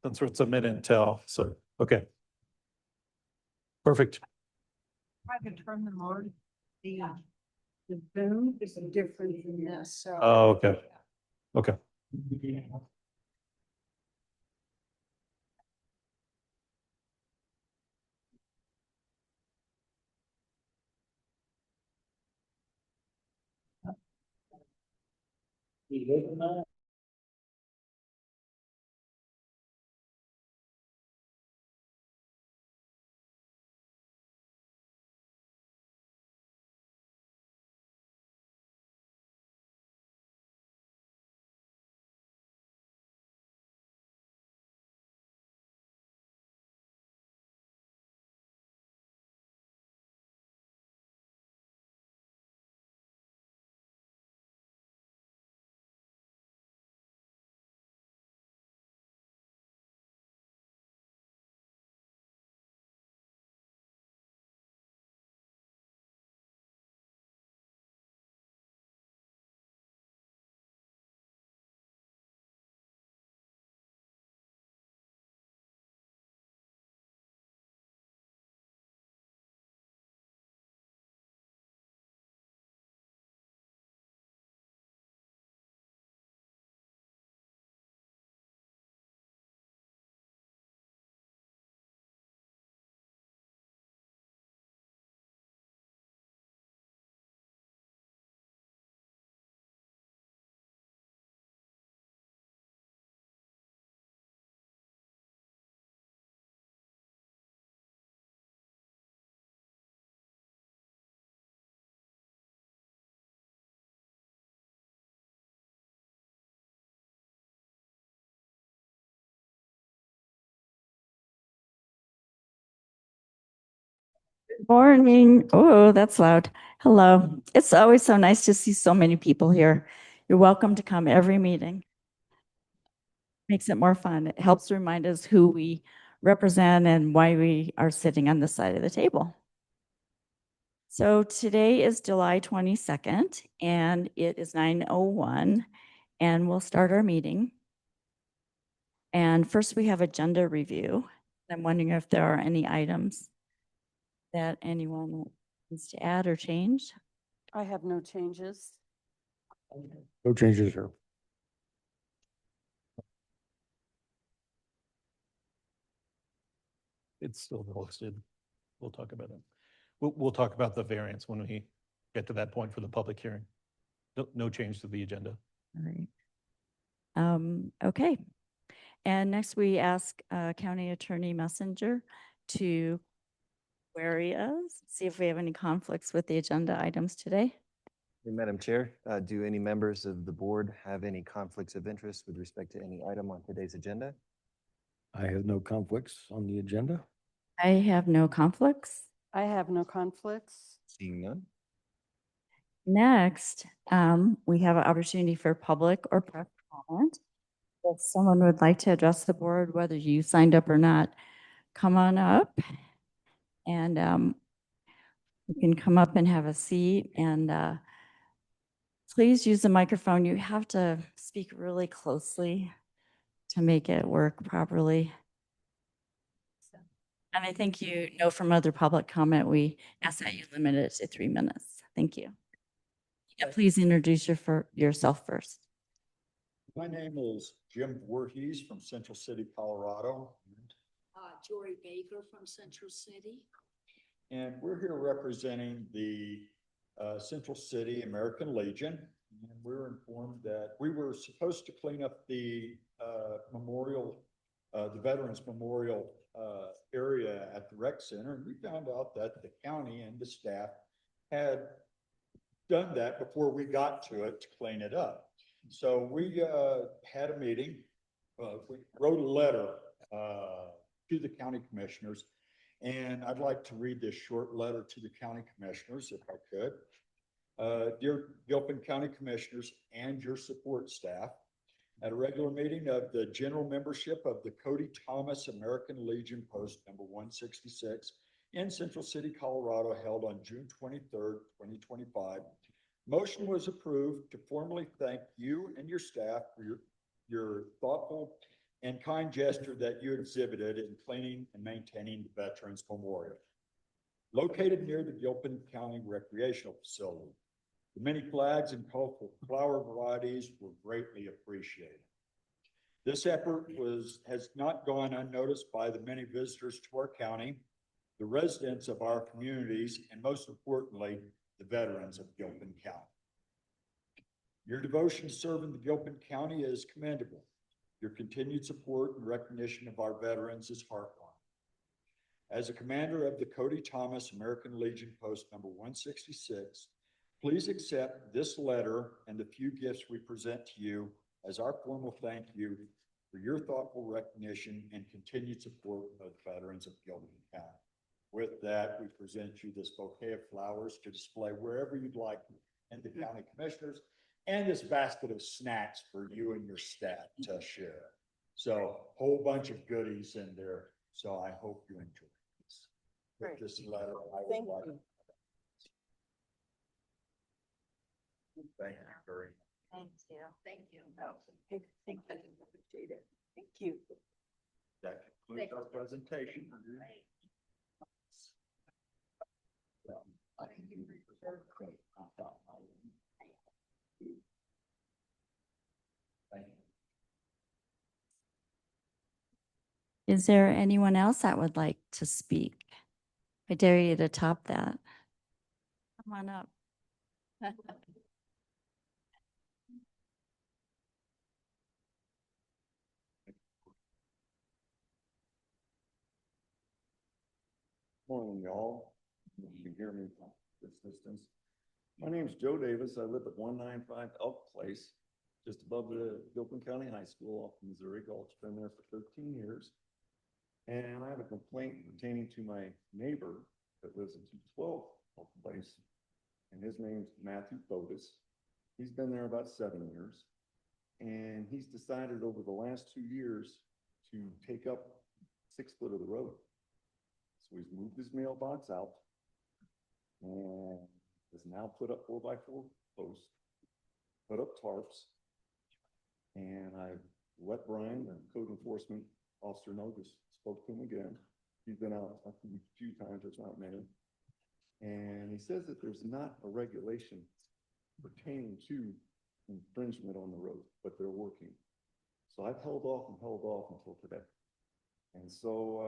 Since it's a minute until, so, okay. Perfect. I can turn them on. The Zoom is different than this, so. Oh, okay. Okay. Morning. Oh, that's loud. Hello. It's always so nice to see so many people here. You're welcome to come every meeting. Makes it more fun. It helps remind us who we represent and why we are sitting on this side of the table. So today is July 22nd and it is 9:01 and we'll start our meeting. And first we have agenda review. I'm wondering if there are any items that anyone needs to add or change. I have no changes. No changes here. It's still posted. We'll talk about it. We'll talk about the variance when we get to that point for the public hearing. No change to the agenda. All right. Okay. And next we ask County Attorney Messenger to query us, see if we have any conflicts with the agenda items today. Madam Chair, do any members of the board have any conflicts of interest with respect to any item on today's agenda? I have no conflicts on the agenda. I have no conflicts. I have no conflicts. Seeing none. Next, we have an opportunity for public or press comment. If someone would like to address the board, whether you signed up or not, come on up and you can come up and have a seat and please use the microphone. You have to speak really closely to make it work properly. And I think you know from other public comment, we ask that you limit it to 3 minutes. Thank you. Yeah, please introduce yourself first. My name is Jim Voorhees from Central City, Colorado. Jory Baker from Central City. And we're here representing the Central City American Legion. And we're informed that we were supposed to clean up the memorial, the Veterans Memorial area at the rec center. And we found out that the county and the staff had done that before we got to it to clean it up. So we had a meeting, we wrote a letter to the county commissioners, and I'd like to read this short letter to the county commissioners if I could. Dear Gilpin County Commissioners and your support staff, at a regular meeting of the general membership of the Cody Thomas American Legion Post number 166 in Central City, Colorado, held on June 23rd, 2025, motion was approved to formally thank you and your staff for your thoughtful and kind gesture that you exhibited in cleaning and maintaining the Veterans Memorial. Located near the Gilpin County Recreational Facility, the many flags and colorful flower varieties were greatly appreciated. This effort has not gone unnoticed by the many visitors to our county, the residents of our communities, and most importantly, the veterans of Gilpin County. Your devotion to serving the Gilpin County is commendable. Your continued support and recognition of our veterans is heartwarming. As a commander of the Cody Thomas American Legion Post number 166, please accept this letter and the few gifts we present to you as our formal thank you for your thoughtful recognition and continued support of the veterans of Gilpin County. With that, we present you this bouquet of flowers to display wherever you'd like in the county commissioners, and this basket of snacks for you and your staff to share. So whole bunch of goodies in there. So I hope you enjoy this. With Great. this letter, I would Thank like. you. Thank you very much. Thank you. Thank you. Thank you. Appreciate it. Thank you. That concludes our presentation. Thank you. Is there anyone else that would like to speak? I dare you to top that. Come on up. Morning, y'all. You can hear me from this distance. My name's Joe Davis. I live at 195 Elk Place, just above the Gilpin County High School off Missouri Gulch. Been there for 13 years. And I have a complaint pertaining to my neighbor that lives at 212 Elk Place. And his name's Matthew Fotis. He's been there about 7 years. And he's decided over the last 2 years to take up 6 foot of the road. So he's moved his mailbox out and has now put up 4x4 posts, put up tarps. And I've let Brian, the code enforcement officer, know, just spoke to him again. He's been out a few times, there's not many. And he says that there's not a regulation pertaining to infringement on the road, but they're working. So I've held off until today. And so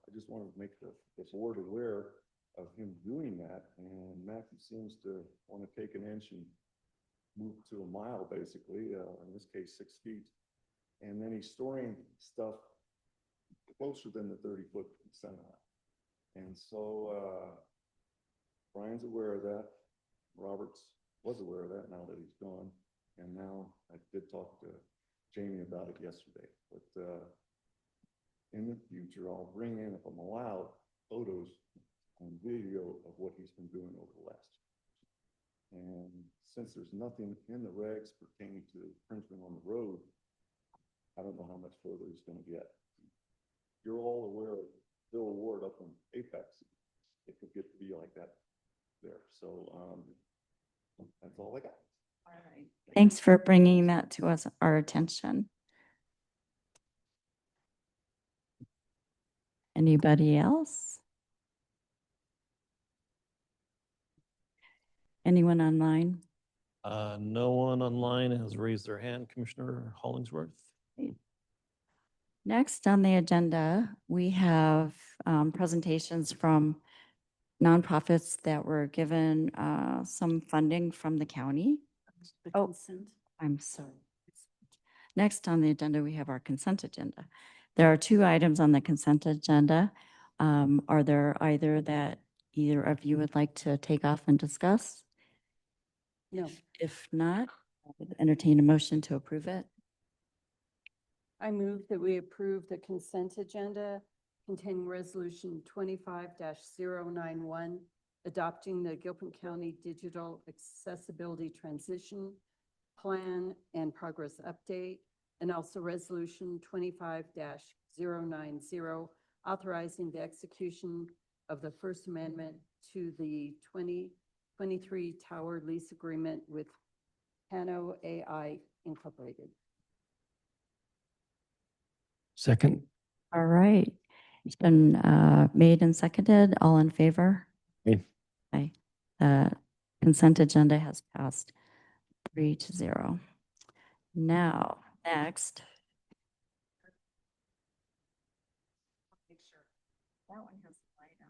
I just wanted to make the board aware of him doing that. And Matthew seems to want to take an inch and move to a mile, basically, in this case, 6 feet. And then he's storing stuff closer than the 30-foot center line. And so Brian's aware of that. Roberts was aware of that now that he's gone. And now I did talk to Jamie about it yesterday. But in the future, I'll bring in, if I'm allowed, photos and video of what he's been doing over the last year. And since there's nothing in the regs pertaining to infringement on the road, I don't know how much further he's going to get. You're all aware of Bill Ward up in Apex. It could get to be like that there. So that's all I got. All right. Thanks for bringing that to us, our attention. Anybody else? Anyone online? No one online has raised their hand, Commissioner Hollingsworth. Next on the agenda, we have presentations from nonprofits that were given some funding from the county. Oh, I'm sorry. Next on the agenda, we have our consent agenda. There are 2 items on the consent agenda. Are there either that either of you would like to take off and discuss? No. If not, I would entertain a motion to approve it. I move that we approve the consent agenda containing resolution 25-091, adopting the Gilpin County Digital Accessibility Transition Plan and Progress Update, and also resolution 25-090, authorizing the execution of the First Amendment to the 2023 Tower Lease Agreement with Pano AI Incorporated. Second. All right. It's been made and seconded. All in favor? Aye. Aye. The consent agenda has passed 3-0. Now, next. That one has light on.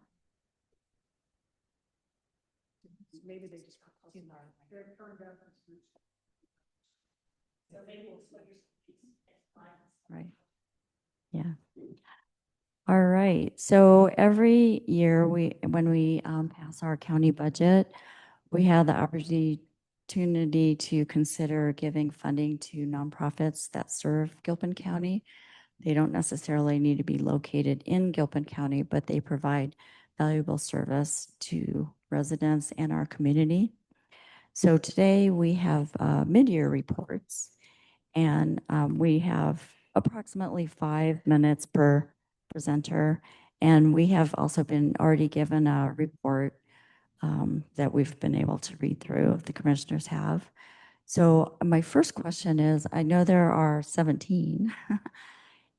Maybe they just. Right. Yeah. All right. So every year when we pass our county budget, we have the opportunity to consider giving funding to nonprofits that serve Gilpin County. They don't necessarily need to be located in Gilpin County, but they provide valuable service to residents and our community. So today we have mid-year reports, and we have approximately 5 minutes per presenter. And we have also been already given a report that we've been able to read through, the commissioners have. So my first question is, I know there are 17.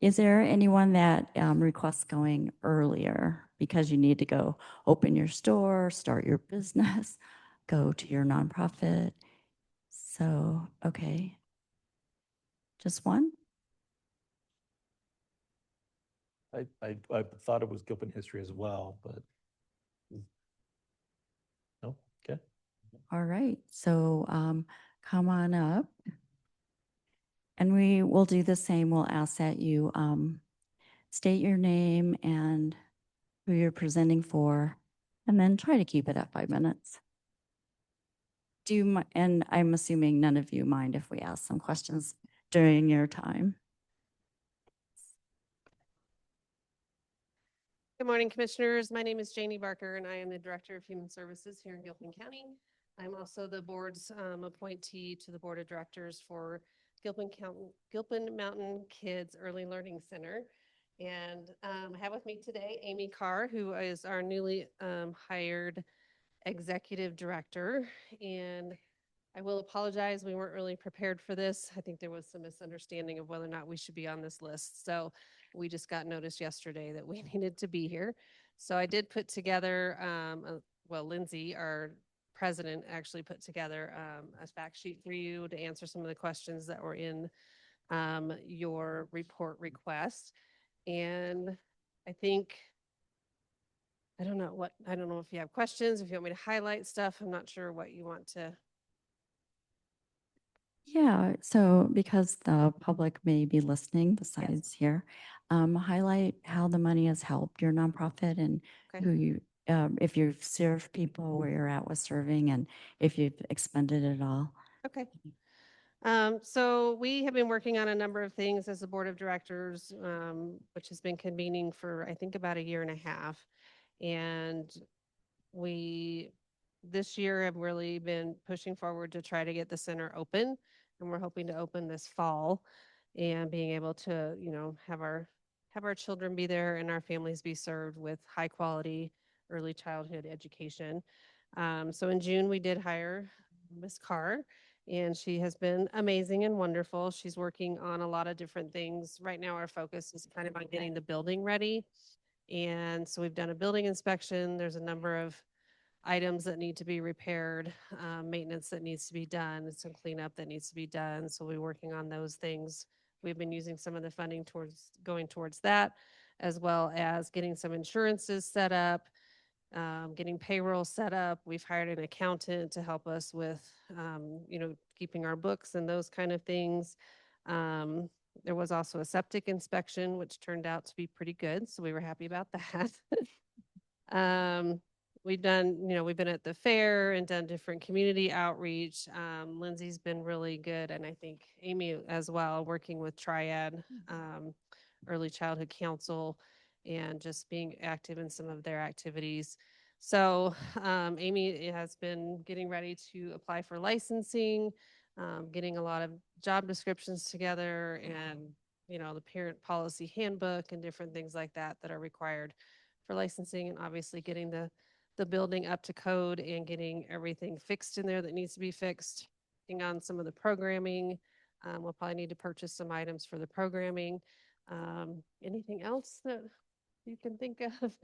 Is there anyone that requests going earlier because you need to go open your store, start your business, go to your nonprofit? So, okay. Just one? I thought it was Gilpin history as well, but. No, okay. All right. So come on up. And we will do the same. We'll ask that you state your name and who you're presenting for, and then try to keep it at 5 minutes. And I'm assuming none of you mind if we ask some questions during your time. Good morning, Commissioners. My name is Janie Barker, and I am the Director of Human Services here in Gilpin County. I'm also the board's appointee to the Board of Directors for Gilpin Mountain Kids Early Learning Center. And I have with me today Amy Carr, who is our newly hired Executive Director. And I will apologize, we weren't really prepared for this. I think there was some misunderstanding of whether or not we should be on this list. So we just got notice yesterday that we needed to be here. So I did put together, Lindsay, our president, actually put together a fact sheet for you to answer some of the questions that were in your report request. And I think, I don't know if you have questions, if you want me to highlight stuff. I'm not sure what you want to. Yeah, so because the public may be listening besides here, highlight how the money has helped your nonprofit and Okay. who you, if you've served people, where you're at with serving, and if you've expended it all. Okay. So we have been working on a number of things as a board of directors, which has been convening for, I think, about 1.5 years. And we, this year, have really been pushing forward to try to get the center open. And we're hoping to open this fall and being able to, have our children be there and our families be served with high quality early childhood education. So in June, we did hire Ms. Carr, and she has been amazing and wonderful. She's working on a lot of different things. Right now, our focus is kind of on getting the building ready. And so we've done a building inspection. There's a number of items that need to be repaired, maintenance that needs to be done, some cleanup that needs to be done. So we're working on those things. We've been using some of the funding towards that, as well as getting some insurances set up, getting payroll set up. We've hired an accountant to help us with, keeping our books and those kind of things. There was also a septic inspection, which turned out to be pretty good. So we were happy about that. We've been at the fair and done different community outreach. Lindsay's been really good, and I think Amy as well, working with Triad, Early Childhood Council, and just being active in some of their activities. So Amy has been getting ready to apply for licensing, getting a lot of job descriptions together, and the parent policy handbook and different things like that that are required for licensing, and obviously getting the building up to code and getting everything fixed in there that needs to be fixed. Working on some of the programming. We'll probably need to purchase some items for the programming. Anything else that you can think of?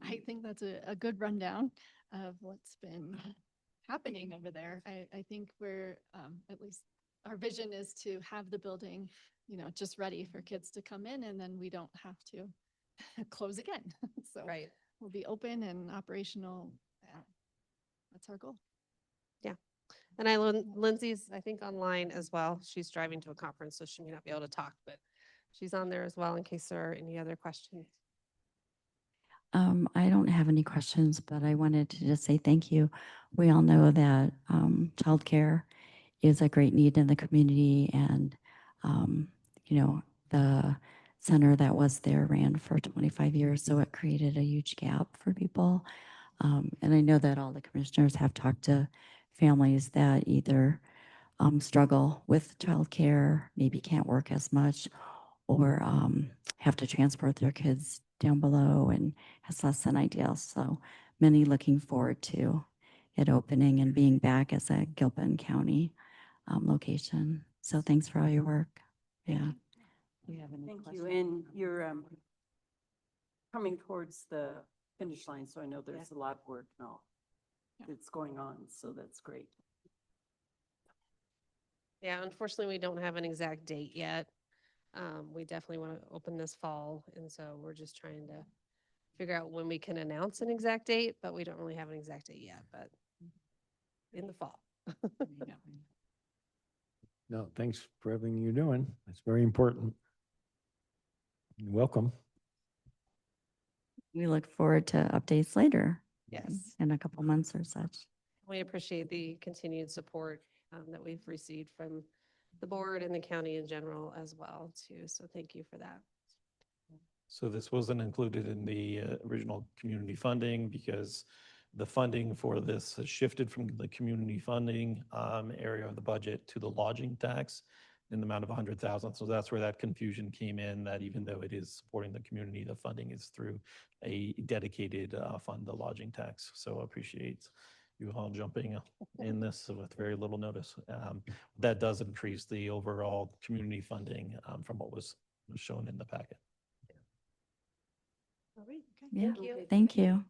I think that's a good rundown of what's been happening over there. I think we're, at least our vision is to have the building, just ready for kids to come in and then we don't have to close again. So Right. we'll be open and operational. That's our goal. And Lindsay's, I think, online as well. She's driving to a conference, so she may not be able to talk, but she's on there as well in case there are any other questions. I don't have any questions, but I wanted to just say thank you. We all know that childcare is a great need in the community, and the center that was there ran for 25 years, so it created a huge gap for people. And I know that all the commissioners have talked to families that either struggle with childcare, maybe can't work as much, or have to transport their kids down below and has less than ideal. So many looking forward to it opening and being back as a Gilpin County location. So thanks for all your work. Yeah. Do you have any Thank you. questions? And you're coming towards the finish line, so I know there's a lot of work now that's going on, so that's great. Yeah, unfortunately, we don't have an exact date yet. We definitely want to open this fall, and so we're just trying to figure out when we can announce an exact date, but we don't really have an exact date yet, but in the fall. No, thanks for everything you're doing. It's very important. You're welcome. We look forward to updates later. Yes. In a couple months or such. We appreciate the continued support that we've received from the board and the county in general as well, too. So thank you for that. So this wasn't included in the original community funding because the funding for this has shifted from the community funding area of the budget to the lodging tax in the amount of 100,000. So that's where that confusion came in, that even though it is supporting the community, the funding is through a dedicated fund, the lodging tax. So I appreciate you all jumping in this with very little notice. That does increase the overall community funding from what was shown in the packet. All right. Yeah. Thank you. Thank you.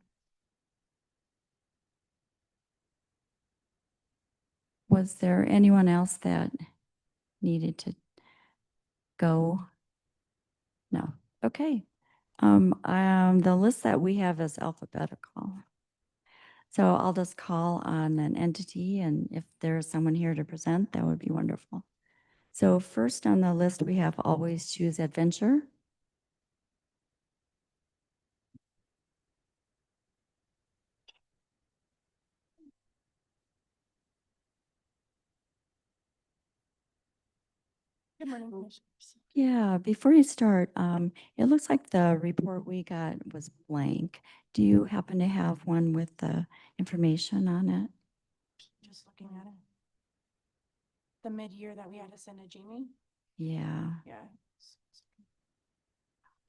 Was there anyone else that needed to go? No. Okay. The list that we have is alphabetical. So I'll just call on an entity, and if there's someone here to present, that would be wonderful. So first on the list, we have Always Choose Adventure. Good morning, commissioners. Yeah, before you start, it looks like the report we got was blank. Do you happen to have one with the information on it? Just looking at it. The mid-year that we had to send to Jamie? Yeah. Yeah.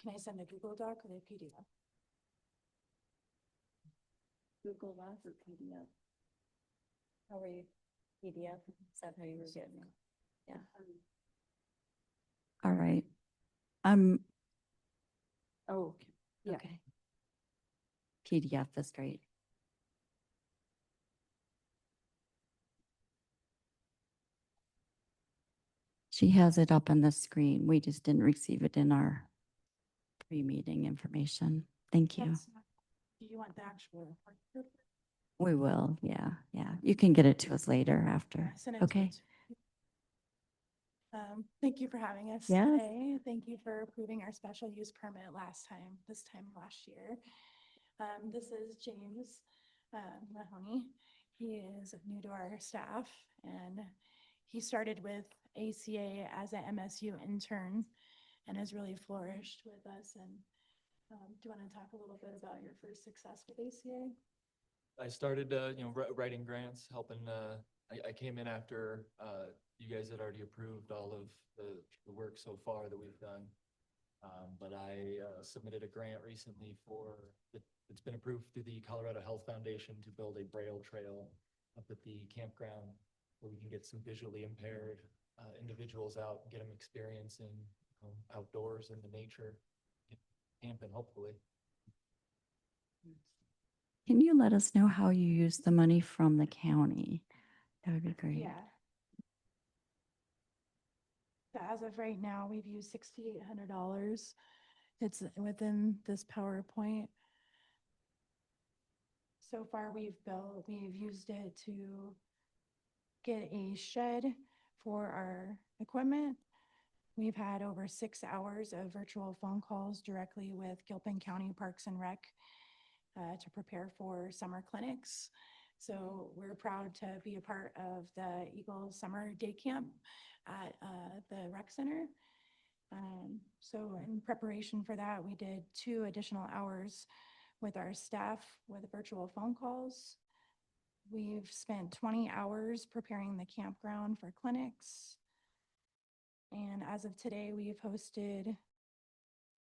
Can I send a Google Doc or a PDF? Google Doc or PDF? How are you? PDF? Is that how you were getting it? Yeah. All right. Oh, yeah. Okay. PDF is great. She has it up on the screen. We just didn't receive it in our pre-meeting information. Thank you. Do you want the actual report? We will. Yeah. Yeah. You can get it to us later after. Send it to Okay. us. Thank you for having us Yes. today. Thank you for approving our special use permit this time last year. This is James Mahoney. He is new to our staff and he started with ACA as an MSU intern and has really flourished with us. And do you want to talk a little bit about your first success with ACA? I started, writing grants, helping, I came in after, you guys had already approved all of the work so far that we've done. But I, submitted a grant recently it's been approved through the Colorado Health Foundation to build a Braille trail up at the campground where we can get some visually impaired, individuals out and get them experiencing outdoors in the nature, camping, hopefully. Can you let us know how you use the money from the county? That would be great. Yeah. So as of right now, we've used $6,800. It's within this PowerPoint. So far, we've used it to get a shed for our equipment. We've had over 6 hours of virtual phone calls directly with Gilpin County Parks and Rec to prepare for summer clinics. So we're proud to be a part of the Eagle Summer Day Camp at the rec center. So in preparation for that, we did 2 additional hours with our staff with virtual phone calls. We've spent 20 hours preparing the campground for clinics. And as of today, we've hosted,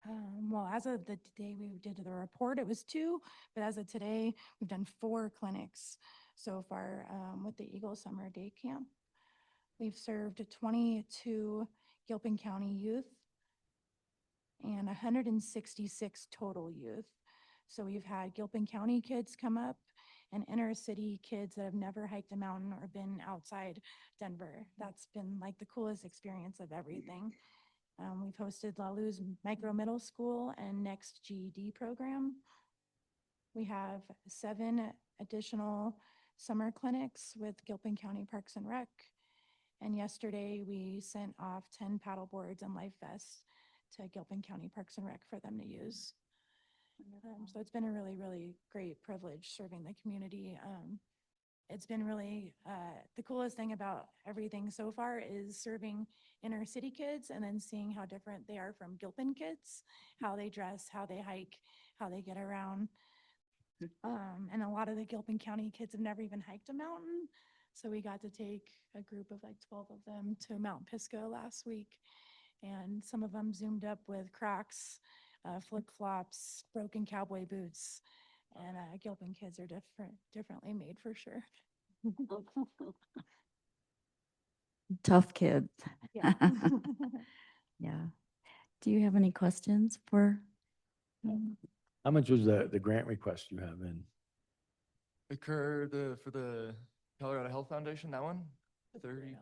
well, as of the day we did the report, it was 2, but as of today, we've done 4 clinics so far with the Eagle Summer Day Camp. We've served 22 Gilpin County youth and 166 total youth. So we've had Gilpin County kids come up and inner city kids that have never hiked a mountain or been outside Denver. That's been like the coolest experience of everything. We've hosted La Luz Micro Middle School and Next GED program. We have 7 additional summer clinics with Gilpin County Parks and Rec. And yesterday we sent off 10 paddle boards and life vests to Gilpin County Parks and Rec for them to use. So it's been a really, really great privilege serving the community. It's been really, the coolest thing about everything so far is serving inner city kids and then seeing how different they are from Gilpin kids, how they dress, how they hike, how they get around. And a lot of the Gilpin County kids have never even hiked a mountain. So we got to take a group of like 12 of them to Mount Pisgah last week. And some of them zoomed up with Crocs, flip-flops, broken cowboy boots. And Gilpin kids are differently made for sure. Tough kids. Yeah. Yeah. Do you have any questions for? How much was the grant request you have in? For the Colorado Health Foundation, that one? 30,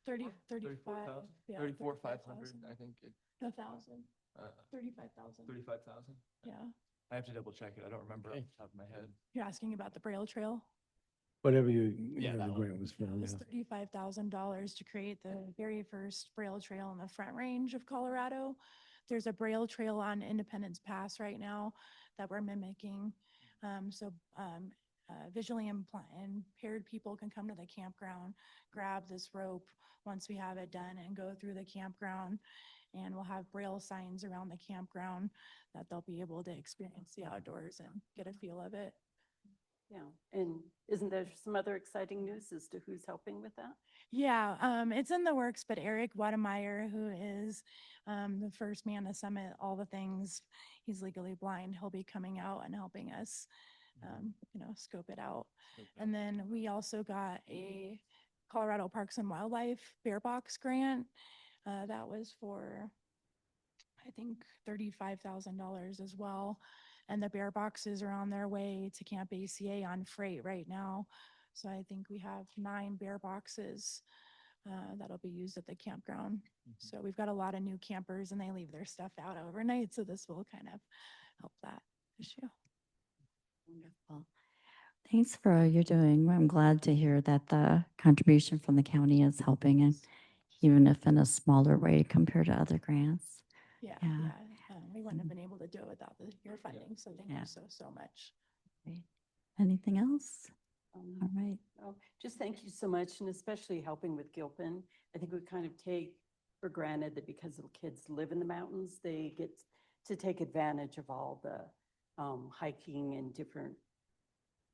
35, 34,000? yeah, 34,500, I think. 1,000, Uh, 35,000. 35,000? Yeah. I have to double check it. I don't remember off Okay. the top of my head. You're asking about the Braille Trail? Whatever Yeah, the that one. grant was for. It was Yeah. $35,000 to create the very first Braille Trail in the Front Range of Colorado. There's a Braille Trail on Independence Pass right now that we're mimicking. Visually impaired people can come to the campground, grab this rope once we have it done and go through the campground. And we'll have Braille signs around the campground that they'll be able to experience the outdoors and get a feel of it. Yeah, and isn't there some other exciting news as to who's helping with that? Yeah, it's in the works, but Eric Wademeyer, who is the first man to summit all the things, he's legally blind. He'll be coming out and helping us, scope it out. And then we also got a Colorado Parks and Wildlife Bear Box grant. That was for, I think, $35,000 as well. And the bear boxes are on their way to Camp ACA on freight right now. So I think we have 9 bear boxes that'll be used at the campground. So we've got a lot of new campers and they leave their stuff out overnight. So this will kind of help that issue. Wonderful. Thanks for all you're doing. I'm glad to hear that the contribution from the county is helping, and even if in a smaller way compared to other grants. Yeah, Yeah. yeah. We wouldn't have been able to do it without your funding. So thank Yeah. you so much. Great. Anything else? All right. Oh, just thank you so much, and especially helping with Gilpin. I think we kind of take for granted that because the kids live in the mountains, they get to take advantage of all the hiking and different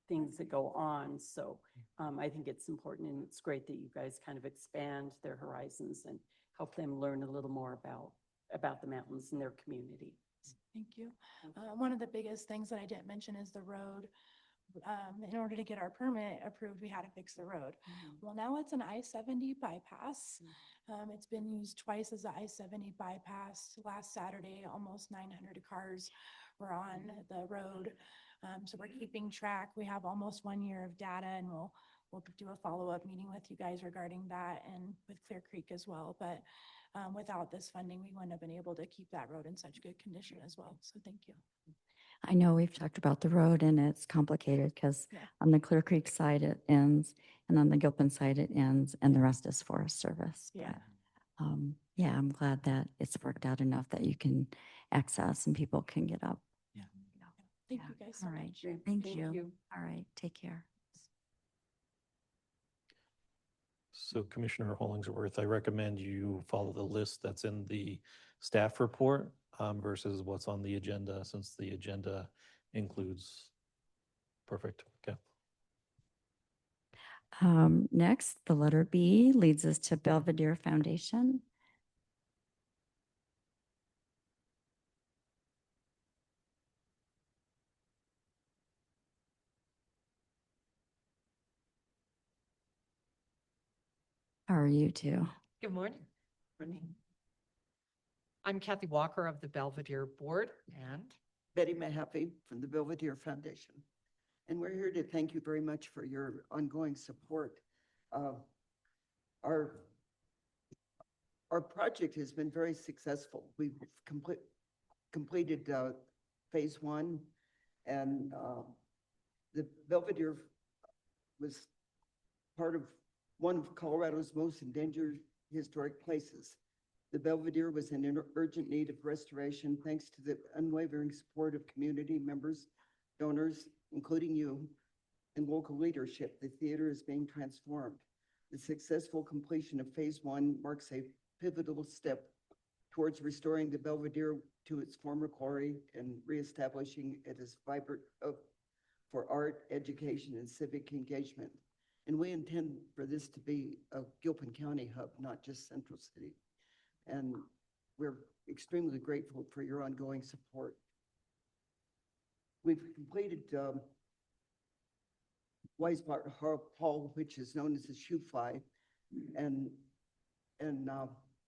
things that go on. So I think it's important, and it's great that you guys kind of expand their horizons and help them learn a little more about the mountains in their community. Thank you. One of the biggest things that I didn't mention is the road. in order to get our permit approved, we had to fix the road. Well, now it's an I-70 bypass. It's been used twice as a I-70 bypass. Last Saturday, almost 900 cars were on the road. So we're keeping track. We have almost 1 year of data, and we'll do a follow-up meeting with you guys regarding that and with Clear Creek as well. But without this funding, we wouldn't have been able to keep that road in such good condition as well. So thank you. I know we've talked about the road and it's complicated because Yeah. on the Clear Creek side it ends and on the Gilpin side it ends and the rest is Forest Service. Yeah. But, yeah, I'm glad that it's worked out enough that you can access and people can get up. Yeah. Thank Yeah. you guys so All right. much. Great. Thank Thank you. you. All right. Take care. So Commissioner Hollingsworth, I recommend you follow the list that's in the staff report versus what's on the agenda, since the agenda includes. Perfect. Okay. Next, the letter B leads us to Belvedere Foundation. How are you two? Good morning. Morning. I'm Kathy Walker of the Belvedere Board and Betty Mahaffey from the Belvedere Foundation. And we're here to thank you very much for your ongoing support. Our project has been very successful. We've completed phase 1, and the Belvedere was part of one of Colorado's most endangered historic places. The Belvedere was in urgent need of restoration thanks to the unwavering support of community members, donors, including you, and local leadership. The theater is being transformed. The successful completion of phase 1 marks a pivotal step towards restoring the Belvedere to its former glory and reestablishing it as vibrant for art, education, and civic engagement. And we intend for this to be a Gilpin County hub, not just Central City. And we're extremely grateful for your ongoing support. We've completed Weisbart Hall, which is known as the Shoe Fly, and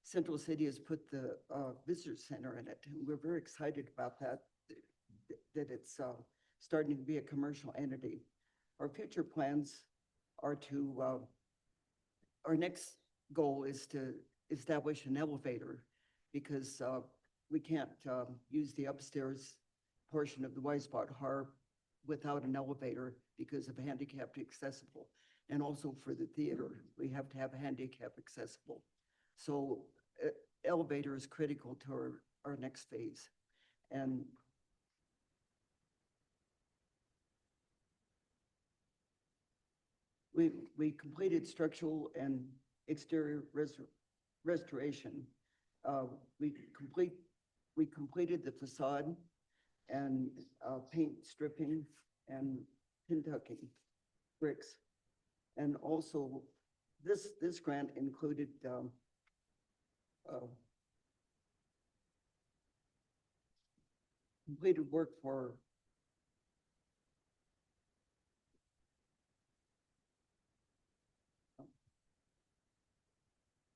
Central City has put the visitor center in it. And we're very excited about that it's starting to be a commercial entity. Our future plans are to, our next goal is to establish an elevator because we can't use the upstairs portion of the Weisbart Harbor without an elevator because of handicapped accessible. And also for the theater, we have to have handicap accessible. So elevator is critical to our next phase. And we completed structural and exterior restoration. We completed the facade and paint stripping and pintucking bricks. And also this grant included completed work for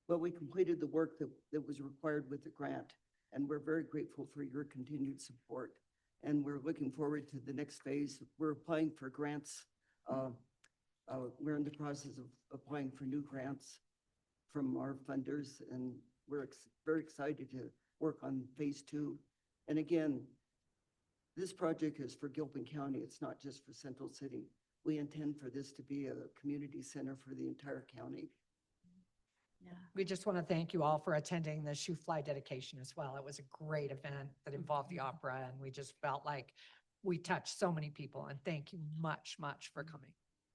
well, we completed the work that was required with the grant, and we're very grateful for your continued support. And we're looking forward to the next phase. We're applying for grants. We're in the process of applying for new grants from our funders, and we're very excited to work on phase 2. And again, this project is for Gilpin County. It's not just for Central City. We intend for this to be a community center for the entire county. yeah, we just want to thank you all for attending the Shoe Fly dedication as well. It was a great event that involved the opera, and we just felt like we touched so many people. And thank you much, much for coming.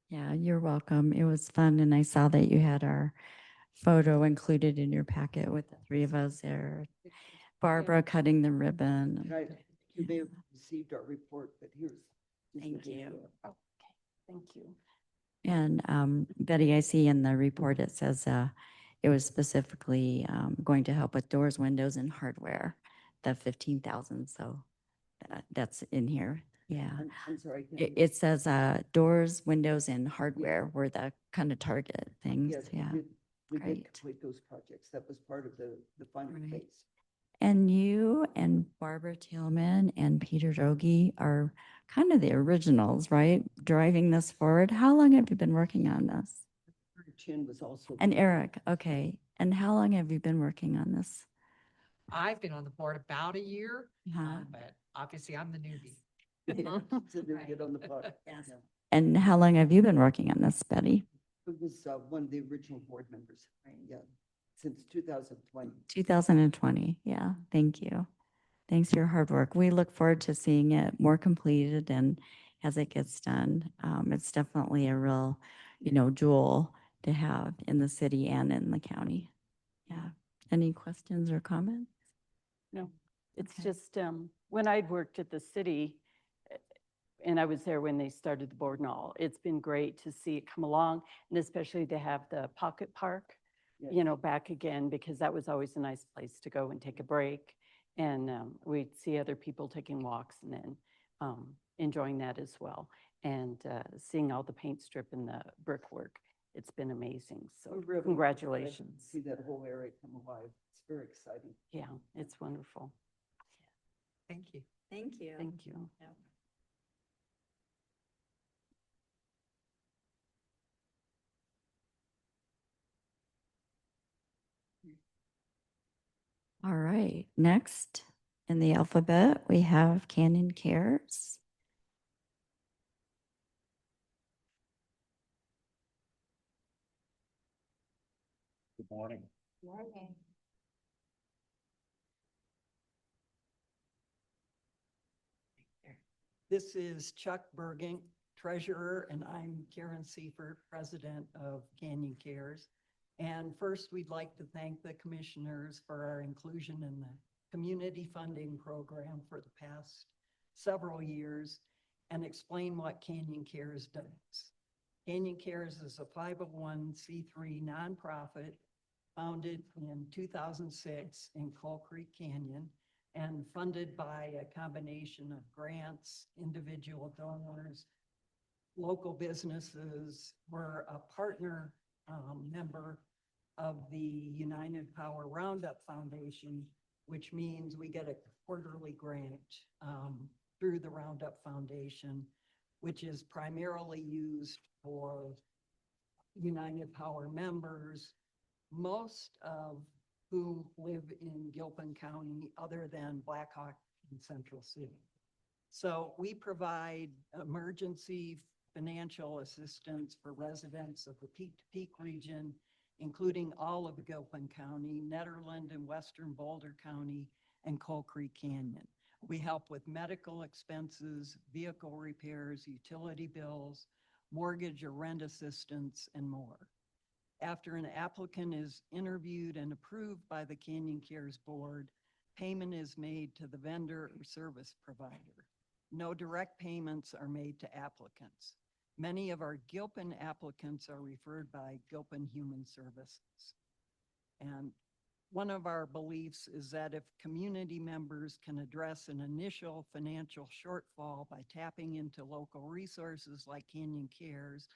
Yeah, you're welcome. It was fun. And I saw that you had our photo included in your packet with the 3 of us there. Barbara cutting the ribbon. You may have received our report, but here's. Thank you. Okay, thank you. And Betty, I see in the report, it says it was specifically going to help with doors, windows, and hardware, the 15,000. So that's in here. Yeah. I'm sorry. It says doors, windows, and hardware were the kind of target things. Yes, Yeah. we did Great. complete those projects. That was part of the final Right. phase. And you and Barbara Tillman and Peter Dogie are kind of the originals, right? Driving this forward. How long have you been working on this? Chin was also. And Eric, okay. And how long have you been working on this? I've been on the board about a year, Uh-huh. but obviously I'm the newbie. So they get on the block. Yes. Yeah. And how long have you been working on this, Betty? It was one of the original board members. Yeah, since 2020. 2020. Yeah. Thank you. Thanks for your hard work. We look forward to seeing it more completed and as it gets done. It's definitely a real, jewel to have in the city and in the county. Yeah. Any questions or comments? No, it's Okay. just, when I'd worked at the city, and I was there when they started the board and all, it's been great to see it come along, and especially to have the pocket park, Yes. back again, because that was always a nice place to go and take a break. And we'd see other people taking walks and then enjoying that as well. And seeing all the paint strip and the brickwork, it's been amazing. So We're really excited to congratulations. See that whole area come alive. It's very exciting. Yeah, it's wonderful. Thank you. Thank you. Thank you. All right. Next in the alphabet, we have Canyon Cares. Good morning. This is Chuck Berging, treasurer, and I'm Karen Seifert, president of Canyon Cares. And first, we'd like to thank the commissioners for our inclusion in the community funding program for the past several years and explain what Canyon Cares does. Canyon Cares is a 501c3 nonprofit founded in 2006 in Coal Creek Canyon and funded by a combination of grants, individual donors, local businesses. We're a partner member of the United Power Roundup Foundation, which means we get a quarterly grant through the Roundup Foundation, which is primarily used for United Power members, most of who live in Gilpin County other than Blackhawk and Central City. So we provide emergency financial assistance for residents of the Peak-to-Peak region, including all of Gilpin County, Netherland and Western Boulder County, and Coal Creek Canyon. We help with medical expenses, vehicle repairs, utility bills, mortgage or rent assistance, and more. After an applicant is interviewed and approved by the Canyon Cares Board, payment is made to the vendor or service provider. No direct payments are made to applicants. Many of our Gilpin applicants are referred by Gilpin Human Services. And one of our beliefs is that if community members can address an initial financial shortfall by tapping into local resources like Canyon Cares,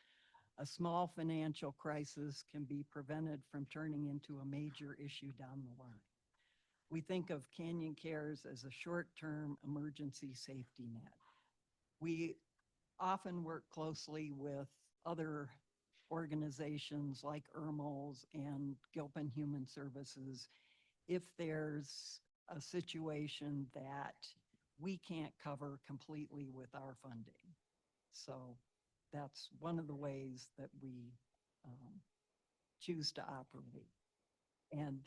a small financial crisis can be prevented from turning into a major issue down the line. We think of Canyon Cares as a short-term emergency safety net. We often work closely with other organizations like ERMLS and Gilpin Human Services if there's a situation that we can't cover completely with our funding. So that's one of the ways that we choose to operate. And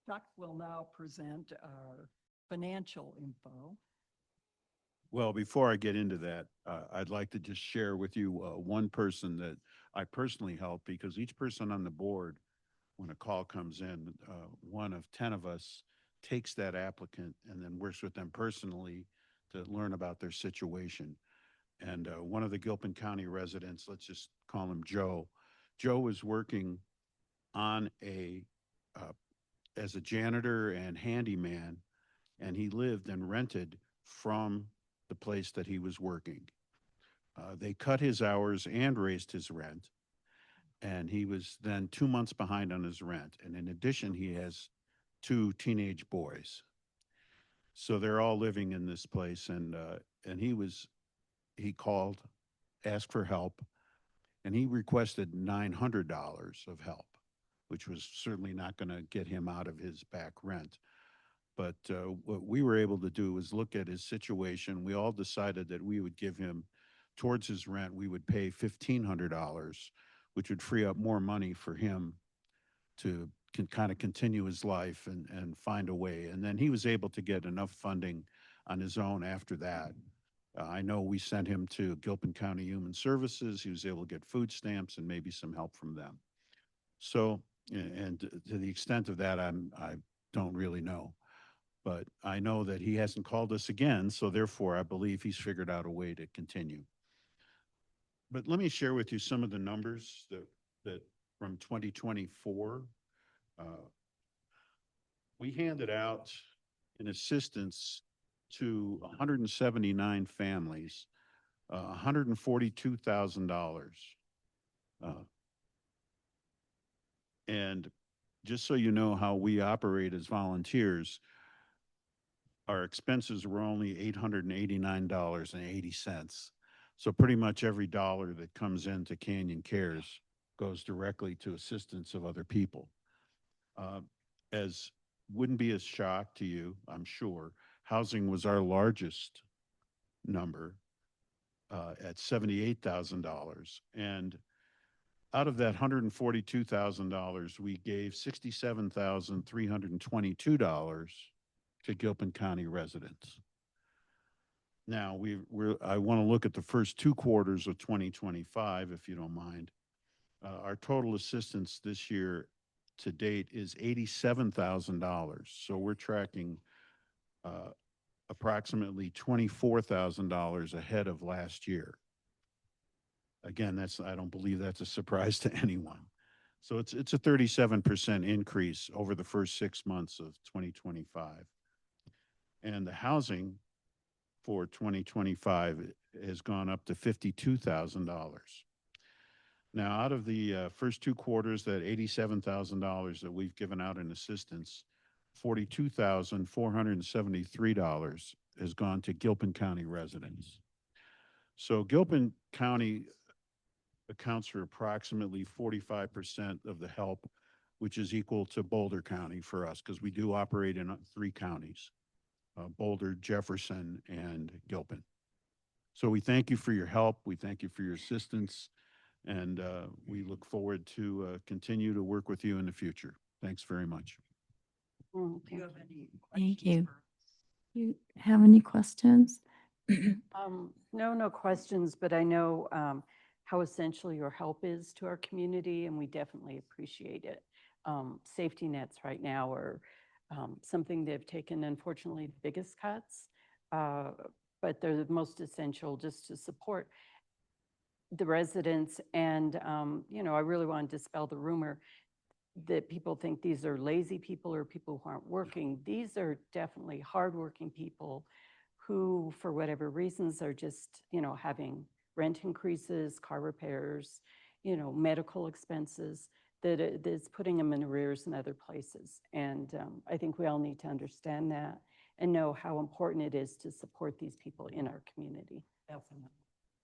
Chuck will now present our financial info. Well, before I get into that, I'd like to just share with you one person that I personally help, because each person on the board, when a call comes in, one of 10 of us takes that applicant and then works with them personally to learn about their situation. And one of the Gilpin County residents, let's just call him Joe. Joe was working on as a janitor and handyman, and he lived and rented from the place that he was working. They cut his hours and raised his rent, and he was then 2 months behind on his rent. And in addition, he has two teenage boys. So they're all living in this place, and he called, asked for help, and he requested $900 of help, which was certainly not going to get him out of his back rent. But what we were able to do was look at his situation. We all decided that we would give him, towards his rent, we would pay $1,500, which would free up more money for him to kind of continue his life and find a way. And then he was able to get enough funding on his own after that. I know we sent him to Gilpin County Human Services. He was able to get food stamps and maybe some help from them. So, and to the extent of that, I don't really know. But I know that he hasn't called us again, so therefore I believe he's figured out a way to continue. But let me share with you some of the numbers that from 2024. We handed out in assistance to 179 families, $142,000. And just so you know how we operate as volunteers, our expenses were only $889.80. So pretty much every dollar that comes into Canyon Cares goes directly to assistance of other people. As wouldn't be a shock to you, I'm sure, housing was our largest number at $78,000. And out of that $142,000, we gave $67,322 to Gilpin County residents. Now, I want to look at the first 2 quarters of 2025, if you don't mind. Our total assistance this year to date is $87,000. So we're tracking approximately $24,000 ahead of last year. Again, I don't believe that's a surprise to anyone. So it's a 37% increase over the first 6 months of 2025. And the housing for 2025 has gone up to $52,000. Now, out of the first 2 quarters, that $87,000 that we've given out in assistance, $42,473 has gone to Gilpin County residents. So Gilpin County accounts for approximately 45% of the help, which is equal to Boulder County for us, because we do operate in 3 counties, Boulder, Jefferson, and Gilpin. So we thank you for your help. We thank you for your assistance. And we look forward to continue to work with you in the future. Thanks very much. Mm, Do you thank have you. any Thank you. You have any questions? No questions, but I know how essential your help is to our community, and we definitely appreciate it. Safety nets right now are something they've taken, unfortunately, the biggest cuts, but they're the most essential just to support the residents. And, I really want to dispel the rumor that people think these are lazy people or people who aren't working. These are definitely hardworking people who, for whatever reasons, are just, having rent increases, car repairs, medical expenses that's putting them in arrears in other places. And I think we all need to understand that and know how important it is to support these people in our community. Definitely.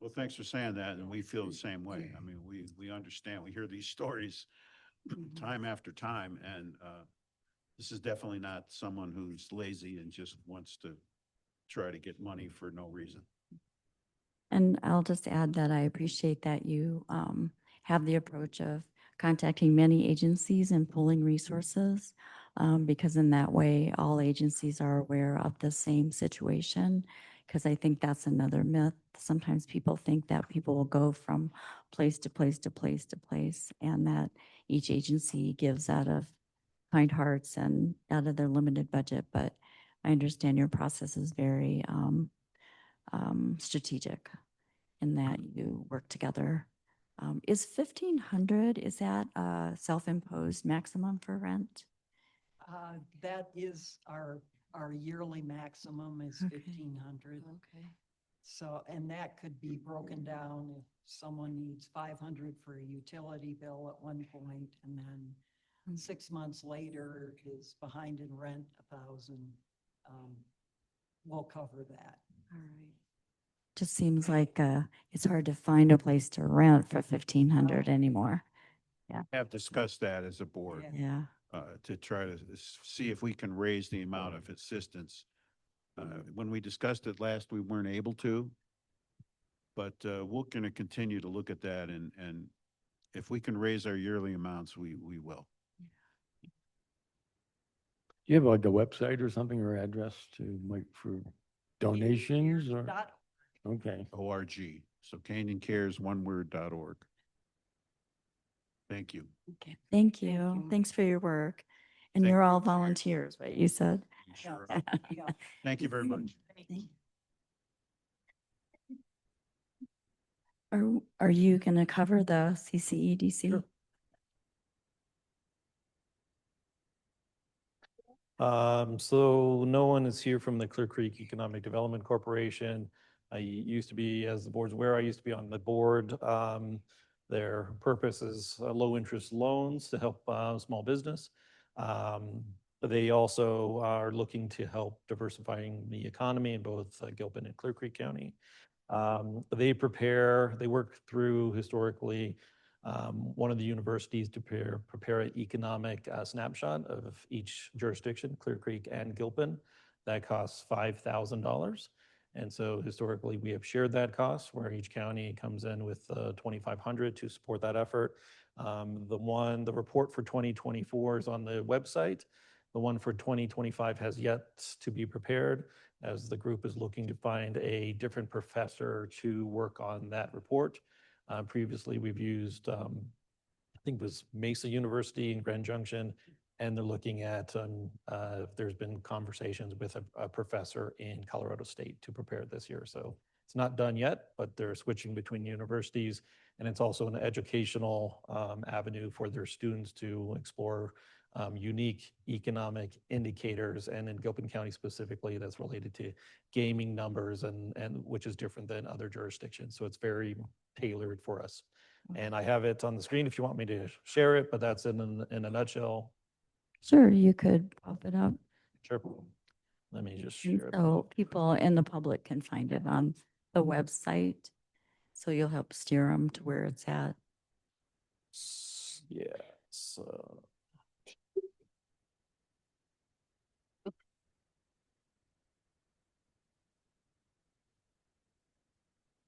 Well, thanks for saying that, and we feel the same way. I mean, we understand. We hear these stories time after time, and this is definitely not someone who's lazy and just wants to try to get money for no reason. And I'll just add that I appreciate that you have the approach of contacting many agencies and pulling resources, because in that way, all agencies are aware of the same situation. Because I think that's another myth. Sometimes people think that people will go from place to place to place to place, and that each agency gives out of kind hearts and out of their limited budget. But I understand your process is very strategic in that you work together. Is 1,500, is that a self-imposed maximum for rent? That is our yearly maximum is Okay. 1,500. Okay. So, and that could be broken down if someone needs 500 for a utility bill at one point, and then 6 months later is behind in rent 1,000. We'll cover that. All right. Just seems like it's hard to find a place to rent for 1,500 anymore. Have discussed that as a board, Yeah. to try to see if we can raise the amount of assistance. When we discussed it last, we weren't able to, but we're going to continue to look at that, and if we can raise our yearly amounts, we will. Do you have like a website or something or address to like for donations or? Okay. ORG. So Canyon Cares, one word.org. Thank you. Okay. Thank you. Thanks for your work. And Thank you're you. all volunteers, what you said. Sure. Thank you very much. Are you going to cover the CCEDC? Sure. So no one is here from the Clear Creek Economic Development Corporation. I used to be, as the board's aware, I used to be on the board. Their purpose is low interest loans to help small business. They also are looking to help diversifying the economy in both Gilpin and Clear Creek County. They work through historically one of the universities to prepare an economic snapshot of each jurisdiction, Clear Creek and Gilpin. That costs $5,000. And so historically, we have shared that cost where each county comes in with $2,500 to support that effort. The report for 2024 is on the website. The one for 2025 has yet to be prepared, as the group is looking to find a different professor to work on that report. Previously, we've used, I think it was Mesa University in Grand Junction, and they're looking at, there's been conversations with a professor in Colorado State to prepare this year. So it's not done yet, but they're switching between universities, and it's also an educational avenue for their students to explore unique economic indicators, and in Gilpin County specifically, that's related to gaming numbers, and which is different than other jurisdictions. So it's very tailored for us. And I have it on the screen if you want me to share it, but that's in a nutshell. Sure, you could pop it up. Sure. Let me just And share it. so people in the public can find it on the website. So you'll help steer them to where it's at. Yeah. So.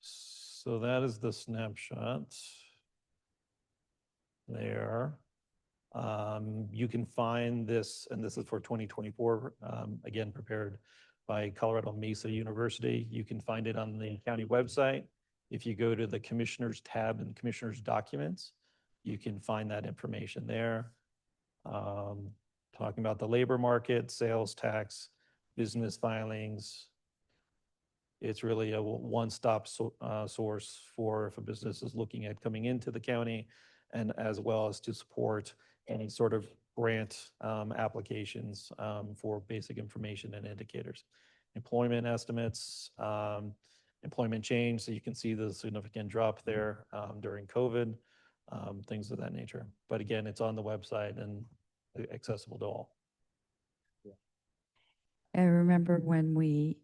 So that is the snapshot there. You can find this, and this is for 2024, again, prepared by Colorado Mesa University. You can find it on the county website. If you go to the Commissioners tab and Commissioners Documents, you can find that information there. Talking about the labor market, sales tax, business filings. It's really a one-stop source for if a business is looking at coming into the county, and as well as to support any sort of grant applications for basic information and indicators. Employment estimates, employment change, so you can see the significant drop there during COVID, things of that nature. But again, it's on the website and accessible to all. I remember when we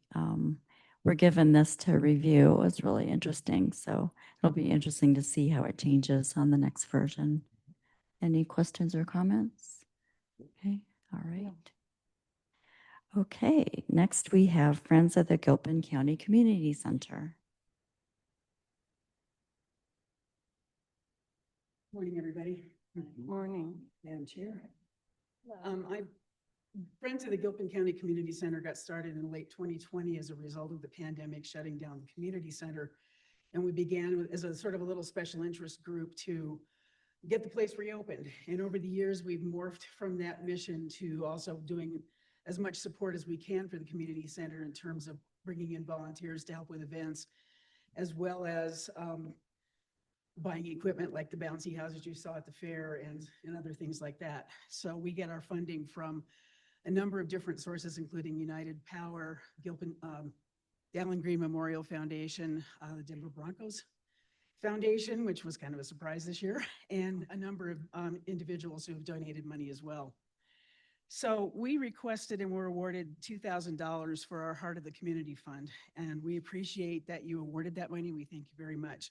were given this to review, it was really interesting. So it'll be interesting to see how it changes on the next version. Any questions or comments? Okay, all right. Okay, next we have Friends of the Gilpin County Community Center. Morning, everybody. Morning. Madam Chair. Friends of the Gilpin County Community Center got started in late 2020 as a result of the pandemic shutting down the community center. And we began as a sort of a little special interest group to get the place reopened. And over the years, we've morphed from that mission to also doing as much support as we can for the community center in terms of bringing in volunteers to help with events, as well as buying equipment like the bouncy houses you saw at the fair and other things like that. So we get our funding from a number of different sources, including United Power, Gilpin, the Allen Green Memorial Foundation, the Denver Broncos Foundation, which was kind of a surprise this year, and a number of individuals who have donated money as well. So we requested and were awarded $2,000 for our Heart of the Community Fund, and we appreciate that you awarded that money. We thank you very much.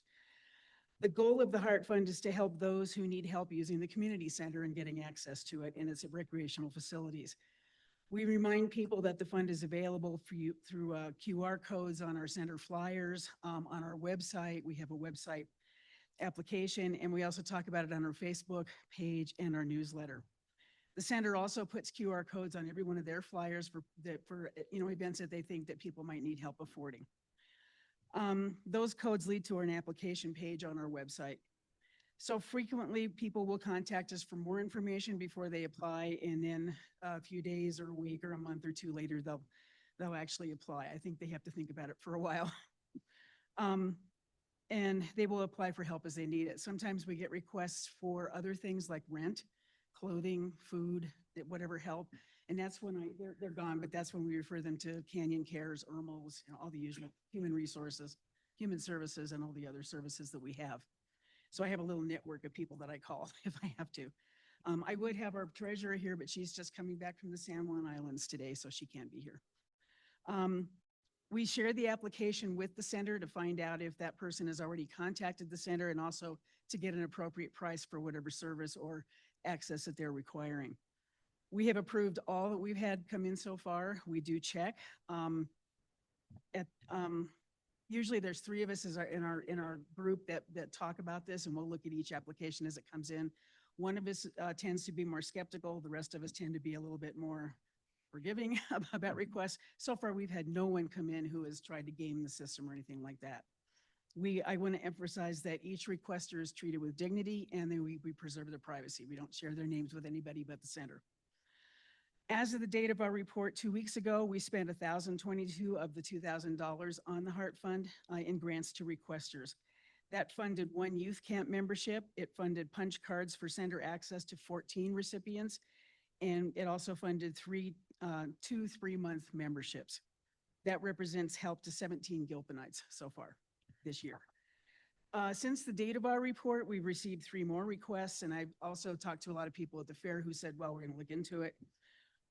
The goal of the Heart Fund is to help those who need help using the community center and getting access to it and its recreational facilities. We remind people that the fund is available for you through QR codes on our center flyers, on our website. We have a website application, and we also talk about it on our Facebook page and our newsletter. The center also puts QR codes on every one of their flyers for events that they think that people might need help affording. Those codes lead to an application page on our website. So frequently people will contact us for more information before they apply, and then a few days or a week or a month or two later, they'll actually apply. I think they have to think about it for a while. And they will apply for help as they need it. Sometimes we get requests for other things like rent, clothing, food, whatever help. And that's when they're gone, but that's when we refer them to Canyon Cares, ERMLs, all the usual human resources, human services, and all the other services that we have. So I have a little network of people that I call if I have to. I would have our treasurer here, but she's just coming back from the San Juan Islands today, so she can't be here. We share the application with the center to find out if that person has already contacted the center, and also to get an appropriate price for whatever service or access that they're requiring. We have approved all that we've had come in so far. We do check. Usually there's 3 of us in our group that talk about this, and we'll look at each application as it comes in. One of us tends to be more skeptical. The rest of us tend to be a little bit more forgiving about requests. So far, we've had no one come in who has tried to game the system or anything like that. I want to emphasize that each requester is treated with dignity, and then we preserve their privacy. We don't share their names with anybody but the center. As of the date of our report 2 weeks ago, we spent $1,022 of the $2,000 on the Heart Fund in grants to requesters. That funded 1 youth camp membership. It funded punch cards for center access to 14 recipients. And it also funded 2 3-month memberships. That represents help to 17 Gilpinites so far this year. Since the date of our report, we've received 3 more requests, and I've also talked to a lot of people at the fair who said, well, we're going to look into it.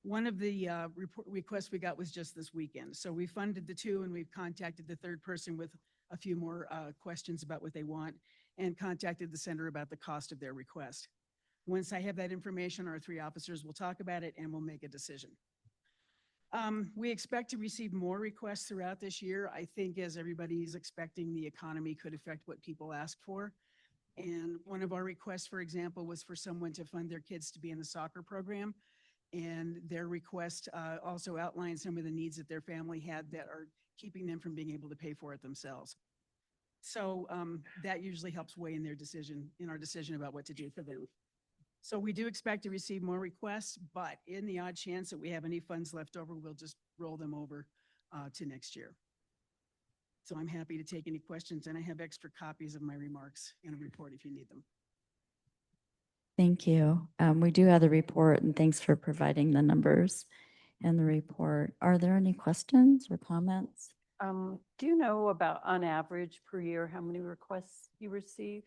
One of the requests we got was just this weekend. So we funded the 2, and we've contacted the 3rd person with a few more questions about what they want, and contacted the center about the cost of their request. Once I have that information, our 3 officers will talk about it and we'll make a decision. We expect to receive more requests throughout this year. I think as everybody's expecting, the economy could affect what people ask for. And one of our requests, for example, was for someone to fund their kids to be in the soccer program. And their request also outlined some of the needs that their family had that are keeping them from being able to pay for it themselves. So that usually helps weigh in our decision about what to do for them. So we do expect to receive more requests, but in the odd chance that we have any funds left over, we'll just roll them over to next year. So I'm happy to take any questions, and I have extra copies of my remarks in a report if you need them. Thank you. We do have the report, and thanks for providing the numbers in the report. Are there any questions or comments? Do you know about, on average per year, how many requests you receive?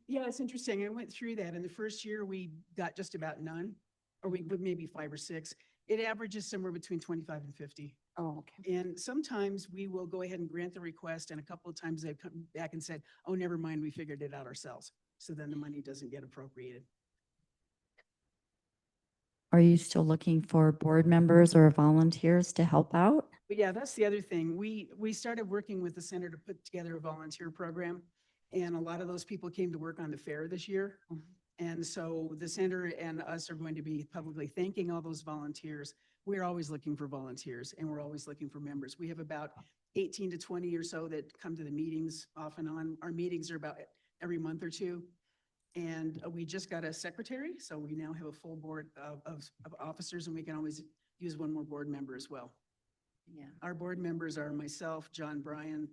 Yeah, it's interesting. I went through that. In the first year, we got just about none, or we would maybe 5 or 6. It averages somewhere between 25 and 50. Oh, okay. And sometimes we will go ahead and grant the request, and a couple of times they've come back and said, oh, never mind, we figured it out ourselves. So then the money doesn't get appropriated. Are you still looking for board members or volunteers to help out? But yeah, that's the other thing. We started working with the center to put together a volunteer program, and a lot of those people came to work on the fair this year. And so the center and us are going to be publicly thanking all those volunteers. We're always looking for volunteers, and we're always looking for members. We have about 18 to 20 or so that come to the meetings off and on. Our meetings are about every month or 2. And we just got a secretary, so we now have a full board of officers, and we can always use 1 more board member as well. Yeah. Our board members are myself, John Bryan,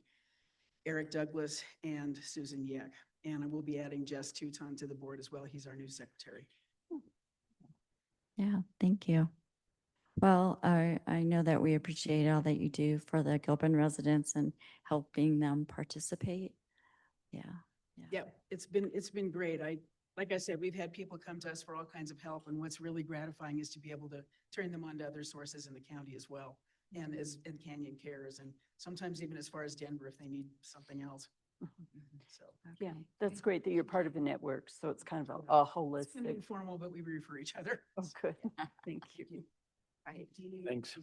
Eric Douglas, and Susan Yeck. And I will be adding Jess Touton to the board as well. He's our new secretary. Yeah, thank you. Well, I know that we appreciate all that you do for the Gilpin residents and helping them participate. Yeah. Yeah, it's been great. Like I said, we've had people come to us for all kinds of help, and what's really gratifying is to be able to turn them on to other sources in the county as well. And Canyon Cares, and sometimes even as far as Denver if they need something else. So. Yeah, that's great that you're part of a network, so it's kind of a It's kind of holistic. informal, but we refer each other. Oh, good. Thank you. Right. Thanks.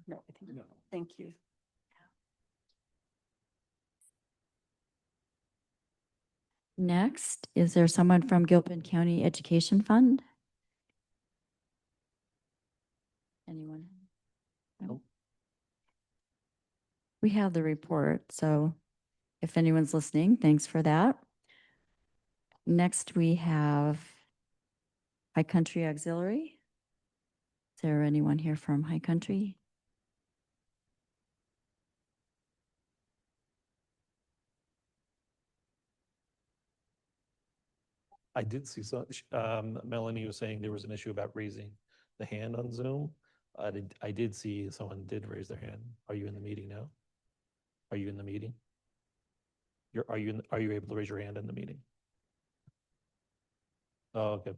No, I think, thank you. Next, is there someone from Gilpin County Education Fund? Anyone? No? Nope. We have the report, so if anyone's listening, thanks for that. Next, we have High Country Auxiliary. Is there anyone here from High Country? I did see Melanie was saying there was an issue about raising the hand on Zoom. I did see someone did raise their hand. Are you in the meeting now? Are you in the meeting? Are you able to raise your hand in the meeting? Oh, okay.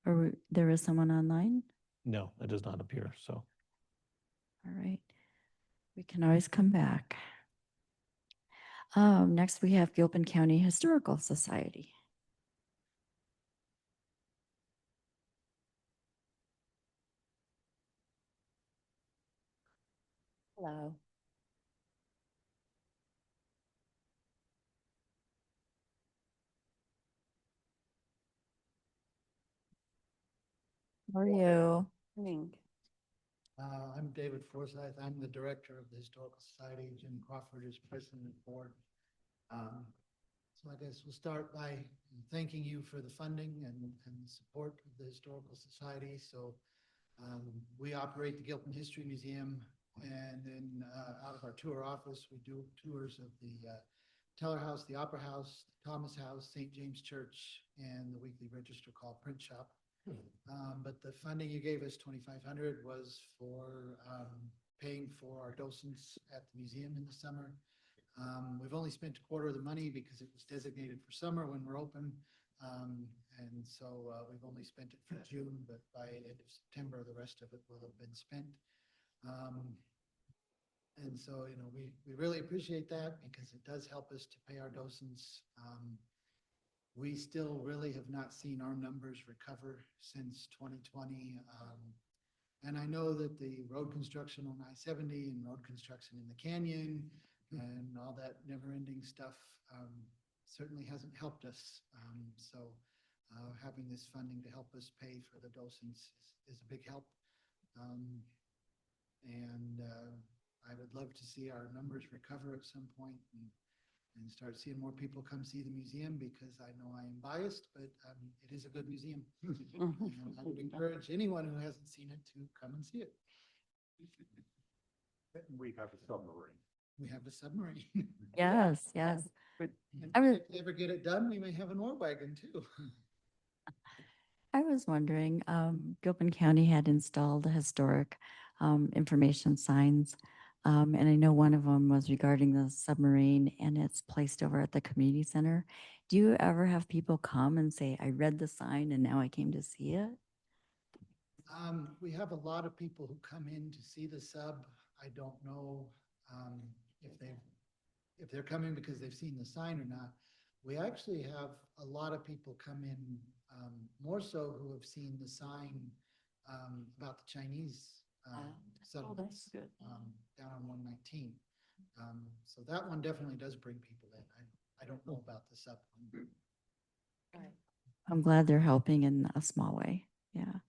Or there is someone online? No, it does not appear, so. All right. We can always come back. Next, we have Gilpin County Historical Society. Hello. How are you? Morning. I'm David Forsyth. I'm the director of the Historical Society. Jim Crawford is president of the board. So I guess we'll start by thanking you for the funding and support of the Historical Society. So we operate the Gilpin History Museum, and then out of our tour office, we do tours of the Teller House, the Opera House, the Thomas House, St. James Church, and the weekly register called Print Shop. But the funding you gave us, 2,500, was for paying for our docents at the museum in the summer. We've only spent a quarter of the money because it was designated for summer when we're open. And so we've only spent it for June, but by end of September, the rest of it will have been spent. And so, you know, we really appreciate that because it does help us to pay our docents. We still really have not seen our numbers recover since 2020. And I know that the road construction on I-70 and road construction in the canyon and all that never-ending stuff certainly hasn't helped us. So having this funding to help us pay for the docents is a big help. And I would love to see our numbers recover at some point and start seeing more people come see the museum, because I know I am biased, but it is a good museum. And I would encourage anyone who hasn't seen it to come and see it. We have a submarine. We have a submarine. Yes, yes. And I was- if they ever get it done, we may have an ore wagon too. I was wondering, Gilpin County had installed historic information signs. And I know one of them was regarding the submarine, and it's placed over at the community center. Do you ever have people come and say, I read the sign and now I came to see it? We have a lot of people who come in to see the sub. I don't know if they're coming because they've seen the sign or not. We actually have a lot of people come in, more so who have seen the sign about the Chinese settlements good. down on 119. So that one definitely does bring people in. I don't know about the sub one. I'm glad they're helping in a small way. Yeah.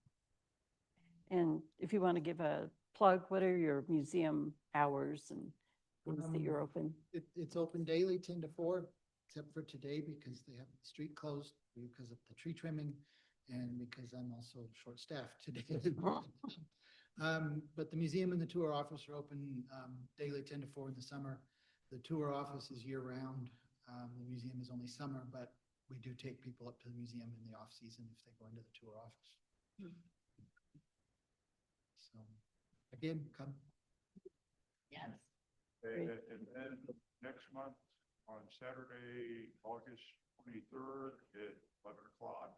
And if you want to give a plug, what are your museum hours and things that you're open? It's open daily, 10 to 4, except for today because they have the street closed because of the tree trimming and because I'm also short-staffed today. But the museum and the tour office are open daily 10 to 4 in the summer. The tour office is year-round. The museum is only summer, but we do take people up to the museum in the off season if they go into the tour office. So again, come. Yes. And then next month, on Saturday, August 23rd at 11 o'clock,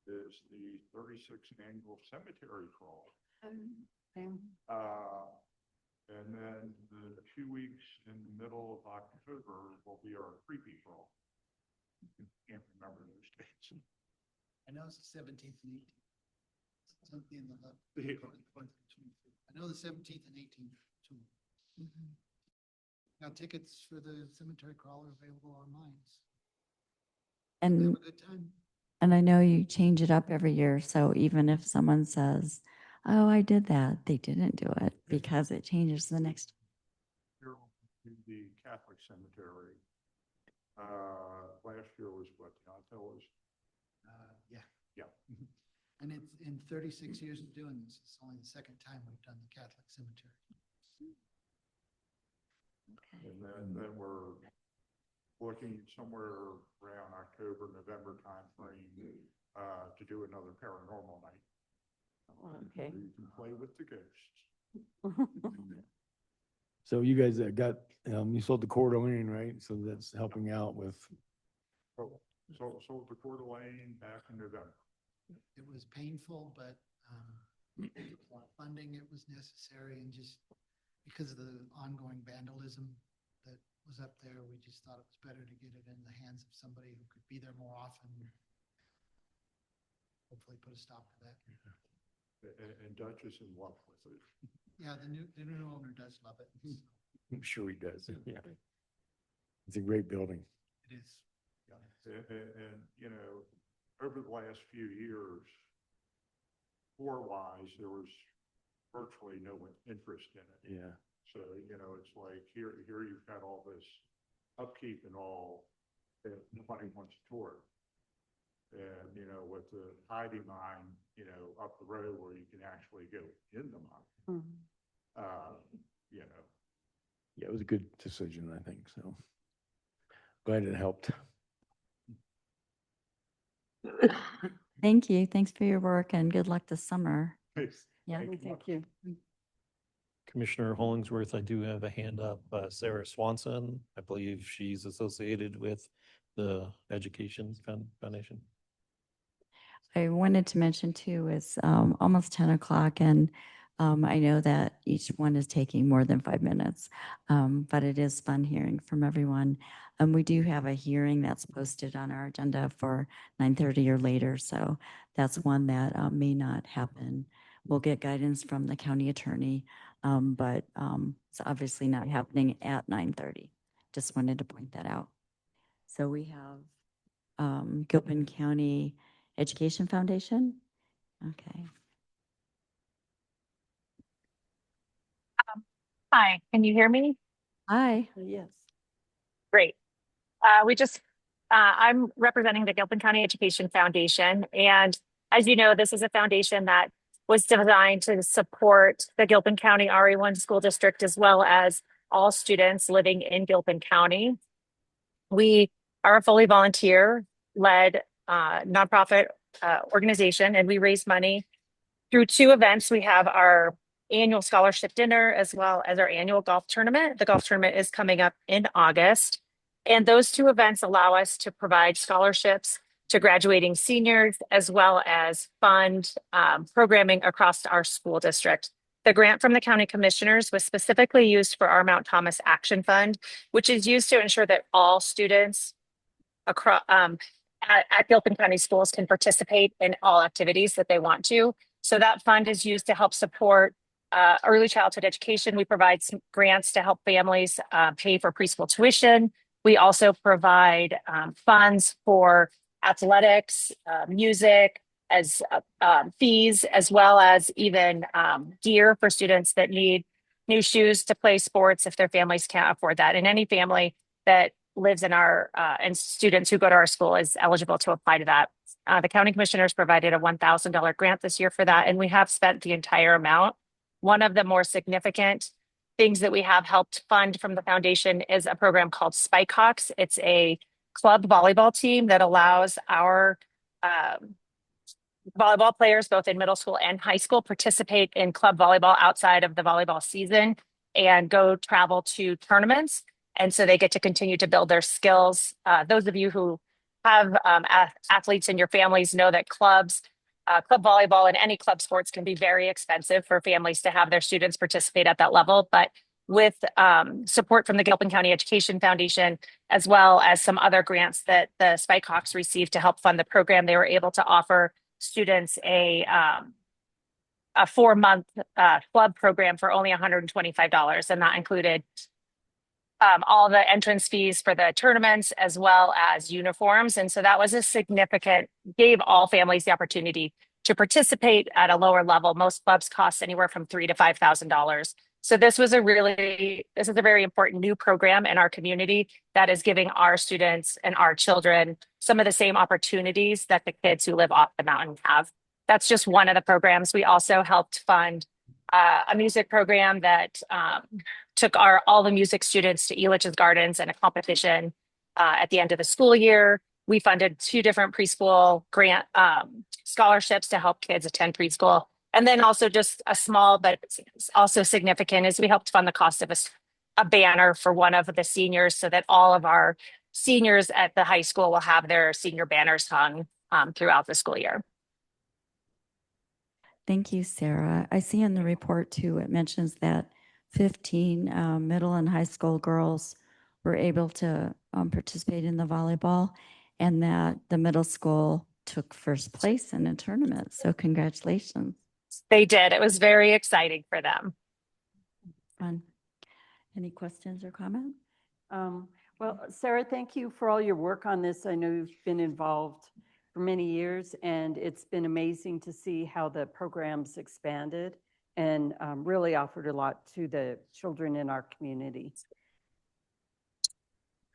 is the 36th annual cemetery crawl. And then the 2 weeks in the middle of October will be our creepy crawl. Can't remember those dates. I know it's the 17th and 18th. Something in the. Yeah. I know the 17th and 18th too. Now tickets for the cemetery crawl are available online. Have And, a good time. and I know you change it up every year. So even if someone says, oh, I did that, they didn't do it because it changes the next. Here in the Catholic cemetery. Last year was what, Deonta was? Yeah. Yeah. And it's in 36 years of doing this, it's only the second time we've done the Catholic cemetery. And then we're looking somewhere around October, November timeframe to do another paranormal night. Okay. Where you can play with the ghosts. So you guys got, you sold the Coeur d'Alene, right? So that's helping out with. So the Coeur d'Alene back in November. It was painful, but a lot of funding, it was necessary, and just because of the ongoing vandalism that was up there, we just thought it was better to get it in the hands of somebody who could be there more often. Hopefully put a stop to that. And Dutch is in love with it. Yeah, the new owner does love it. So I'm sure he does. Yeah. It's a great building. it is. And you know, over the last few years, floor-wise, there was virtually no interest in it. Yeah. So, you know, it's like here you've got all this upkeep and all that nobody wants to tour. And, you know, with the Heidi mine, you know, up the road where you can actually go in the mine, you know. Yeah, it was a good decision, I think. So glad it helped. Thank you. Thanks for your work and good luck this summer. Thanks. Yeah. Thank you. Commissioner Hollingsworth, I do have a hand up. Sarah Swanson, I believe she's associated with the Education Foundation. I wanted to mention too, it's almost 10 o'clock and I know that each one is taking more than 5 minutes, but it is fun hearing from everyone. We do have a hearing that's posted on our agenda for 9:30 or later, so that's one that may not happen. We'll get guidance from the county attorney, but it's obviously not happening at 9:30. Just wanted to point that out. So we have Gilpin County Education Foundation. Okay. Hi, can you hear me? Hi. Yes. Great. I'm representing the Gilpin County Education Foundation. And as you know, this is a foundation that was designed to support the Gilpin County RE1 school district, as well as all students living in Gilpin County. We are a fully volunteer-led nonprofit organization, and we raise money through 2 events. We have our annual scholarship dinner as well as our annual golf tournament. The golf tournament is coming up in August. And those 2 events allow us to provide scholarships to graduating seniors, as well as fund programming across our school district. The grant from the county commissioners was specifically used for our Mount Thomas Action Fund, which is used to ensure that all students across at Gilpin County schools can participate in all activities that they want to. So that fund is used to help support early childhood education. We provide some grants to help families pay for preschool tuition. We also provide funds for athletics, music, as fees, as well as even gear for students that need new shoes to play sports if their families can't afford that. And any family that lives in our and students who go to our school is eligible to apply to that. The county commissioners provided a $1,000 grant this year for that, and we have spent the entire amount. One of the more significant things that we have helped fund from the foundation is a program called Spike Hawks. It's a club volleyball team that allows our volleyball players, both in middle school and high school, participate in club volleyball outside of the volleyball season and go travel to tournaments. And so they get to continue to build their skills. Those of you who have athletes in your families know that club volleyball and any club sports can be very expensive for families to have their students participate at that level. But with support from the Gilpin County Education Foundation, as well as some other grants that the Spike Hawks received to help fund the program, they were able to offer students a 4-month club program for only $125. And that included all the entrance fees for the tournaments as well as uniforms. And so that was gave all families the opportunity to participate at a lower level. Most clubs cost anywhere from $3,000 to $5,000. So this is a very important new program in our community that is giving our students and our children some of the same opportunities that the kids who live off the mountain have. That's just one of the programs. We also helped fund a music program that took all the music students to Elitch's Gardens and a competition at the end of the school year. We funded 2 different preschool grant scholarships to help kids attend preschool. And then also just a small, but also significant, is we helped fund the cost of a banner for one of the seniors so that all of our seniors at the high school will have their senior banners hung throughout the school year. Thank you, Sarah. I see in the report too, it mentions that 15 middle and high school girls were able to participate in the volleyball, and that the middle school took first place in a tournament. So congratulations. They did. It was very exciting for them. Fun. Any questions or comments? Well, Sarah, thank you for all your work on this. I know you've been involved for many years, and it's been amazing to see how the program's expanded and really offered a lot to the children in our community.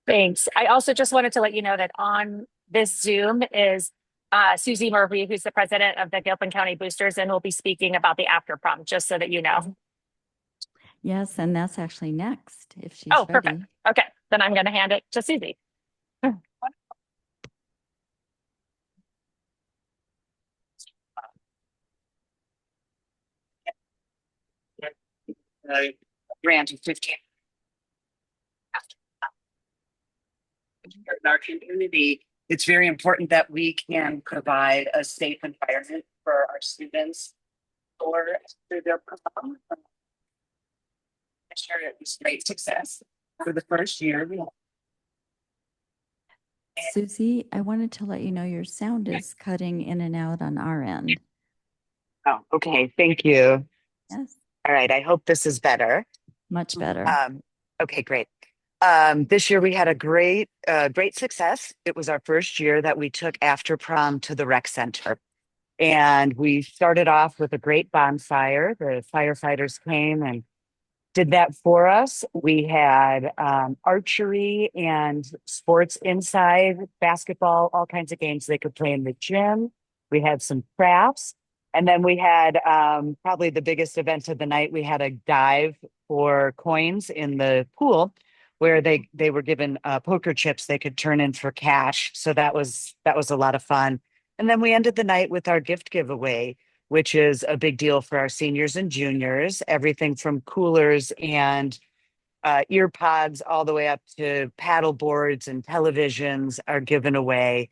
Thanks. I also just wanted to let you know that on this Zoom is Susie Murphy, who's the president of the Gilpin County Boosters, and will be speaking about the after prom, just so that you know. Yes, and that's actually next if she's ready. Perfect. Okay, then I'm going to hand it to Susie. Grant of 15. In our community, it's very important that we can provide a safe environment for our students or through their prom. Sure, it was great success for the first year. Susie, I wanted to let you know your sound is cutting in and out on our end. Oh, okay. Thank you. Yes. All right. I hope this is better. Much better. Okay, great. This year we had a great success. It was our first year that we took after prom to the rec center. And we started off with a great bonfire. The firefighters came and did that for us. We had archery and sports inside, basketball, all kinds of games they could play in the gym. We had some crafts. And then we had probably the biggest event of the night. We had a dive for coins in the pool where they were given poker chips they could turn in for cash. So that was a lot of fun. And then we ended the night with our gift giveaway, which is a big deal for our seniors and juniors. Everything from coolers and ear pods all the way up to paddle boards and televisions are given away.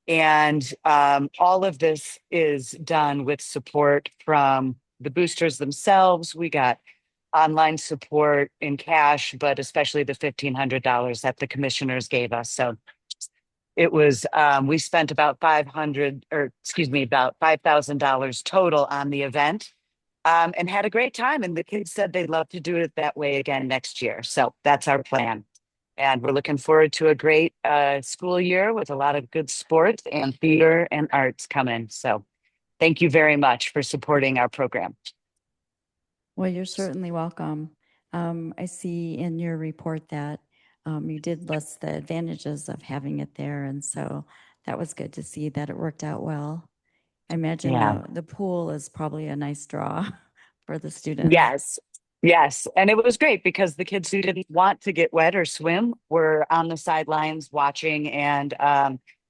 And all of this is done with support from the boosters themselves. We got online support in cash, but especially the $1,500 that the commissioners gave us. So it was, we spent about about $5,000 total on the event and had a great time. And the kids said they'd love to do it that way again next year. So that's our plan. And we're looking forward to a great school year with a lot of good sports and theater and arts coming. So thank you very much for supporting our program. Well, you're certainly welcome. I see in your report that you did list the advantages of having it there. And so that was good to see that it worked out well. I imagine the pool is probably a nice draw for the students. Yes. Yes, and it was great because the kids who didn't want to get wet or swim were on the sidelines watching and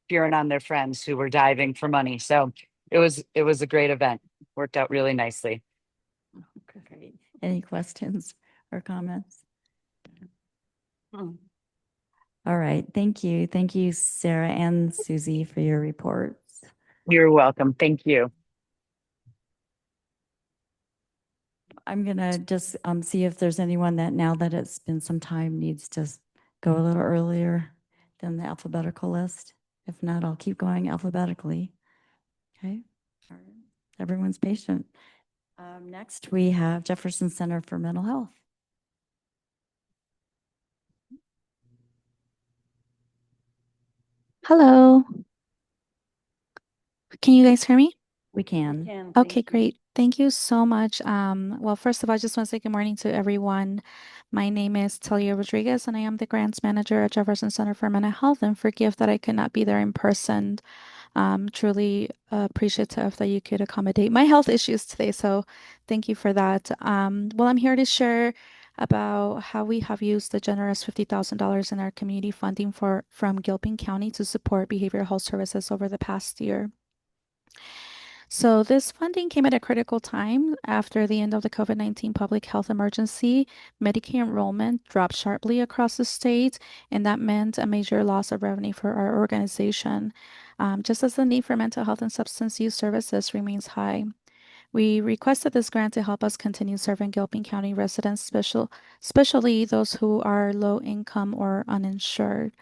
cheering on their friends who were diving for money. So it was a great event. Worked out really nicely. Great. Any questions or comments? All right. Thank you. Thank you, Sarah and Susie, for your reports. You're welcome. Thank you. I'm gonna just see if there's anyone that now that it's been some time needs to go a little earlier than the alphabetical list. If not, I'll keep going alphabetically. Okay. All right. Everyone's patient. Next, we have Jefferson Center for Mental Health. Hello. Can you guys hear me? We can. Okay, great. Thank you so much. Well, first of all, I just want to say good morning to everyone. My name is Talia Rodriguez, and I am the grants manager at Jefferson Center for Mental Health. And forgive that I could not be there in person. Truly appreciative that you could accommodate my health issues today. So thank you for that. Well, I'm here to share about how we have used the generous $50,000 in our community funding from Gilpin County to support behavioral health services over the past year. So this funding came at a critical time after the end of the COVID-19 public health emergency. Medicaid enrollment dropped sharply across the state, and that meant a major loss of revenue for our organization, just as the need for mental health and substance use services remains high. We requested this grant to help us continue serving Gilpin County residents, especially those who are low income or uninsured.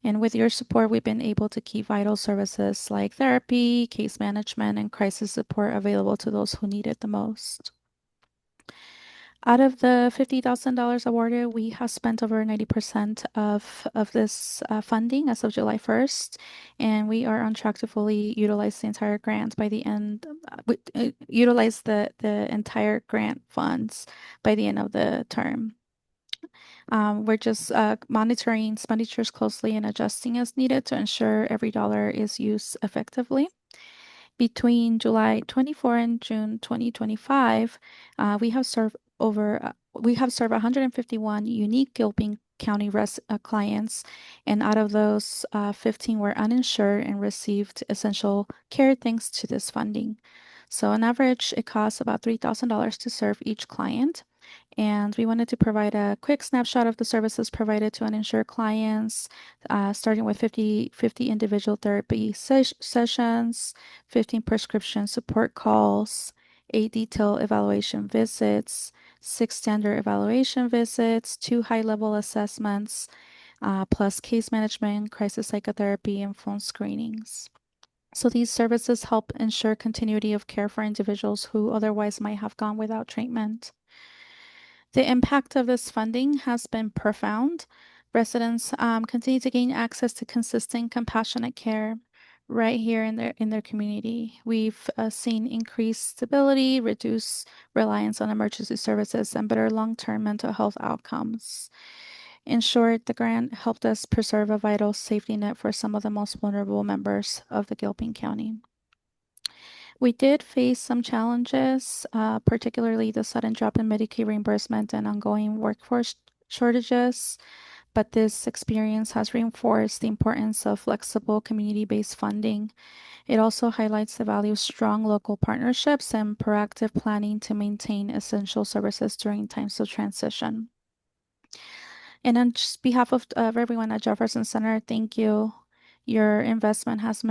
And with your support, we've been able to keep vital services like therapy, case management, and crisis support available to those who need it the most. Out of the $50,000 awarded, we have spent over 90% of this funding as of July 1st, and we are on track to fully utilize the entire grant by the end, utilize the entire grant funds by the end of the term. We're just monitoring expenditures closely and adjusting as needed to ensure every dollar is used effectively. Between July 24 and June 2025, we have served 151 unique Gilpin County clients, and out of those, 15 were uninsured and received essential care thanks to this funding. So on average, it costs about $3,000 to serve each client. And we wanted to provide a quick snapshot of the services provided to uninsured clients, starting with 50 individual therapy sessions, 15 prescription support calls, 8 detailed evaluation visits, 6 standard evaluation visits, 2 high-level assessments, plus case management, crisis psychotherapy, and phone screenings. So these services help ensure continuity of care for individuals who otherwise might have gone without treatment. The impact of this funding has been profound. Residents continue to gain access to consistent, compassionate care right here in their community. We've seen increased stability, reduced reliance on emergency services, and better long-term mental health outcomes. In short, the grant helped us preserve a vital safety net for some of the most vulnerable members of the Gilpin County. We did face some challenges, particularly the sudden drop in Medicaid reimbursement and ongoing workforce shortages, but this experience has reinforced the importance of flexible community-based funding. It also highlights the value of strong local partnerships and proactive planning to maintain essential services during times of transition. And on just behalf of everyone at Jefferson Center, thank you. Your investment has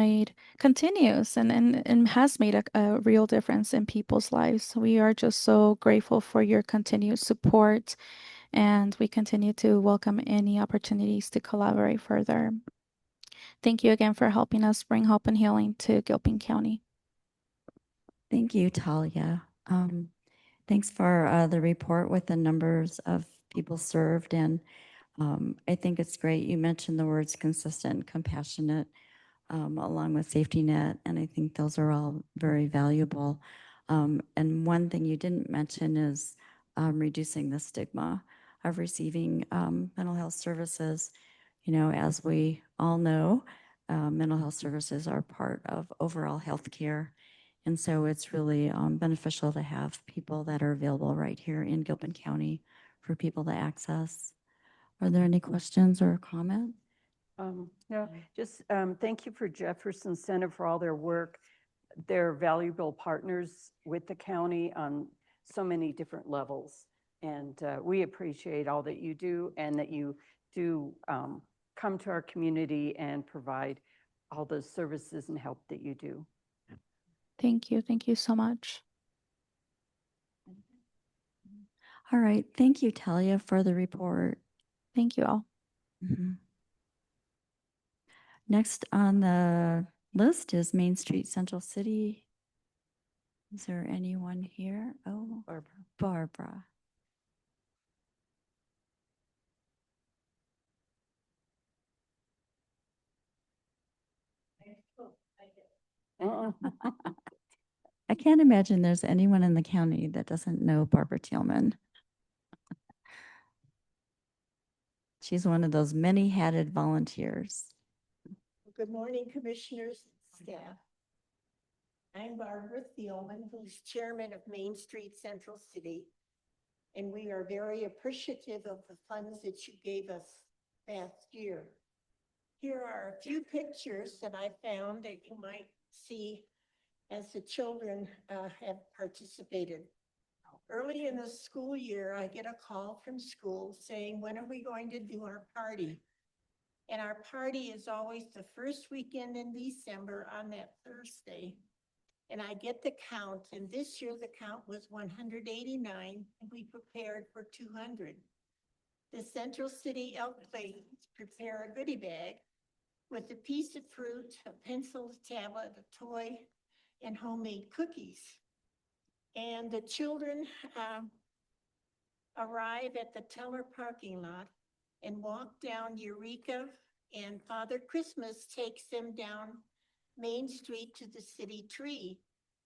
continues and has made a real difference in people's lives. We are just so grateful for your continued support, and we continue to welcome any opportunities to collaborate further. Thank you again for helping us bring hope and healing to Gilpin County. Thank you, Talia. Thanks for the report with the numbers of people served, and I think it's great. You mentioned the words consistent, compassionate, along with safety net, and I think those are all very valuable. And one thing you didn't mention is reducing the stigma of receiving mental health services. You know, as we all know, mental health services are part of overall health care, And so it's really beneficial to have people that are available right here in Gilpin County for people to access. Are there any questions or comments? No, just thank you for Jefferson Center for all their work. They're valuable partners with the county on so many different levels. And we appreciate all that you do and that you do come to our community and provide all the services and help that you do. Thank you. Thank you so much. All right. Thank you, Talia, for the report. Thank you all. Mhm. Next on the list is Main Street Central City. Is there anyone here? Oh, Barbara. I can't imagine there's anyone in the county that doesn't know Barbara Thielman. She's one of those many-hatted volunteers. Good morning, commissioners and staff. I'm Barbara Thielman, who's chairman of Main Street Central City, and we are very appreciative of the funds that you gave us last year. Here are a few pictures that I found that you might see as the children have participated. Early in the school year, I get a call from school saying, when are we going to do our party? And our party is always the first weekend in December on that Thursday. And I get the count, and this year the count was 189, and we prepared for 200. The Central City Elk Plains prepare a goodie bag with a piece of fruit, a pencil, a tablet, a toy, and homemade cookies. And the children arrive at the Teller parking lot and walk down Eureka, and Father Christmas takes them down Main Street to the city tree.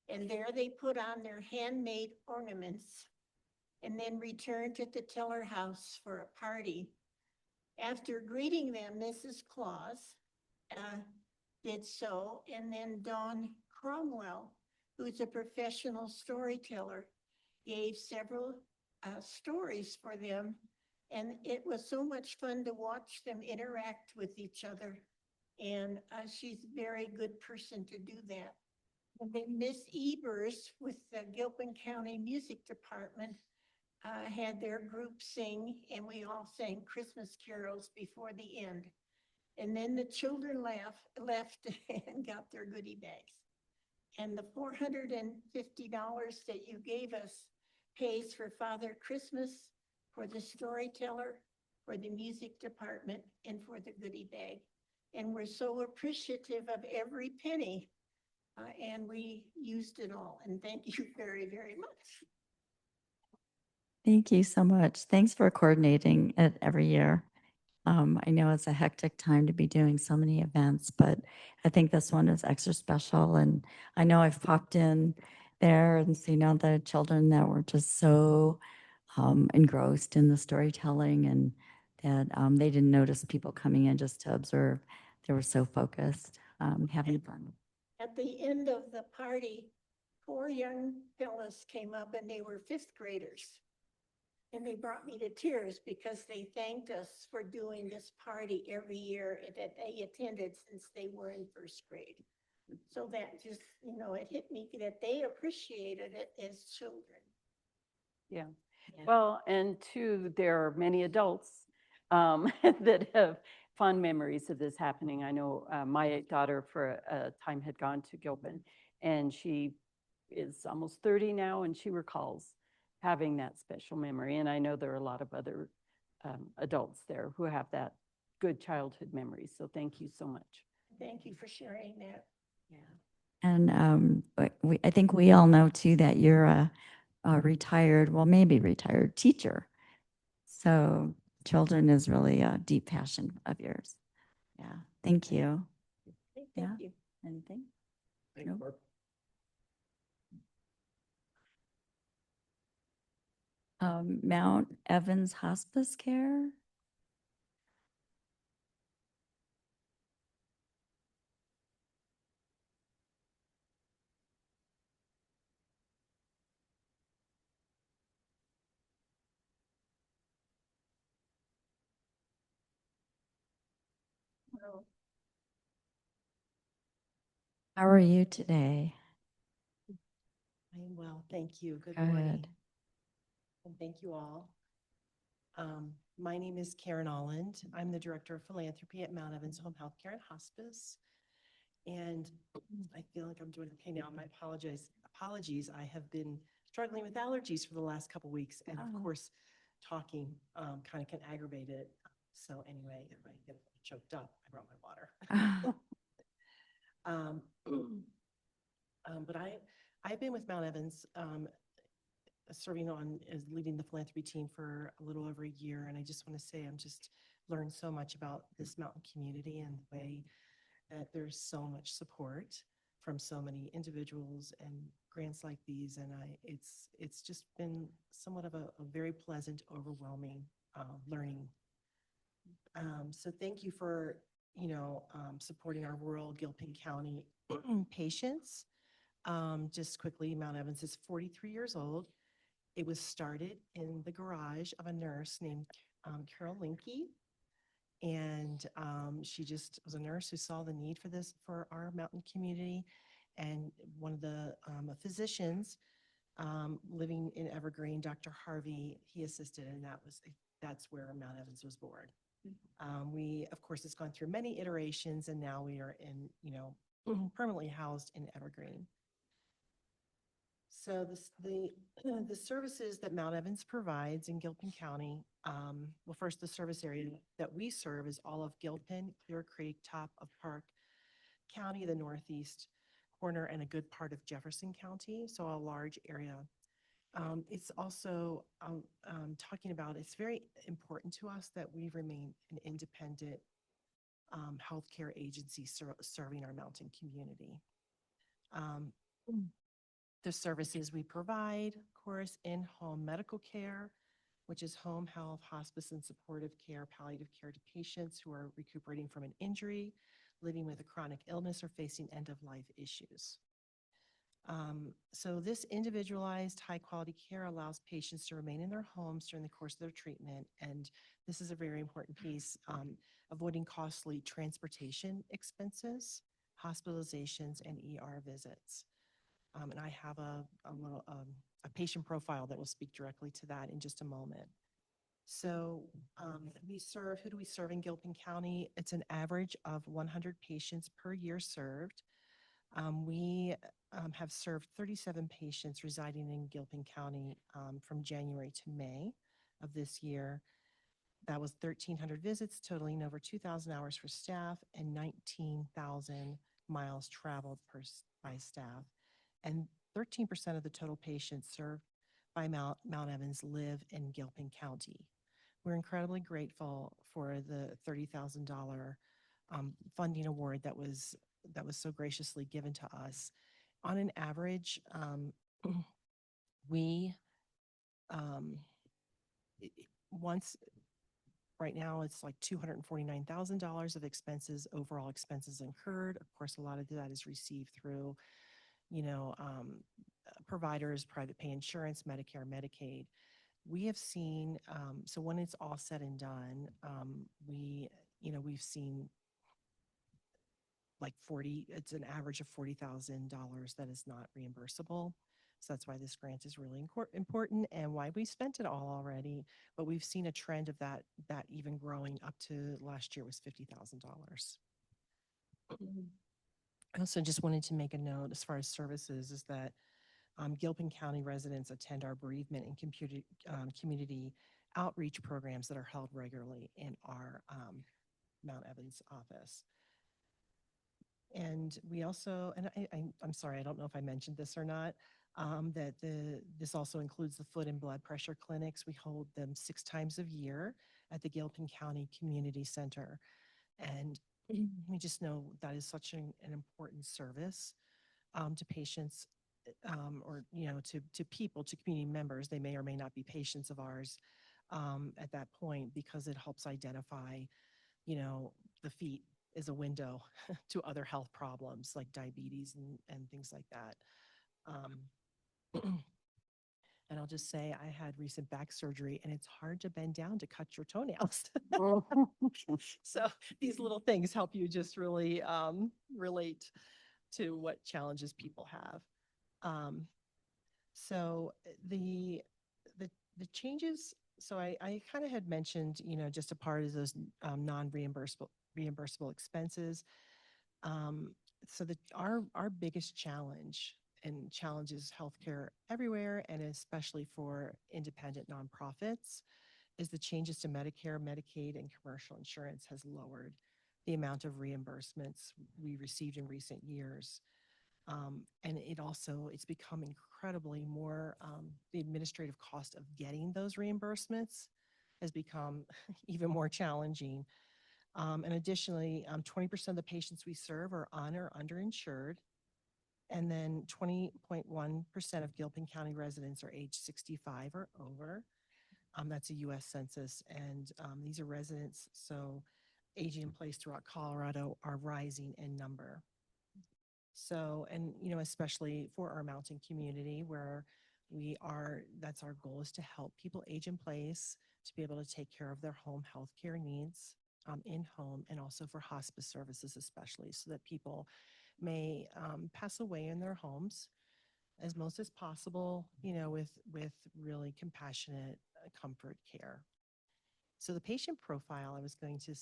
And there they put on their handmade ornaments and then return to the Teller house for a party. After greeting them, Mrs. Claus did so, and then Dawn Cromwell, who's a professional storyteller, gave several stories for them. And it was so much fun to watch them interact with each other. And she's a very good person to do that. And then Miss Ebers with the Gilpin County Music Department had their group sing, and we all sang Christmas carols before the end. And then the children left and got their goodie bags. And the $450 that you gave us pays for Father Christmas, for the storyteller, for the music department, and for the goodie bag. And we're so appreciative of every penny, and we used it all. And thank you very, very much. Thank you so much. Thanks for coordinating it every year. I know it's a hectic time to be doing so many events, but I think this one is extra special. And I know I've popped in there and seen all the children that were just so engrossed in the storytelling, and that they didn't notice people coming in just to observe. They were so focused, having fun. At the end of the party, 4 young fellas came up, and they were 5th graders. And they brought me to tears because they thanked us for doing this party every year that they attended since they were in 1st grade. So that just, it hit me that they appreciated it as children. Yeah. Well, and two, there are many adults that have fond memories of this happening. I know my daughter for a time had gone to Gilpin, and she is almost 30 now, and she recalls having that special memory. And I know there are a lot of other adults there who have that good childhood memory. So thank you so much. Thank you for sharing that. Yeah. And I think we all know too that you're a retired, well, maybe retired teacher. So children is really a deep passion of yours. Yeah. Thank you. Thank you. Anything? Thanks, Nope. Barb. Mount Evans Hospice Care. How are you today? I am well, thank you. Good Good. morning. And thank you all. My name is Karen Alland. I'm the Director of Philanthropy at Mount Evans Home Health Care and Hospice. And I feel like I'm doing okay now. My apologies. I have been struggling with allergies for the last couple weeks. And of course, talking kind of can aggravate it. So anyway, if I get choked up, I brought my water. But I've been with Mount Evans serving on as leading the philanthropy team for a little over a year. And I just want to say I'm just learned so much about this mountain community and the way that there's so much support from so many individuals and grants like these. And it's just been somewhat of a very pleasant, overwhelming learning. So thank you for, supporting our rural Gilpin County patients. Just quickly, Mount Evans is 43 years old. It was started in the garage of a nurse named Carol Linke. And she just was a nurse who saw the need for this for our mountain community. And one of the physicians living in Evergreen, Dr. Harvey, he assisted, and that's where Mount Evans was born. We, of course, it's gone through many iterations, and now we are in, permanently housed in Evergreen. So the services that Mount Evans provides in Gilpin County, well, first, the service area that we serve is all of Gilpin, Clear Creek, top of Park County, the northeast corner, and a good part of Jefferson County, so a large area. It's also talking about, it's very important to us that we remain an independent healthcare agency serving our mountain community. The services we provide, of course, in-home medical care, which is home health, hospice, and supportive care, palliative care to patients who are recuperating from an injury, living with a chronic illness, or facing end-of-life issues. So this individualized, high-quality care allows patients to remain in their homes during the course of their treatment, and this is a very important piece, avoiding costly transportation expenses, hospitalizations, and ER visits. And I have a patient profile that will speak directly to that in just a moment. So who do we serve in Gilpin County? It's an average of 100 patients per year served. We have served 37 patients residing in Gilpin County from January to May of this year. That was 1,300 visits, totaling over 2,000 hours for staff and 19,000 miles traveled by staff. And 13% of the total patients served by Mount Evans live in Gilpin County. We're incredibly grateful for the $30,000 funding award that was so graciously given to us. On an average, right now it's like $249,000 of expenses, overall expenses incurred. Of course, a lot of that is received through, providers, private pay insurance, Medicare, Medicaid. We have seen, so when it's all said and done, we've seen like it's an average of $40,000 that is not reimbursable. So that's why this grant is really important and why we spent it all already. But we've seen a trend of that even growing up to last year was $50,000. I also just wanted to make a note as far as services is that Gilpin County residents attend our bereavement and community outreach programs that are held regularly in our Mount Evans office. And we also, and I'm sorry, I don't know if I mentioned this or not, that this also includes the foot and blood pressure clinics. We hold them 6 times a year at the Gilpin County Community Center. And we just know that is such an important service to patients or, to people, to community members. They may or may not be patients of ours at that point because it helps identify, the feet is a window to other health problems like diabetes and things like that. And I'll just say I had recent back surgery and it's hard to bend down to cut your toenails. So these little things help you just really relate to what challenges people have. So the changes, so I kind of had mentioned, just a part of those non-reimbursable expenses. So our biggest challenge and challenges healthcare everywhere, and especially for independent nonprofits, is the changes to Medicare, Medicaid, and commercial insurance has lowered the amount of reimbursements we received in recent years. And it's become incredibly more, the administrative cost of getting those reimbursements has become even more challenging. And additionally, 20% of the patients we serve are on or underinsured. And then 20.1% of Gilpin County residents are age 65 or over. That's a US census. And these are residents, so aging in place throughout Colorado are rising in number. So, and, especially for our mountain community where that's our goal, is to help people age in place, to be able to take care of their home health care needs in home, and also for hospice services, especially so that people may pass away in their homes as most as possible, with really compassionate comfort care. So the patient profile, I was going to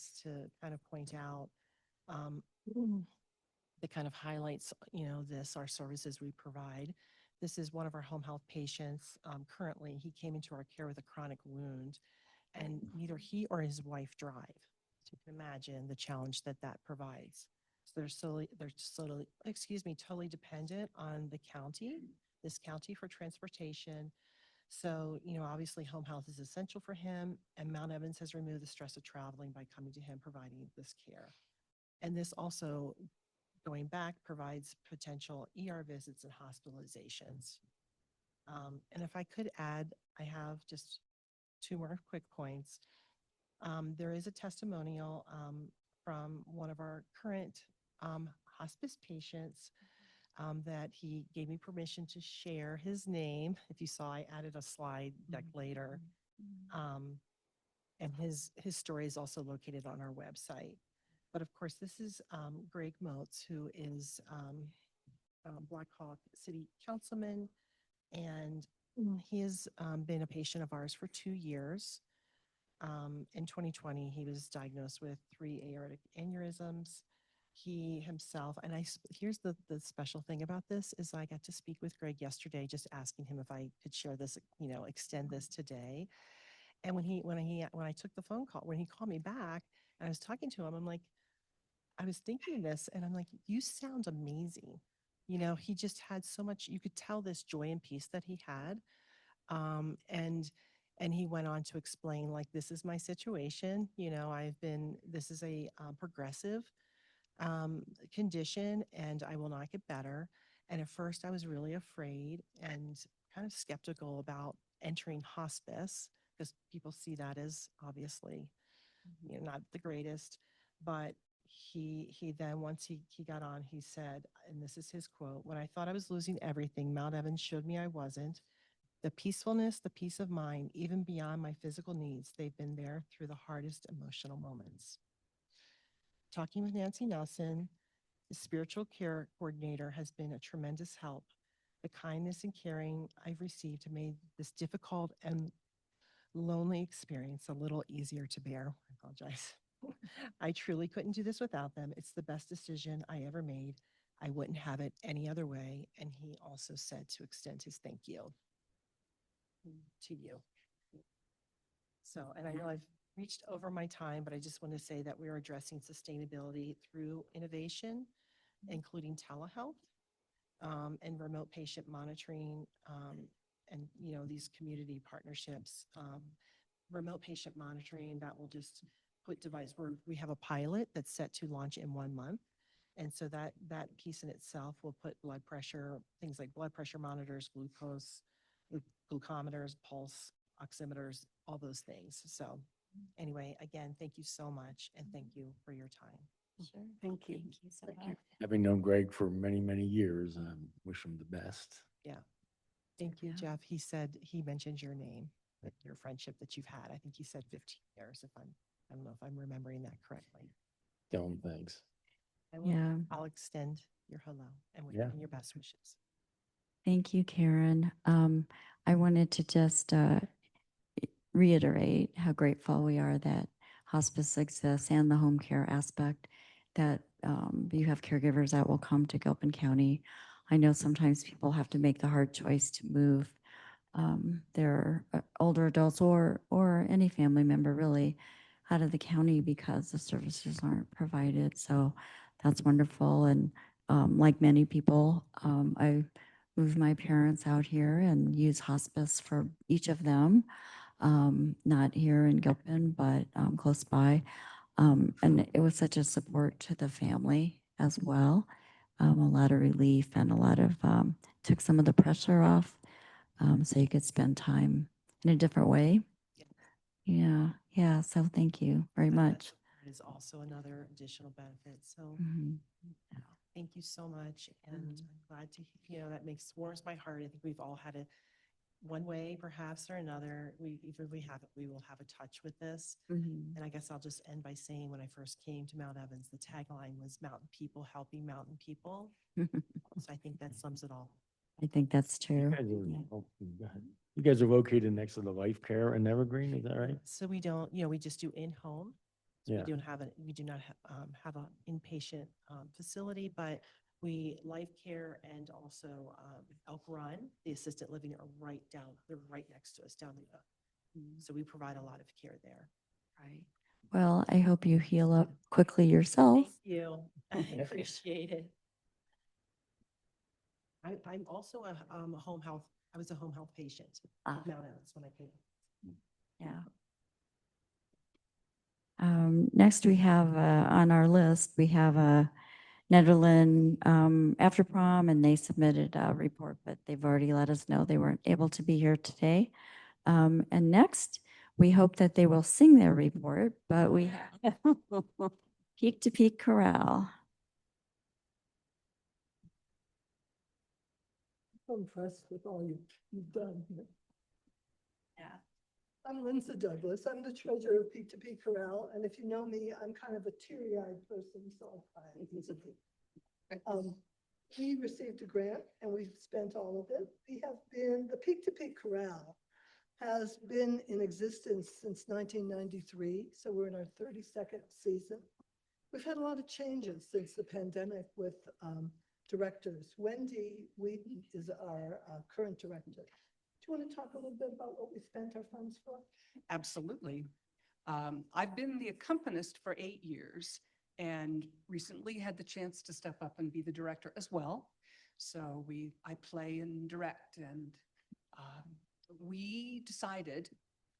kind of point out, that kind of highlights, our services we provide. This is one of our home health patients. Currently, he came into our care with a chronic wound, and neither he or his wife drive. So you can imagine the challenge that provides. So totally dependent on this county for transportation. So, obviously home health is essential for him, and Mount Evans has removed the stress of traveling by coming to him, providing this care. And this also, going back, provides potential ER visits and hospitalizations. And if I could add, I have just 2 more quick points. There is a testimonial from one of our current hospice patients that he gave me permission to share his name. If you saw, I added a slide deck later. And his story is also located on our website. But of course, this is Greg Moats, who is Black Hawk City Councilman, and he has been a patient of ours for 2 years. In 2020, he was diagnosed with 3 aortic aneurysms. He himself, and here's the special thing about this, is I got to speak with Greg yesterday, just asking him if I could share this, extend this today. And when I took the phone call, when he called me back, and I was talking to him, I was thinking this, and I'm like, you sound amazing. He just had so much, you could tell this joy and peace that he had. And he went on to explain, like, this is my situation. This is a progressive condition, and I will not get better. And at first I was really afraid and kind of skeptical about entering hospice, because people see that as obviously, not the greatest. But he then, once he got on, he said, and this is his quote: "When I thought I was losing everything, Mount Evans showed me I wasn't. The peacefulness, the peace of mind, even beyond my physical needs, they've been there through the hardest emotional moments." Talking with Nancy Nelson, the spiritual care coordinator, has been a tremendous help. The kindness and caring I've received have made this difficult and lonely experience a little easier to bear. I apologize. I truly couldn't do this without them. It's the best decision I ever made. I wouldn't have it any other way. And he also said to extend his thank you to you. So, and I know I've reached over my time, but I just want to say that we are addressing sustainability through innovation, including telehealth, and remote patient monitoring, and these community partnerships. Remote patient monitoring, that will just put we have a pilot that's set to launch in 1 month. And so that piece in itself will put blood pressure, things like blood pressure monitors, glucose, glucometers, pulse oximeters, all those things. So anyway, again, thank you so much, and thank you for your time. Sure. Thank you. Thank you so much. Having known Greg for many, many years, wish him the best. Yeah. Thank you, Jeff. He mentioned your name, your friendship that you've had. I think he said 15 years, I don't know if I'm remembering that correctly. Tell him thanks. Yeah. I'll extend your hello Yeah. and your best wishes. Thank you, Karen. I wanted to just reiterate how grateful we are that hospice exists and the home care aspect, that you have caregivers that will come to Gilpin County. I know sometimes people have to make the hard choice to move their older adults or any family member really out of the county because the services aren't provided. So that's wonderful. And like many people, I moved my parents out here and use hospice for each of them. Not here in Gilpin, but close by. And it was such a support to the family as well. A lot of relief and a lot of took some of the pressure off, so you could spend time in a different way. Yeah, yeah. So thank you very much. It is also another additional benefit. So Mhm. thank you so much. And I'm glad to, that warms my heart. I think we've all had it one way perhaps or another. We will have a touch with this. Mhm. And I guess I'll just end by saying when I first came to Mount Evans, the tagline was mountain people helping mountain people. So I think that sums it all. I think that's You true. guys Yeah. are, oh, go ahead. You guys are located next to the Life Care in Evergreen, is that right? So we don't, we just do in-home. So Yeah. we do not have an inpatient facility, but we life care and also Elk Run, the assisted living are they're right next to us down the. So we provide a lot of care there. Right. Well, I hope you heal up quickly yourself. Thank you. I appreciate it. I'm also a home health. I was a home health patient at Mount Evans when I came. Yeah. Next, we have on our list, we have Netherland after prom, and they submitted a report, but they've already let us know they weren't able to be here today. And next, we hope that they will sing their report, but we have Peak to Peak Corral. I'm impressed with all you've done here. Yeah. I'm Linda Douglas. I'm the treasurer of Peak to Peak Corral. And if you know me, I'm kind of a teary-eyed person, so I'll cry. We received a grant and we've spent all of it. The Peak to Peak Corral has been in existence since 1993. So we're in our 32nd season. We've had a lot of changes since the pandemic with directors. Wendy Wheaton is our current director. Do you want to talk a little bit about what we spent our funds for? Absolutely. I've been the accompanist for 8 years and recently had the chance to step up and be the director as well. So I play and direct, and we decided,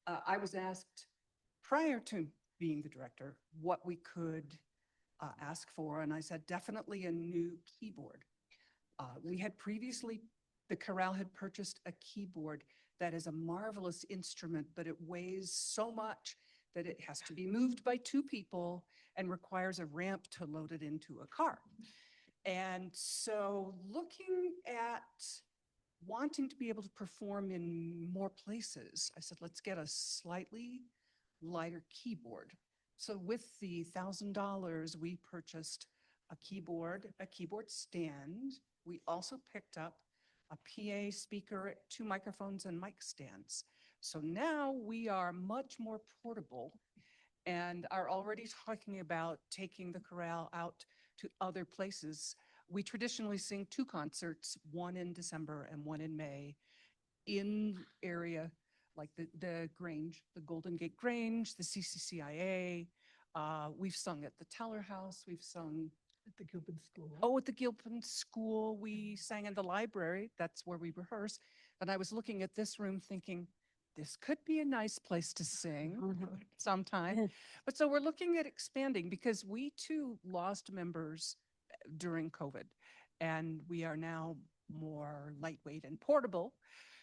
I was asked prior to being the director what we could ask for, and I said definitely a new keyboard. We had previously, the chorale had purchased a keyboard that is a marvelous instrument, but it weighs so much that it has to be moved by 2 people and requires a ramp to load it into a car. And so looking at wanting to be able to perform in more places, I said, let's get a slightly lighter keyboard. So with the $1,000, we purchased a keyboard stand. We also picked up a PA speaker, 2 microphones and mic stands. So now we are much more portable and are already talking about taking the chorale out to other places. We traditionally sing 2 concerts, one in December and one in May, in area like the Grange, the Golden Gate Grange, the CCCIA. We've sung at the Teller House. We've sung at the Gilpin School. Oh, at the Gilpin School. We sang in the library. That's where we rehearse. And I was looking at this room thinking, this could be a nice place to sing sometime. But so we're looking at expanding because we too lost members during COVID, and we are now more lightweight and portable.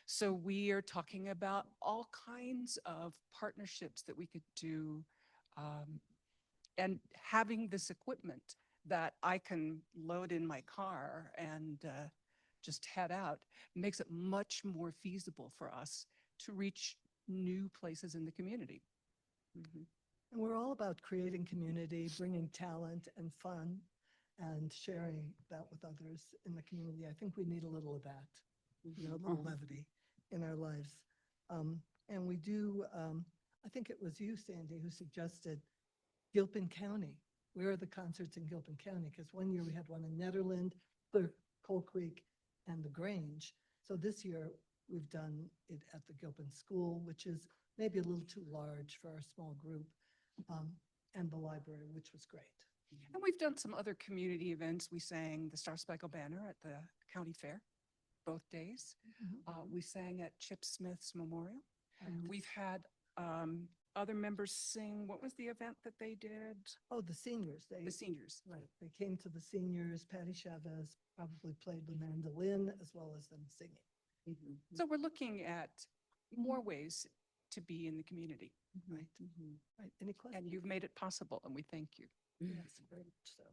So we are talking about all kinds of partnerships that we could do, and having this equipment that I can load in my car and just head out makes it much more feasible for us to reach new places in the community. And we're all about creating community, bringing talent and fun. and sharing that with others in the community. I think we need a little of that, you know, a little levity in our lives. And we do, I think it was you, Sandy, who suggested Gilpin County. Where are the concerts in Gilpin County? Because one year we had one in Netherland, Coal Creek, and the Grange. So this year we've done it at the Gilpin School, which is maybe a little too large for our small group, and the library, which was great. And we've done some other community events. We sang the Star Spangled Banner at the county fair, both days. We sang at Chip Smith's memorial. We've had other members sing. What was the event that they did? Oh, the seniors. The seniors. Right. They came to the seniors. Patty Chavez probably played the mandolin as well as them singing. So we're looking at more ways to be in the community. Right. Right. Any questions? And you've made it possible, and we thank you. Yes, very much so.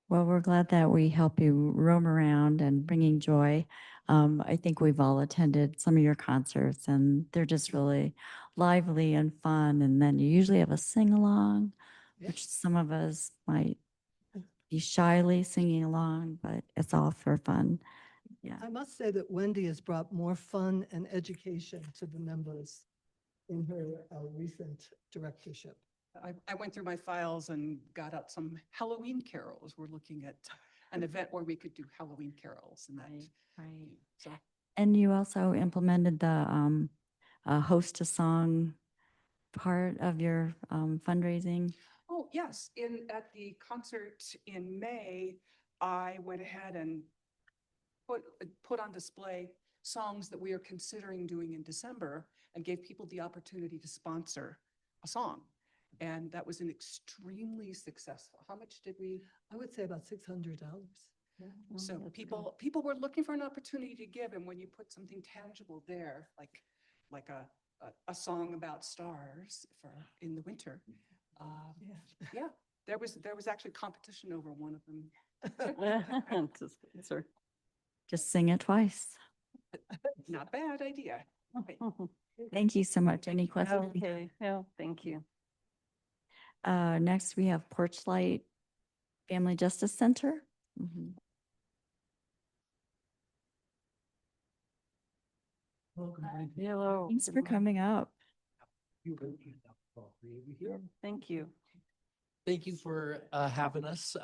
Well, we're glad that we help you roam around and bringing joy. I think we've all attended some of your concerts, and they're just really lively and fun. And then you usually have a sing-along, which some of us might be shyly singing along, but it's all for fun. Yeah. I must say that Wendy has brought more fun and education to the members in her recent directorship. I went through my files and got out some Halloween carols. We're looking at an event where we could do Halloween carols and that. Right. So And you also implemented the host a song part of your fundraising. oh, yes, at the concert in May, I went ahead and put on display songs that we are considering doing in December and gave people the opportunity to sponsor a song. And that was an extremely successful. How much did we? I would say about $600. So people were looking for an opportunity to give, and when you put something tangible there, like a song about stars for in the winter, yeah, there was actually competition over one of them. Just sing it twice. Not bad idea. Thank you so much. Any questions? Okay, no, thank you. Next, we have Porchlight Family Justice Center. Hello. Thanks for coming up. Thank you. Thank you for having us,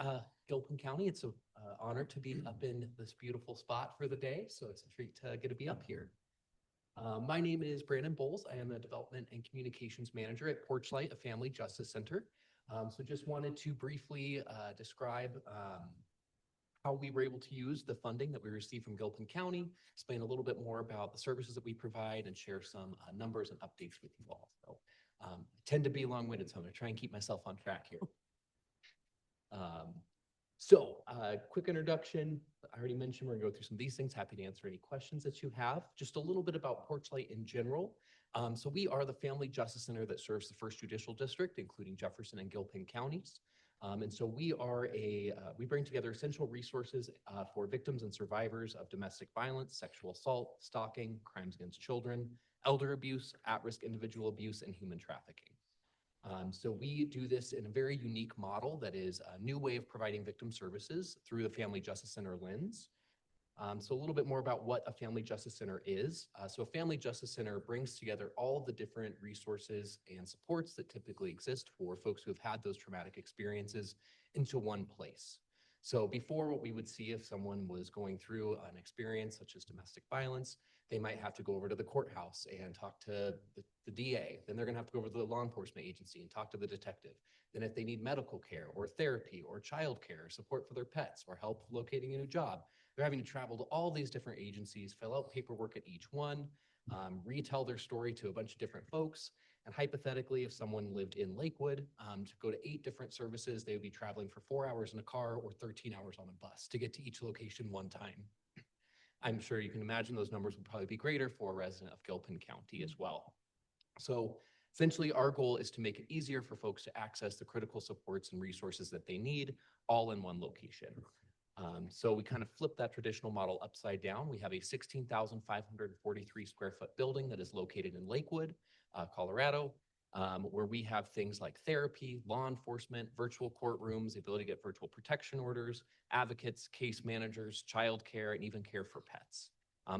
Gilpin County. It's an honor to be up in this beautiful spot for the day, so it's a treat to get to be up here. My name is Brandon Bowles. I am the Development and Communications Manager at Porchlight, a Family Justice Center. So just wanted to briefly describe how we were able to use the funding that we received from Gilpin County, explain a little bit more about the services that we provide, and share some numbers and updates with you all. So I tend to be long-winded, so I'm going to try and keep myself on track here. Quick introduction. I already mentioned we're going to go through some of these things. Happy to answer any questions that you have. Just a little bit about Porchlight in general. So we are the Family Justice Center that serves the 1st Judicial District, including Jefferson and Gilpin counties. And so we are we bring together essential resources for victims and survivors of domestic violence, sexual assault, stalking, crimes against children, elder abuse, at-risk individual abuse, and human trafficking. So we do this in a very unique model that is a new way of providing victim services through the Family Justice Center lens. So a little bit more about what a Family Justice Center is. So a Family Justice Center brings together all the different resources and supports that typically exist for folks who have had those traumatic experiences into one place. So before, what we would see if someone was going through an experience such as domestic violence, they might have to go over to the courthouse and talk to the DA. Then they're going to have to go over to the law enforcement agency and talk to the detective. Then if they need medical care or therapy or childcare, support for their pets, or help locating a new job, they're having to travel to all these different agencies, fill out paperwork at each one, retell their story to a bunch of different folks. And hypothetically, if someone lived in Lakewood, to go to 8 different services, they would be traveling for 4 hours in a car or 13 hours on a bus to get to each location one time. I'm sure you can imagine those numbers would probably be greater for a resident of Gilpin County as well. So essentially, our goal is to make it easier for folks to access the critical supports and resources that they need all in one location. So we kind of flip that traditional model upside down. We have a 16,543 square foot building that is located in Lakewood, Colorado. where we have things like therapy, law enforcement, virtual courtrooms, the ability to get virtual protection orders, advocates, case managers, childcare, and even care for pets.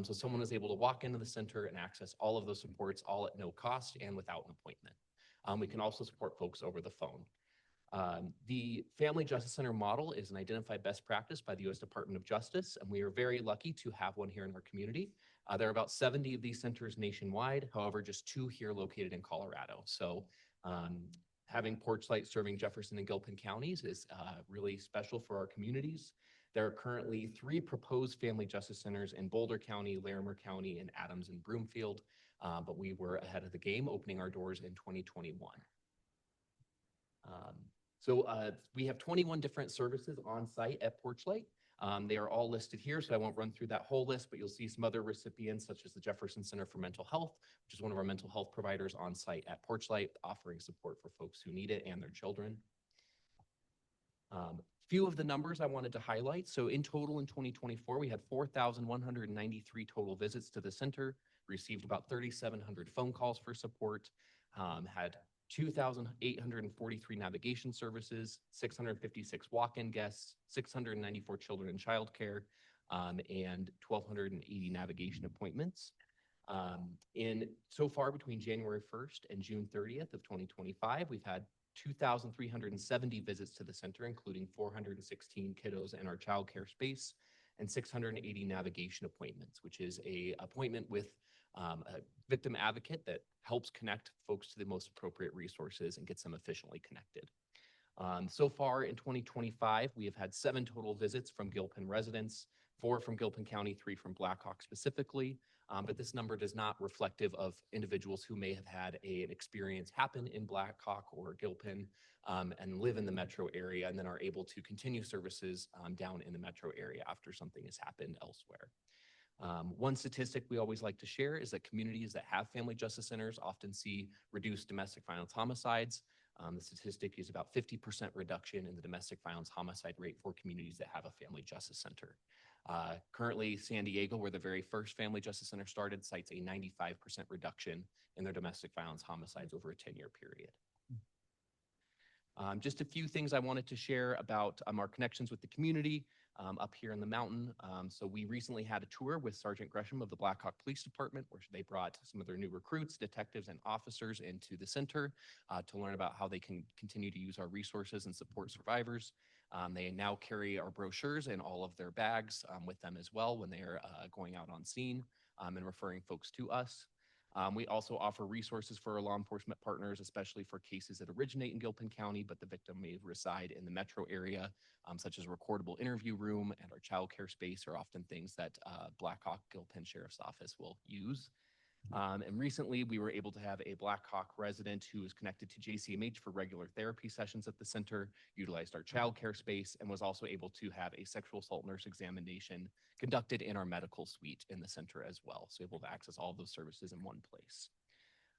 So someone is able to walk into the center and access all of those supports all at no cost and without an appointment. We can also support folks over the phone. The Family Justice Center model is an identified best practice by the U.S. Department of Justice, and we are very lucky to have one here in our community. There are about 70 of these centers nationwide, however, just 2 here located in Colorado. So having Porchlight serving Jefferson and Gilpin counties is really special for our communities. There are currently 3 proposed family justice centers in Boulder County, Larimer County, and Adams and Broomfield, but we were ahead of the game, opening our doors in 2021. We have 21 different services on site at Porchlight. They are all listed here, so I won't run through that whole list, but you'll see some other recipients such as the Jefferson Center for Mental Health, which is one of our mental health providers on site at Porchlight, offering support for folks who need it and their children. Few of the numbers I wanted to highlight. So in total in 2024, we had 4,193 total visits to the center, received about 3,700 phone calls for support, had 2,843 navigation services, 656 walk-in guests, 694 children in childcare, and 1,280 navigation appointments. So far between January 1st and June 30th of 2025, we've had 2,370 visits to the center, including 416 kiddos in our childcare space and 680 navigation appointments, which is a appointment with a victim advocate that helps connect folks to the most appropriate resources and gets them efficiently connected. So far in 2025, we have had 7 total visits from Gilpin residents, 4 from Gilpin County, 3 from Blackhawk specifically. But this number does not reflective of individuals who may have had an experience happen in Blackhawk or Gilpin and live in the metro area and then are able to continue services down in the metro area after something has happened elsewhere. One statistic we always like to share is that communities that have family justice centers often see reduced domestic violence homicides. The statistic is about 50% reduction in the domestic violence homicide rate for communities that have a family justice center. Currently, San Diego, where the very first family justice center started, cites a 95% reduction in their domestic violence homicides over a 10-year period. Just a few things I wanted to share about our connections with the community up here in the mountain. So we recently had a tour with Sergeant Gresham of the Blackhawk Police Department, where they brought some of their new recruits, detectives, and officers into the center to learn about how they can continue to use our resources and support survivors. They now carry our brochures in all of their bags with them as well when they are going out on scene and referring folks to us. We also offer resources for our law enforcement partners, especially for cases that originate in Gilpin County, but the victim may reside in the metro area, such as a recordable interview room and our child care space are often things that Blackhawk Gilpin Sheriff's Office will use. And recently, we were able to have a Blackhawk resident who is connected to JCMH for regular therapy sessions at the center, utilized our child care space, and was also able to have a sexual assault nurse examination conducted in our medical suite in the center as well. So able to access all of those services in one place.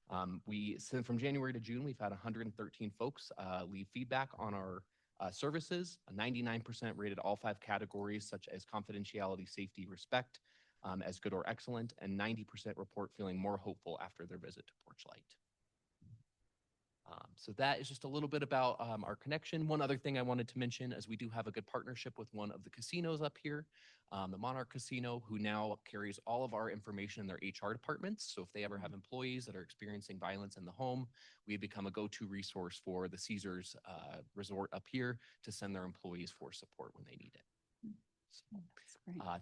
From January to June, we've had 113 folks leave feedback on our services. 99% rated all 5 categories, such as confidentiality, safety, respect, as good or excellent, and 90% report feeling more hopeful after their visit to Porchlight. So that is just a little bit about our connection. One other thing I wanted to mention is we do have a good partnership with one of the casinos up here, the Monarch Casino, who now carries all of our information in their HR departments. So if they ever have employees that are experiencing violence in the home, we become a go-to resource for the Caesars Resort up here to send their employees for support when they need it.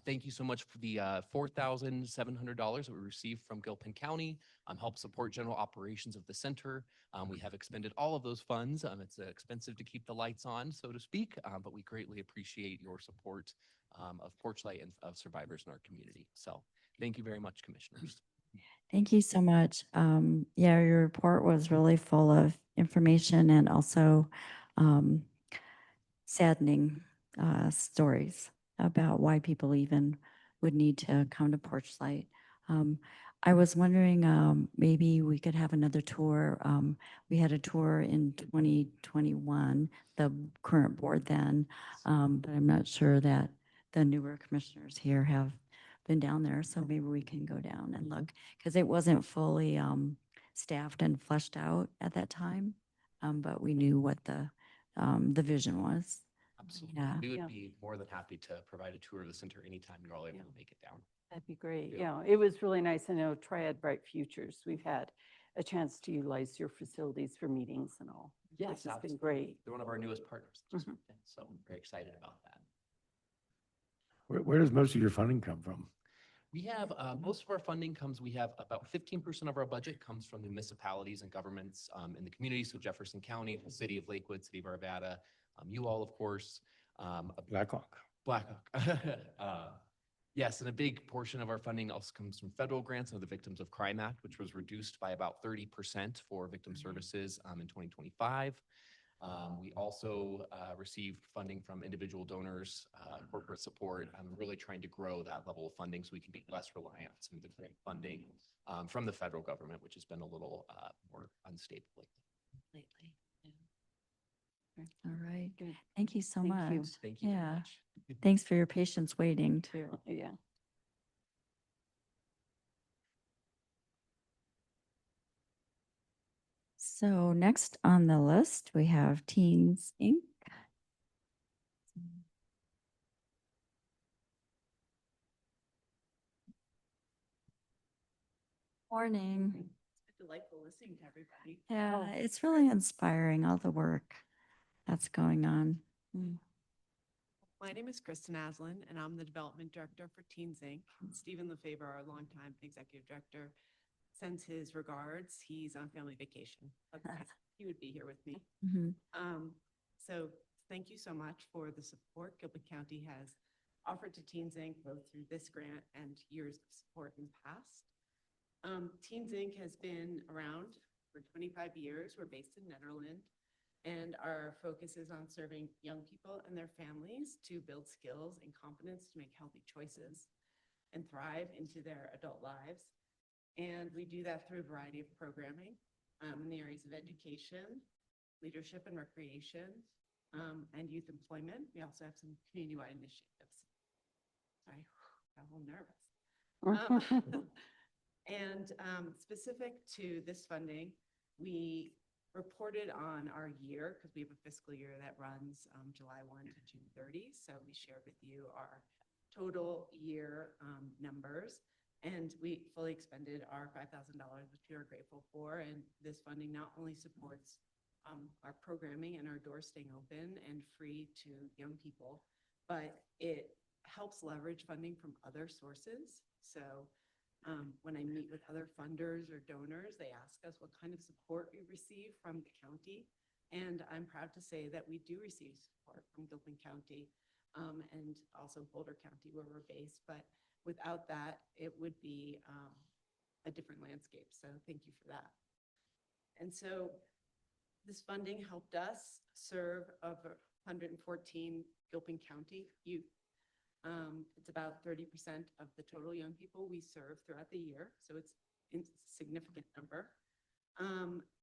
Thank you so much for the $4,700 that we received from Gilpin County, help support general operations of the center. We have expended all of those funds. It's expensive to keep the lights on, so to speak, but we greatly appreciate your support of Porchlight and of survivors in our community. So thank you very much, commissioners. Thank you so much. Yeah, your report was really full of information and also saddening stories about why people even would need to come to Porchlight. I was wondering maybe we could have another tour. We had a tour in 2021, the current board then, but I'm not sure that the newer commissioners here have been down there. So maybe we can go down and look because it wasn't fully staffed and fleshed out at that time. But we knew what the vision was. Absolutely. Yeah. We Yeah. would be more than happy to provide a tour of the center anytime you're all able Yeah. to make it down. That'd be great. Yeah. Yeah, it was really nice. I know Triad Bright Futures, we've had a chance to utilize your facilities for meetings and all. Yes, Which has been absolutely. great. They're one of our newest partners. Just Mhm. moved in, so I'm very excited about that. Where does most of your funding come from? We have, most of our funding we have about 15% of our budget comes from the municipalities and governments in the community. So Jefferson County, the city of Lakewood, city of Arvada, you all, of course. Blackhawk. Blackhawk. Yes, and a big portion of our funding also comes from federal grants under the Victims of Crime Act, which was reduced by about 30% for victim services in 2025. We also received funding from individual donors, corporate support. I'm really trying to grow that level of funding so we can be less reliant on some of the grant funding from the federal government, which has been a little more unstable lately. All right. Good. Thank you so Thank much. you. Thank you very Yeah. much. Thanks for your patience waiting too. Yeah. So next on the list, we have Teens Inc. Morning. It's been delightful listening to everybody. Yeah, it's really inspiring, all the work that's going on. Mm. My name is Kristen Aslin, and I'm the Development Director for Teens Inc. Stephen LaFavor, our longtime Executive Director, sends his regards. He's on family vacation. Otherwise, he would be here with me. Mhm. So thank you so much for the support Gilpin County has offered to Teens Inc., both through this grant and years of support in the past. Teens Inc. has been around for 25 years. We're based in Netherlands, and our focus is on serving young people and their families to build skills and confidence to make healthy choices and thrive into their adult lives. And we do that through a variety of programming in the areas of education, leadership and recreation, and youth employment. We also have some community-wide initiatives. Sorry, got a little nervous. And specific to this funding, we reported on our year because we have a fiscal year that runs July 1 to June 30. So we shared with you our total year numbers, and we fully expended our $5,000, which we are grateful for. And this funding not only supports our programming and our doors staying open and free to young people, but it helps leverage funding from other sources. So when I meet with other funders or donors, they ask us what kind of support we receive from the county. And I'm proud to say that we do receive support from Gilpin County and also Boulder County, where we're based. But without that, it would be a different landscape. So thank you for that. And so this funding helped us serve over 114 Gilpin County youth. It's about 30% of the total young people we serve throughout the year, so it's a significant number.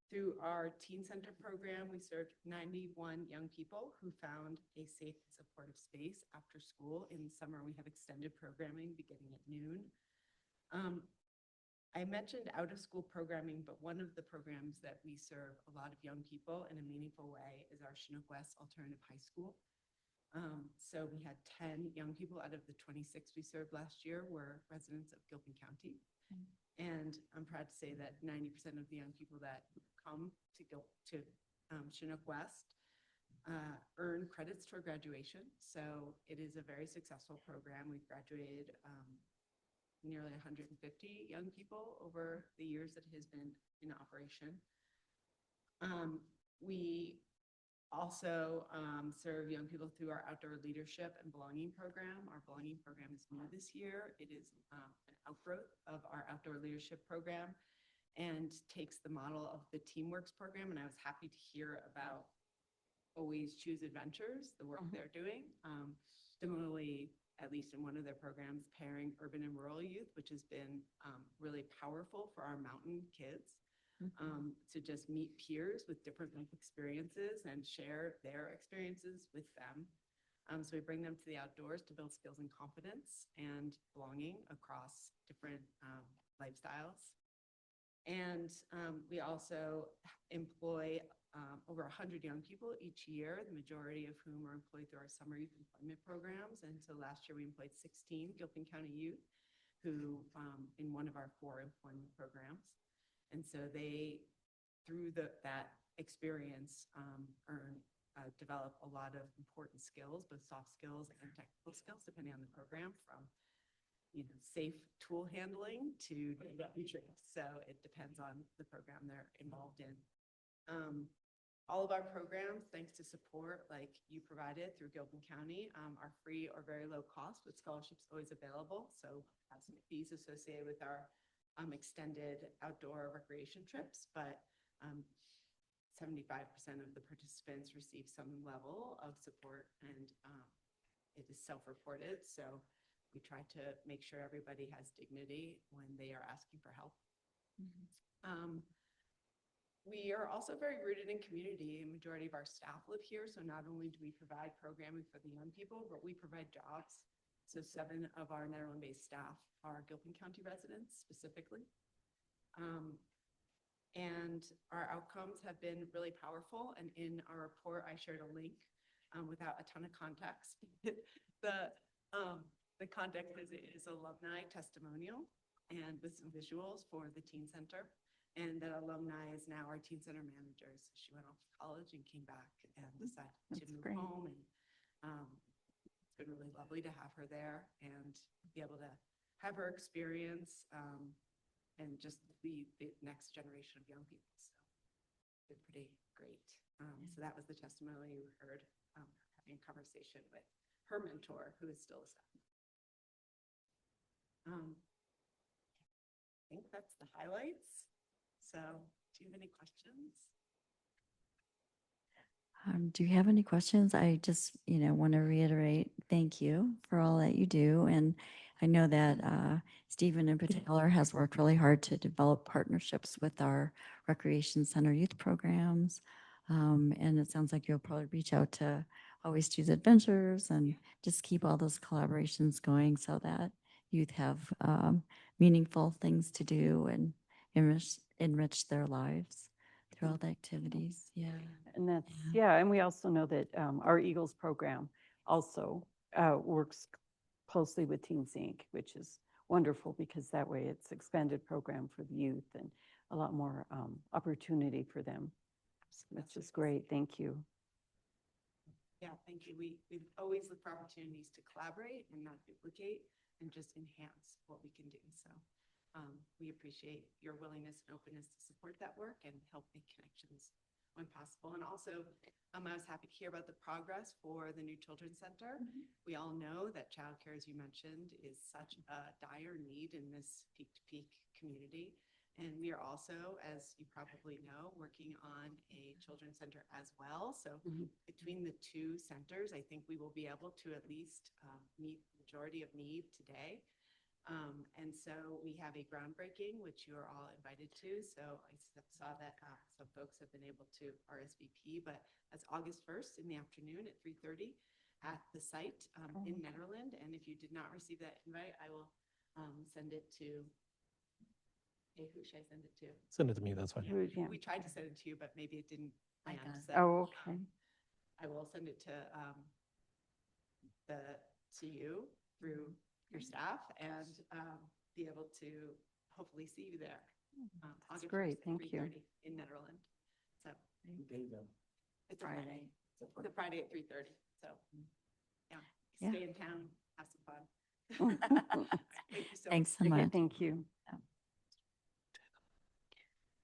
Through our Teen Center program, we served 91 young people who found a safe and supportive space after school. In the summer, we have extended programming beginning at noon. I mentioned out-of-school programming, but one of the programs that we serve a lot of young people in a meaningful way is our Chinook West Alternative High School. So we had 10 young people out of the 26 we served last year were residents of Gilpin County. And I'm proud to say that 90% of the young people that come to Chinook West earn credits toward graduation. So it is a very successful program. We've graduated nearly 150 young people over the years that it has been in operation. We also serve young people through our outdoor leadership and belonging program. Our belonging program is new this year. It is an outgrowth of our outdoor leadership program and takes the model of the Teamworks program. And I was happy to hear about Always Choose Adventures, the work they're doing. Similarly, at least in one of their programs, pairing urban and rural youth, which has been really powerful for our mountain kids. To just meet peers with different life experiences and share their experiences with them. So we bring them to the outdoors to build skills and confidence and belonging across different lifestyles. And we also employ over 100 young people each year, the majority of whom are employed through our summer youth employment programs. And so last year we employed 16 Gilpin County youth who in one of our 4 employment programs. And so they, through that experience, develop a lot of important skills, both soft skills and technical skills, depending on the program, from safe tool handling to data entry. So it depends on the program they're involved in. All of our programs, thanks to support like you provided through Gilpin County, are free or very low cost, with scholarships always available. So have some fees associated with our extended outdoor recreation trips, but 75% of the participants receive some level of support, and it is self-reported. So we try to make sure everybody has dignity when they are asking for help. We are also very rooted in community. A majority of our staff live here, so not only do we provide programming for the young people, but we provide jobs. So 7 of our Netherland-based staff are Gilpin County residents specifically. And our outcomes have been really powerful. And in our report, I shared a link without a ton of context. The context is alumni testimonial and with some visuals for the Teen Center. And that alumni is now our Teen Center manager. So she went off to college and came back and decided to move home. And it's been really lovely to have her there and be able to have her experience and just lead the next generation of young people. So it's been pretty great. So that was the testimony you heard, having a conversation with her mentor, who is still a staff. I think that's the highlights. So do you have any questions? Do you have any questions? I just, want to reiterate, thank you for all that you do. And I know that Stephen in particular has worked really hard to develop partnerships with our Recreation Center youth programs. And it sounds like you'll probably reach out to Always Choose Adventures and just keep all those collaborations going so that youth have meaningful things to do and enrich their lives through all the activities. Yeah. And that's, and we also know that our Eagles program also works closely with Teens Inc., which is wonderful because that way it's expanded program for the youth and a lot more opportunity for them, which is great. Thank you. Yeah, thank you. We always look for opportunities to collaborate and not duplicate and just enhance what we can do. So we appreciate your willingness and openness to support that work and help make connections when possible. And also, I was happy to hear about the progress for the new Children's Center. We all know that childcare, as you mentioned, is such a dire need in this peak-to-peak community. And we are also, as you probably know, working on a children's center as well. So between the 2 centers, I think we will be able to at least meet the majority of need today. And so we have a groundbreaking, which you are all invited to. So I saw that some folks have been able to RSVP, but that's August 1st in the afternoon at 3:30 at the site in Netherland. And if you did not receive that invite, I will send it to, who should I send it to? Send it to me, that's fine. Yeah. We tried to send it to you, but maybe it didn't land. So, Oh, okay. I will send it to you through your staff and be able to hopefully see you there. That's August great. 1st at Thank you. 3:30 in Netherland. So it's Friday. It's a Friday at 3:30. So Yeah. stay in town, have some fun. Thank you so Thanks so Okay, much. thank you.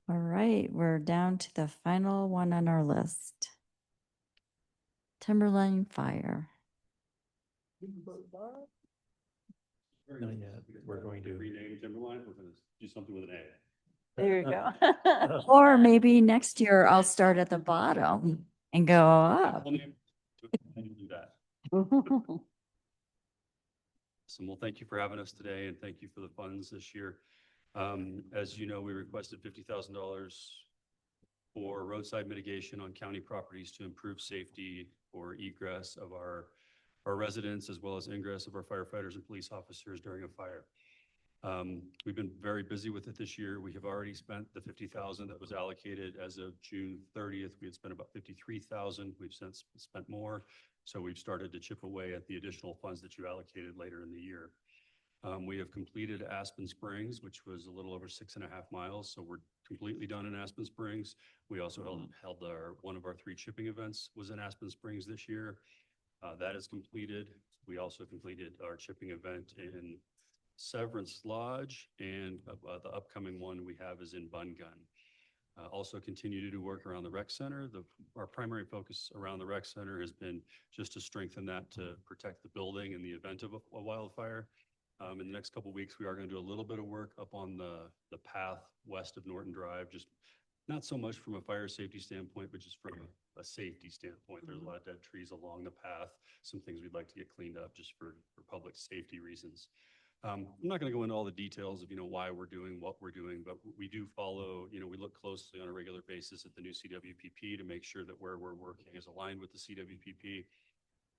All right, we're down to the final one on our list. Timberline Fire. Not yet. We're going to. Rename Timberline, we're gonna do something with an A. There you go. Or maybe next year I'll start at the bottom and go up. We'll name- and you'll do that. So, well, thank you for having us today and thank you for the funds this year. As you know, we requested $50,000 for roadside mitigation on county properties to improve safety for egress of our residents as well as ingress of our firefighters and police officers during a fire. We've been very busy with it this year. We have already spent the 50,000 that was allocated as of June 30th. We had spent about 53,000. We've since spent more. So we've started to chip away at the additional funds that you allocated later in the year. We have completed Aspen Springs, which was a little over 6.5 miles. So we're completely done in Aspen Springs. We also held one of our 3 chipping events was in Aspen Springs this year. That is completed. We also completed our chipping event in Severance Lodge, and the upcoming one we have is in Bun Gun. Also continue to do work around the rec center. Our primary focus around the rec center has been just to strengthen that to protect the building in the event of a wildfire. In the next couple of weeks, we are going to do a little bit of work up on the path west of Norton Drive, just not so much from a fire safety standpoint, but just from a safety standpoint. There's a lot of dead trees along the path, some things we'd like to get cleaned up just for public safety reasons. I'm not going to go into all the details of, why we're doing what we're doing, but we do follow, we look closely on a regular basis at the new CWPP to make sure that where we're working is aligned with the CWPP.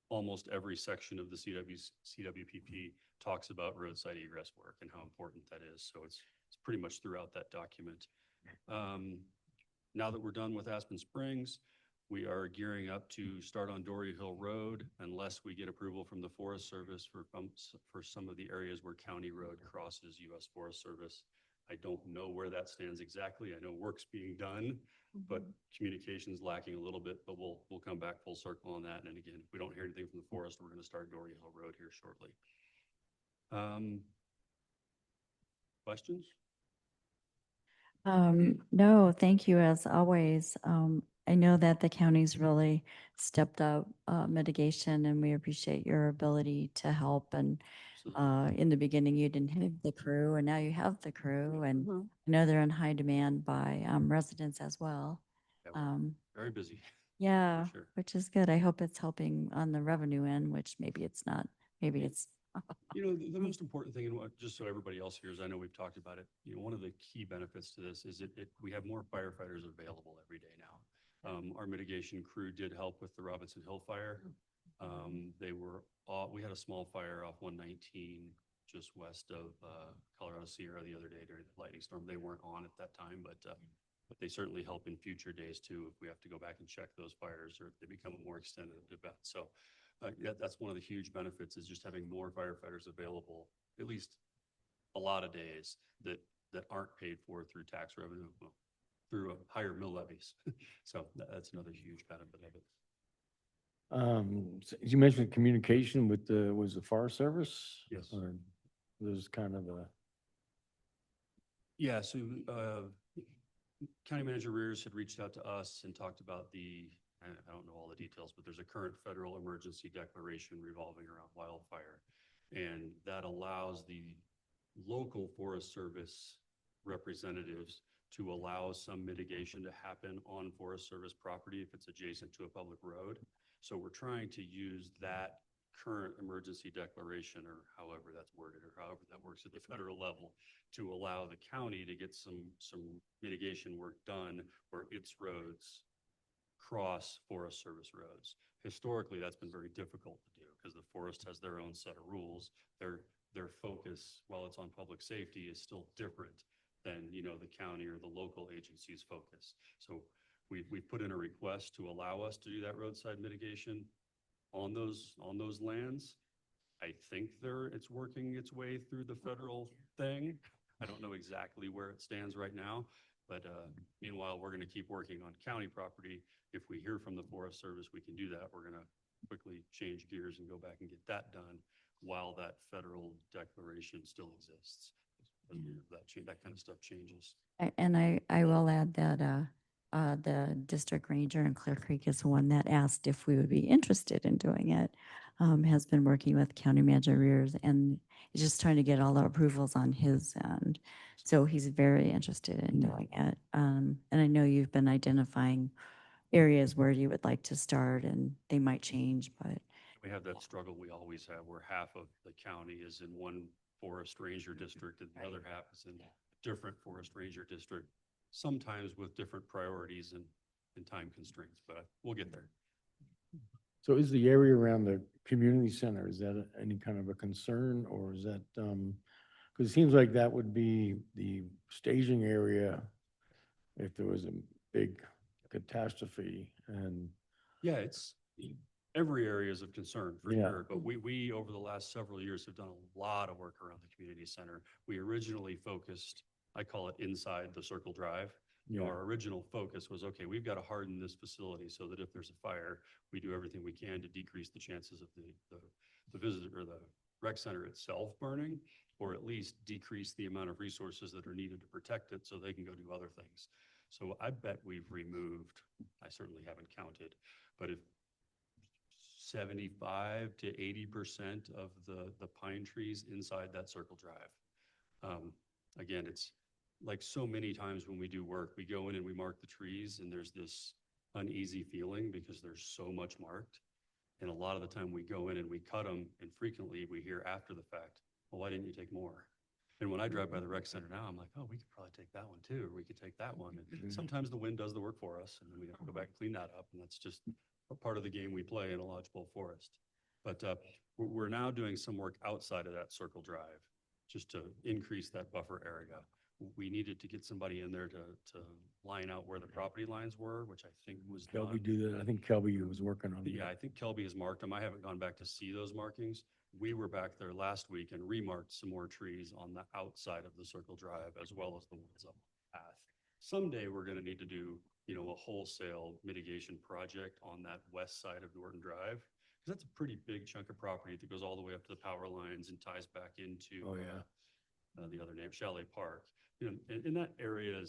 Almost every section of the CWPP talks about roadside egress work and how important that is. So it's pretty much throughout that document. Now that we're done with Aspen Springs, we are gearing up to start on Dory Hill Road unless we get approval from the Forest Service for some of the areas where County Road crosses U.S. Forest Service. I don't know where that stands exactly. I know work's being done, but communication's lacking a little bit, but we'll come back full circle on that. And again, if we don't hear anything from the forest, we're going to start Dory Hill Road here shortly. Questions? No, thank you as always. I know that the county's really stepped up mitigation, and we appreciate your ability to help. And in the beginning, you didn't have the crew, and now you have the crew, and I know they're in high demand by residents as well. Yeah, very busy. Yeah, sure. which is good. I hope it's helping on the revenue end, which maybe it's not. Maybe it's. The most important thing, and just so everybody else hears, I know we've talked about it, one of the key benefits to this is we have more firefighters available every day now. Our mitigation crew did help with the Robinson Hill fire. We had a small fire off 119 just west of Colorado Sierra the other day during the lightning storm. They weren't on at that time, but they certainly help in future days too if we have to go back and check those fires or if they become a more extended event. So yeah, that's one of the huge benefits is just having more firefighters available, at least a lot of days that aren't paid for through tax revenue, through higher mill levies. So that's another huge benefit of it. So you mentioned communication with was the Forest Service? Yes. Or there's kind of a. Yeah, so County Manager Rears had reached out to us and talked about I don't know all the details, but there's a current federal emergency declaration revolving around wildfire. And that allows the local Forest Service representatives to allow some mitigation to happen on Forest Service property if it's adjacent to a public road. So we're trying to use that current emergency declaration, or however that's worded, or however that works at the federal level, to allow the county to get some mitigation work done where its roads cross Forest Service roads. Historically, that's been very difficult to do because the forest has their own set of rules. Their focus, while it's on public safety, is still different than the county or the local agency's focus. So we put in a request to allow us to do that roadside mitigation on those lands. I think it's working its way through the federal thing. I don't know exactly where it stands right now, but meanwhile, we're going to keep working on county property. If we hear from the Forest Service, we can do that. We're going to quickly change gears and go back and get that done while that federal declaration still exists. That kind of stuff changes. And I will add that the district ranger in Clear Creek is the one that asked if we would be interested in doing it. Has been working with County Manager Rears and is just trying to get all the approvals on his end. So he's very interested in doing it. And I know you've been identifying areas where you would like to start, and they might change, but. We have that struggle we always have where half of the county is in one forest ranger district and the other half is in a different forest ranger district, sometimes with different priorities and time constraints, but we'll get there. So is the area around the community center, is that any kind of a concern, or is that Because it seems like that would be the staging area if there was a big catastrophe and. Yeah, it's, every area is of concern for Yeah. sure, but we, over the last several years, have done a lot of work around the community center. We originally focused, I call it inside the Circle Drive. You know, Yeah. our original focus was, okay, we've got to harden this facility so that if there's a fire, we do everything we can to decrease the chances of the visitor or the rec center itself burning, or at least decrease the amount of resources that are needed to protect it so they can go do other things. So I bet we've removed, I certainly haven't counted, but if 75 to 80% of the pine trees inside that Circle Drive. Again, it's like so many times when we do work, we go in and we mark the trees and there's this uneasy feeling because there's so much marked. And a lot of the time we go in and we cut them, and frequently we hear after the fact, well, why didn't you take more? And when I drive by the rec center now, I'm like, oh, we could probably take that one too, or we could take that one. And sometimes the wind does the work for us, and then we have to go back and clean that up. And that's just a part of the game we play in a lodgepole forest. But we're now doing some work outside of that Circle Drive, just to increase that buffer area. We needed to get somebody in there to line out where the property lines were, which I think was Kelby done. do that. I think Kelby was working on Yeah, that. I think Kelby has marked them. I haven't gone back to see those markings. We were back there last week and remarked some more trees on the outside of the Circle Drive as well as the ones up the path. Someday we're going to need to do, you know, a wholesale mitigation project on that west side of Norton Drive, because that's a pretty big chunk of property that goes all the way up to the power lines and ties back into Oh, yeah. the other name, Chalet Park. You know, in that area,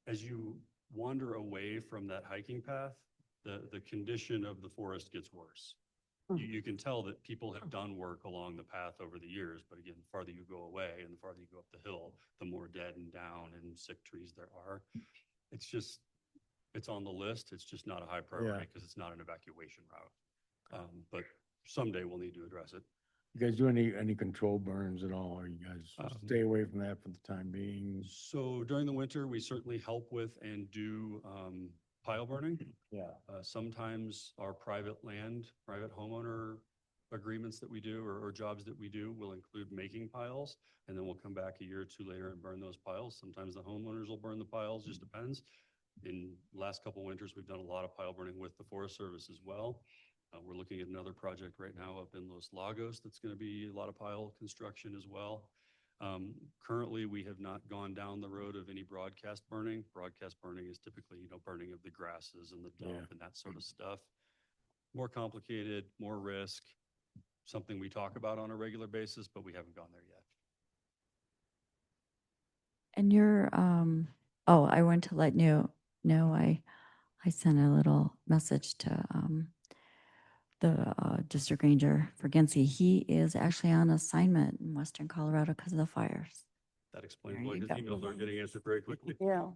as you wander away from that hiking path, the condition of the forest gets worse. You can tell that people have done work along the path over the years, but again, the farther you go away and the farther you go up the hill, the more dead and down and sick trees there are. It's just, it's on the list. It's just not a high priority because it's not an evacuation route. But someday we'll need to address it. You guys do any control burns at all? Or you guys stay away from that for the time being? So during the winter, we certainly help with and do pile burning. Yeah. Sometimes our private land, private homeowner agreements that we do or jobs that we do will include making piles, and then we'll come back a year or two later and burn those piles. Sometimes the homeowners will burn the piles, just depends. In the last couple of winters, we've done a lot of pile burning with the Forest Service as well. We're looking at another project right now up in Los Lagos that's going to be a lot of pile construction as well. Currently, we have not gone down the road of any broadcast burning. Broadcast burning is typically, you know, burning of the grasses and the dump and that sort of stuff. More complicated, more risk, something we talk about on a regular basis, but we haven't gone there yet. And you're, oh, I want to let you know, I sent a little message to the district ranger for Gency. He is actually on assignment in Western Colorado because of the fires. That explains There why you his go. emails aren't getting answered very quickly. Yeah.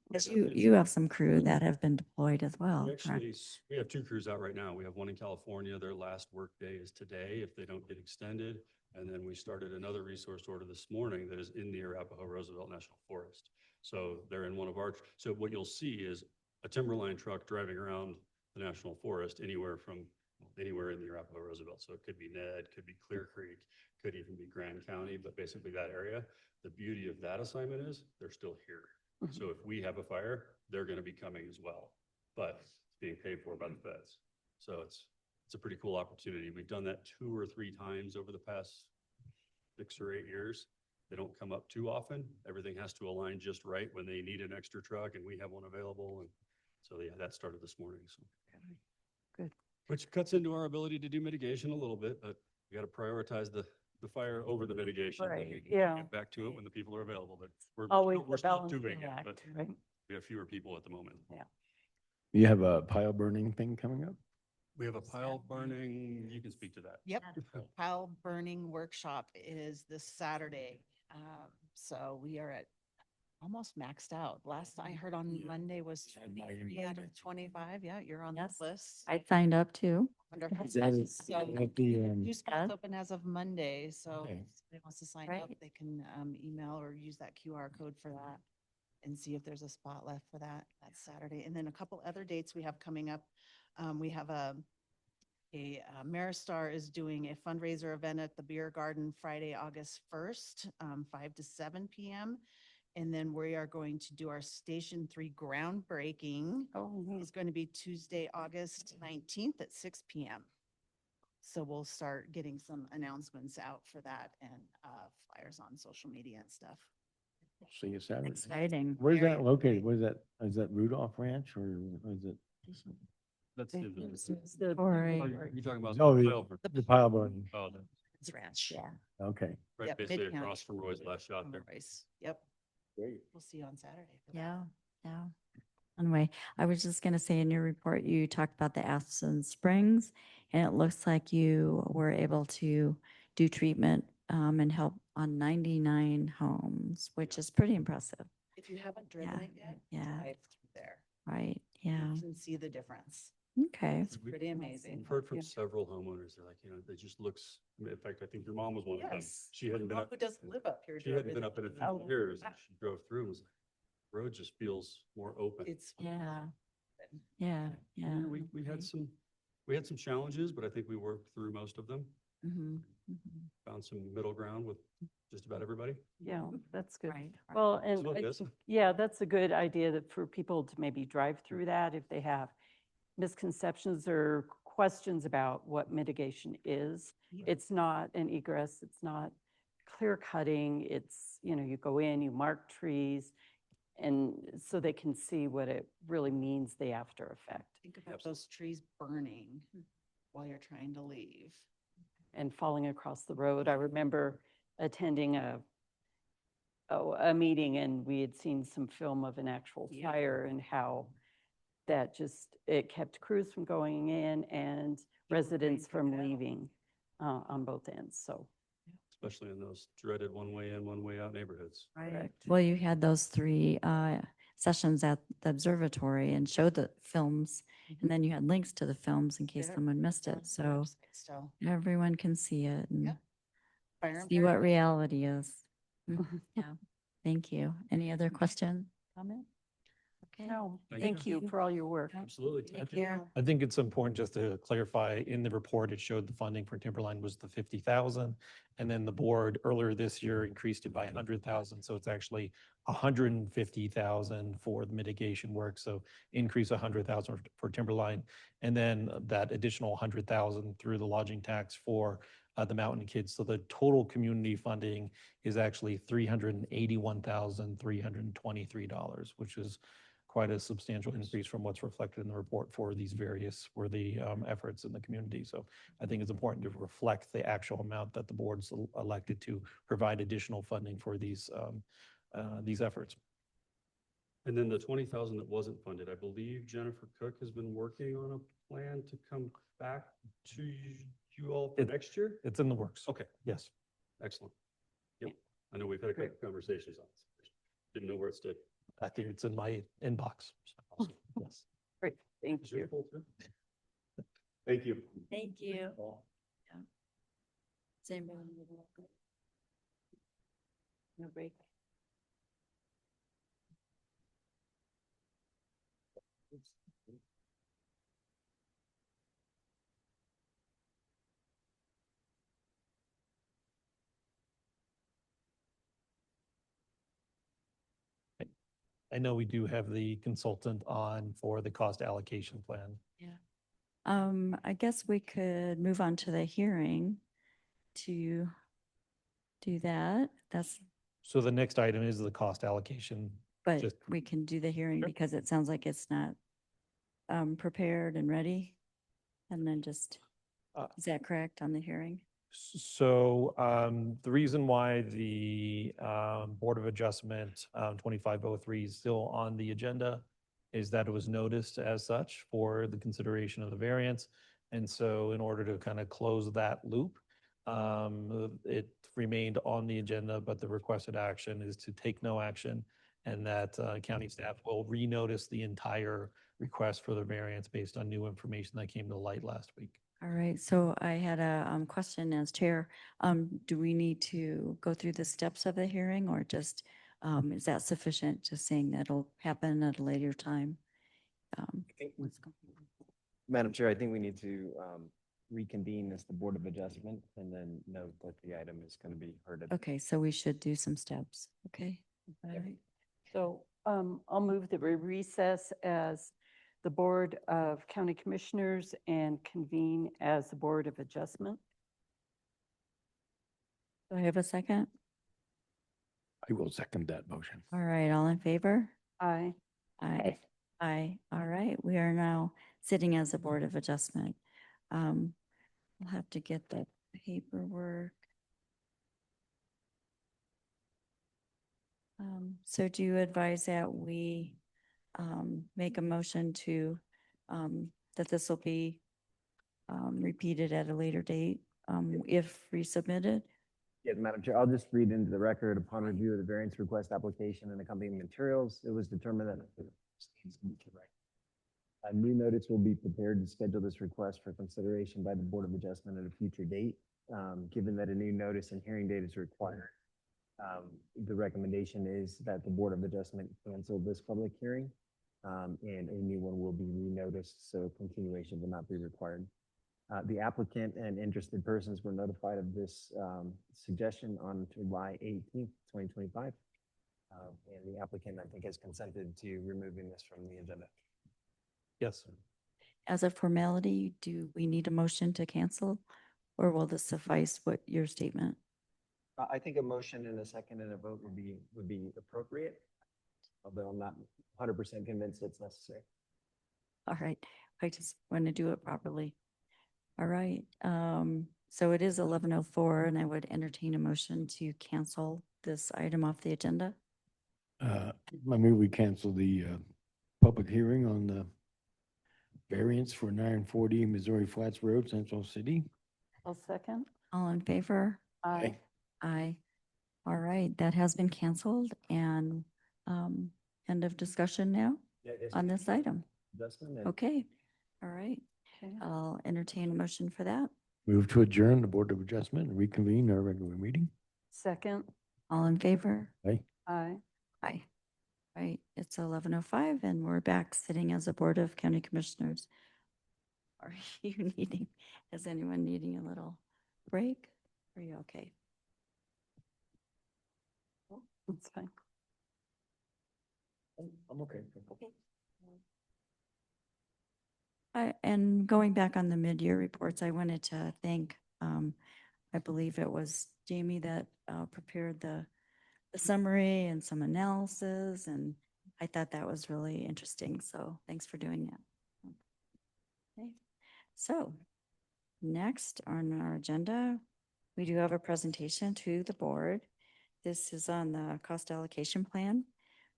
Because you have some crew that have been deployed as well, We correct? actually, we have 2 crews out right now. We have one in California. Their last work day is today if they don't get extended. And then we started another resource order this morning that is in the Arapahoe Roosevelt National Forest. So they're in one of our, so what you'll see is a timberline truck driving around the National Forest anywhere in the Arapahoe Roosevelt. So it could be Ned, could be Clear Creek, could even be Grand County, but basically that area. The beauty of that assignment is they're still here. So if we have a fire, they're going to be coming as well, but it's being paid for by the feds. So it's a pretty cool opportunity. We've done that 2 or 3 times over the past 6 or 8 years. They don't come up too often. Everything has to align just right when they need an extra truck and we have one available. And so yeah, that started this morning. So Good. which cuts into our ability to do mitigation a little bit, but we got to prioritize the fire over the mitigation. Right, We can yeah. Get back to it when the people are available, but Always we're the still balancing doing it, act, but right? we have fewer people at the moment. Yeah. You have a pile burning thing coming up? We have a pile burning, you can speak to that. Yep, pile burning workshop is this Saturday. So we are at almost maxed out. Last I heard on Monday was 23 out of 25. Yeah, you're on Yes. the list. I signed up too. Wonderful. Is that So at the, new spots open as of Monday, so Okay. if somebody wants to sign up, Right. they can email or use that QR code for that and see if there's a spot left for that. That's Saturday. And then a couple other dates we have coming up. We have a Maristar is doing a fundraiser event at the Beer Garden Friday, August 1st, 5 to 7 p.m. And then we are going to do our Station 3 groundbreaking. It's going to be Tuesday, August 19th at 6 p.m. So we'll start getting some announcements out for that and flyers on social media and stuff. See you Saturday. Exciting. Where's Very that located? Where's that? Is that Rudolph Ranch or is it? That's The- Corey. You're talking about. Oh, Pile the pile burning. Oh, It's Ranch. Yeah. Okay. right, Yep, basically Mid-County. across from Roy's last shot there. Yep. Great. We'll see you on Saturday. for that. Yeah, yeah. Anyway, I was just going to say in your report, you talked about the Aspen Springs, and it looks like you were able to do treatment and help on 99 homes, which is pretty impressive, If you haven't driven Yeah, it yet, yeah. drive through there. right? Yeah. You can see the difference. Okay. It's pretty amazing. We've heard from Yeah. several homeowners, they're like, it just looks, in fact, I think your mom was one of them. Yes. She hadn't been Mom up, who doesn't live up here. she drove hadn't been up in a Oh, few years, and she drove through and was like, road just feels more open. It's. Yeah. Yeah. Yeah. We had some challenges, but I think we worked through most of them, Mhm, mhm. found some middle ground with just about everybody. Yeah, that's good. Right. Well, and what it I is. think- yeah, that's a good idea that for people to maybe drive through that if they have misconceptions or questions about what mitigation is. It's not an egress, it's not clear cutting, it's, you go in, you mark trees, and so they can see what it really means, the after effect. Think about those trees burning while you're trying to leave. And falling across the road. I remember attending a meeting and we had seen some film of an actual Yeah. fire and how that it kept crews from going in and residents trying to from get out. leaving on both ends, so. Especially in those dreaded one way in, one way out neighborhoods. Correct. Well, you had those 3 sessions at the observatory and showed the films, and then you had links to the films in case They're someone missed on it. the So website still. everyone can see it and Yep. Fire and see what Paradise. reality is. Yeah. Thank you. Any other question, comment? Okay. No, Thank thank you for all your work. Absolutely. Take care. I think it's important just to clarify, in the report, it showed the funding for Timberline was the 50,000. And then the board earlier this year increased it by 100,000. So it's actually 150,000 for the mitigation work. So increase 100,000 for Timberline. And then that additional 100,000 through the lodging tax for the Mountain Kids. So the total community funding is actually $381,323, which is quite a substantial increase from what's reflected in the report for these various worthy efforts in the community. So I think it's important to reflect the actual amount that the board's elected to provide additional funding for these efforts. And then the 20,000 that wasn't funded, I believe Jennifer Cook has been working on a plan to come back to you all for next year? It's in the works. Okay, Yes. excellent. Yep, I know we've had a couple conversations on this. Didn't know where it stood. I think it's in my inbox. Awesome. Yes. Great, thank Is your you. full too? Thank you. Thank you. Yeah. Same. No break. I know we do have the consultant on for the cost allocation plan. I guess we could move on to the hearing to do that. That's, So the next item is the cost allocation. but Just- we can do the hearing Sure. because it sounds like it's not prepared and ready. And then just, is that correct on the hearing? So the reason why the Board of Adjustment 2503 is still on the agenda is that it was noticed as such for the consideration of the variance. And so in order to kind of close that loop, it remained on the agenda, but the requested action is to take no action, and that county staff will renotice the entire request for the variance based on new information that came to light last week. All right, so I had a question as chair. Do we need to go through the steps of the hearing or just, is that sufficient, just saying that'll happen at a later time? Madam Chair, I think we need to reconvene as the Board of Adjustment and then note that the item is going to be heard at. Okay, so we should do some steps, okay? All right. So I'll move that we recess as the Board of County Commissioners and convene as the Board of Adjustment. Do I have a second? I will second that motion. All right, all in favor? Aye. Aye. Aye. All right, we are now sitting as a Board of Adjustment. We'll have to get the paperwork. So do you advise that we make a motion to, that this will be repeated at a later date if resubmitted? Yeah, Madam Chair, I'll just read into the record, upon review of the variance request application and accompanying materials, it was determined that a new notice will be prepared to schedule this request for consideration by the Board of Adjustment at a future date. Given that a new notice and hearing date is required, the recommendation is that the Board of Adjustment cancel this public hearing, and a new one will be re-noticed, so continuation will not be required. The applicant and interested persons were notified of this suggestion on July 18th, 2025. And the applicant, I think, has consented to removing this from the agenda. Yes. As a formality, do we need a motion to cancel, or will this suffice what your statement? I think a motion and a second and a vote would be appropriate, although I'm not 100% convinced it's necessary. All right, I just want to do it properly. All right, so it is 11:04, and I would entertain a motion to cancel this item off the agenda. I move we cancel the public hearing on the variance for 940 Missouri Flats Road, Central City. I'll second. All in favor? Aye. Aye. All right, that has been canceled, and end of discussion now on this item. Okay, all right. Okay. I'll entertain a motion for that. Move to adjourn the Board of Adjustment and reconvene our regular meeting. Second. All in favor? Aye. Aye. Aye. Right, it's 11:05 and we're back sitting as a Board of County Commissioners. Are you needing, is anyone needing a little break? Are you okay? That's fine. I'm okay. Okay. And going back on the mid-year reports, I wanted to thank, I believe it was Jamie that prepared the summary and some analysis, and I thought that was really interesting. So thanks for doing that. Okay. So next on our agenda, we do have a presentation to the board. This is on the cost allocation plan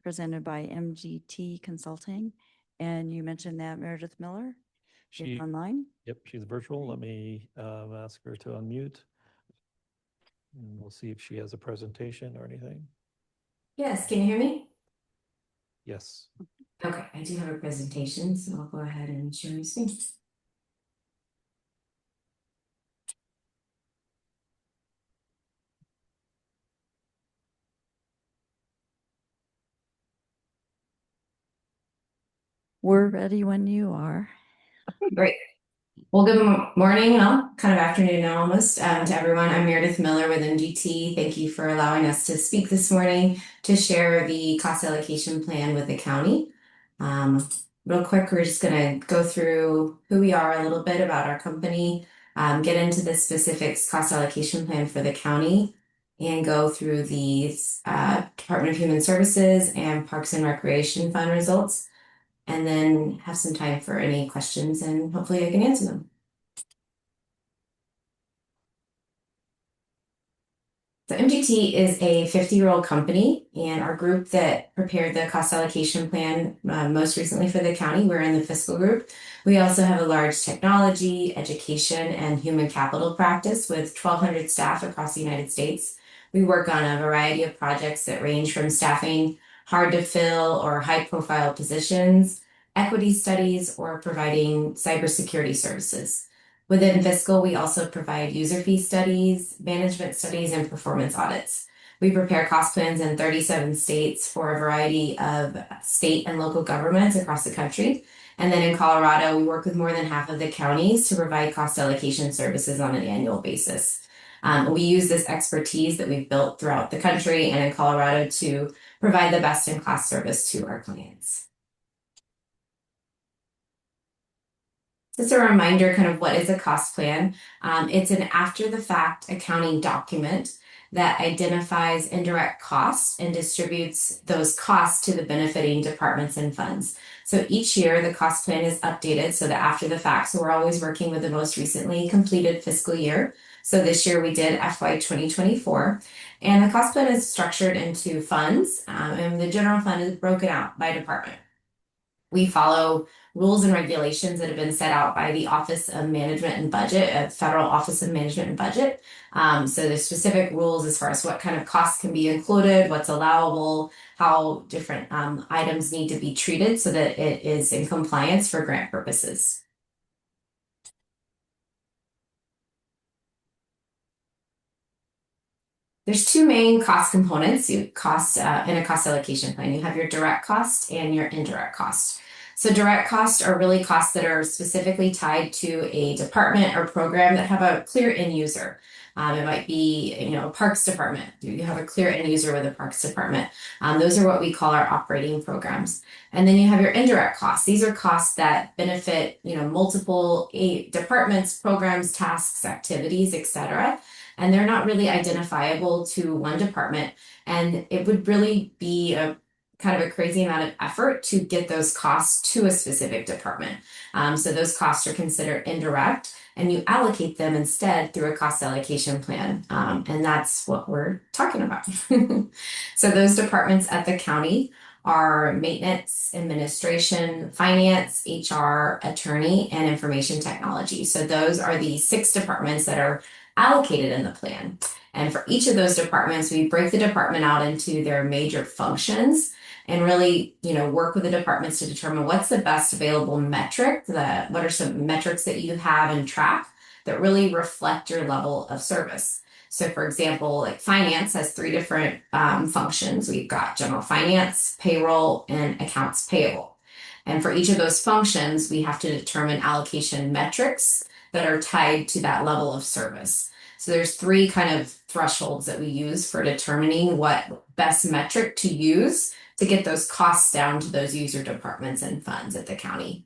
presented by MGT Consulting. And you mentioned that Meredith Miller is online. Yep, she's virtual. Let me ask her to unmute. And we'll see if she has a presentation or anything. Yes, can you hear me? Yes. Okay, I do have a presentation, so I'll go ahead and share my screen. We're ready when you are. Great. Well, good morning, well, kind of afternoon now almost, to everyone. I'm Meredith Miller with MGT. Thank you for allowing us to speak this morning to share the cost allocation plan with the county. Real quick, we're just going to go through who we are, a little bit about our company, get into the specifics cost allocation plan for the county, and go through the Department of Human Services and Parks and Recreation Fund results, and then have some time for any questions, and hopefully I can answer them. So MGT is a 50-year-old company, and our group that prepared the cost allocation plan most recently for the county, we're in the fiscal group. We also have a large technology, education, and human capital practice with 1,200 staff across the United States. We work on a variety of projects that range from staffing hard to fill or high-profile positions, equity studies, or providing cybersecurity services. Within fiscal, we also provide user fee studies, management studies, and performance audits. We prepare cost plans in 37 states for a variety of state and local governments across the country. And then in Colorado, we work with more than half of the counties to provide cost allocation services on an annual basis. We use this expertise that we've built throughout the country and in Colorado to provide the best in class service to our clients. Just a reminder, kind of what is a cost plan. It's an after the fact accounting document that identifies indirect costs and distributes those costs to the benefiting departments and funds. So each year the cost plan is updated so that after the fact, so we're always working with the most recently completed fiscal year. So this year we did FY 2024, and the cost plan is structured into funds, and the general fund is broken out by department. We follow rules and regulations that have been set out by the Office of Management and Budget, Federal Office of Management and Budget. So there's specific rules as far as what kind of costs can be included, what's allowable, how different items need to be treated so that it is in compliance for grant purposes. There's two main cost components in a cost allocation plan. You have your direct cost and your indirect cost. So direct costs are really costs that are specifically tied to a department or program that have a clear end user. It might be, a parks department. You have a clear end user with a parks department. Those are what we call our operating programs. And then you have your indirect costs. These are costs that benefit, multiple departments, programs, tasks, activities, etc. And they're not really identifiable to one department. And it would really be a kind of a crazy amount of effort to get those costs to a specific department. So those costs are considered indirect, and you allocate them instead through a cost allocation plan. And that's what we're talking about. So those departments at the county are maintenance, administration, finance, HR, attorney, and information technology. So those are the 6 departments that are allocated in the plan. And for each of those departments, we break the department out into their major functions and really, work with the departments to determine what's the best available metric, what are some metrics that you have and track that really reflect your level of service. So for example, like finance has 3 different functions. We've got general finance, payroll, and accounts payable. And for each of those functions, we have to determine allocation metrics that are tied to that level of service. So there's 3 kind of thresholds that we use for determining what best metric to use to get those costs down to those user departments and funds at the county.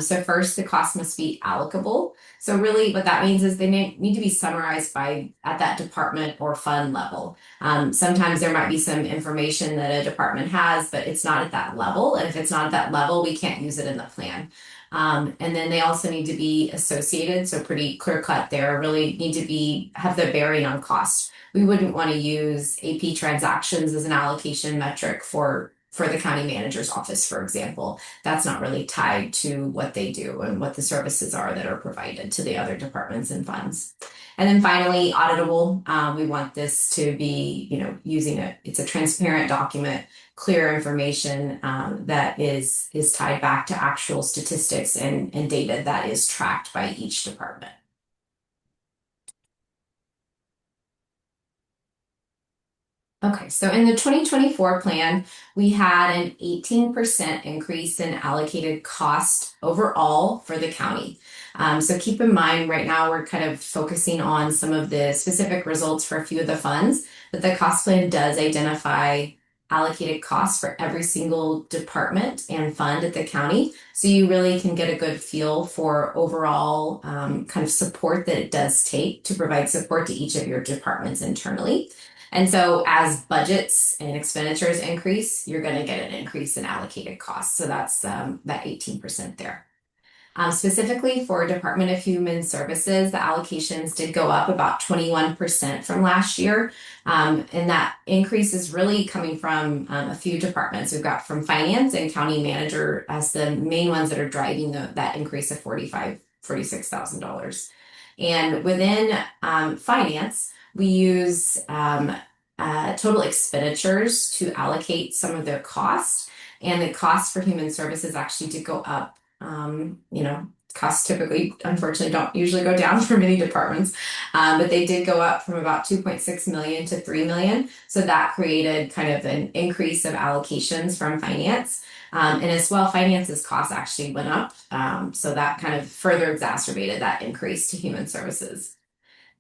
So first, the cost must be allocable. So really what that means is they need to be summarized at that department or fund level. Sometimes there might be some information that a department has, but it's not at that level. And if it's not at that level, we can't use it in the plan. And then they also need to be associated, so pretty clear cut there, really need to have the bearing on cost. We wouldn't want to use AP transactions as an allocation metric for the county manager's office, for example. That's not really tied to what they do and what the services are that are provided to the other departments and funds. And then finally, auditable. We want this to be, it's a transparent document, clear information that is tied back to actual statistics and data that is tracked by each department. Okay, so in the 2024 plan, we had an 18% increase in allocated cost overall for the county. So keep in mind, right now we're kind of focusing on some of the specific results for a few of the funds, but the cost plan does identify allocated costs for every single department and fund at the county. So you really can get a good feel for overall kind of support that it does take to provide support to each of your departments internally. And so as budgets and expenditures increase, you're going to get an increase in allocated costs. So that's that 18% there. Specifically for Department of Human Services, the allocations did go up about 21% from last year. And that increase is really coming from a few departments. We've got from finance and county manager as the main ones that are driving that increase of $46,000. And within finance, we use total expenditures to allocate some of their costs, and the cost for human services actually did go up, costs typically, unfortunately, don't usually go down for many departments. But they did go up from about 2.6 million to 3 million. So that created kind of an increase of allocations from finance. And as well, finance's costs actually went up. So that kind of further exacerbated that increase to human services.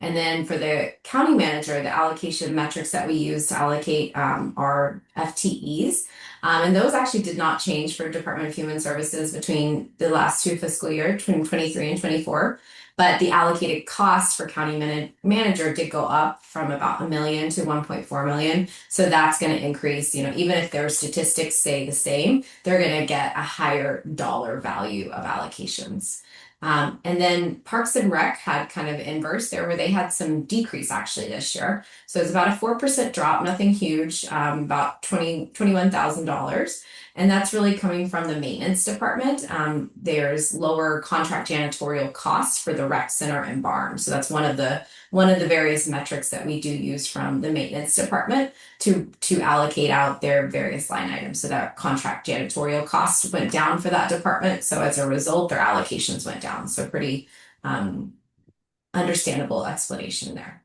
And then for the county manager, the allocation metrics that we use to allocate are FTEs. And those actually did not change for Department of Human Services between the last two fiscal years, between 23 and 24. But the allocated cost for county manager did go up from about $1 million to 1.4 million. So that's going to increase, even if their statistics stay the same, they're going to get a higher dollar value of allocations. And then Parks and Rec had kind of inverse there where they had some decrease actually this year. So it's about a 4% drop, nothing huge, about $21,000. And that's really coming from the maintenance department. There's lower contract janitorial costs for the rec center and barn. So that's one of the various metrics that we do use from the maintenance department to allocate out their various line items. So that contract janitorial cost went down for that department. So as a result, their allocations went down. So pretty understandable explanation there.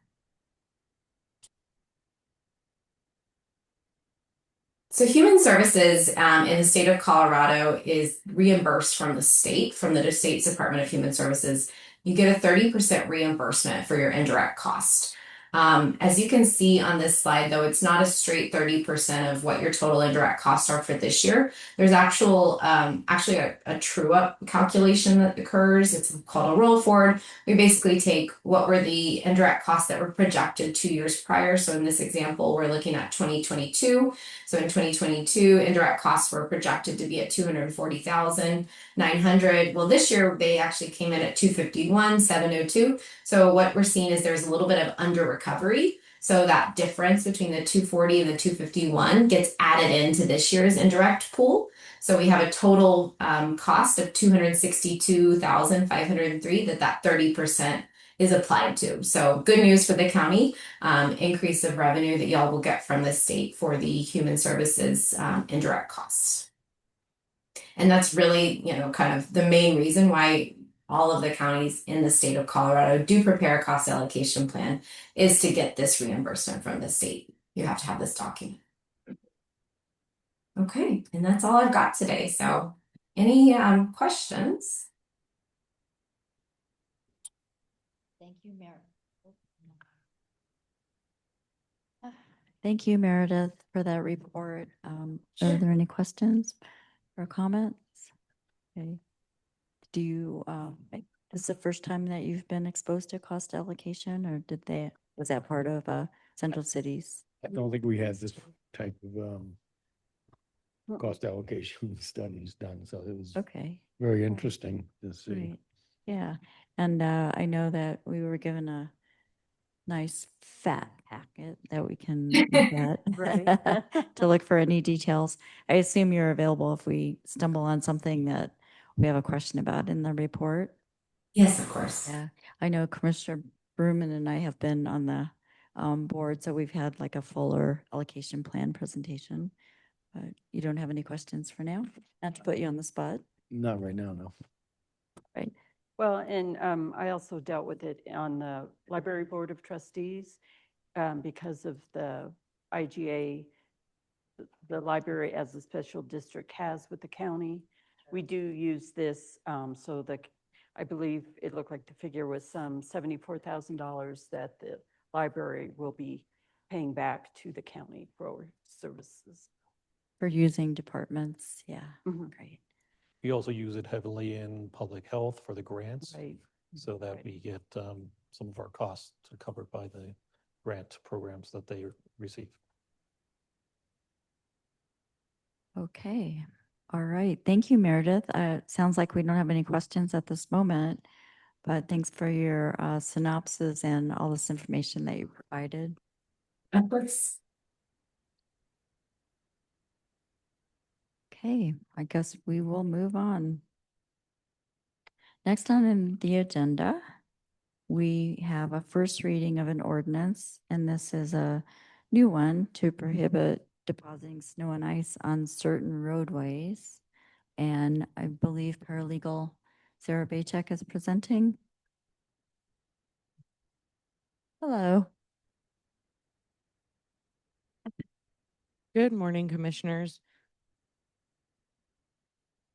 So human services in the state of Colorado is reimbursed from the state, from the state's Department of Human Services. You get a 30% reimbursement for your indirect cost. As you can see on this slide, though, it's not a straight 30% of what your total indirect costs are for this year. There's actually a true up calculation that occurs. It's called a roll forward. We basically take what were the indirect costs that were projected 2 years prior. So in this example, we're looking at 2022. So in 2022, indirect costs were projected to be at $240,900. Well, this year they actually came in at $251,702. So what we're seeing is there's a little bit of under recovery. So that difference between the 240 and the 251 gets added into this year's indirect pool. So we have a total cost of $262,503 that 30% is applied to. So good news for the county, increase of revenue that y'all will get from the state for the human services indirect costs. And that's really, kind of the main reason why all of the counties in the state of Colorado do prepare a cost allocation plan is to get this reimbursement from the state. You have to have this document. Okay, and that's all I've got today. So any questions? Thank you, Meredith. Thank you, Meredith, for that report. Sure. Are there any questions or comments? Okay. Do you, this is the first time that you've been exposed to cost allocation, or was that part of Central Cities? I don't think we had this type of cost allocation studies done, so it was Okay. very interesting to see. Right. Yeah. And I know that we were given a nice fat packet that we can look at to look for any details. I assume you're available if we stumble on something that we have a question about in the report. Yes, of course. Yeah. I know Commissioner Bruman and I have been on the board, so we've had like a fuller allocation plan presentation. But you don't have any questions for now? Not to put you on the spot. Not right now, no. Right. Well, and I also dealt with it on the Library Board of Trustees because of the IGA, the library as a special district has with the county. We do use this so that I believe it looked like the figure was some $74,000 that the library will be paying back to the county for services. For using departments, yeah, great. We also use it heavily in public health for the grants. Right. So that we get some of our costs covered by the grant programs that they receive. Okay. All right. Thank you, Meredith. Sounds like we don't have any questions at this moment, but thanks for your synopsis and all this information that you provided. Of course. Okay, I guess we will move on. Next on the agenda, we have a first reading of an ordinance, and this is a new one to prohibit depositing snow and ice on certain roadways. And I believe paralegal Sarah Baycheck is presenting. Hello. Good morning, commissioners.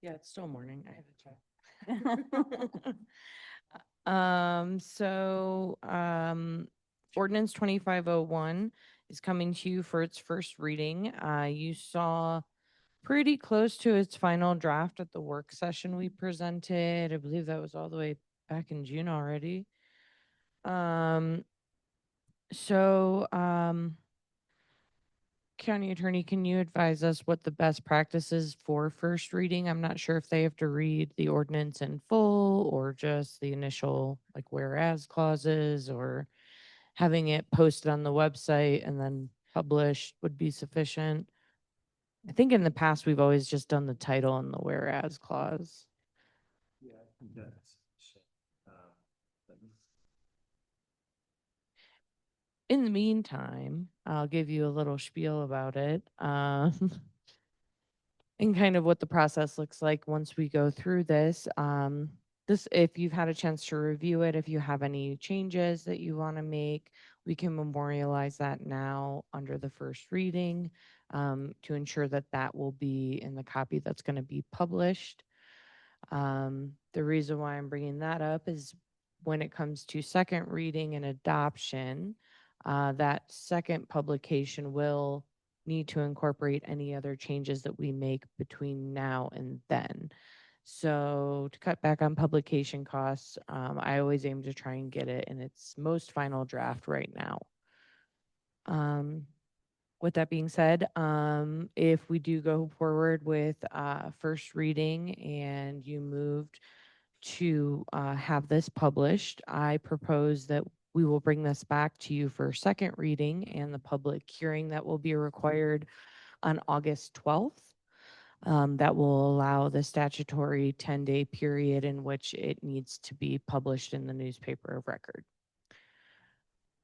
Yeah, it's still morning. I have to check. Ordinance 2501 is coming to you for its first reading. You saw pretty close to its final draft at the work session we presented. I believe that was all the way back in June already. Um, so, um, County Attorney, can you advise us what the best practices for first reading? I'm not sure if they have to read the ordinance in full or just the initial like whereas clauses, or having it posted on the website and then published would be sufficient. I think in the past, we've always just done the title and the whereas clause. Yeah, that's. In the meantime, I'll give you a little spiel about it. And kind of what the process looks like once we go through this. If you've had a chance to review it, if you have any changes that you want to make, we can memorialize that now under the first reading, to ensure that that will be in the copy that's going to be published. The reason why I'm bringing that up is when it comes to second reading and adoption, that second publication will need to incorporate any other changes that we make between now and then. So to cut back on publication costs, I always aim to try and get it in its most final draft right now. With that being said, if we do go forward with first reading and you moved to have this published, I propose that we will bring this back to you for second reading and the public hearing that will be required on August 12th. That will allow the statutory 10-day period in which it needs to be published in the newspaper of record.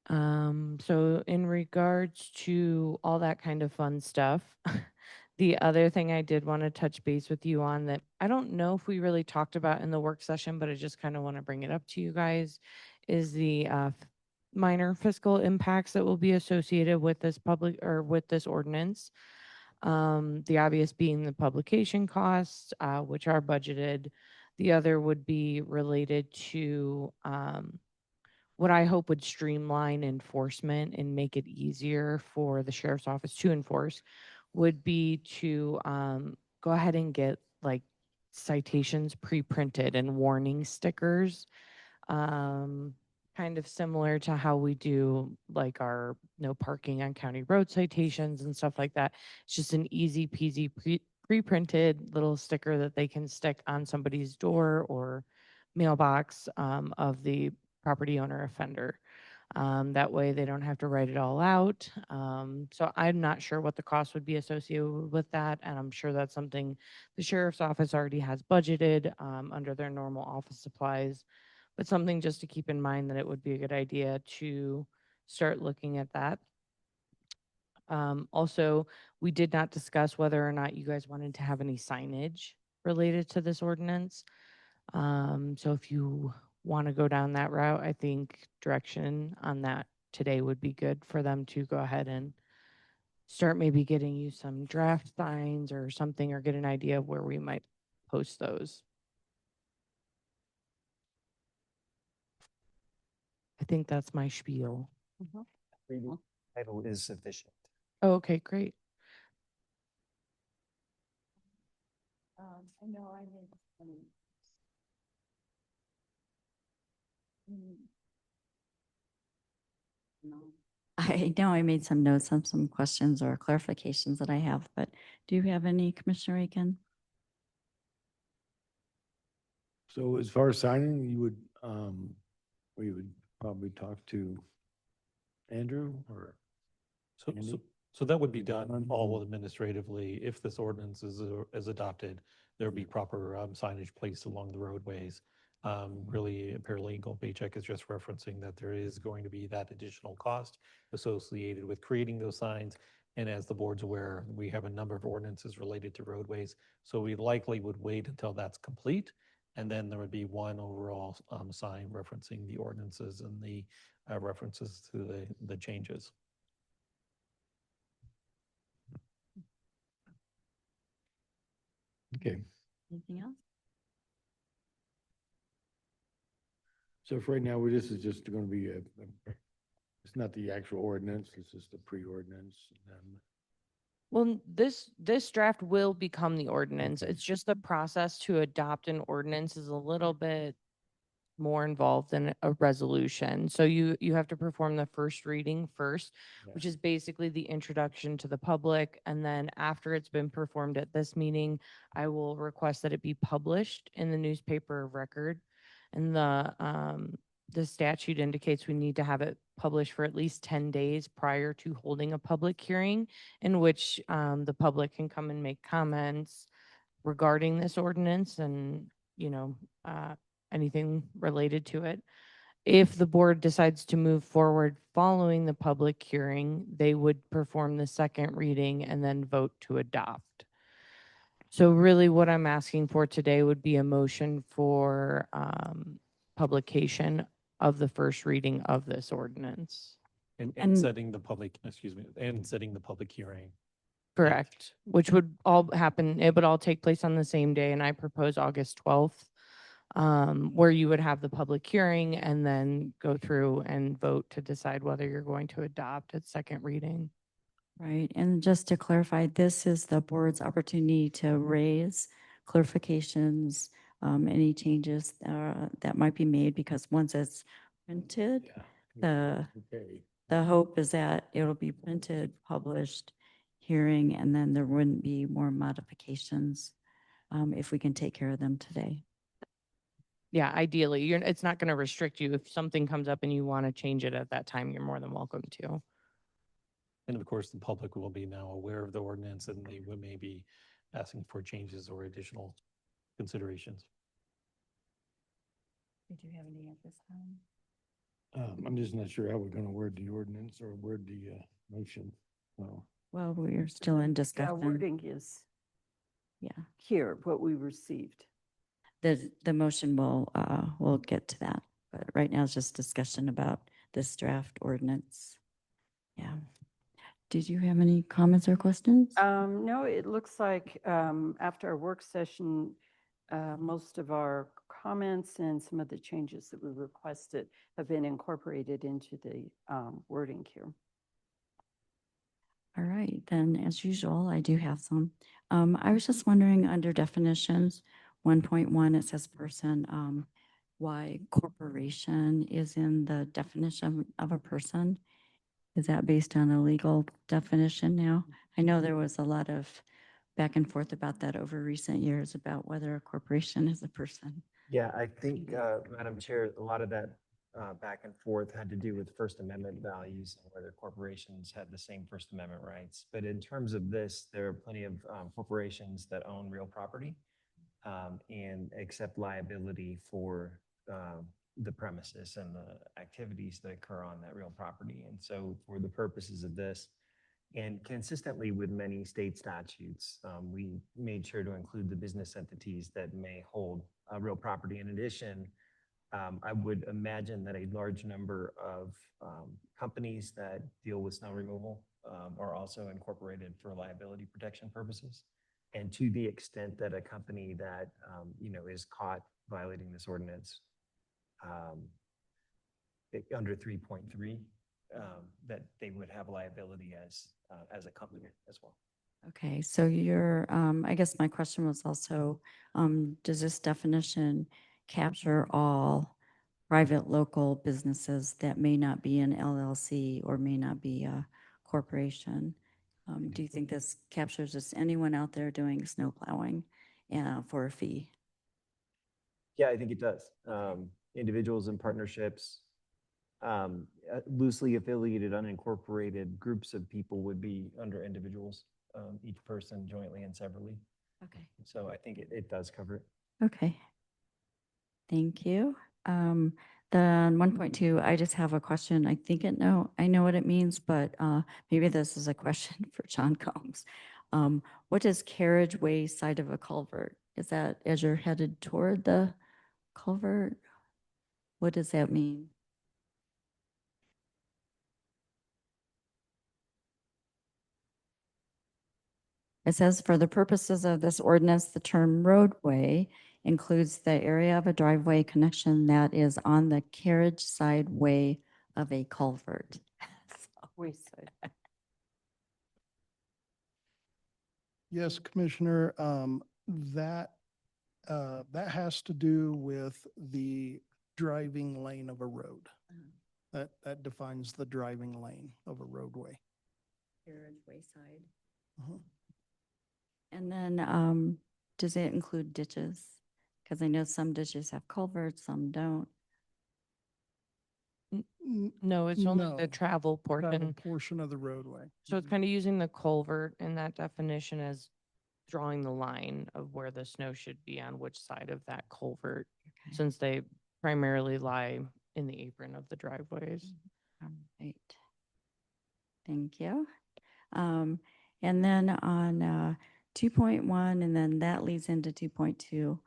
So in regards to all that kind of fun stuff, the other thing I did want to touch base with you on that I don't know if we really talked about in the work session, but I just kind of want to bring it up to you guys, is the minor fiscal impacts that will be associated with this with this ordinance. The obvious being the publication costs, which are budgeted. The other would be related to what I hope would streamline enforcement and make it easier for the sheriff's office to enforce, would be to go ahead and get like citations pre-printed and warning stickers, kind of similar to how we do like our no parking on county road citations and stuff like that. It's just an easy peasy pre-printed little sticker that they can stick on somebody's door or mailbox of the property owner offender. That way they don't have to write it all out. So I'm not sure what the cost would be associated with that. And I'm sure that's something the sheriff's office already has budgeted under their normal office supplies, but something just to keep in mind that it would be a good idea to start looking at that. Also, we did not discuss whether or not you guys wanted to have any signage related to this ordinance. So if you want to go down that route, I think direction on that today would be good for them to go ahead and start maybe getting you some draft signs or something, or get an idea of where we might post those. I think that's my spiel. Reading title is sufficient. Oh, okay, great. I know I made some. No. I know I made some notes on some questions or clarifications that I have, but do you have any, Commissioner Aiken? So as far as signing, we would probably talk to Andrew or So, Andy? so that would be done all administratively. If this ordinance is adopted, there would be proper signage placed along the roadways. Really, a paralegal paycheck is just referencing that there is going to be that additional cost associated with creating those signs. And as the board's aware, we have a number of ordinances related to roadways. So we likely would wait until that's complete And then there would be one overall sign referencing the ordinances and the references to the changes. Okay. Anything else? So for right now, this is just going to be it's not the actual ordinance, it's just a pre-ordinance. Well, this draft will become the ordinance. It's just the process to adopt an ordinance is a little bit more involved than a resolution. So you have to perform the first reading first, which is basically the introduction to the public. And then after it's been performed at this meeting, I will request that it be published in the newspaper of record. And the statute indicates we need to have it published for at least 10 days prior to holding a public hearing in which the public can come and make comments regarding this ordinance and, anything related to it. If the board decides to move forward following the public hearing, they would perform the second reading and then vote to adopt. So really what I'm asking for today would be a motion for publication of the first reading of this ordinance. And setting the public, and setting the public hearing. Correct, which would all happen, it would all take place on the same day, and I propose August 12th, where you would have the public hearing and then go through and vote to decide whether you're going to adopt at second reading. Right, and just to clarify, this is the board's opportunity to raise clarifications, any changes that might be made, because once it's printed, the hope is that it'll be printed, published, hearing, and then there wouldn't be more modifications if we can take care of them today. Yeah, ideally, it's not going to restrict you. If something comes up and you want to change it at that time, you're more than welcome to. And of course, the public will be now aware of the ordinance and they may be asking for changes or additional considerations. Did you have any at this time? I'm just not sure how we're going to word the ordinance or word the motion. So. Well, we're still in Our discussion. wording is here, what we received. The motion will get to that, but right now it's just discussion about this draft ordinance. Yeah. Did you have any comments or questions? No, it looks like after our work session, most of our comments and some of the changes that we requested have been incorporated into the wording here. All right, then as usual, I do have some. I was just wondering under definitions, 1.1, it says person, why corporation is in the definition of a person. Is that based on a legal definition now? I know there was a lot of back and forth about that over recent years about whether a corporation is a person. Yeah, I think, Madam Chair, a lot of that back and forth had to do with First Amendment values and whether corporations had the same First Amendment rights. But in terms of this, there are plenty of corporations that own real property and accept liability for the premises and the activities that occur on that real property. And so for the purposes of this, and consistently with many state statutes, we made sure to include the business entities that may hold real property. In addition, I would imagine that a large number of companies that deal with snow removal are also incorporated for liability protection purposes. And to the extent that a company that is caught violating this ordinance under 3.3, that they would have liability as a company as well. Okay, so I guess my question was also, does this definition capture all private local businesses that may not be an LLC or may not be a corporation? Do you think this captures just anyone out there doing snow plowing for a fee? Yeah, I think it does. Individuals and partnerships, loosely affiliated, unincorporated groups of people would be under individuals, each person jointly and severally. Okay. So I think it does cover it. Okay. Thank you. Then 1.2, I just have a question. I think I know what it means, but maybe this is a question for John Combs. What is carriageway side of a culvert? Is that as you're headed toward the Culvert, what does that mean? It says, for the purposes of this ordinance, the term roadway includes the area of a driveway connection that is on the carriage side way of a culvert. Wayside. Yes, Commissioner, that, that has to do with the driving lane of a road. That defines the driving lane of a roadway. Carriage wayside. And then, does it include ditches? Because I know some ditches have culverts, some don't. No, it's only No, the travel travel portion. portion of the roadway. So it's kind of using the culvert in that definition as drawing the line of where the snow should be on which side of that culvert, since they primarily lie in the apron of the driveways. All right. Thank you. And then on 2.1, and then that leads into 2.2.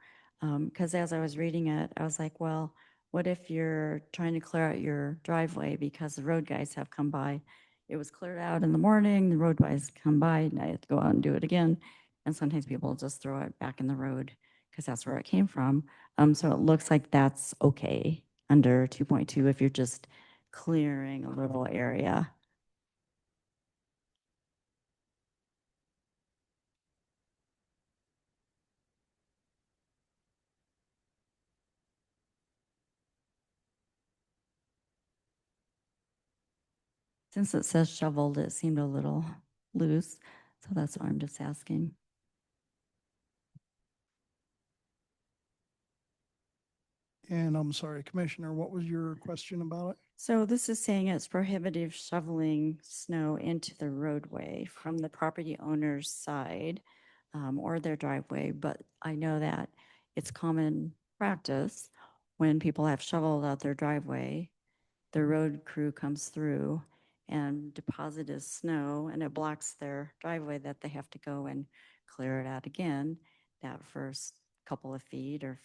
Because as I was reading it, I was like, well, what if you're trying to clear out your driveway because the road guys have come by? It was cleared out in the morning, the road guys come by, and I have to go out and do it again. And sometimes people just throw it back in the road because that's where it came from. So it looks like that's okay under 2.2 if you're just clearing a little area. Since it says shoveled, it seemed a little loose, so that's why I'm just asking. And I'm sorry, Commissioner, what was your question about it? So this is saying it's prohibitive shoveling snow into the roadway from the property owner's side or their driveway, but I know that it's common practice when people have shoveled out their driveway, the road crew comes through and deposited snow and it blocks their driveway that they have to go and clear it out again that first couple of feet or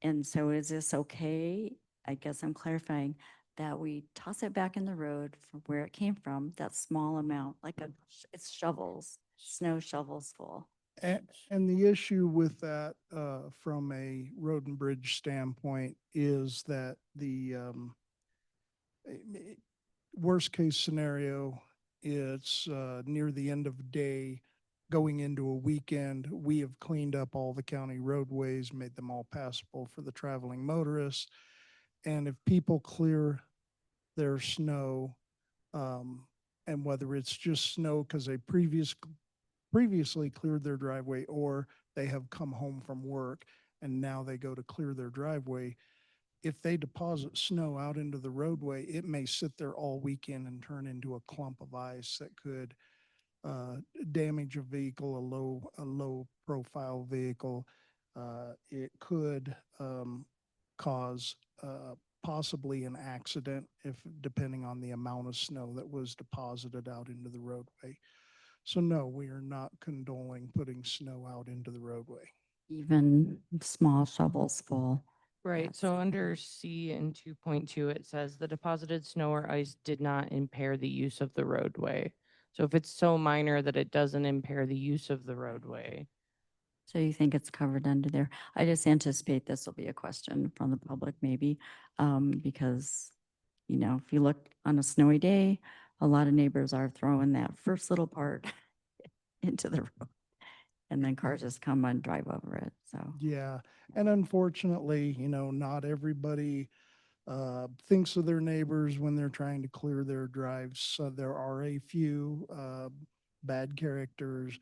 and so is this okay? I guess I'm clarifying that we toss it back in the road from where it came from, that small amount, like it's shovels, snow shovels full. And the issue with that, from a road and bridge standpoint is that the, worst case scenario, it's, near the end of day, going into a weekend. We have cleaned up all the county roadways, made them all passable for the traveling motorists. And if people clear their snow, and whether it's just snow because they previously cleared their driveway or they have come home from work and now they go to clear their driveway, if they deposit snow out into the roadway, it may sit there all weekend and turn into a clump of ice that could damage a vehicle, a low profile vehicle. It could cause possibly an accident if depending on the amount of snow that was deposited out into the roadway. So no, we are not condoning putting snow out into the roadway. Even small shovels full. Right, so under C in 2.2, it says the deposited snow or ice did not impair the use of the roadway. So if it's so minor that it doesn't impair the use of the roadway. So you think it's covered under there? I just anticipate this will be a question from the public maybe, because, you know, if you look on a snowy day, a lot of neighbors are throwing that first little part into the road. And then cars just come and drive over it, so. Yeah, and unfortunately, not everybody thinks of their neighbors when they're trying to clear their drives. So there are a few bad characters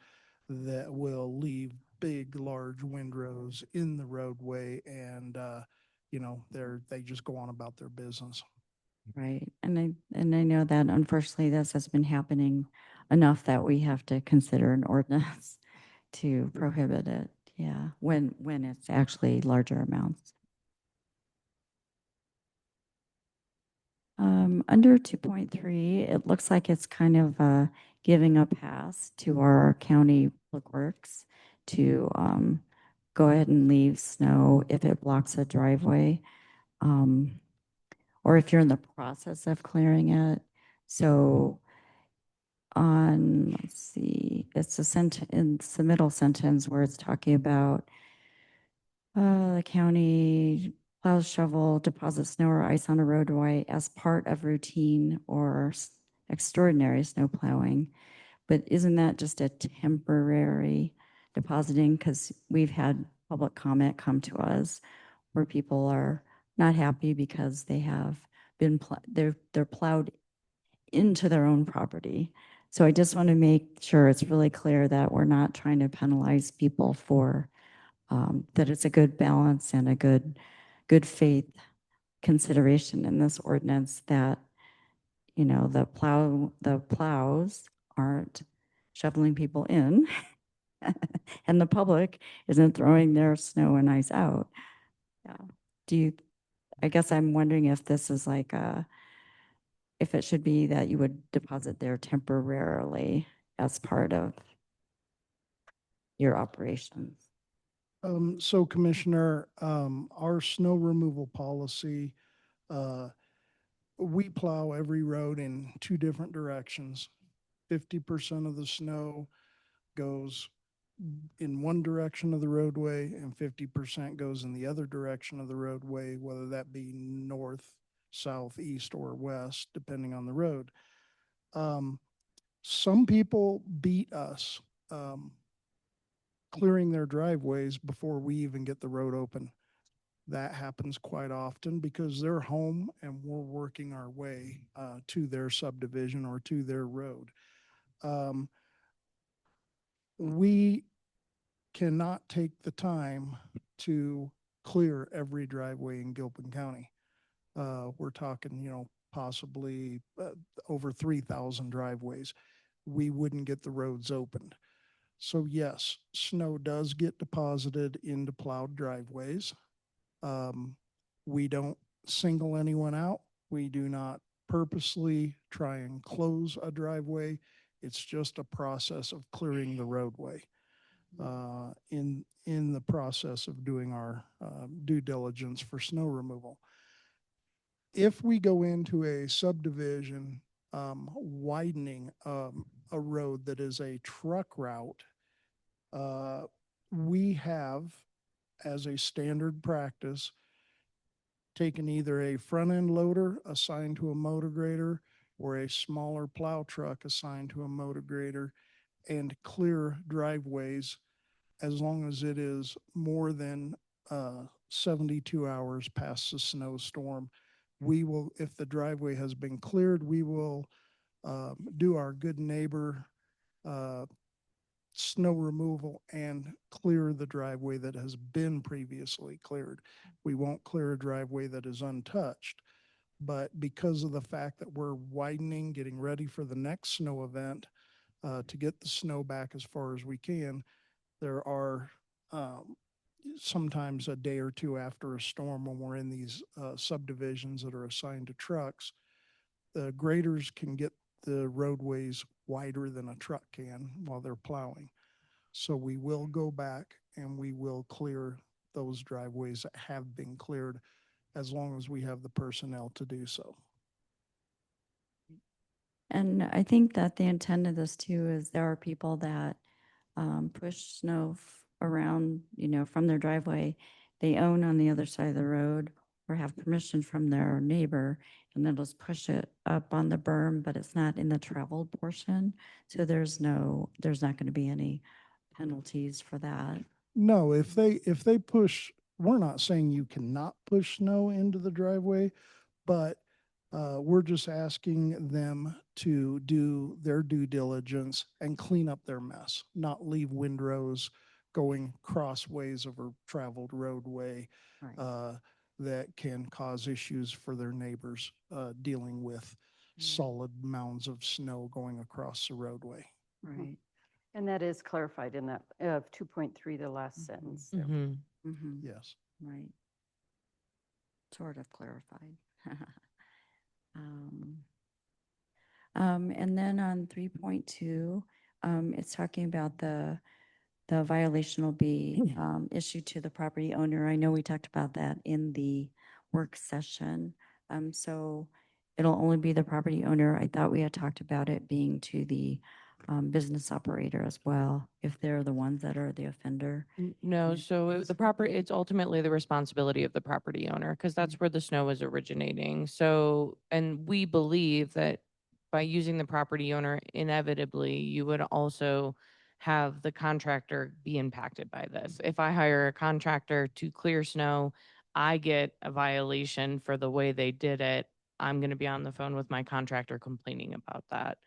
that will leave big, large windrows in the roadway and, they just go on about their business. Right, and I know that unfortunately this has been happening enough that we have to consider an ordinance to prohibit it, yeah, when it's actually larger amounts. Under 2.3, it looks like it's kind of giving a pass to our county public works to go ahead and leave snow if it blocks a driveway. Or if you're in the process of clearing it. So on, let's see, it's a it's the middle sentence where it's talking about the county plows, shovel, deposits snow or ice on a roadway as part of routine or extraordinary snow plowing. But isn't that just a temporary depositing? Because we've had public comment come to us where people are not happy because they have been, they're plowed into their own property. So I just want to make sure it's really clear that we're not trying to penalize people for, that it's a good balance and a good faith consideration in this ordinance that, you know, the plows aren't shoveling people in and the public isn't throwing their snow and ice out. Yeah. I guess I'm wondering if this is like if it should be that you would deposit there temporarily as part of your operations. So Commissioner, our snow removal policy, we plow every road in two different directions. 50% of the snow goes in one direction of the roadway and 50% goes in the other direction of the roadway, whether that be north, south, east, or west, depending on the road. Some people beat us clearing their driveways before we even get the road open. That happens quite often because they're home and we're working our way to their subdivision or to their road. We cannot take the time to clear every driveway in Gilpin County. We're talking, you know, possibly over 3,000 driveways. We wouldn't get the roads opened. So yes, snow does get deposited into plowed driveways. We don't single anyone out. We do not purposely try and close a driveway. It's just a process of clearing the roadway in the process of doing our due diligence for snow removal. If we go into a subdivision widening a road that is a truck route, we have, as a standard practice, taken either a front end loader assigned to a motor grader or a smaller plow truck assigned to a motor grader and clear driveways as long as it is more than 72 hours past the snowstorm. We will, if the driveway has been cleared, we will do our good neighbor snow removal and clear the driveway that has been previously cleared. We won't clear a driveway that is untouched, but because of the fact that we're widening, getting ready for the next snow event to get the snow back as far as we can, there are sometimes a day or two after a storm when we're in these subdivisions that are assigned to trucks, the graders can get the roadways wider than a truck can while they're plowing. So we will go back and we will clear those driveways that have been cleared as long as we have the personnel to do so. And I think that the intent of this too is there are people that push snow around, you know, from their driveway they own on the other side of the road or have permission from their neighbor, and then just push it up on the berm, but it's not in the traveled portion. So there's not going to be any penalties for that. No, if they push, we're not saying you cannot push snow into the driveway, but we're just asking them to do their due diligence and clean up their mess, not leave windrows going crossways of a traveled roadway that can cause issues for their neighbors dealing with solid mounds of snow going across the roadway. Right. And that is clarified in that 2.3, the last sentence. There. Yes. Right. Sort of clarified. And then on 3.2, it's talking about the the violation will be issued to the property owner. I know we talked about that in the work session. So it'll only be the property owner. I thought we had talked about it being to the business operator as well, if they're the ones that are the offender. No, so the property, it's ultimately the responsibility of the property owner because that's where the snow is originating. So, and we believe that by using the property owner, inevitably, you would also have the contractor be impacted by this. If I hire a contractor to clear snow, I get a violation for the way they did it. I'm going to be on the phone with my contractor complaining about that.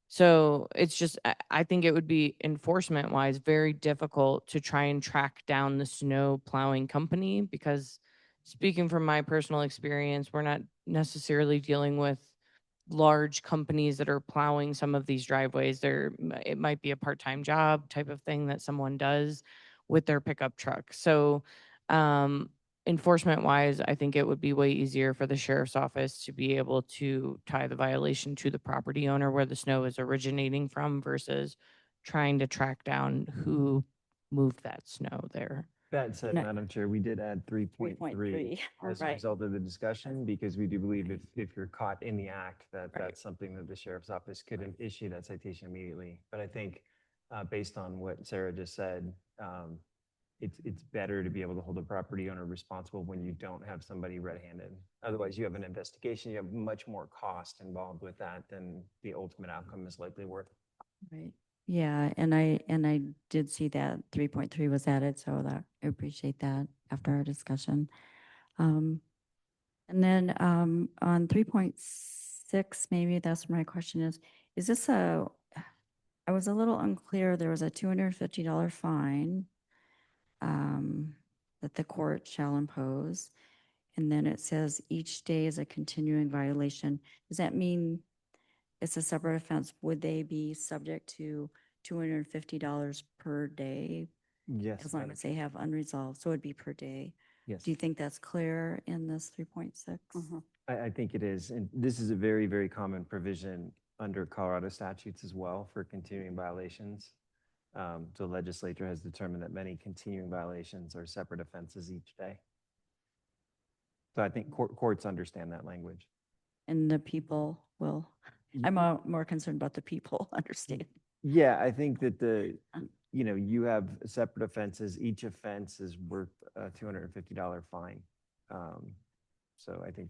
So it's just, I think it would be enforcement wise, very difficult to try and track down the snow plowing company because speaking from my personal experience, we're not necessarily dealing with large companies that are plowing some of these driveways. It might be a part-time job type of thing that someone does with their pickup truck. So, enforcement wise, I think it would be way easier for the sheriff's office to be able to tie the violation to the property owner where the snow is originating from versus trying to track down who moved that snow there. That said, No. Madam Chair, we did add 3.3 3.3, as a right. result of the discussion because we do believe if you're caught in the act, that that's something that the sheriff's office could issue that citation immediately. But I think based on what Sarah just said, it's better to be able to hold the property owner responsible when you don't have somebody red-handed. Otherwise, you have an investigation, you have much more cost involved with that than the ultimate outcome is likely worth. Right. Yeah, and I did see that 3.3 was added, so that I appreciate that after our discussion. And then on 3.6, maybe that's where my question is this I was a little unclear, there was a $250 fine that the court shall impose. And then it says each day is a continuing violation. Does that mean it's a separate offense? Would they be subject to $250 per day? Yes. As long as they have unresolved, so it'd be per day. Yes. Do you think that's clear in this 3.6? I think it is. And this is a very, very common provision under Colorado statutes as well for continuing violations. The legislature has determined that many continuing violations are separate offenses each day. So I think courts understand that language. And the people will, I'm more concerned about the people understand. Yeah, I think that you have separate offenses. Each offense is worth a $250 fine. So I think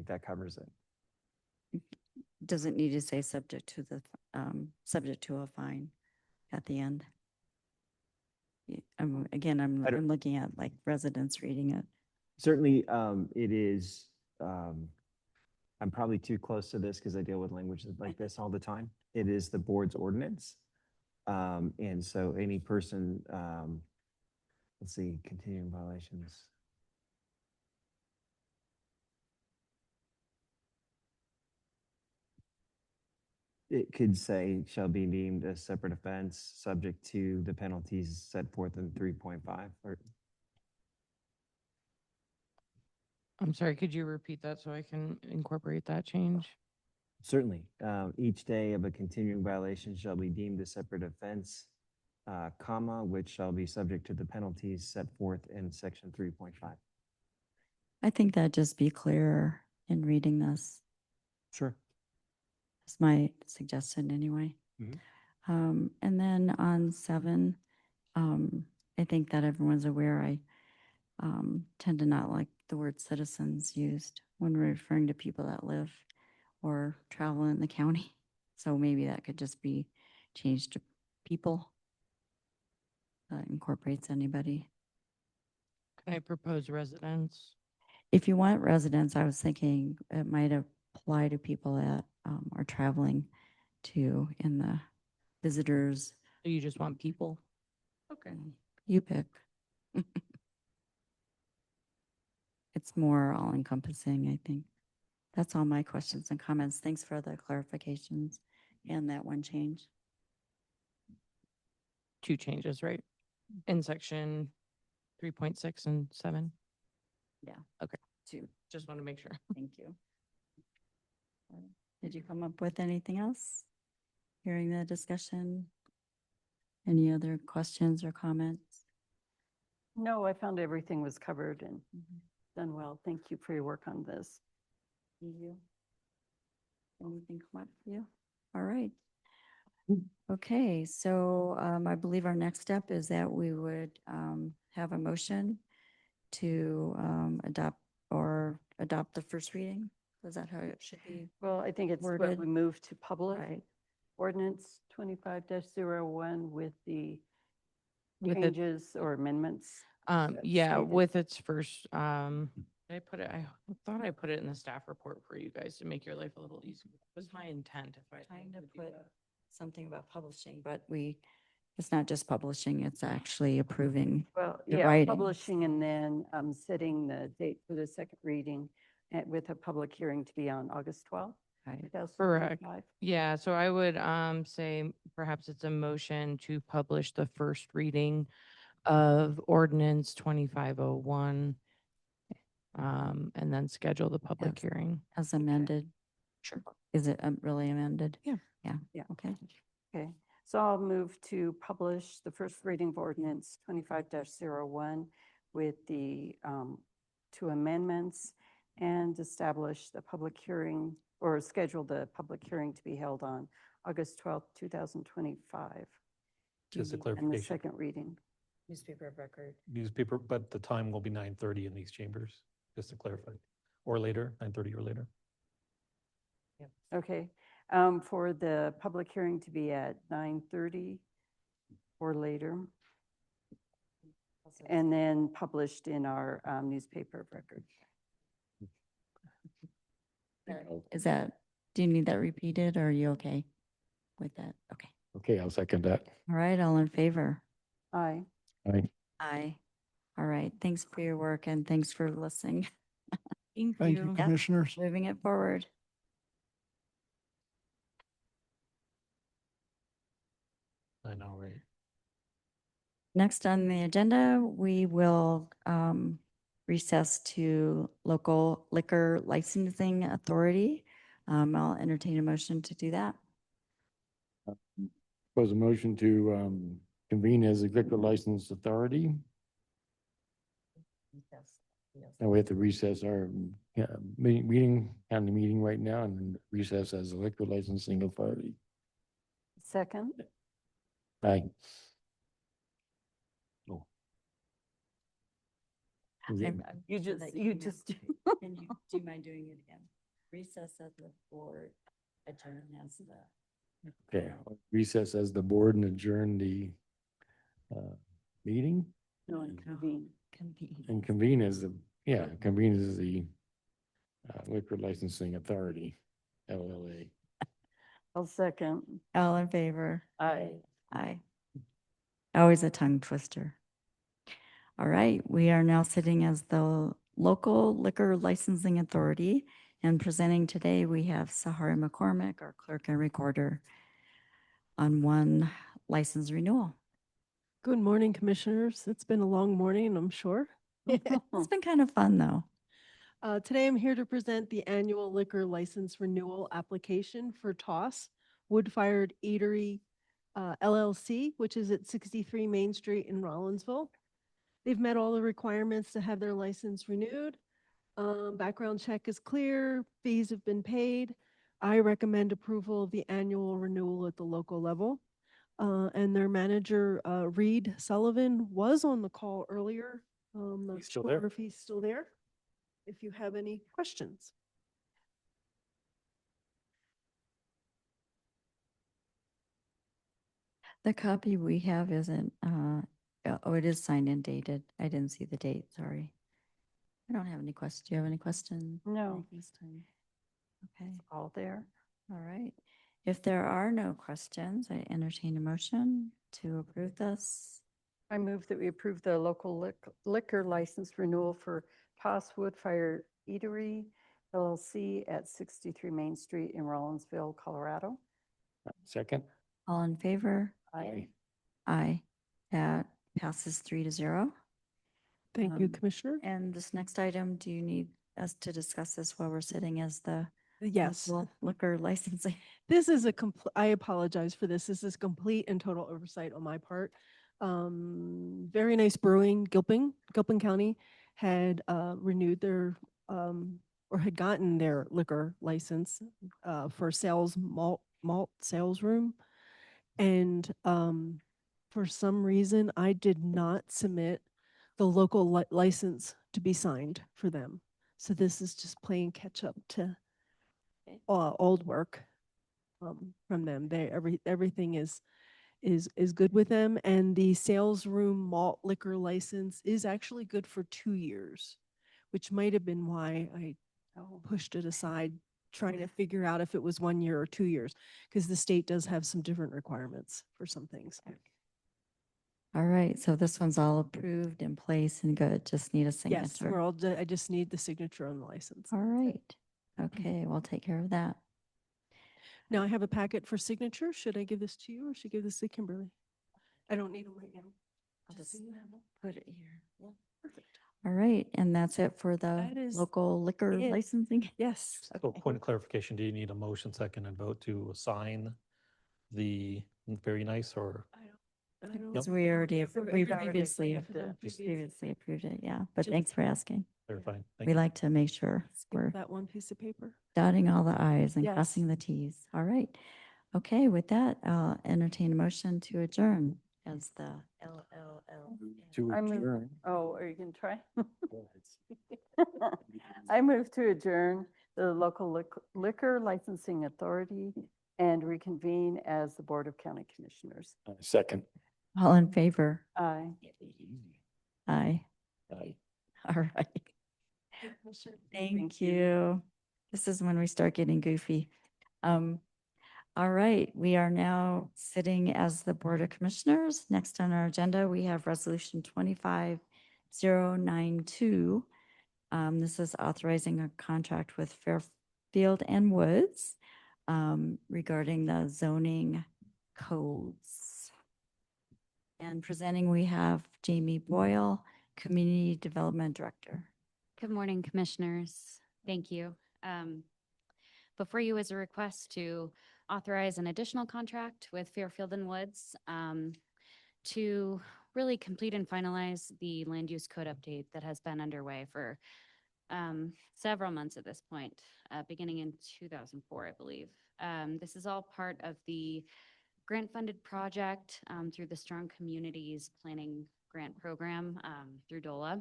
that covers it. Doesn't need to say subject to the, subject to a fine at the end. Again, I'm looking at like residents reading it. Certainly, it is, I'm probably too close to this because I deal with languages like this all the time. It is the board's ordinance. And so any person, let's see, continuing violations. It could say shall be deemed a separate offense subject to the penalties set forth in 3.5. I'm sorry, could you repeat that so I can incorporate that change? Certainly, each day of a continuing violation shall be deemed a separate offense, comma, which shall be subject to the penalties set forth in section 3.5. I think that'd just be clearer in reading this. Sure. That's my suggestion anyway. And then on 7, I think that everyone's aware I tend to not like the word citizens used when we're referring to people that live or travel in the county. So maybe that could just be changed to people. That incorporates anybody. Can I propose residents? If you want residents, I was thinking it might apply to people that are traveling to in the visitors. So you just want people? Okay. You pick. It's more all encompassing, I think. That's all my questions and comments. Thanks for the clarifications and that one change. 2 changes, right? In section 3.6 and 7? Yeah. Okay. 2. Just want to make sure. Thank you. Did you come up with anything else? hearing the discussion? Any other questions or comments? No, I found everything was covered and Mhm. done well. Thank you for your work on this. Thank you. Anything come up for you? All right. Okay, so I believe our next step is that we would have a motion to adopt the first reading. Is that how it should be? Well, I think it's what Worded. we move to public. Right. Ordinance 25-01 with the With it- changes or amendments. Yeah, stated. with its first, did I put it, I thought I put it in the staff report for you guys to make your life a little easier. That was my intent if I. Trying to put something about publishing, but it's not just publishing, it's actually approving. Well, the yeah, writing. publishing and then setting the date for the second reading with a public hearing to be on August 12th. Right. 2025. Yeah, so I would say perhaps it's a motion to publish the first reading of ordinance 2501. And then schedule the public Yes. hearing. As amended. Sure. Is it really amended? Yeah. Yeah. Yeah. Okay. Okay, so I'll move to publish the first reading of ordinance 25-01 with the two amendments and establish the public hearing or schedule the public hearing to be held on August 12th, 2025. Just a And the clarification. second reading. Newspaper of record. Newspaper, but the time will be 9:30 in these chambers, just to clarify. Or later, 9:30 or later. Okay, for the public hearing to be at 9:30 or later. And then published in our newspaper of record. Do you need that repeated or are you okay with that? Okay. Okay, I'll second that. All right, all in favor? Aye. Aye. Aye. All right, thanks for your work and thanks for listening. Thank Thank you, Yep. commissioners. Moving it forward. I know, right? Next on the agenda, we will recess to local liquor licensing authority. I'll entertain a motion to do that. Propose a motion to convene as a liquor license authority. And we have to recess our county meeting right now and then recess as a liquor licensing authority. Second, Aye. Oh. Is it- you just. Can you, do you mind doing it again? Recess of the board, adjourn as the. Okay, recess as the board and adjourn the meeting No, and convene. and convene as convene as the liquor licensing authority, LLA. I'll second. All in favor? Aye. Aye. Always a tongue twister. All right, we are now sitting as the local liquor licensing authority, and presenting today, we have Sahara McCormick, our clerk and recorder, on one license renewal. Good morning, commissioners. It's been a long morning, I'm sure. It's been kind of fun, though. Today, I'm here to present the annual liquor license renewal application for Toss Wood-Fired Eatery LLC, which is at 63 Main Street in Rollinsville. They've met all the requirements to have their license renewed. Background check is clear, fees have been paid. I recommend approval of the annual renewal at the local level. And their manager, Reed Sullivan, was on the call earlier. Not He's still sure there. if he's still there. If you have any questions. The copy we have isn't, oh, it is signed and dated. I didn't see the date, sorry. I don't have any questions. Do you have any questions? No. This time? Okay, All there. all right. If there are no questions, I entertain a motion to approve this. I move that we approve the local liquor license renewal for Toss Wood-Fired Eatery LLC at 63 Main Street in Rollinsville, Colorado. Second? All in favor? Aye. Aye. That passes 3-0. Thank you, Commissioner. And this next item, do you need us to discuss this while we're sitting as the Yes. local liquor licensing. This is I apologize for this. This is complete and total oversight on my part. Very Nice Brewing, Gilpin County had renewed their or had gotten their liquor license for sales malt sales room. And for some reason, I did not submit the local license to be signed for them. So this is just playing catch up to old work from them. Everything is good with them, and the sales room malt liquor license is actually good for 2 years, which might have been why I pushed it aside, trying to figure out if it was 1 year or 2 years, because the state does have some different requirements for some things. All right, so this one's all approved in place and good. Just need a Yes, signature. I just need the signature on the license. All right. Okay, we'll take care of that. Now I have a packet for signature. Should I give this to you or should I give this to Kimberly? I don't need them right now. I'll Just just so you have them. put it here. Yeah, perfect. All right, and that's it for the That is local liquor it. licensing? Yes. So point of clarification, do you need a motion, second, and vote to assign the Very Nice or? I don't. Because we already, we already previously approved it. approved it, yeah. But Just- thanks for asking. Clarifying. Thank We you. like to make sure Skip we're that one piece of paper. dotting all the i's and Yes. crossing the t's. All right. Okay, with that, I'll entertain a motion to adjourn as the LLL. To I move- adjourn. Oh, are you going to try? I move to adjourn the local liquor licensing authority and reconvene as the Board of County Commissioners. Second. All in favor? Aye. Aye. Aye. All right. Thank you. This is when we start getting goofy. All right, we are now sitting as the Board of Commissioners. Next on our agenda, we have Resolution 25092. This is authorizing a contract with Fairfield and Woods regarding the zoning codes. And presenting, we have Jamie Boyle, Community Development Director. Good morning, Commissioners. Thank you. Before you is a request to authorize an additional contract with Fairfield and Woods to really complete and finalize the land use code update that has been underway for several months at this point, beginning in 2004, I believe. This is all part of the grant-funded project through the Strong Communities Planning Grant Program through DOLA.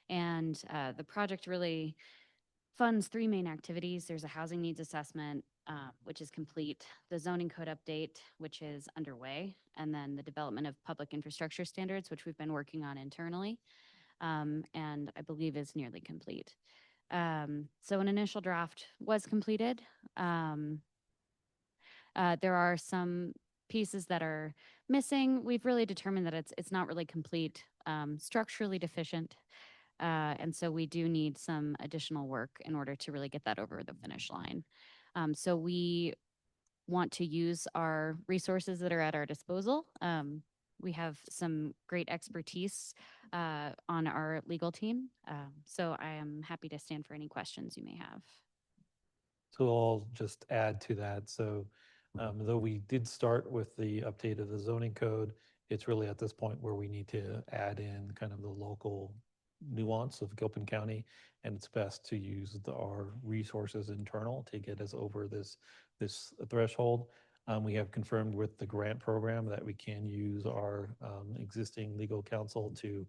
And the project really funds three main activities. There's a housing needs assessment, which is complete, the zoning code update, which is underway, and then the development of public infrastructure standards, which we've been working on internally, and I believe is nearly complete. So an initial draft was completed. There are some pieces that are missing. We've really determined that it's not really complete, structurally deficient. And so we do need some additional work in order to really get that over the finish line. So we want to use our resources that are at our disposal. We have some great expertise on our legal team. So I am happy to stand for any questions you may have. So I'll just add to that. So though we did start with the update of the zoning code, it's really at this point where we need to add in kind of the local nuance of Gilpin County, and it's best to use our resources internal to get us over this threshold. We have confirmed with the grant program that we can use our existing legal counsel to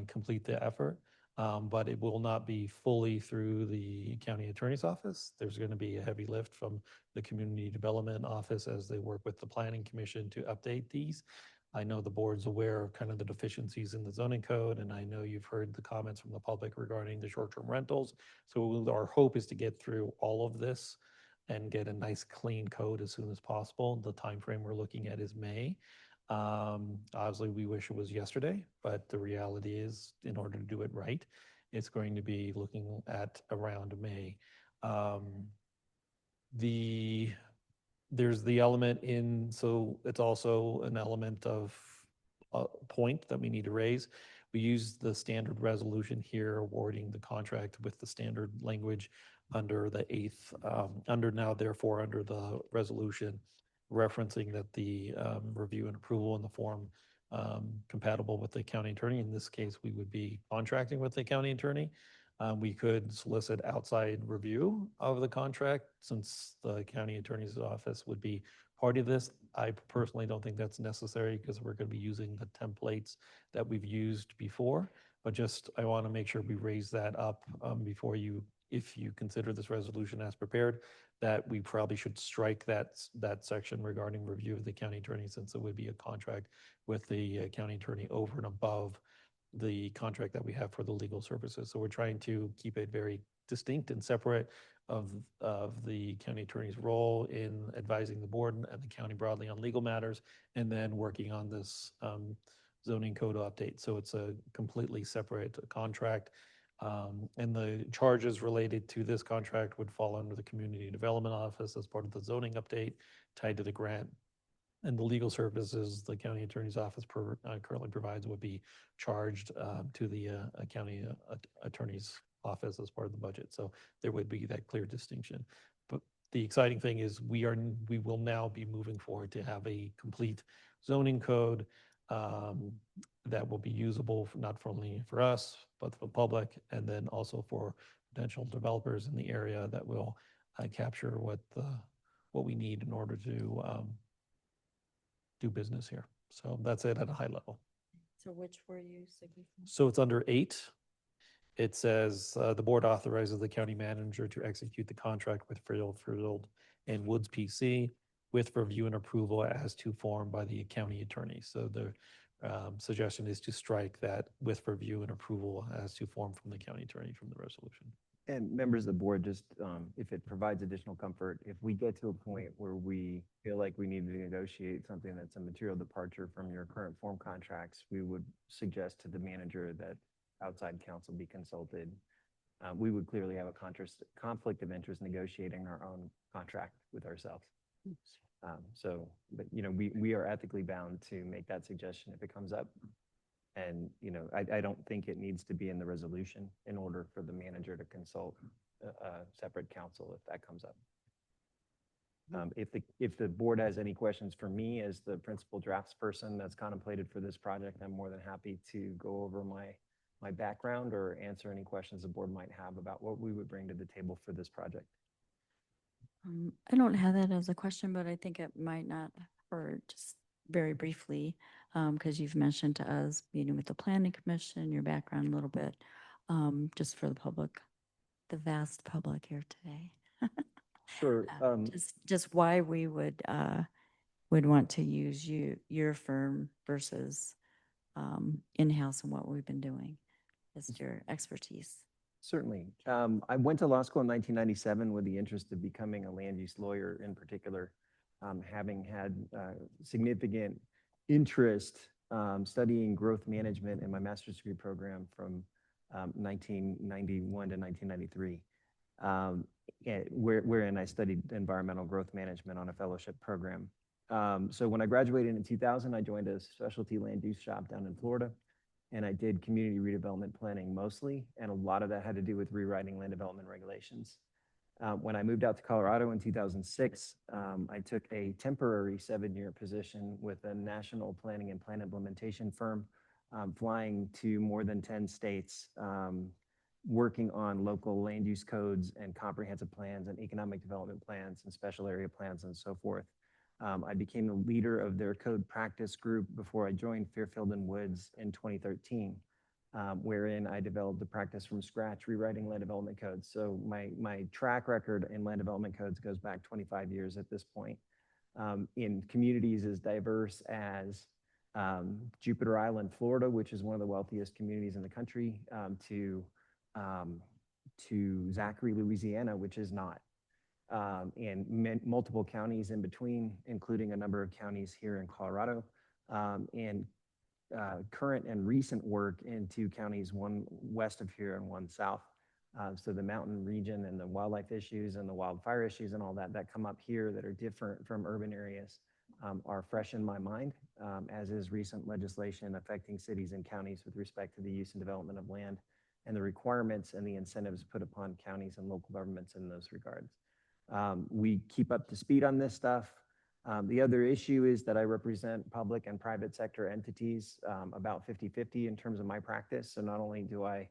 complete the effort, but it will not be fully through the county attorney's office. There's going to be a heavy lift from the community development office as they work with the planning commission to update these. I know the board's aware of kind of the deficiencies in the zoning code, and I know you've heard the comments from the public regarding the short-term rentals. So our hope is to get through all of this and get a nice clean code as soon as possible. The time frame we're looking at is May. Obviously, we wish it was yesterday, but the reality is, in order to do it right, it's going to be looking at around May. There's the element in, so it's also an element of a point that we need to raise. We use the standard resolution here awarding the contract with the standard language under the eighth, therefore, under the resolution referencing that the review and approval in the form compatible with the county attorney. In this case, we would be contracting with the county attorney. We could solicit outside review of the contract since the county attorney's office would be part of this. I personally don't think that's necessary because we're going to be using the templates that we've used before. But just, I want to make sure we raise that up before you, if you consider this resolution as prepared, that we probably should strike that section regarding review of the county attorney, since it would be a contract with the county attorney over and above the contract that we have for the legal services. So we're trying to keep it very distinct and separate of the county attorney's role in advising the board and the county broadly on legal matters, and then working on this zoning code update. So it's a completely separate contract. And the charges related to this contract would fall under the Community Development Office as part of the zoning update tied to the grant. And the legal services the county attorney's office currently provides would be charged to the county attorney's office as part of the budget. So there would be that clear distinction. But the exciting thing is we will now be moving forward to have a complete zoning code that will be usable not only for us, but for the public, and then also for potential developers in the area that will capture what we need in order to do business here. So that's it at a high level. So which were you suggesting? So it's under 8. It says the board authorizes the county manager to execute the contract with Fairfield and Woods PC with review and approval as to form by the county attorney. So the suggestion is to strike that with review and approval as to form from the county attorney from the resolution. And members of the board, just if it provides additional comfort, if we get to a point where we feel like we need to negotiate something that's a material departure from your current form contracts, we would suggest to the manager that outside counsel be consulted. We would clearly have a conflict of interest negotiating our own contract with ourselves. But we are ethically bound to make that suggestion if it comes up. And, I don't think it needs to be in the resolution in order for the manager to consult a separate counsel if that comes up. If the board has any questions for me as the principal draftsperson that's contemplated for this project, I'm more than happy to go over my background or answer any questions the board might have about what we would bring to the table for this project. I don't have that as a question, but I think it might not hurt, just very briefly, because you've mentioned to us meeting with the planning commission, your background a little bit, just for the public, the vast public here today. Sure. Just why we would want to use your firm versus in-house and what we've been doing, just your expertise. Certainly. I went to law school in 1997 with the interest of becoming a land use lawyer in particular, having had significant interest studying growth management in my master's degree program from 1991 to 1993, wherein I studied environmental growth management on a fellowship program. So when I graduated in 2000, I joined a specialty land use shop down in Florida. And I did community redevelopment planning mostly, and a lot of that had to do with rewriting land development regulations. When I moved out to Colorado in 2006, I took a temporary 7-year position with a national planning and plan implementation firm, flying to more than 10 states, working on local land use codes and comprehensive plans and economic development plans and special area plans and so forth. I became the leader of their code practice group before I joined Fairfield and Woods in 2013, wherein I developed the practice from scratch, rewriting land development codes. So my track record in land development codes goes back 25 years at this point, in communities as diverse as Jupiter Island, Florida, which is one of the wealthiest communities in the country, to Zachary, Louisiana, which is not. And multiple counties in between, including a number of counties here in Colorado, and current and recent work in 2 counties, one west of here and one south. So the mountain region and the wildlife issues and the wildfire issues and all that come up here that are different from urban areas are fresh in my mind, as is recent legislation affecting cities and counties with respect to the use and development of land and the requirements and the incentives put upon counties and local governments in those regards. We keep up to speed on this stuff. The other issue is that I represent public and private sector entities, about 50-50 in terms of my practice. So not only do I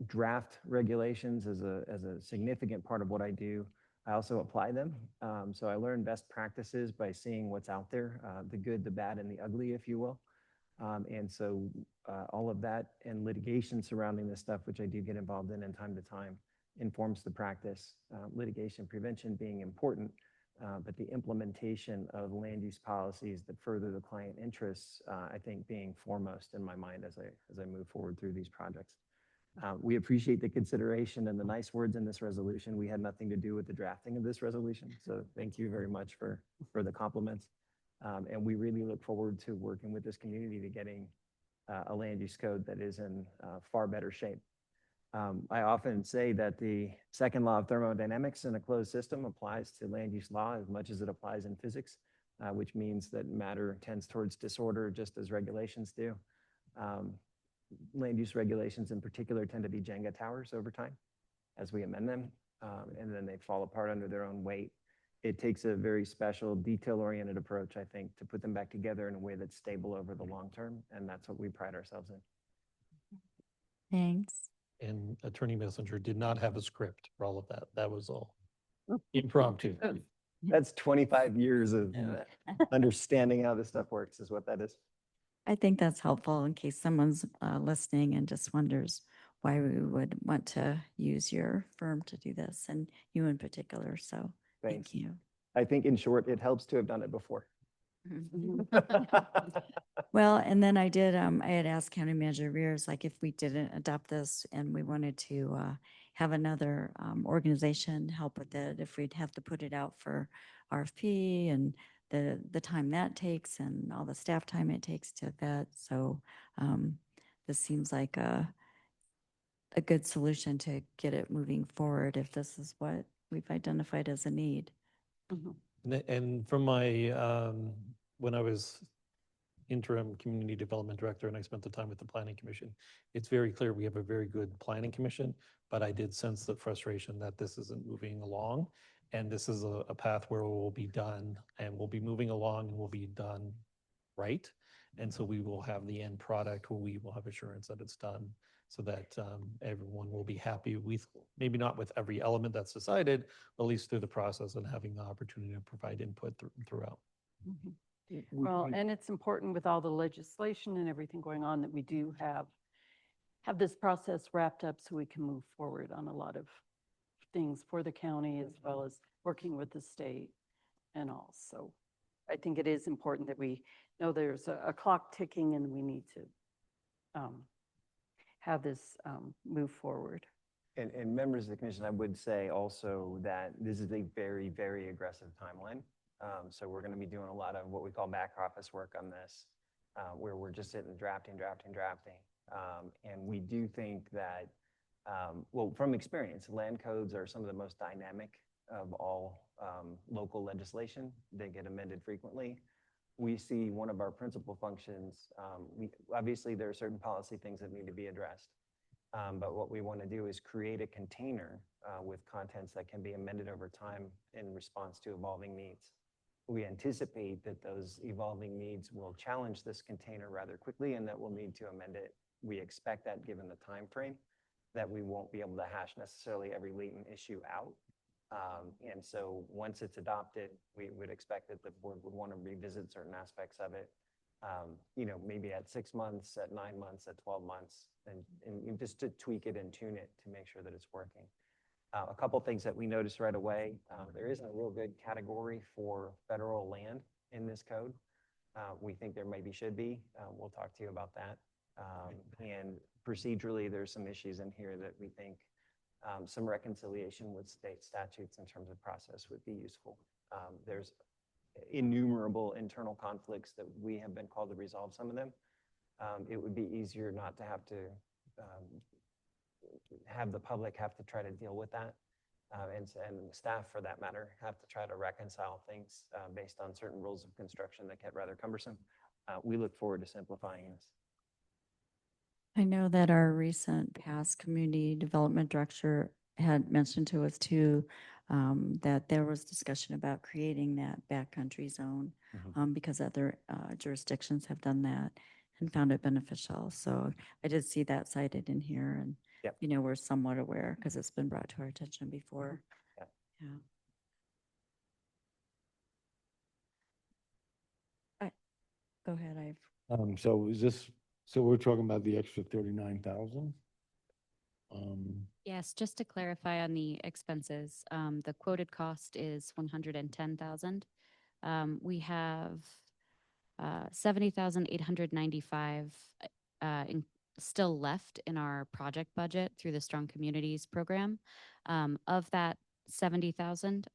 draft regulations as a significant part of what I do, I also apply them. So I learn best practices by seeing what's out there, the good, the bad, and the ugly, if you will. And so all of that and litigation surrounding this stuff, which I do get involved in time to time, informs the practice. Litigation prevention being important, but the implementation of land use policies that further the client interests, I think being foremost in my mind as I move forward through these projects. We appreciate the consideration and the nice words in this resolution. We had nothing to do with the drafting of this resolution. So thank you very much for the compliments. And we really look forward to working with this community to getting a land use code that is in far better shape. I often say that the second law of thermodynamics in a closed system applies to land use law as much as it applies in physics, which means that matter tends towards disorder just as regulations do. Land use regulations in particular tend to be Jenga towers over time as we amend them, and then they fall apart under their own weight. It takes a very special detail-oriented approach, I think, to put them back together in a way that's stable over the long term, and that's what we pride ourselves in. Thanks. And Attorney Messenger did not have a script for all of that. That was all impromptu. That's 25 years of understanding how this stuff works is what that is. I think that's helpful in case someone's listening and just wonders why we would want to use your firm to do this, and you in particular. So Thanks. thank you. I think in short, it helps to have done it before. Well, and then I had asked County Manager Rears, like if we didn't adopt this and we wanted to have another organization help with it, if we'd have to put it out for RFP and the time that takes and all the staff time it takes to vet. So this seems like a good solution to get it moving forward if this is what we've identified as a need. And from my, when I was interim community development director and I spent the time with the planning commission, it's very clear we have a very good planning commission, but I did sense the frustration that this isn't moving along. And this is a path where we'll be done and we'll be moving along and we'll be done right. And so we will have the end product where we will have assurance that it's done so that everyone will be happy with, maybe not with every element that's decided, but at least through the process and having the opportunity to provide input throughout. Well, and it's important with all the legislation and everything going on that we do have this process wrapped up so we can move forward on a lot of things for the county as well as working with the state and all. So I think it is important that we know there's a clock ticking and we need to have this move forward. And members of the commission, I would say also that this is a very, very aggressive timeline. So we're going to be doing a lot of what we call back office work on this, where we're just sitting drafting. And we do think that, well, from experience, land codes are some of the most dynamic of all local legislation. They get amended frequently. We see one of our principal functions, obviously there are certain policy things that need to be addressed. But what we want to do is create a container with contents that can be amended over time in response to evolving needs. We anticipate that those evolving needs will challenge this container rather quickly and that we'll need to amend it. We expect that given the time frame that we won't be able to hash necessarily every latent issue out. And so once it's adopted, we would expect that the board would want to revisit certain aspects of it, maybe at 6 months, at 9 months, at 12 months, and just to tweak it and tune it to make sure that it's working. A couple things that we noticed right away, there isn't a real good category for federal land in this code. We think there maybe should be. We'll talk to you about that. And procedurally, there's some issues in here that we think some reconciliation with state statutes in terms of process would be useful. There's innumerable internal conflicts that we have been called to resolve some of them. It would be easier not to have to have the public have to try to deal with that. And staff, for that matter, have to try to reconcile things based on certain rules of construction that get rather cumbersome. We look forward to simplifying this. I know that our recent past community development director had mentioned to us too, that there was discussion about creating that backcountry zone, because other jurisdictions have done that and found it beneficial. So I did see that cited in here, and, Yep. you know, we're somewhat aware because it's been brought to our attention before. Yep. Yeah. Go ahead, So is this, so we're talking about the extra 39,000? Yes, just to clarify on the expenses, the quoted cost is 110,000. We have 70,895 still left in our project budget through the Strong Communities program. Of that 70,000,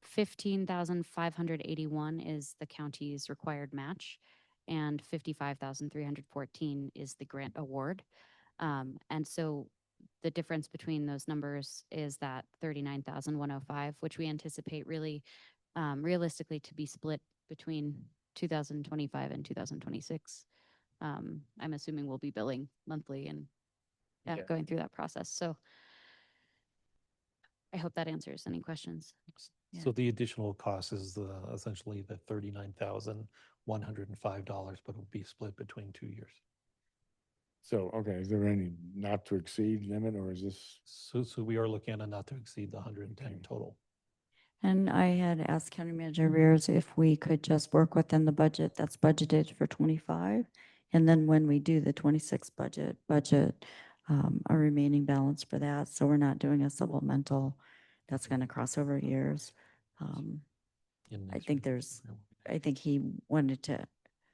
15,581 is the county's required match, and 55,314 is the grant award. And so the difference between those numbers is that 39,105, which we anticipate really realistically to be split between 2025 and 2026. I'm assuming we'll be billing monthly and going through that process. So I hope that answers any questions. So the additional cost is essentially the $39,105, but it will be split between 2 years. So, okay, is there any not to exceed limit, or is this? So we are looking at a not to exceed the 110 total. And I had asked County Manager Rears if we could just work within the budget that's budgeted for 25. And then when we do the 26 budget a remaining balance for that. So we're not doing a supplemental that's going to cross over years. I think he wanted to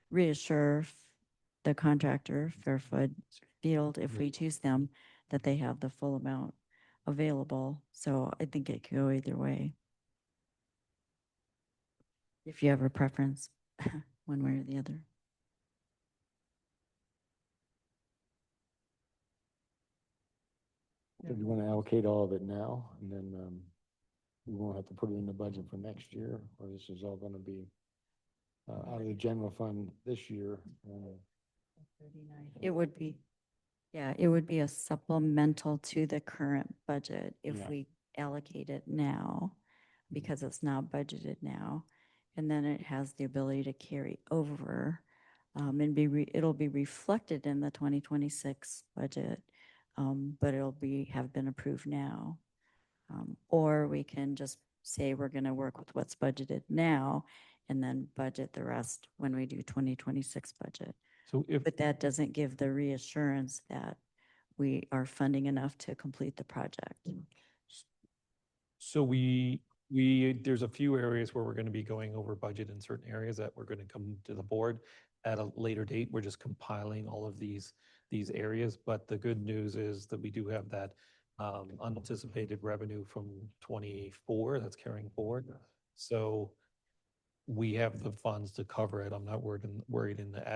reassure the contractor, Fairfoot Field, if we choose them, that they have the full amount available. So I think it could go either way. If you have a preference, one way or the other. Do you want to allocate all of it now, and then we won't have to put it in the budget for next year, or this is all going to be out of the general fund this year? It would be, yeah, it would be a supplemental to the current budget if Yeah. we allocate it now, because it's not budgeted now. And then it has the ability to carry over, and it'll be reflected in the 2026 budget, but have been approved now. Or we can just say we're going to work with what's budgeted now and then budget the rest when we do 2026 budget. But that doesn't give the reassurance that we are funding enough to complete the project. So there's a few areas where we're going to be going over budget in certain areas that we're going to come to the board at a later date. We're just compiling all of these areas. But the good news is that we do have that unanticipated revenue from 24 that's carrying forward. So we have the funds to cover it. I'm not worried in the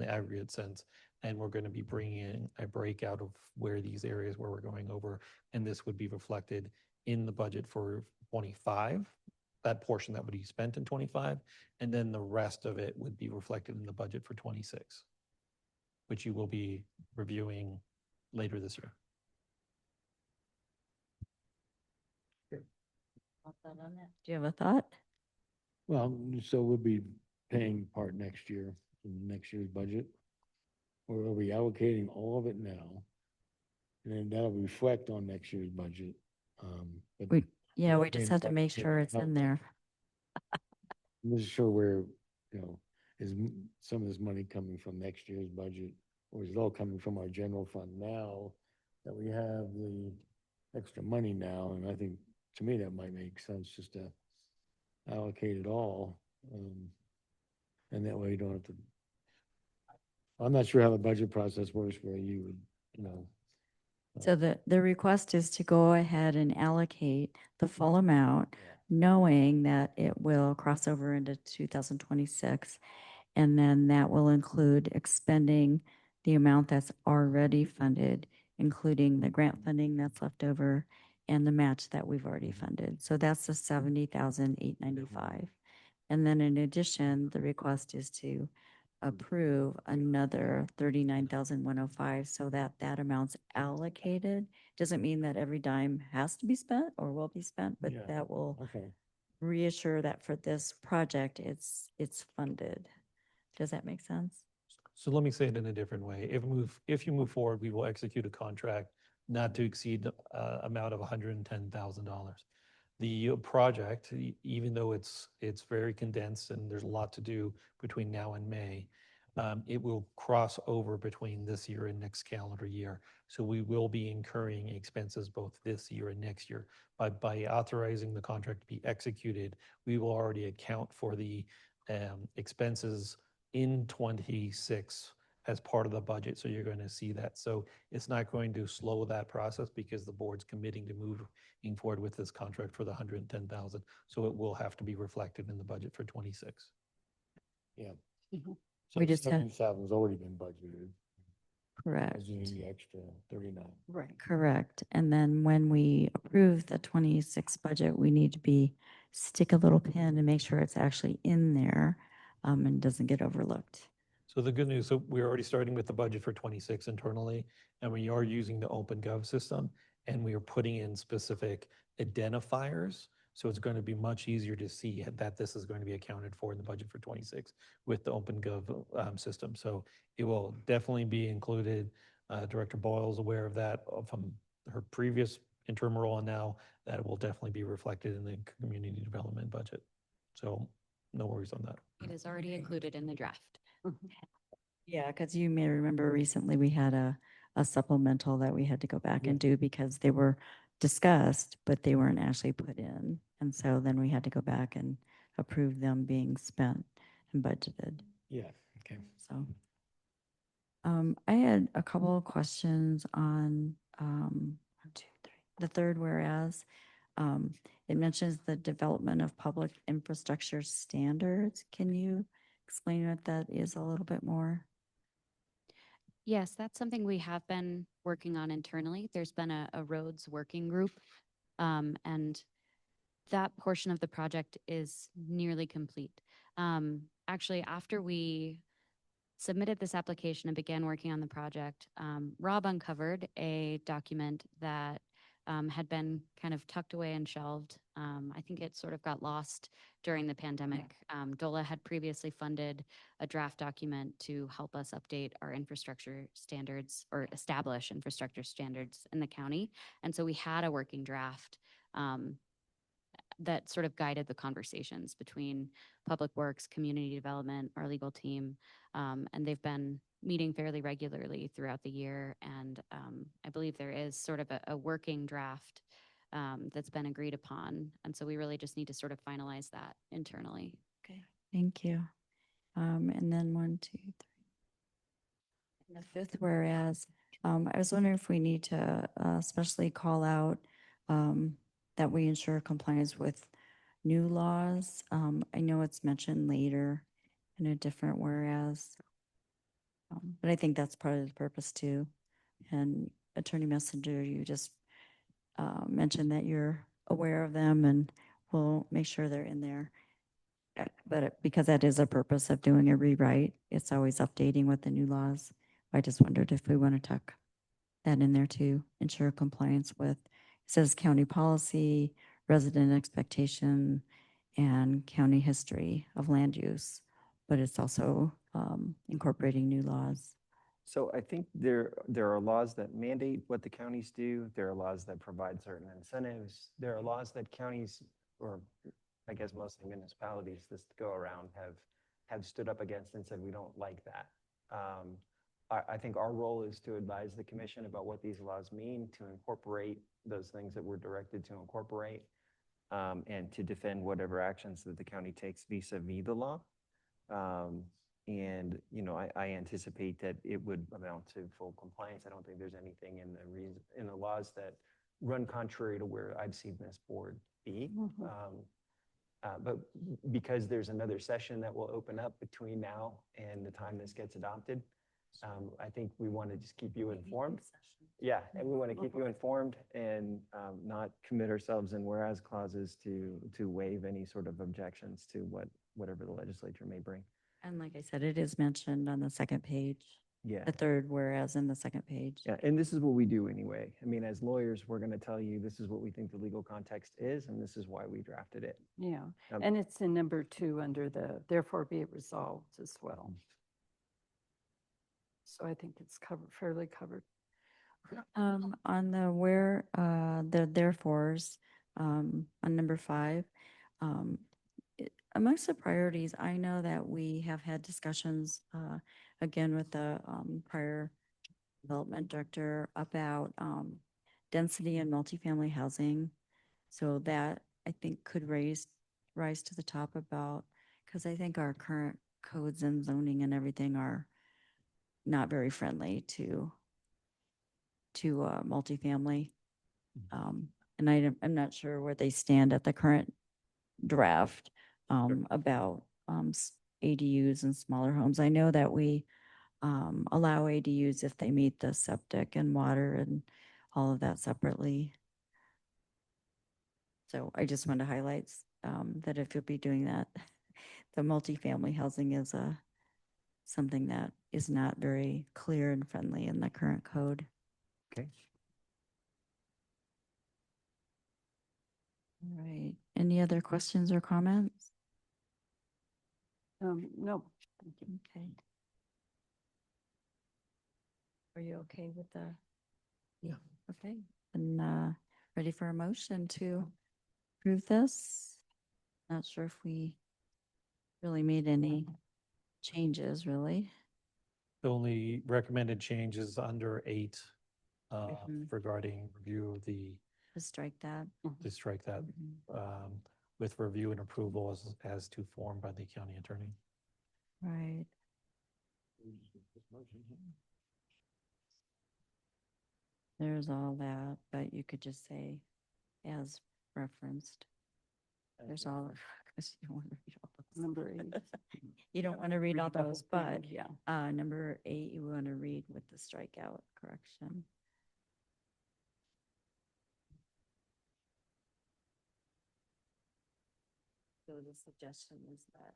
aggregate sense. And we're going to be bringing in a breakout of where these areas where we're going over, and this would be reflected in the budget for 25, that portion that would be spent in 25, and then the rest of it would be reflected in the budget for 26, which you will be reviewing later this year. Do you have a thought? Well, so we'll be paying part next year in next year's budget. Or are we allocating all of it now? And then that'll reflect on next year's budget. But We just have to make sure it's in there. I'm just sure where, is some of this money coming from next year's budget, or is it all coming from our general fund now that we have the extra money now? And I think, to me, that might make sense just to allocate it all. And that way you don't have to, I'm not sure how the budget process works where you would, So the request is to go ahead and allocate the full amount, knowing that it will cross over into 2026. And then that will include expending the amount that's already funded, including the grant funding that's left over and the match that we've already funded. So that's the 70,895. And then in addition, the request is to approve another 39,105 so that that amount's allocated. Doesn't mean that every dime has to be spent or will be spent, but Yeah, that will okay. reassure that for this project, it's funded. Does that make sense? So let me say it in a different way. If you move forward, we will execute a contract not to exceed the amount of $110,000. The project, even though it's very condensed and there's a lot to do between now and May, it will cross over between this year and next calendar year. So we will be incurring expenses both this year and next year. By authorizing the contract to be executed, we will already account for the expenses in 26 as part of the budget. So you're going to see that. So it's not going to slow that process because the board's committing to moving forward with this contract for the 110,000. So it will have to be reflected in the budget for 26. Yeah. Mhm. So We just have- 70,000's already been budgeted. Correct. As you need the extra 39. Right. Correct. And then when we approve the 26 budget, we need to stick a little pin and make sure it's actually in there and doesn't get overlooked. So the good news, so we're already starting with the budget for 26 internally, and we are using the OpenGov system, and we are putting in specific identifiers. So it's going to be much easier to see that this is going to be accounted for in the budget for 26 with the OpenGov system. So it will definitely be included. Director Boyle is aware of that from her previous interim role, and now that will definitely be reflected in the community development budget. So no worries on that. It is already included in the draft. Yeah, because you may remember recently we had a supplemental that we had to go back and do because they were discussed, but they weren't actually put in. And so then we had to go back and approve them being spent and budgeted. Yeah, okay. So I had a couple of questions on 1, 2, 3, the third whereas. It mentions the development of public infrastructure standards. Can you explain what that is a little bit more? Yes, that's something we have been working on internally. There's been a roads working group, and that portion of the project is nearly complete. Actually, after we submitted this application and began working on the project, Rob uncovered a document that had been kind of tucked away and shelved. I think it sort of got lost during the pandemic. DOLA had previously funded a draft document to help us update our infrastructure standards or establish infrastructure standards in the county. And so we had a working draft that sort of guided the conversations between Public Works, Community Development, our legal team, and they've been meeting fairly regularly throughout the year. And I believe there is sort of a working draft that's been agreed upon. And so we really just need to sort of finalize that internally. Okay, thank you. And then 1, 2, 3. And the fifth whereas, I was wondering if we need to especially call out that we ensure compliance with new laws. I know it's mentioned later in a different whereas, but I think that's part of the purpose too. And Attorney Messenger, you just mentioned that you're aware of them and we'll make sure they're in there. But because that is a purpose of doing a rewrite, it's always updating with the new laws. I just wondered if we want to tuck that in there to ensure compliance with, it says county policy, resident expectation, and county history of land use, but it's also incorporating new laws. So I think there are laws that mandate what the counties do. There are laws that provide certain incentives. There are laws that counties, or I guess mostly municipalities this go around, have stood up against and said, we don't like that. I think our role is to advise the commission about what these laws mean, to incorporate those things that we're directed to incorporate, and to defend whatever actions that the county takes vis-a-vis the law. And, you know, I anticipate that it would amount to full compliance. I don't think there's anything in the laws that run contrary to where I've seen this board be. But because there's another session that will open up between now and the time this gets adopted, I think we want to just keep you informed. Yeah, and we want to keep you informed and not commit ourselves in whereas clauses to waive any sort of objections to whatever the legislature may bring. And like I said, it is mentioned on the second page, Yeah. the third whereas in the second page. Yeah, and this is what we do anyway. I mean, as lawyers, we're going to tell you this is what we think the legal context is, and this is why we drafted it. Yeah, Um, and it's in number 2 under the therefore be it resolved as well. So I think it's fairly covered. On the where, the therefores, on number 5, amongst the priorities, I know that we have had discussions, again, with the, prior development director about, density and multifamily housing. So that I think could rise to the top about, because I think our current codes and zoning and everything are not very friendly to multifamily. And I'm not sure where they stand at the current draft about ADUs and smaller homes. I know that we allow ADUs if they meet the septic and water and all of that separately. So I just want to highlight that if you'll be doing that, the multifamily housing is something that is not very clear and friendly in the current code. Okay. All right. Any other questions or comments? No, thank you. Okay. Are you okay with the? Yeah. Okay. And ready for a motion to approve this? Not sure if we really made any changes, really. The only recommended changes under 8 Mhm. regarding review of the, To strike that. to strike that Mhm. with review and approval as to form by the county attorney. Right. There's all that, but you could just say as referenced. There's all, because you don't want to read all those. Number 8. You don't want to read all the whole those, thing, but yeah. number 8, you want to read with the strikeout correction. So the suggestion is that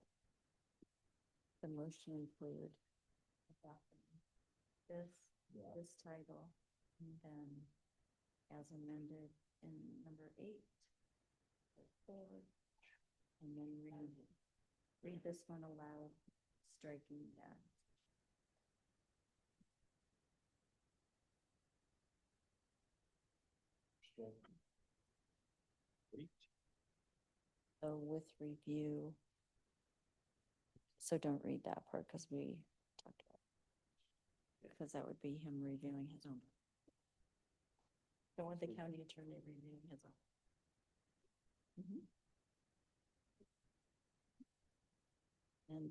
the motion include adopting this title, and then as amended in number 8, forward, and then read this one aloud, striking that. So with review. So don't read that part because we talked about it. Because that would be him reviewing his own. Don't want the county attorney reviewing his own. And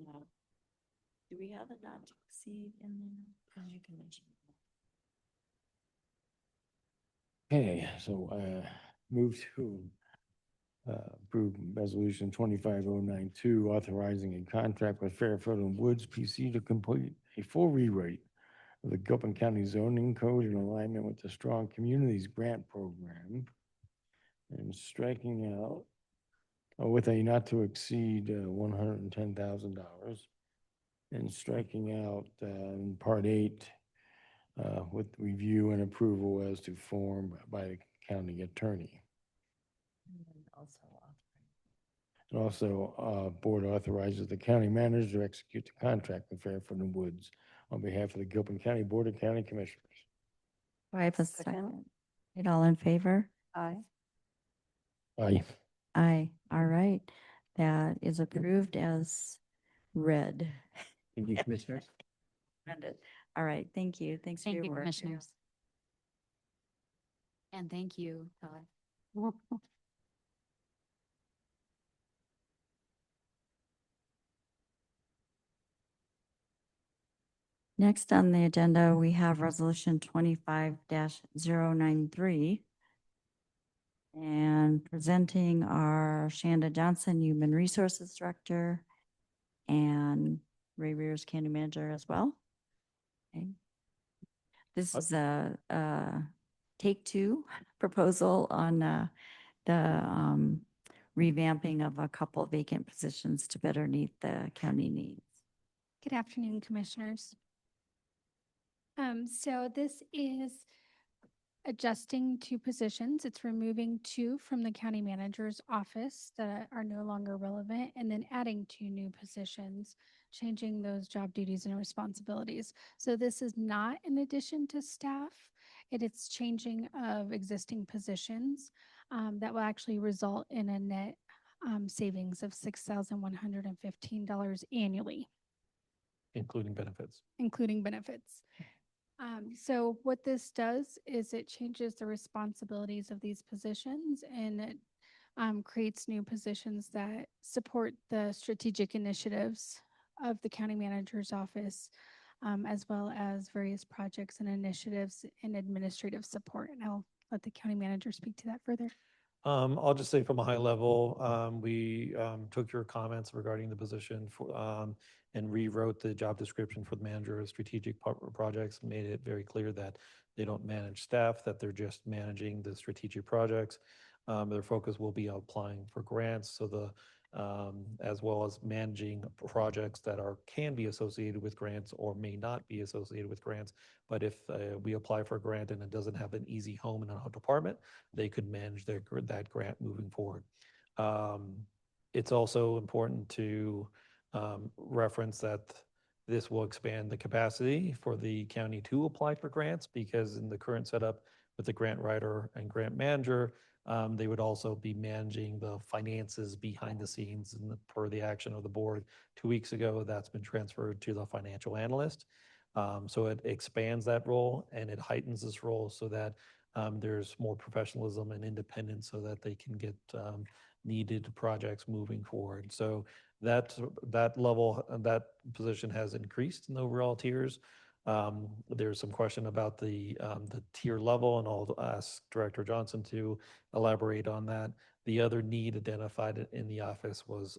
do we have a not to exceed in there? Because you can mention. Okay, so move to approve resolution 25092, authorizing a contract with Fairfield and Woods PC to complete a full rewrite of the Gilpin County zoning code in alignment with the Strong Communities Grant Program, and striking out with a not to exceed $110,000, and striking out in part 8 with review and approval as to form by the county attorney. And also And also, board authorizes the county manager to execute the contract with Fairfield and Woods on behalf of the Gilpin County Board of County Commissioners. Do I have a second? It all in favor? Aye. Aye. Aye. All right. That is approved as read. Thank you, commissioners. Amended. All right. Thank you. Thanks for Thank your you, work. commissioners. And thank you, Todd. Next on the agenda, we have resolution 25-093. And presenting our Shanda Johnson, Human Resources Director, and Ray Rears, County Manager as well. Okay. This is a take 2 proposal on the revamping of a couple vacant positions to better meet the county needs. Good afternoon, Commissioners. So this is adjusting two positions. It's removing two from the county manager's office that are no longer relevant and then adding two new positions, changing those job duties and responsibilities. So this is not in addition to staff. It's changing of existing positions that will actually result in a net savings of $6,115 annually, including benefits. including benefits. So what this does is it changes the responsibilities of these positions and it creates new positions that support the strategic initiatives of the county manager's office, as well as various projects and initiatives and administrative support. And I'll let the county manager speak to that further. I'll just say from a high level, we took your comments regarding the position and rewrote the job description for the manager of strategic projects, made it very clear that they don't manage staff, that they're just managing the strategic projects. Their focus will be applying for grants, so as well as managing projects that can be associated with grants or may not be associated with grants. But if we apply for a grant and it doesn't have an easy home in our department, they could manage that grant moving forward. It's also important to reference that this will expand the capacity for the county to apply for grants, because in the current setup with the grant writer and grant manager, they would also be managing the finances behind the scenes. And per the action of the board 2 weeks ago, that's been transferred to the financial analyst. So it expands that role and it heightens this role so that there's more professionalism and independence so that they can get needed projects moving forward. So that position has increased in the overall tiers. There's some question about the tier level, and I'll ask Director Johnson to elaborate on that. The other need identified in the office was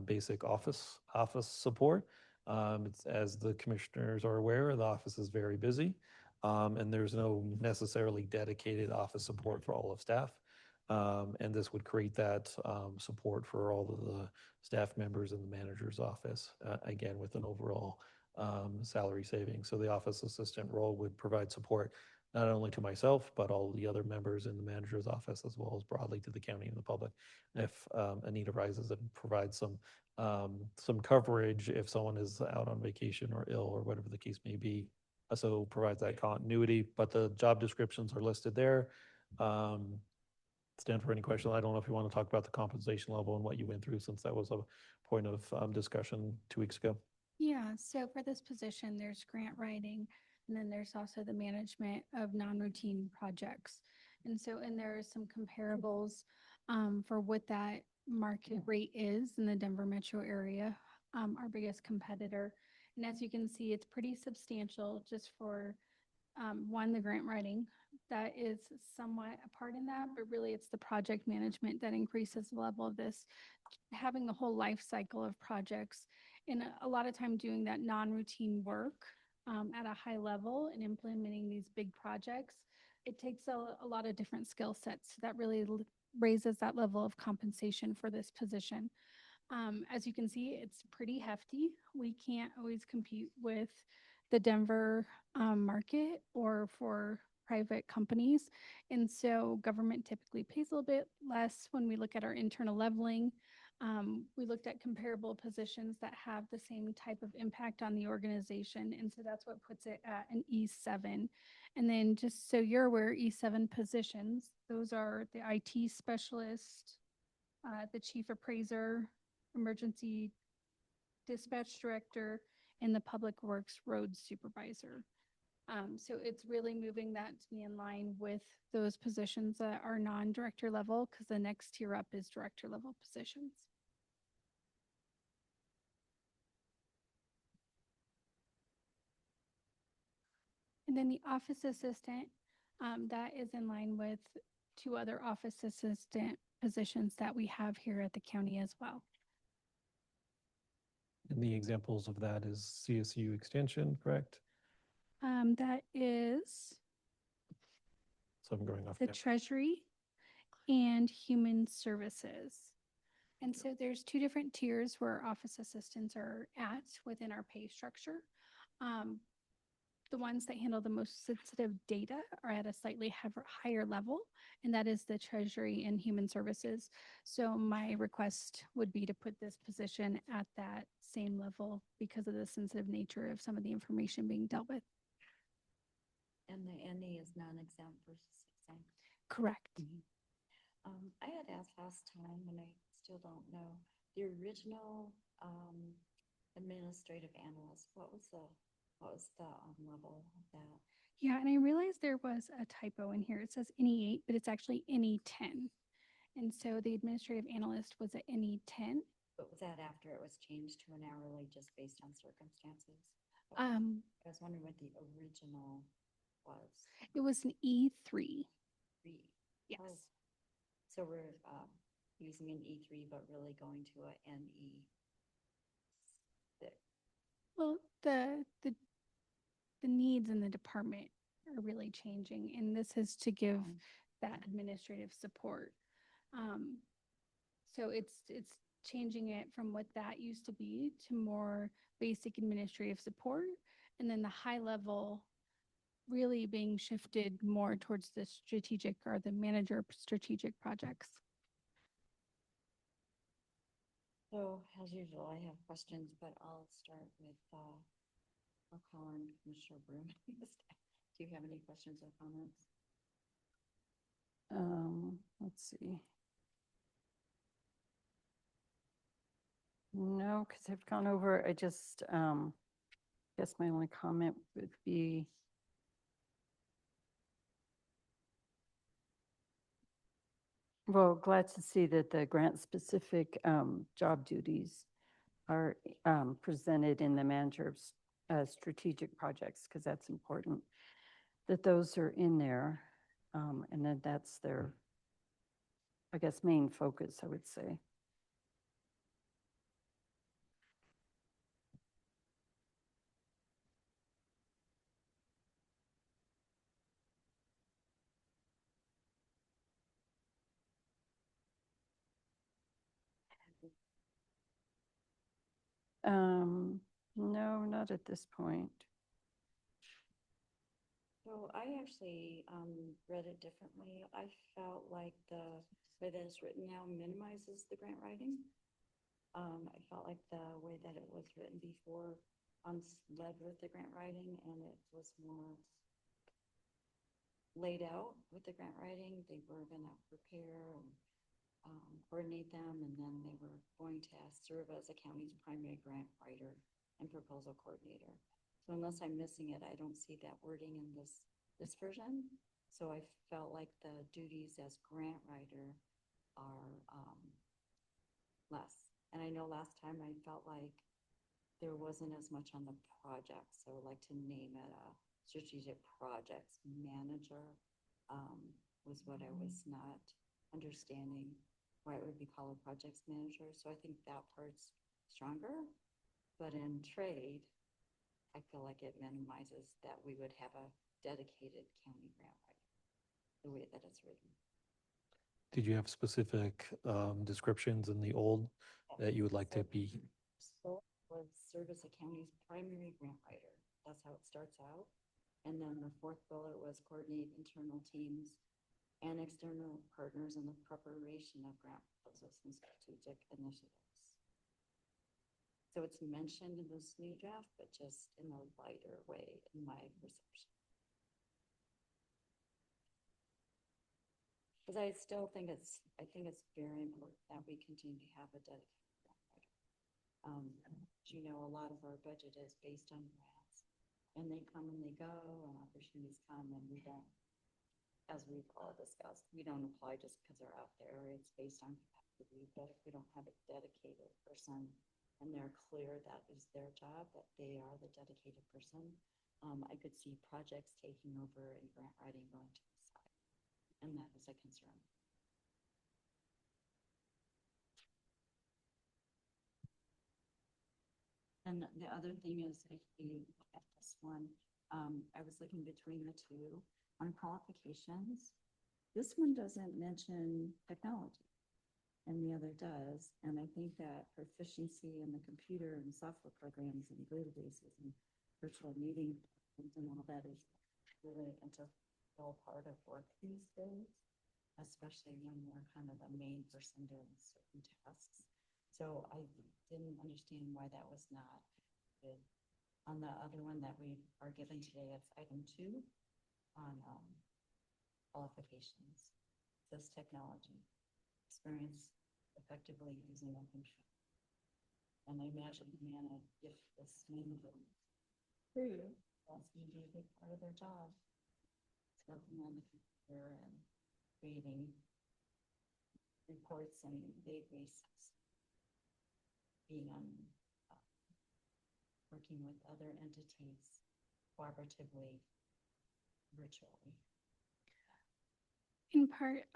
basic office support. As the commissioners are aware, the office is very busy, and there's no necessarily dedicated office support for all of staff. And this would create that support for all of the staff members in the manager's office, again, with an overall salary savings. So the office assistant role would provide support not only to myself, but all the other members in the manager's office, as well as broadly to the county and the public, if a need arises, and provide some coverage if someone is out on vacation or ill or whatever the case may be. So provides that continuity, but the job descriptions are listed there. Stand for any questions. I don't know if you want to talk about the compensation level and what you went through, since that was a point of discussion 2 weeks ago. Yeah, so for this position, there's grant writing, and then there's also the management of non-routine projects. And so, and there are some comparables for what that market rate is in the Denver metro area, our biggest competitor. And as you can see, it's pretty substantial just for one, the grant writing. That is somewhat a part in that, but really it's the project management that increases the level of this, having the whole life cycle of projects, and a lot of time doing that non-routine work at a high level and implementing these big projects. It takes a lot of different skill sets that really raises that level of compensation for this position. As you can see, it's pretty hefty. We can't always compete with the Denver market or for private companies. And so government typically pays a little bit less when we look at our internal leveling. We looked at comparable positions that have the same type of impact on the organization. And so that's what puts it at an E7. And then just so you're aware, E7 positions, those are the IT specialist, the chief appraiser, emergency dispatch director, and the public works road supervisor. So it's really moving that to be in line with those positions that are non-director level, because the next tier up is director level positions. And then the office assistant, that is in line with two other office assistant positions that we have here at the county as well. And the examples of that is CSU extension, correct? That is So I'm going off the memory. Treasury and Human Services. And so there's two different tiers where office assistants are at within our pay structure. The ones that handle the most sensitive data are at a slightly higher level, and that is the Treasury and Human Services. So my request would be to put this position at that same level because of the sensitive nature of some of the information being dealt with. And the NE is non-exempt versus exempt. Correct. I had asked last time, and I still don't know, the original administrative analyst, what was the level of that? Yeah, and I realized there was a typo in here. It says NE8, but it's actually NE10. And so the administrative analyst was at NE10. But was that after it was changed to an hourly just based on circumstances? I was wondering what the original was. It was an E3. Yes. Oh. So we're using an E3, but really going to a NE6. Well, the needs in the department are really changing, and this is to give that administrative support. So it's changing it from what that used to be to more basic administrative support, and then the high level really being shifted more towards the strategic or the manager of strategic projects. So as usual, I have questions, but I'll start with, I'll call on Commissioner Broom. Do you have any questions or comments? Let's see. No, because I've gone over, I just, guess my only comment would be, well, glad to see that the grant-specific job duties are presented in the manager of strategic projects, because that's important, that those are in there. And then that's their, I guess, main focus, I would say. No, not at this point. So I actually read it differently. I felt like the way that it's written now minimizes the grant writing. I felt like the way that it was written before led with the grant writing, and it was more laid out with the grant writing. They were going to prepare and coordinate them, and then they were going to serve as the county's primary grant writer and proposal coordinator. So unless I'm missing it, I don't see that wording in this version. So I felt like the duties as grant writer are less. And I know last time I felt like there wasn't as much on the project. So I would like to name it a strategic projects manager was what I was not understanding why it would be called a projects manager. So I think that part's stronger. But in trade, I feel like it minimizes that we would have a dedicated county grant writer, the way that it's written. Did you have specific descriptions in the old that you would like to be? So was serve as the county's primary grant writer. That's how it starts out. And then the fourth bullet was coordinate internal teams and external partners in the preparation of grant proposals and strategic initiatives. So it's mentioned in this new draft, but just in a lighter way, in my perception. Because I still think I think it's very important that we continue to have a dedicated grant writer. As you know, a lot of our budget is based on grants, and they come and they go, and opportunities come, and we don't, as we've all discussed, we don't apply just because they're out there. It's based on capacity, but if we don't have a dedicated person and they're clear that is their job, that they are the dedicated person, I could see projects taking over and grant writing going to the side. And that is a concern. And the other thing is, if you look at this one, I was looking between the two on qualifications. This one doesn't mention technology. and the other does. And I think that proficiency in the computer and software programs and databases and virtual meeting and all that is really an integral part of work these days, especially when we're kind of the main person doing certain tasks. So I didn't understand why that was not good. On the other one that we are given today, it's item 2 on qualifications. It says technology, experience effectively using a computer. And I imagine, Amanda, if this manager true, that's going to be a big part of their job. It's working on the computer and creating reports and databases, being on, working with other entities cooperatively, virtually. In part,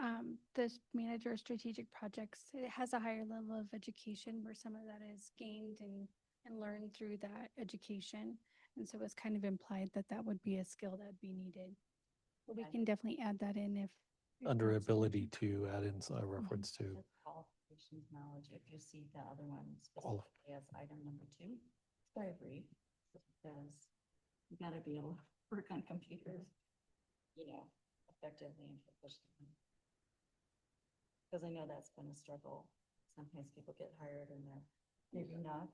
this manager of strategic projects, it has a higher level of education where some of that is gained and learned through that education. And so it's kind of implied that that would be a skill that would be needed. But we can definitely add that in if. Under ability to add in a reference to. Qualifications knowledge, if you see the other one specifically as item number 2, it's very brief. It says you gotta be able to work on computers, effectively and proficiently. Because I know that's been a struggle. Sometimes people get hired and they're maybe not,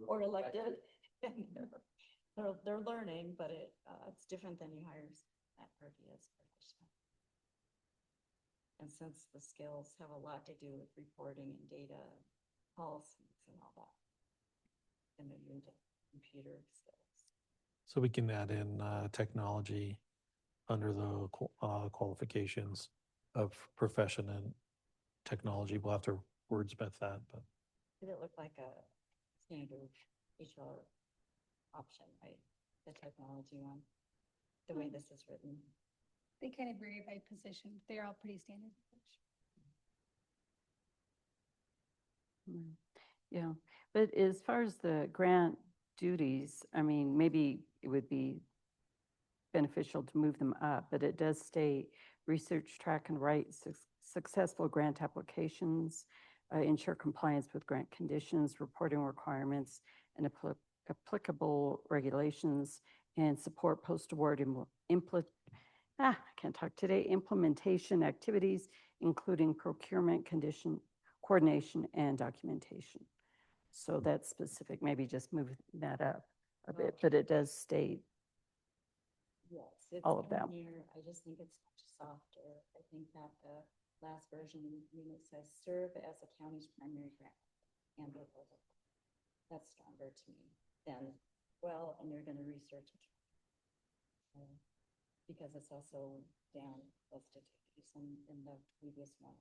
or elected, and they're learning, but it's different than you hire that person as proficient. And since the skills have a lot to do with reporting and data, policies and all that, and then you're into computer skills. So we can add in technology under the qualifications of profession and technology. We'll have to wordsmith that, but. Did it look like a standard HR option, right? The technology one, the way this is written. They kind of vary by position. They're all pretty standard. Yeah, but as far as the grant duties, I mean, maybe it would be beneficial to move them up, but it does state research, track, and write successful grant applications, ensure compliance with grant conditions, reporting requirements, and applicable regulations, and support post-award I can't talk today, implementation activities, including procurement, condition, coordination, and documentation. So that's specific, maybe just move that up a bit, but it does state yes, it's all of that. Here, I just think it's much softer. I think that the last version unit says serve as a county's primary grant and proposal. That's stronger to me than, well, and you're going to research it. Because it's also down listed in the previous one.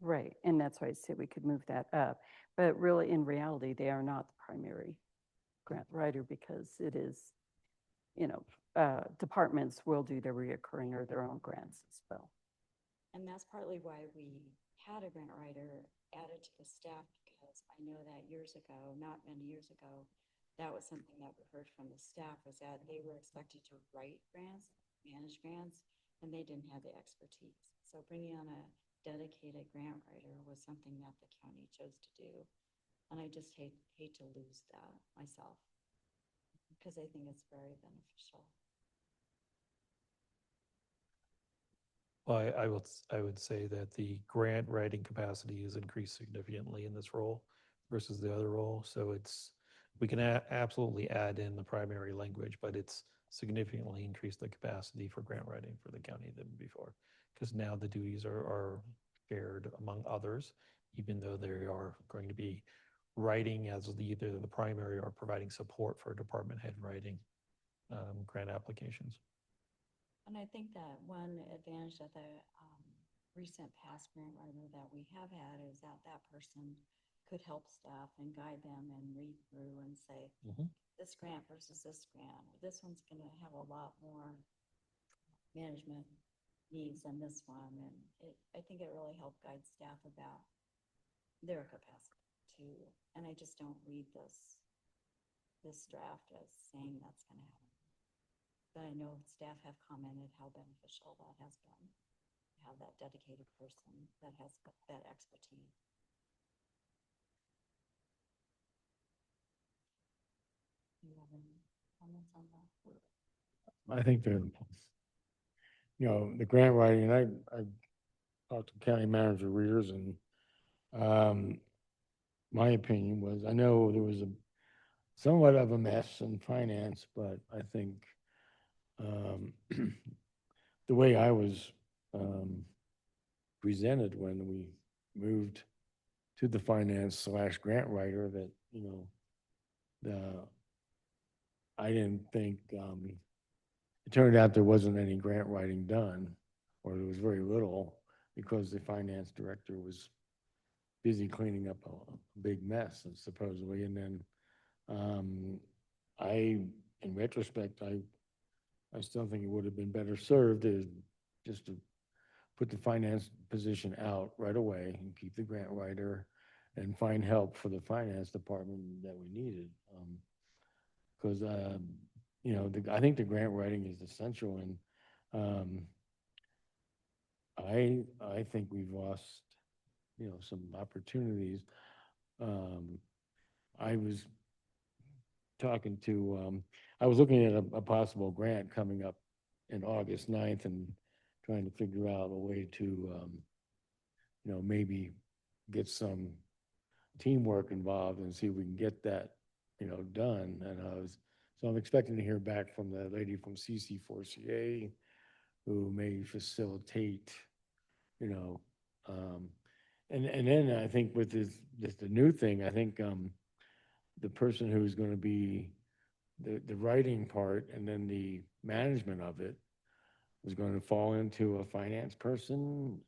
Right, and that's why I said we could move that up. But really, in reality, they are not the primary grant writer because it is, departments will do their reoccurring or their own grants as well. And that's partly why we had a grant writer added to the staff, because I know that years ago, not many years ago, that was something that we heard from the staff, was that they were expected to write grants, manage grants, and they didn't have the expertise. So bringing on a dedicated grant writer was something that the county chose to do. And I just hate to lose that myself, because I think it's very beneficial. Well, I would say that the grant writing capacity is increased significantly in this role versus the other role. So we can absolutely add in the primary language, but it's significantly increased the capacity for grant writing for the county than before. Because now the duties are shared among others, even though they are going to be writing as either the primary or providing support for department head writing grant applications. And I think that one advantage of the recent past grant writer that we have had is that that person could help staff and guide them and read through and say, this grant versus this grant, this one's going to have a lot more management needs than this one. And I think it really helped guide staff about their capacity too. And I just don't read this draft as saying that's going to happen. But I know staff have commented how beneficial that has been. have that dedicated person that has that expertise. Do you have any comments on that? I think the, the grant writing, I talked to County Manager Rears, and my opinion was, I know there was somewhat of a mess in finance, but I think the way I was presented when we moved to the finance/grant writer, that, I didn't think, it turned out there wasn't any grant writing done, or there was very little, because the finance director was busy cleaning up a big mess, supposedly. And then in retrospect, I still think it would have been better served just to put the finance position out right away and keep the grant writer and find help for the finance department that we needed. Because, I think the grant writing is essential, and I think we've lost, some opportunities. I was talking to, I was looking at a possible grant coming up in August 9th, and trying to figure out a way to, maybe get some teamwork involved and see if we can get that, done. And so I'm expecting to hear back from the lady from CC4CA, who may facilitate, and then I think with the new thing, I think the person who's going to be the writing part and then the management of it was going to fall into a finance person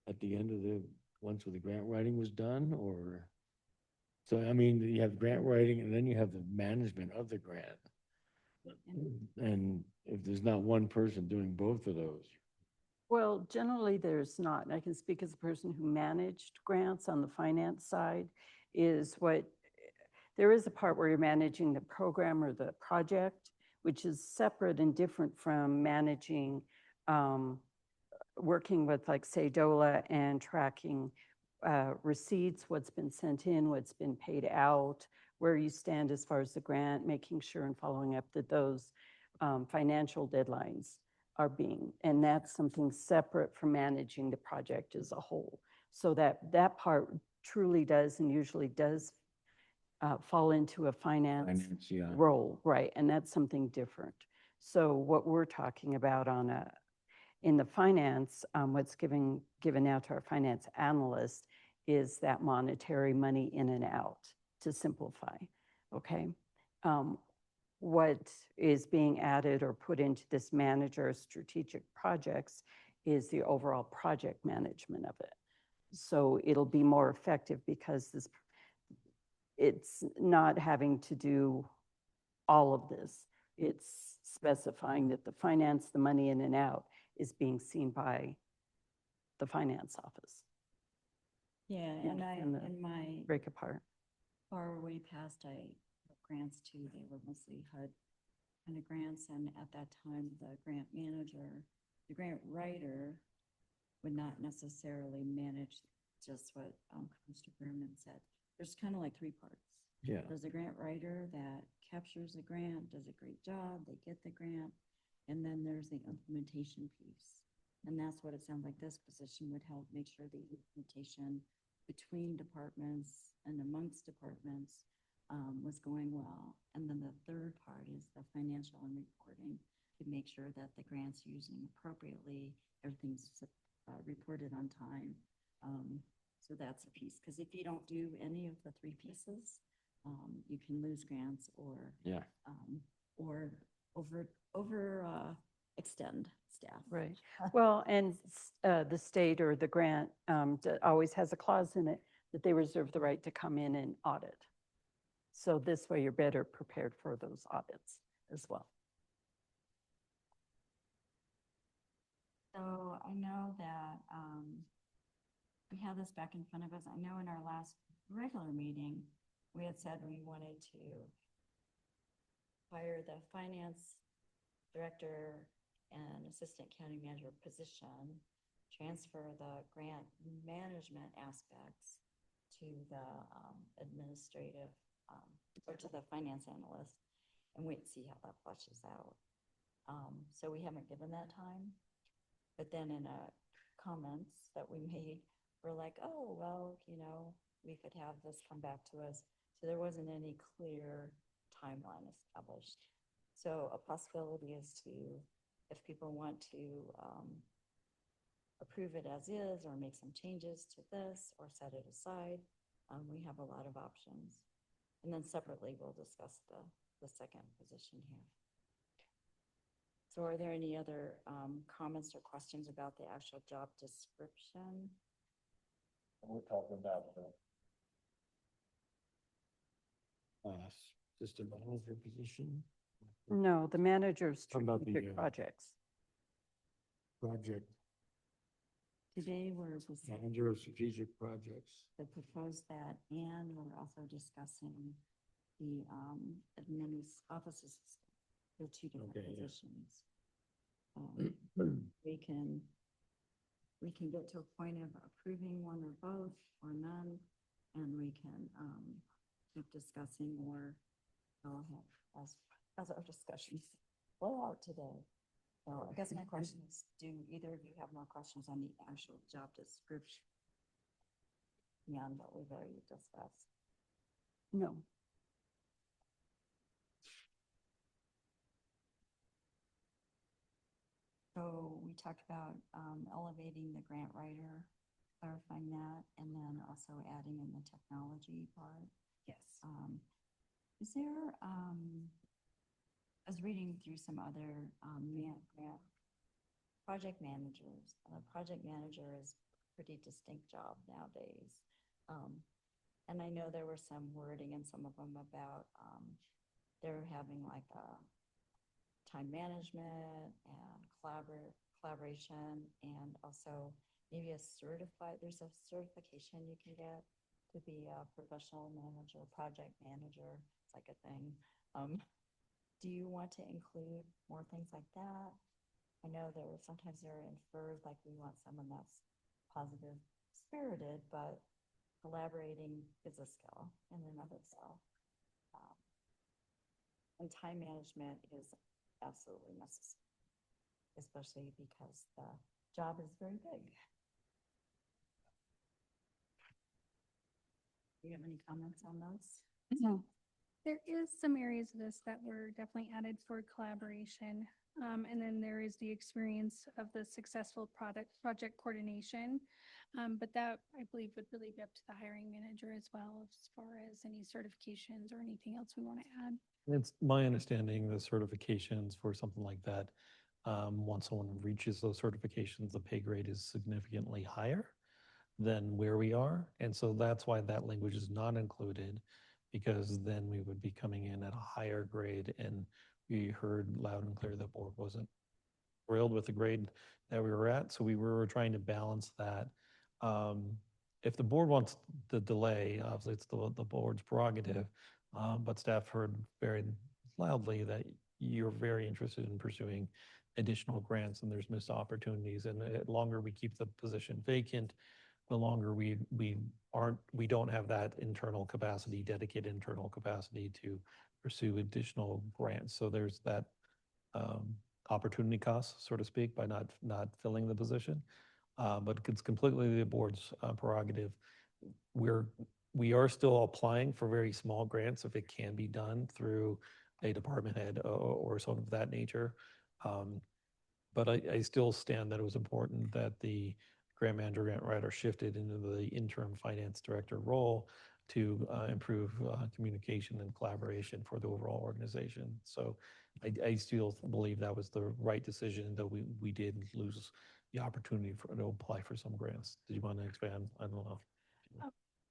at the end of once the grant writing was done, or, so, I mean, you have grant writing and then you have the management of the grant. And if there's not one person doing both of those. Well, generally, there's not. And I can speak as a person who managed grants on the finance side, there is a part where you're managing the program or the project, which is separate and different from managing, working with, like, say, DOLA, and tracking receipts, what's been sent in, what's been paid out, where you stand as far as the grant, making sure and following up that those financial deadlines are and that's something separate from managing the project as a whole. So that part truly does and usually does fall into a finance Yeah. role, right? And that's something different. So what we're talking about in the finance, what's given out to our finance analyst is that monetary money in and out, to simplify, okay? What is being added or put into this manager strategic projects is the overall project management of it. So it'll be more effective because it's not having to do all of this. It's specifying that the money in and out is being seen by the finance office. Yeah, and in my break apart. far way past, I wrote grants too. They were mostly HUD kind of grants, and at that time, the grant writer would not necessarily manage just what Mr. Berman said. There's kind of like three parts. Yeah. There's a grant writer that captures the grant, does a great job, they get the grant, and then there's the implementation piece. And that's what it sounds like this position would help make sure the implementation between departments and amongst departments was going well. And then the third part is the financial and reporting to make sure that the grant's using appropriately, everything's reported on time. So that's a piece, because if you don't do any of the three pieces, you can lose grants or extend staff. Right. Well, and the state or the grant always has a clause in it that they reserve the right to come in and audit. So this way you're better prepared for those audits as well. So I know that we have this back in front of us. I know in our last regular meeting, we had said we wanted to hire the finance director and assistant county manager position, transfer the grant management aspects to the administrative, or to the finance analyst, and wait and see how that flushes out. So we haven't given that time, but then in comments that we made, we're like, oh, well, you know, we could have this come back to us. So there wasn't any clear timeline established. So a possibility is to, if people want to approve it as is, or make some changes to this, or set it aside, we have a lot of options. And then separately, we'll discuss the second position here. So are there any other comments or questions about the actual job description? We're talking about the assistant manager position. No, the manager's How about the, strategic projects. Project Today, we're manager of strategic projects. they proposed that, and we're also discussing the office assistant. They're two different Okay, yeah. positions. We can get to a point of approving one or both or none, and we can keep discussing more. Go ahead as our discussions flow out today. So I guess my question is, do either of you have more questions on the actual job description beyond what we've already discussed? No. So we talked about elevating the grant writer, clarifying that, and then also adding in the technology part. Yes. Is there, I was reading through some other grant project managers. Project manager is a pretty distinct job nowadays. And I know there were some wording in some of them about they're having like a time management and collaboration, and also maybe there's a certification you can get to be a professional manager, project manager. It's like a thing. Do you want to include more things like that? I know sometimes there are inferred like we want someone that's positive spirited, but collaborating is a skill in and of itself. And time management is absolutely necessary, especially because the job is very big. Do you have any comments on those? No. There is some areas of this that were definitely added for collaboration. And then there is the experience of the successful project coordination. But that, I believe, would really be up to the hiring manager as well, as far as any certifications or anything else we want to add. It's my understanding the certifications for something like that, once someone reaches those certifications, the pay grade is significantly higher than where we are. And so that's why that language is not included, because then we would be coming in at a higher grade. And we heard loud and clear the board wasn't thrilled with the grade that we were at. So we were trying to balance that. If the board wants the delay, obviously it's the board's prerogative, but staff heard very loudly that you're very interested in pursuing additional grants, and there's missed opportunities. And the longer we keep the position vacant, the longer we don't have that internal capacity, dedicated internal capacity to pursue additional grants. So there's that opportunity cost, so to speak, by not filling the position. But it's completely the board's prerogative. We are still applying for very small grants if it can be done through a department head or something of that nature. But I still stand that it was important that the grant manager, grant writer shifted into the interim finance director role to improve communication and collaboration for the overall organization. So I still believe that was the right decision, though we did lose the opportunity to apply for some grants. Did you want to expand? I don't know.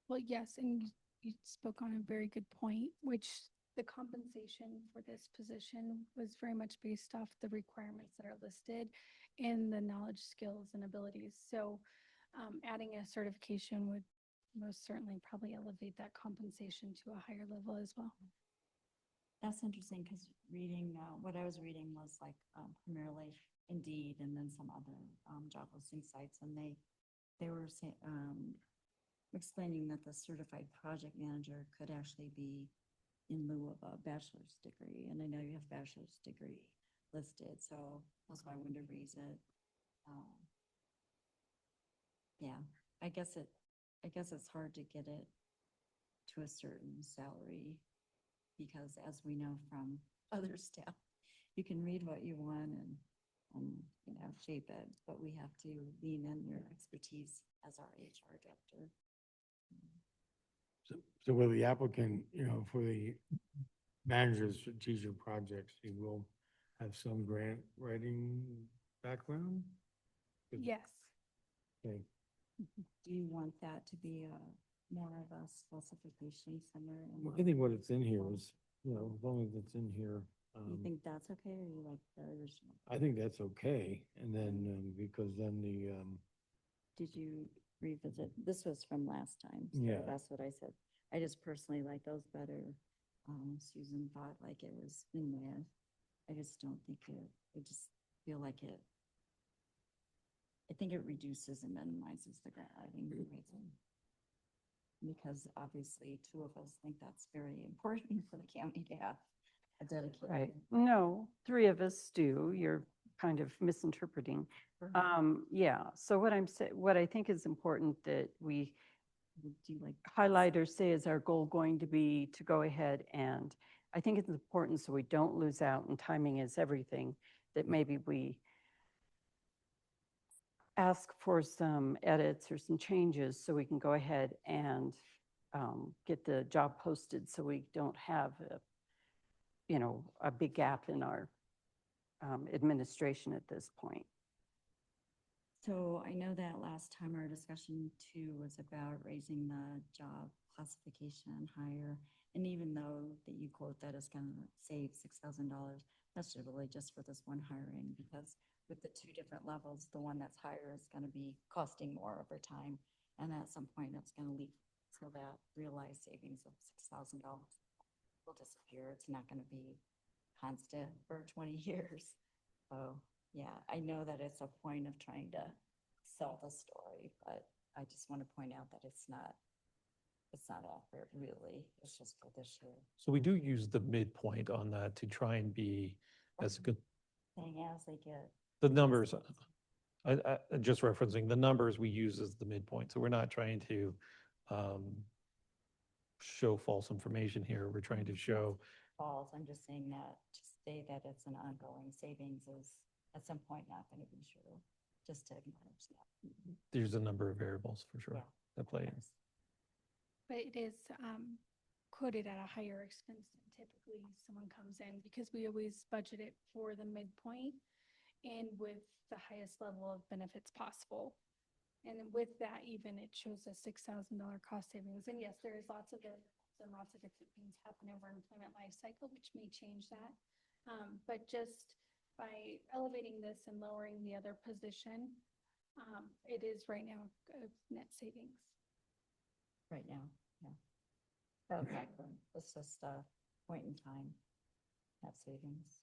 Well, yes, and you spoke on a very good point, which the compensation for this position was very much based off the requirements that are listed and the knowledge, skills, and abilities. So adding a certification would most certainly probably elevate that compensation to a higher level as well. That's interesting, because reading, what I was reading was like primarily Indeed, and then some other job listing sites, and they were explaining that the certified project manager could actually be in lieu of a bachelor's degree, and I know you have bachelor's degree listed, so that's why I wanted to raise it. Yeah, I guess it's hard to get it to a certain salary, because as we know from other staff, you can read what you want and shape it, but we have to lean in your expertise as our HR director. So will the applicant, for the manager of strategic projects, he will have some grant writing background? Yes. Okay. Do you want that to be more of a specification somewhere? Well, I think what it's in here is, as long as it's in here. You think that's okay, or you like the original? I think that's okay. And then, because then Did you revisit? This was from last time. So Yeah. that's what I said. I just personally like those better. Susan thought like it was in there. I just don't think I just feel like I think it reduces and minimizes the grant writing. Because obviously two of us think that's very important for the county to have a dedicated. Right. No, three of us do. You're kind of misinterpreting. Yeah, so what I think is important that we highlight or say is our goal going to be to go ahead, and I think it's important so we don't lose out, and timing is everything, that maybe we ask for some edits or some changes so we can go ahead and get the job posted so we don't have a big gap in our administration at this point. So I know that last time our discussion too was about raising the job classification higher. And even though that you quote that it's going to save $6,000, that's really just for this one hiring, because with the two different levels, the one that's higher is going to be costing more over time. And at some point it's going to leak, so that realized savings of $6,000 will disappear. It's not going to be constant for 20 years. So yeah, I know that it's a point of trying to sell the story, but I just want to point out that it's not accurate, really. It's just for this year. So we do use the midpoint on that to try and be as good. Thing as they get. The numbers, just referencing the numbers we use as the midpoint. So we're not trying to show false information here. We're trying to show. False. I'm just saying that to say that it's an ongoing savings is at some point not going to be true, just to acknowledge that. There's a number of variables for sure that play in. But it is quoted at a higher expense than typically someone comes in, because we always budget it for the midpoint and with the highest level of benefits possible. And then with that, even it shows a $6,000 cost savings. And yes, there is lots of different things happen over employment life cycle, which may change that. But just by elevating this and lowering the other position, it is right now a net savings. Right now, yeah. Okay, it's just a point in time, net savings.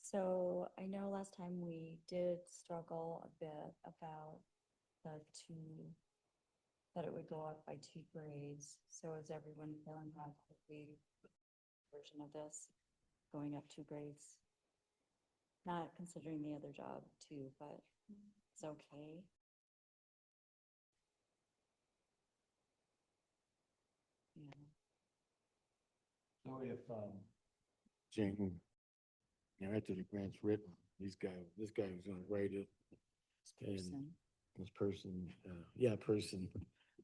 So I know last time we did struggle a bit about that it would go up by 2 grades. So is everyone feeling confident version of this going up 2 grades? Not considering the other job too, but it's okay. Yeah. So if, Jane, after the grant's written, this guy was gonna write it. This person,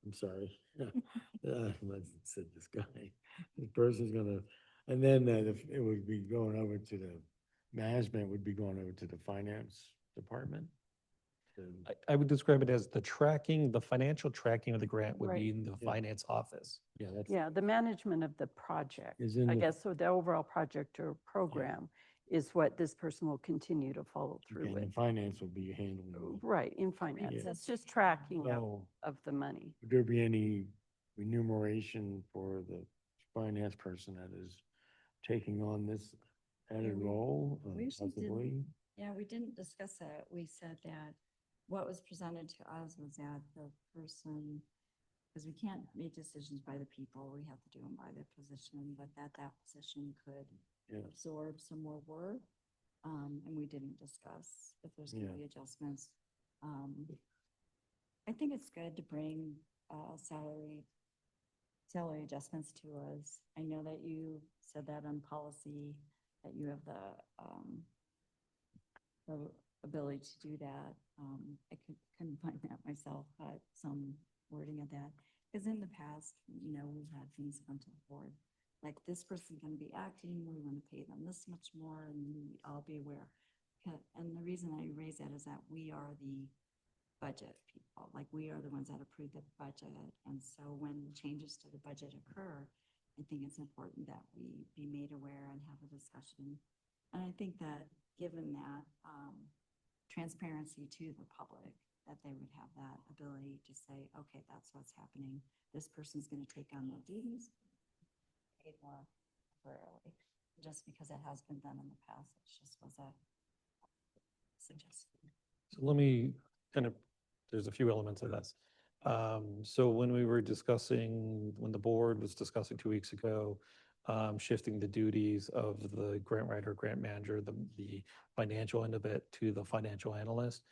I'm sorry. I said this guy. This person's gonna, and then it would be going over to the management, would be going over to the finance department. I would describe it as the financial tracking of the grant would be Right. in the finance office. Yeah, the management of the project, Is in I the- guess, so the overall project or program is what this person will continue to follow through And with. finance will be handling. Right, in finance. Yeah. It's just tracking So of the money. would there be any remuneration for the finance person that is taking on this added we- role, we usually didn't- possibly. Yeah, we didn't discuss that. We said that what was presented to us was that the person, because we can't make decisions by the people, we have to do them by the position, but that position could Yeah. absorb some more work. And we didn't discuss if there's gonna Yeah. be adjustments. I think it's good to bring, salary adjustments to us. I know that you said that on policy, that you have the ability to do that. I couldn't find that myself, but some wording of that. Because in the past, we've had things come to the board, like this person can be acting, we want to pay them this much more, and we all be aware. And the reason I raise that is that we are the budget people, like we are the ones that approve the budget. And so when changes to the budget occur, I think it's important that we be made aware and have a discussion. And I think that given that transparency to the public, that they would have that ability to say, okay, that's what's happening. This person's going to take on more duties, paid more temporarily, just because it has been done in the past. It just was a suggestion. So let me there's a few elements of this. So when we were discussing, when the board was discussing 2 weeks ago, shifting the duties of the grant writer, grant manager, the financial end of it to the financial analyst,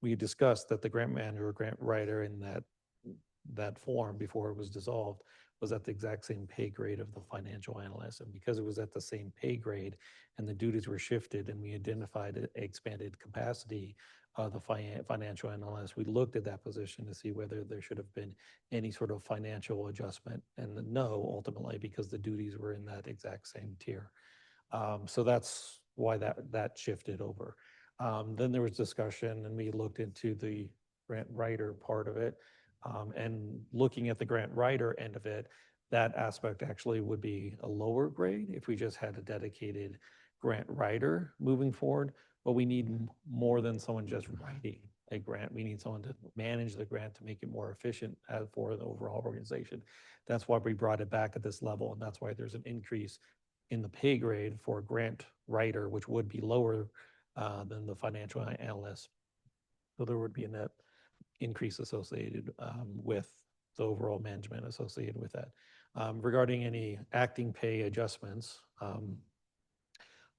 we discussed that the grant manager or grant writer in that form before it was dissolved was at the exact same pay grade of the financial analyst. And because it was at the same pay grade and the duties were shifted and we identified an expanded capacity of the financial analyst, we looked at that position to see whether there should have been any sort of financial adjustment. And no, ultimately, because the duties were in that exact same tier. So that's why that shifted over. Then there was discussion and we looked into the grant writer part of it. And looking at the grant writer end of it, that aspect actually would be a lower grade if we just had a dedicated grant writer moving forward. But we need more than someone just writing a grant. We need someone to manage the grant to make it more efficient for the overall organization. That's why we brought it back at this level. And that's why there's an increase in the pay grade for a grant writer, which would be lower than the financial analyst. So there would be a net increase associated with the overall management associated with that. Regarding any acting pay adjustments,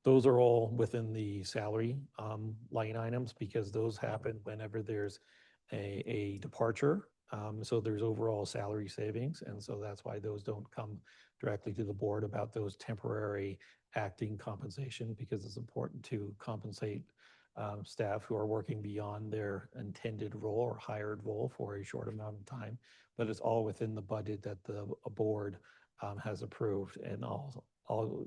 those are all within the salary line items because those happen whenever there's a departure. So there's overall salary savings. And so that's why those don't come directly to the board about those temporary acting compensation, because it's important to compensate staff who are working beyond their intended role or hired role for a short amount of time. But it's all within the budget that the board has approved. And I'll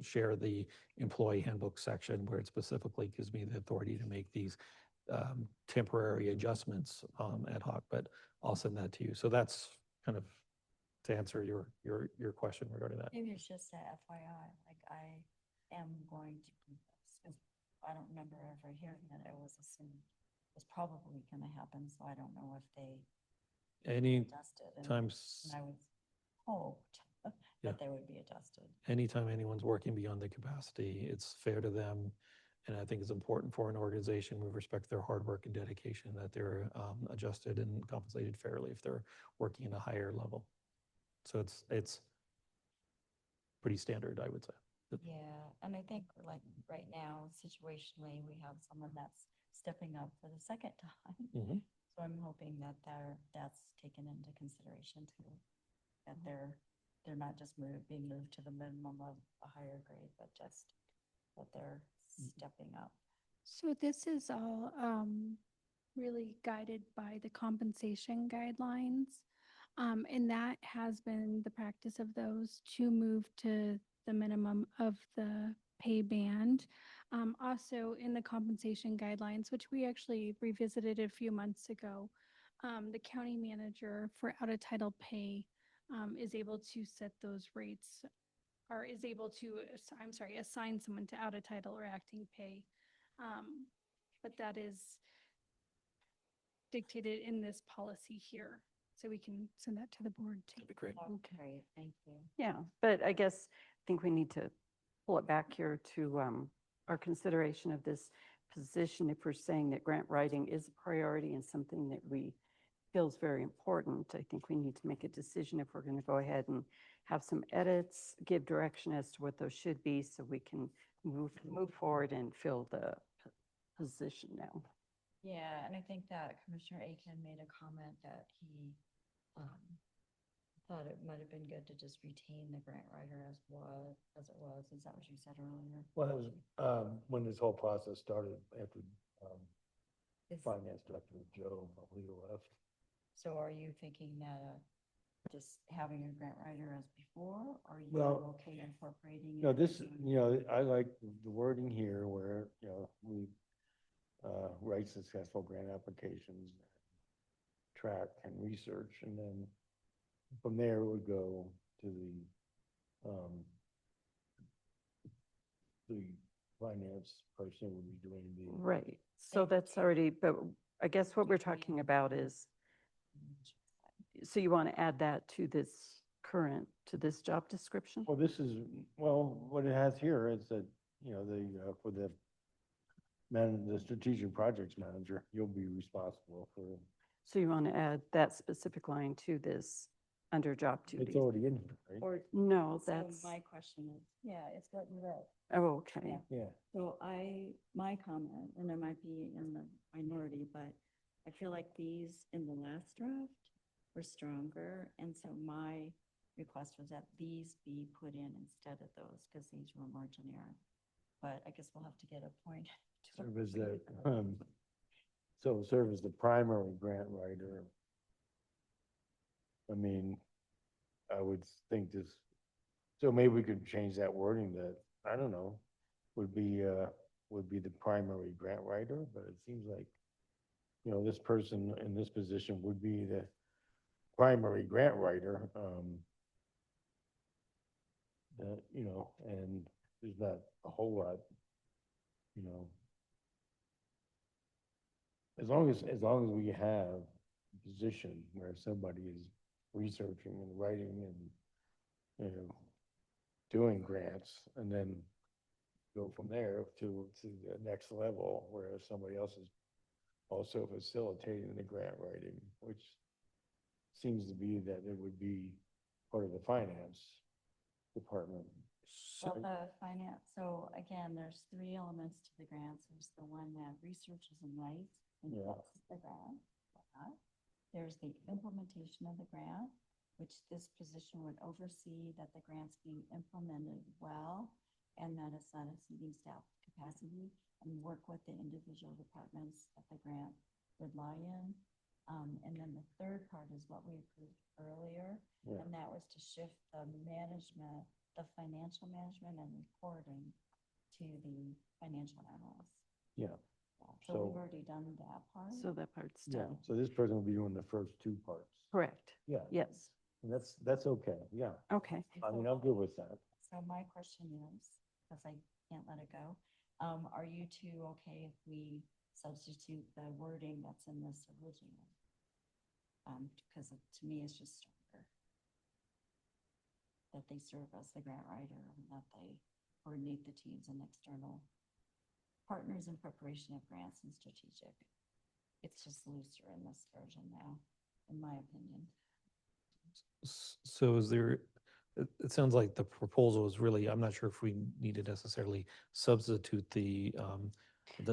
share the employee handbook section where it specifically gives me the authority to make these temporary adjustments ad hoc, but I'll send that to you. So that's kind of to answer your question regarding that. Maybe it's just a FYI, like I am going to, because I don't remember ever hearing that. I was assuming it was probably going to happen, so I don't know if they adjusted. Times, and I was hoped Yeah. that they would be adjusted. anytime anyone's working beyond their capacity, it's fair to them. And I think it's important for an organization with respect to their hard work and dedication that they're adjusted and compensated fairly if they're working in a higher level. So it's pretty standard, I would say. Yeah, and I think like right now, situationally, we have someone that's stepping up for the second time. Mhm. So I'm hoping that that's taken into consideration too, that they're not just being moved to the minimum of a higher grade, but just that they're stepping up. So this is all really guided by the compensation guidelines. And that has been the practice of those to move to the minimum of the pay band. Also in the compensation guidelines, which we actually revisited a few months ago, the county manager for out-of-title pay is able to set those rates, or is able to, assign someone to out-of-title or acting pay. But that is dictated in this policy here. so we can send that to the board too. That'd be great. Okay. Great, thank you. Yeah, but I guess, I think we need to pull it back here to our consideration of this position. If we're saying that grant writing is a priority and something that we feel is very important, I think we need to make a decision if we're going to go ahead and have some edits, give direction as to what those should be so we can move forward and fill the position now. Yeah, and I think that Commissioner Aiken made a comment that he thought it might have been good to just retain the grant writer as it was. Is that what you said earlier? Well, it was, when this whole process started after, Is- Finance Director Joe Leo left. So are you thinking that just having a grant writer as before, or are you Well, okay incorporating? No, it this, into- I like the wording here where, we write successful grant applications, track and research, and then from there it would go to the finance person would be doing the. Right, so that's already, but I guess what we're talking about is, so you want to add that to this job description? Well, what it has here is that, for the strategic projects manager, you'll be responsible for. So you want to add that specific line to this under job duties? It's already in here, right? Or, No, so that's, my question is, yeah, it's what you read. oh, okay. Yeah. So my comment, and I might be in the minority, but I feel like these in the last draft were stronger. And so my request was that these be put in instead of those, because these were more generic. But I guess we'll have to get a point. Serve as serve as the primary grant writer. I mean, I would think this, so maybe we could change that wording that, I don't know, would be the primary grant writer, but it seems like, this person in this position would be the primary grant writer. And there's not a whole lot, as long as we have a position where somebody is researching and writing and, doing grants, and then go from there to the next level where somebody else is also facilitating the grant writing, which seems to be that it would be part of the finance department. Well, the finance, so again, there's three elements to the grants. There's the one that researches and writes and Yeah. collects the grant. There's the implementation of the grant, which this position would oversee that the grant's being implemented well and that it's not exceeding staff capacity, and work with the individual departments that the grant would lie in. And then the third part is what we approved earlier, Yeah. and that was to shift the management, the financial management and reporting to the financial analyst. Yeah. So So- we've already done that part. So that part's Yeah, done. so this person will be doing the first two parts. Correct. Yeah. Yes. And that's okay, yeah. Okay. I mean, I'm good with that. So my question is, because I can't let it go, are you two okay if we substitute the wording that's in this original? Because to me, it's just stronger. That they serve as the grant writer and that they coordinate the teams and external partners in preparation of grants and strategic. It's just looser in this version now, in my opinion. So is there, it sounds like the proposal is really, I'm not sure if we need to necessarily substitute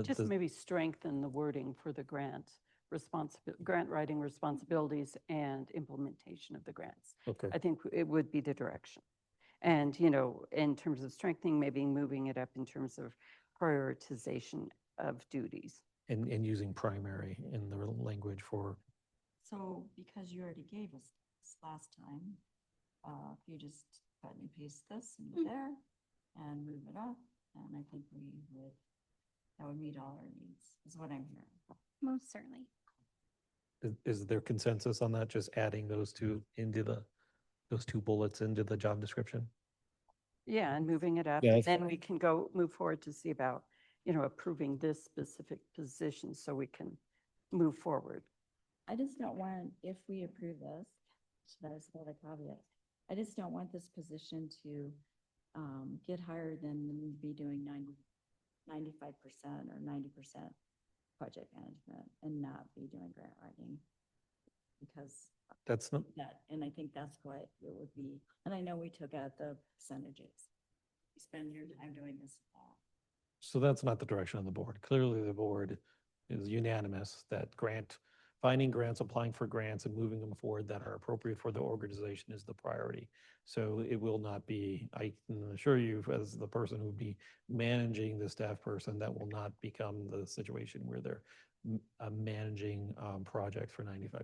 Just maybe strengthen the wording for the grant writing responsibilities and implementation of the grants. Okay. I think it would be the direction. And, in terms of strengthening, maybe moving it up in terms of prioritization of duties. And using primary in the language for, So because you already gave us this last time, if you just cut and paste this into there and move it up, and I think that would meet all our needs, is what I'm hearing. Most certainly. is there consensus on that? Just adding those two bullets into the job description? Yeah, and moving it up. Yeah, And that's then we can move forward to see about, approving this specific position so we can move forward. I just don't want, if we approve this, should I say the caveat? I just don't want this position to get higher than be doing 95% or 90% project management and not be doing grant writing. Because That's not, that, and I think that's what it would be. And I know we took out the percentages. You spend your time doing this. so that's not the direction of the board. Clearly, the board is unanimous that finding grants, applying for grants and moving them forward that are appropriate for the organization is the priority. So it will not be, I can assure you, as the person who would be managing the staff person, that will not become the situation where they're managing projects for 95%,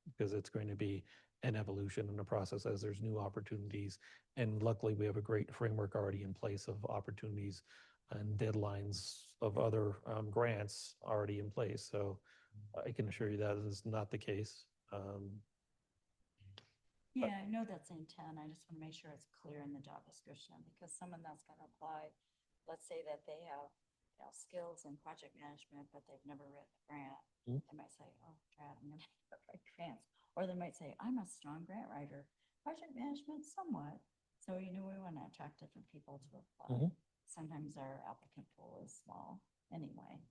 because it's going to be an evolution in the process as there's new opportunities. And luckily, we have a great framework already in place of opportunities and deadlines of other grants already in place. So I can assure you that is not the case. Yeah, I know that's the intent. I just want to make sure it's clear in the job description, because someone that's going to apply, let's say that they have, you know, skills in project management, but they've never written a grant. They might say, oh, crap, I'm going to write grants. Or they might say, I'm a strong grant writer. Project management, somewhat. So, you know, we want to attract different people to apply. Sometimes our applicant pool is small anyway.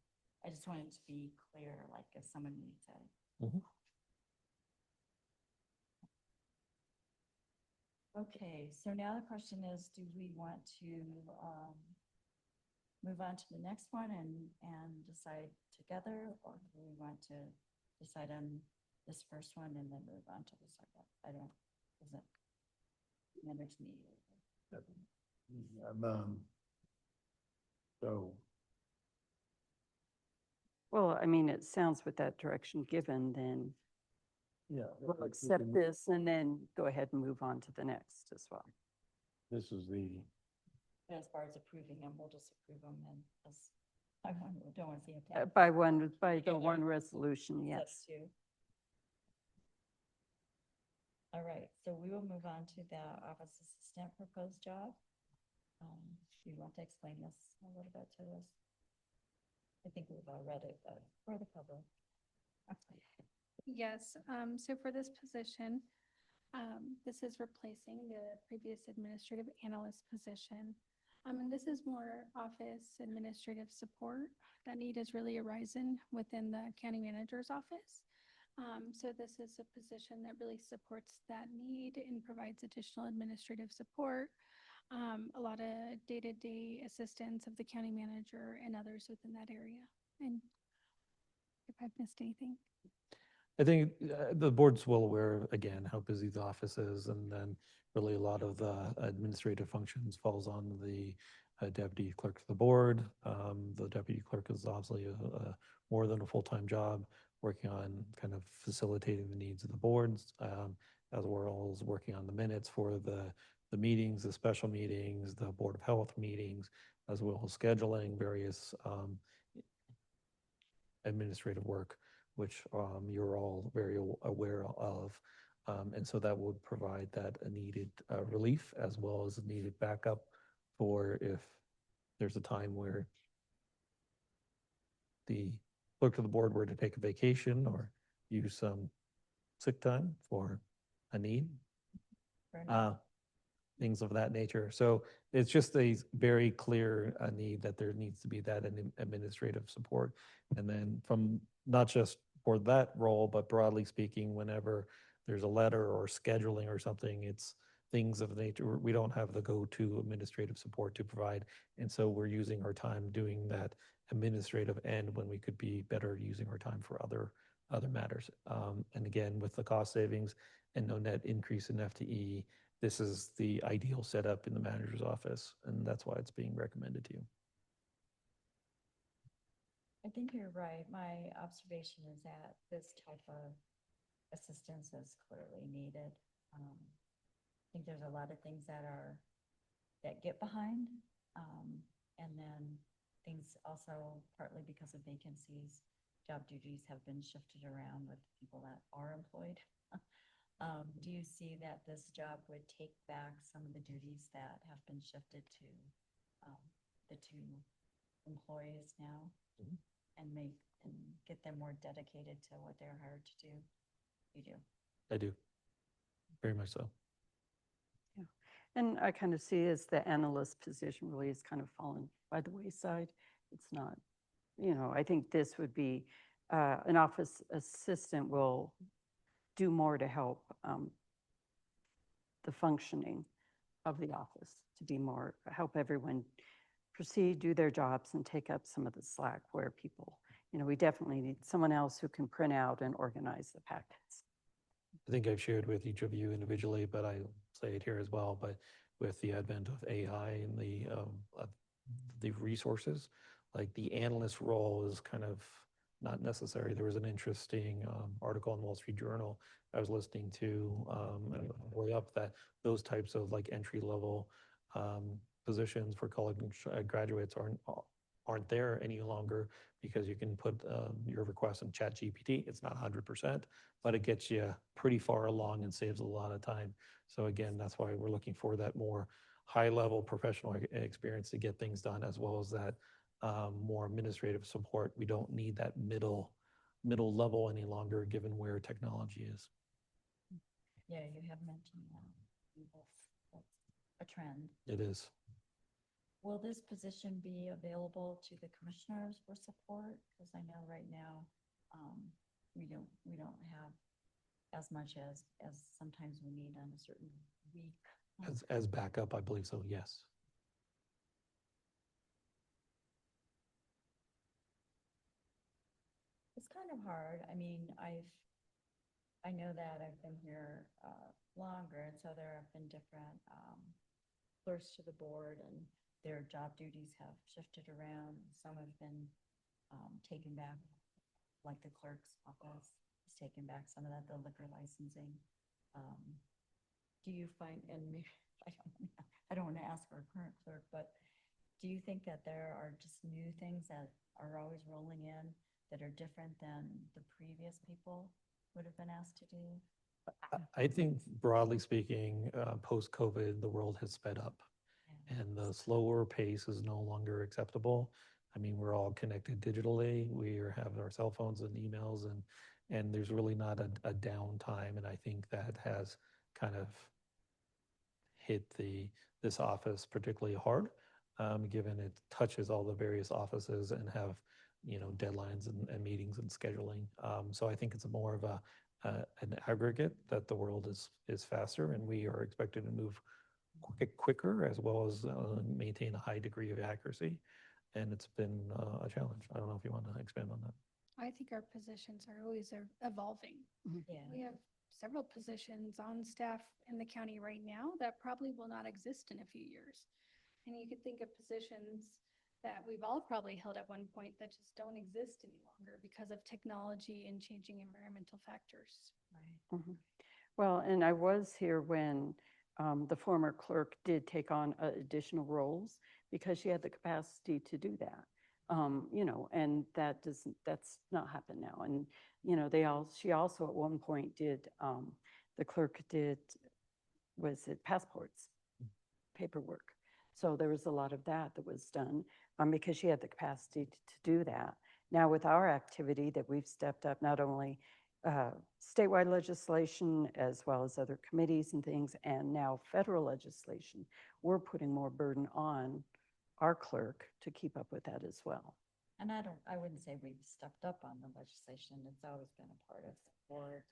I just wanted to be clear, like if someone needs it. Okay, so now the question is, do we want to move on to the next one and decide together, or do we want to decide on this first one and then move on to the second? I don't, doesn't matter to me. So, Well, I mean, it sounds with that direction given, then yeah. we'll like we accept can- this and then go ahead and move on to the next as well. This is the, As far as approving them, we'll just approve them and as, I don't want to see it. By the one resolution, yes. All right, so we will move on to the office assistant proposed job. Do you want to explain this a little bit to us? I think we've all read it, but for the public. Yes, so for this position, this is replacing the previous administrative analyst position. And this is more office administrative support. That need has really arisen within the county manager's office. So this is a position that really supports that need and provides additional administrative support. A lot of day-to-day assistance of the county manager and others within that area. And if I've missed anything. I think the board's well aware, again, how busy the office is, and then really a lot of the administrative functions falls on the deputy clerk of the board. The deputy clerk is obviously more than a full-time job, working on kind of facilitating the needs of the boards, as well as working on the minutes for the meetings, the special meetings, the Board of Health meetings, as well as scheduling various administrative work, which you're all very aware of. And so that would provide that needed relief as well as needed backup for if there's a time where the clerk of the board were to take a vacation or use some sick time for a need. Things of that nature. So it's just a very clear need that there needs to be that administrative support. And then from not just for that role, but broadly speaking, whenever there's a letter or scheduling or something, it's things of the nature, we don't have the go-to administrative support to provide. And so we're using our time doing that administrative end when we could be better using our time for other matters. And again, with the cost savings and no net increase in FTE, this is the ideal setup in the manager's office, and that's why it's being recommended to you. I think you're right. My observation is that this type of assistance is clearly needed. I think there's a lot of things that get behind, and then things also partly because of vacancies, job duties have been shifted around with people that are employed. Do you see that this job would take back some of the duties that have been shifted to the two employees now and get them more dedicated to what they're hired to do? You do. I do. Very much so. Yeah. And I kind of see as the analyst position really has kind of fallen by the wayside. It's not, I think this would be, an office assistant will do more to help the functioning of the office, to be more, help everyone proceed, do their jobs, and take up some of the slack where people, we definitely need someone else who can print out and organize the packets. I think I've shared with each of you individually, but I say it here as well, but with the advent of AI and the resources, like the analyst role is kind of not necessary. There was an interesting article in the Wall Street Journal I was listening to way up that those types of like entry level positions for college graduates aren't there any longer because you can put your request in ChatGPT. It's not 100%, but it gets you pretty far along and saves a lot of time. So again, that's why we're looking for that more high-level professional experience to get things done, as well as that more administrative support. We don't need that middle level any longer, given where technology is. Yeah, you have mentioned that. That's a trend. It is. Will this position be available to the commissioners for support? Because I know right now, we don't have as much as sometimes we need on a certain week. As backup, I believe so, yes. It's kind of hard. I mean, I know that I've been here longer, and so there have been different clerks to the board, and their job duties have shifted around. Some have been taken back, like the clerk's office has taken back some of that, the liquor licensing. Do you find, and maybe, I don't want to ask our current clerk, but do you think that there are just new things that are always rolling in that are different than the previous people would have been asked to do? I think broadly speaking, post-COVID, the world has sped up and the slower pace is no longer acceptable. I mean, we're all connected digitally. We are having our cell phones and emails and there's really not a downtime. And I think that has kind of hit this office particularly hard, given it touches all the various offices and have, deadlines and meetings and scheduling. So I think it's more of an aggregate that the world is faster and we are expected to move quicker as well as maintain a high degree of accuracy. And it's been a challenge. I don't know if you want to expand on that. I think our positions are always evolving. Yeah. We have several positions on staff in the county right now that probably will not exist in a few years. And you could think of positions that we've all probably held at one point that just don't exist any longer because of technology and changing environmental factors. Right. Mhm. Well, and I was here when the former clerk did take on additional roles because she had the capacity to do that. And that's not happened now. And, she also at one point did, the clerk did, was it passports, paperwork. So there was a lot of that was done because she had the capacity to do that. Now with our activity that we've stepped up, not only statewide legislation as well as other committees and things, and now federal legislation, we're putting more burden on our clerk to keep up with that as well. And I wouldn't say we've stepped up on the legislation. It's always been a part of the board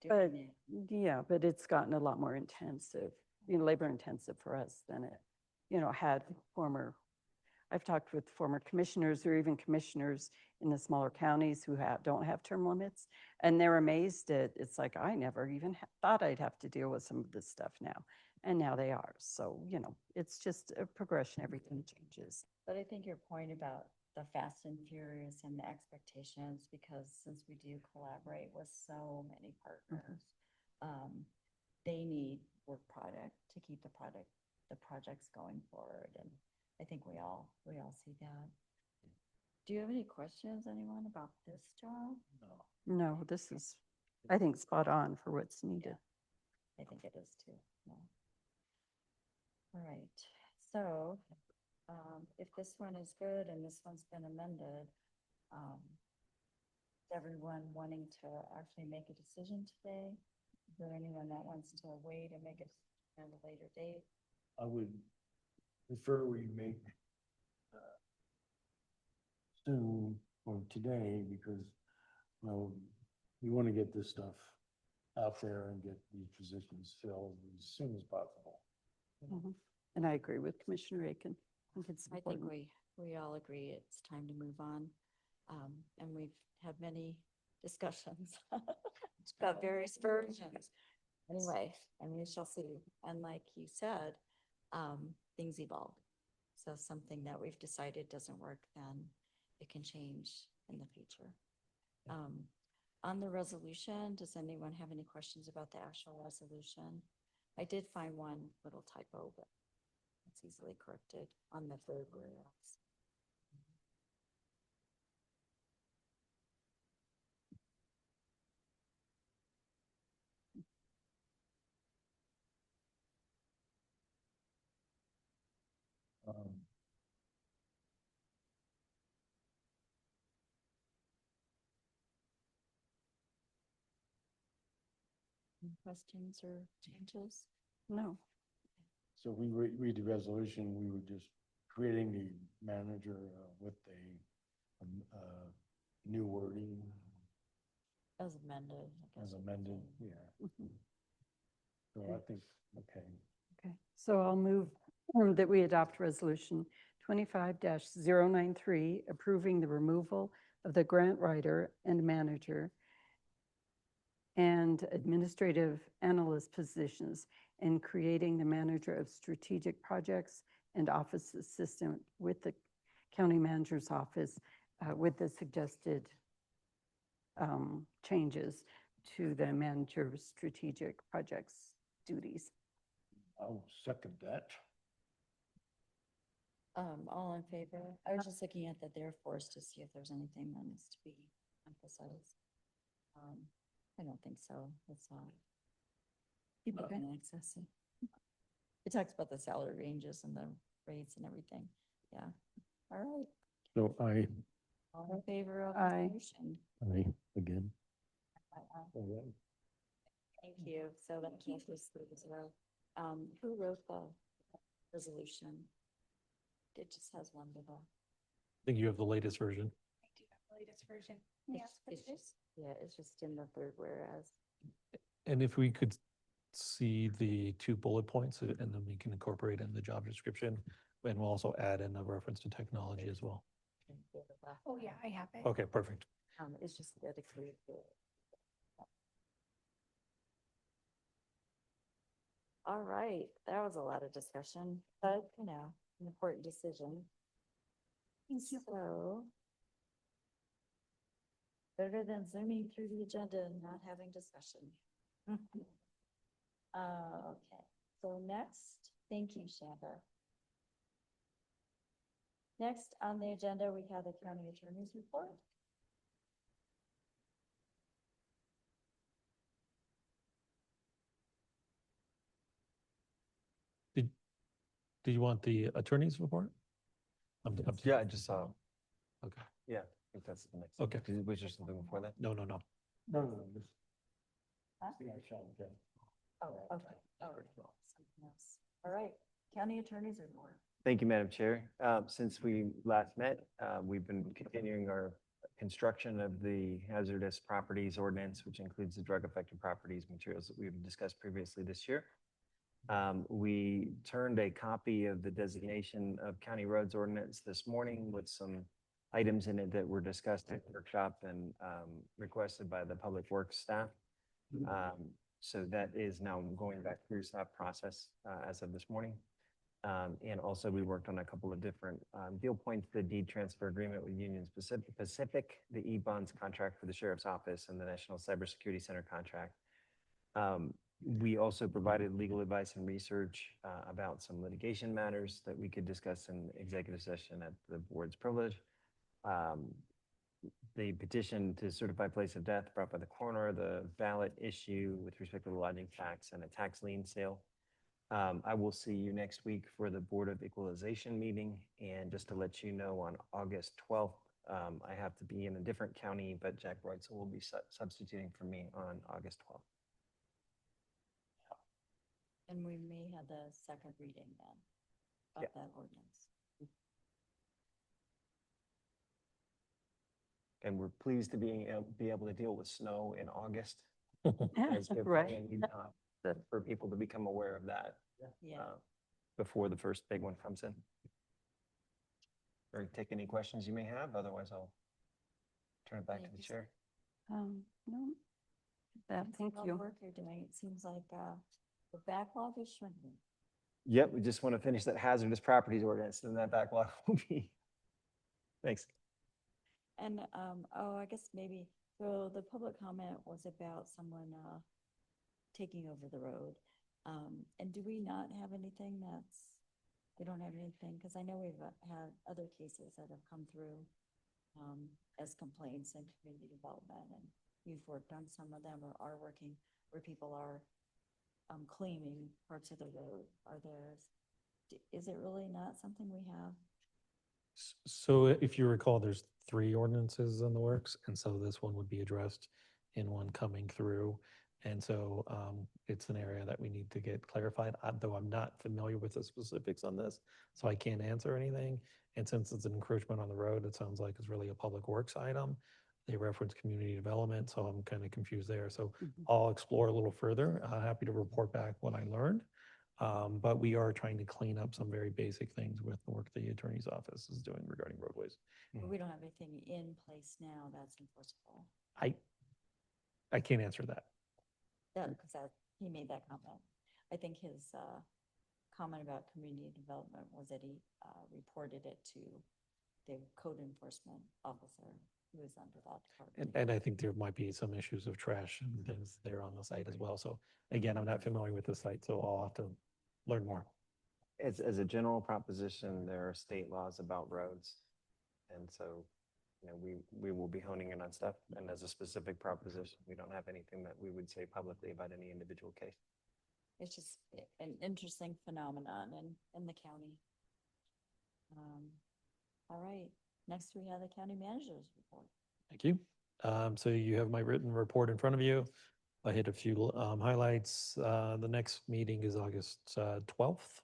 But doing it. yeah, but it's gotten a lot more intensive, labor intensive for us than it, had I've talked with former commissioners or even commissioners in the smaller counties who don't have term limits, and they're amazed at, it's like, I never even thought I'd have to deal with some of this stuff now. And now they are. So, it's just a progression. Everything changes. But I think your point about the fast and furious and the expectations, because since we do collaborate with so many partners, they need work product to keep the projects going forward. And I think we all see that. Do you have any questions, anyone, about this job? No, this is, I think, spot on for what's needed. I think it is too. Yeah. All right. So if this one is good and this one's been amended, everyone wanting to actually make a decision today? Is there anyone that wants to wait and make it at a later date? I would prefer we make soon or today because, you know, we want to get this stuff out there and get these positions filled as soon as possible. Mhm. And I agree with Commissioner Aiken. I think it's I think important. we all agree it's time to move on. And we've had many discussions about various versions. Anyway, and we shall see. And like you said, things evolve. So something that we've decided doesn't work, then it can change in the future. On the resolution, does anyone have any questions about the actual resolution? I did find one little typo, but it's easily corrected on the third whereas. Any questions or changes? No. So if we read the resolution, we were just creating the manager with new wording As amended. I guess as you could amended, say. yeah. Mhm. So I think, okay. Okay, so I'll move that we adopt resolution 25-093, approving the removal of the grant writer and manager and administrative analyst positions and creating the manager of strategic projects and office assistant with the county manager's office with the suggested changes to the manager of strategic projects duties. I'll second that. All in favor? I was just looking at the therefores to see if there's anything that needs to be emphasized. I don't think so. That's all. People can access it. It talks about the salary ranges and the rates and everything. Yeah. All right. So All in favor of Aye. the motion? again. Aye. All right. Thank you. So that can't go through as well. Who wrote the resolution? It just has one little. I think you have the latest version. I do have the latest version. Yeah, it's just in the third whereas. And if we could see the 2 bullet points and then we can incorporate in the job description. And we'll also add in a reference to technology as well. Oh, yeah, I have it. Okay, perfect. It's just dedicated to. All right, that was a lot of discussion, but you know, an important decision. Thank you. So. Better than zooming through the agenda and not having discussion. Okay, so next, thank you, Shanda. Next on the agenda, we have the county attorney's report. Do you want the attorney's report? Yeah, I just saw. Okay. Yeah, I think that's the next. Okay. Was there something before that? No. No. Huh? Oh, okay. Oh, something else. All right, county attorney's report. Thank you, Madam Chair. Since we last met, we've been continuing our construction of the hazardous properties ordinance, which includes the drug affected properties materials that we've discussed previously this year. We turned a copy of the designation of county roads ordinance this morning with some items in it that were discussed at the workshop and requested by the public works staff. So that is now going back through that process as of this morning. And also we worked on a couple of different deal points, the deed transfer agreement with Union Pacific, the E-bonds contract for the sheriff's office, and the National Cybersecurity Center contract. We also provided legal advice and research about some litigation matters that we could discuss in executive session at the board's privilege. The petition to certify place of death brought by the coroner, the ballot issue with respect to the lodging tax and a tax lien sale. I will see you next week for the Board of Equalization meeting. And just to let you know, on August 12th, I have to be in a different county, but Jack Reutzel will be substituting for me on August 12th. And we may have the second reading then of Yeah. that ordinance. And we're pleased to be able to deal with snow in August. As good Right. planning, for people to become aware of that Yeah. before the first big one comes in. Or take any questions you may have, otherwise I'll turn it back to Thank the you, chair. No, that, thank A lot of you. work you're doing. It seems like the backlog is shrinking. Yep, we just want to finish that hazardous properties ordinance, and that backlog will be. Thanks. And, oh, I guess maybe, so the public comment was about someone, taking over the road. And do we not have anything we don't have anything, because I know we've had other cases that have come through, as complaints in community development, and you've worked on some of them or are working where people are, claiming parts of the road. Is it really not something we have? So if you recall, there's 3 ordinances in the works, and so this one would be addressed in one coming through. And so it's an area that we need to get clarified, though I'm not familiar with the specifics on this, so I can't answer anything. And since it's an encroachment on the road, it sounds like it's really a public works item. They reference community development, so I'm kind of confused there. So I'll explore a little further. Happy to report back what I learned. But we are trying to clean up some very basic things with the work the attorney's office is doing regarding roadways. But we don't have anything in place now that's enforceable. I can't answer that. Because he made that comment. I think his comment about community development was that he reported it to the code enforcement officer who was under that department. And I think there might be some issues of trash and things there on the site as well. So again, I'm not familiar with the site, so I'll have to learn more. As a general proposition, there are state laws about roads. And so, we will be honing in on stuff. And as a specific proposition, we don't have anything that we would say publicly about any individual case. It's just an interesting phenomenon in the county. All right, next we have the county manager's report. Thank you. So you have my written report in front of you. I hit a few highlights. The next meeting is August 12th.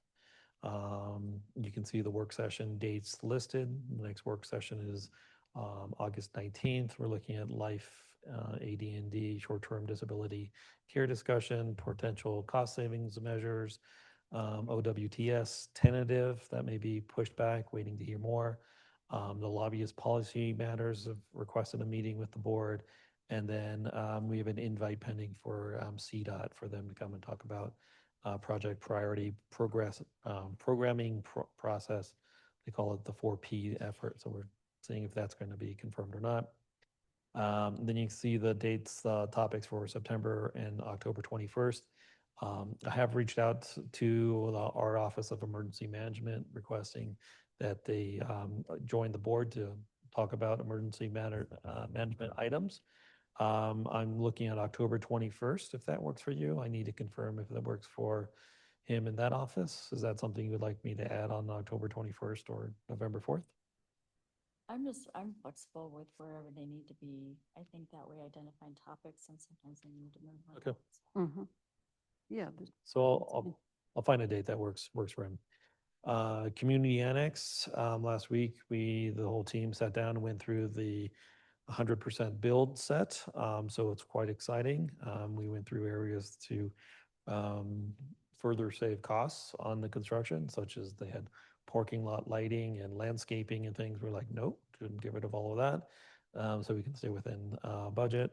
You can see the work session dates listed. The next work session is August 19th. We're looking at life, AD&D, short-term disability care discussion, potential cost savings measures, OWTS tentative, that may be pushed back, waiting to hear more. The lobbyist policy matters have requested a meeting with the board. And then we have an invite pending for CDOT for them to come and talk about project priority progress, programming process. They call it the 4P effort. So we're seeing if that's going to be confirmed or not. Then you can see the dates, topics for September and October 21st. I have reached out to our Office of Emergency Management requesting that they join the board to talk about emergency management items. I'm looking at October 21st, if that works for you. I need to confirm if that works for him in that office. Is that something you would like me to add on October 21st or November 4th? I'm flexible with wherever they need to be. I think that way identifying topics and sometimes they need to move on. Okay. Yeah. So I'll find a date that works for him. Community annex, last week, the whole team sat down and went through the 100% build set. So it's quite exciting. We went through areas to further save costs on the construction, such as they had parking lot lighting and landscaping and things. We're like, nope, couldn't get rid of all of that. So we can stay within budget.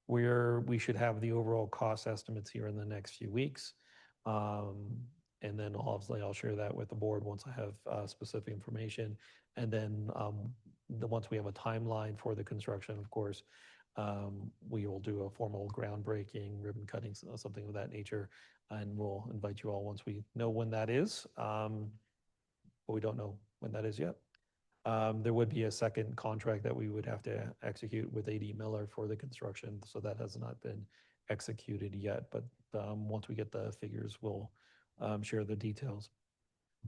We should have the overall cost estimates here in the next few weeks. And then obviously I'll share that with the board once I have specific information. And then once we have a timeline for the construction, of course, we will do a formal groundbreaking, ribbon cutting, something of that nature. And we'll invite you all once we know when that is. But we don't know when that is yet. There would be a second contract that we would have to execute with AD Miller for the construction. So that has not been executed yet. But once we get the figures, we'll share the details.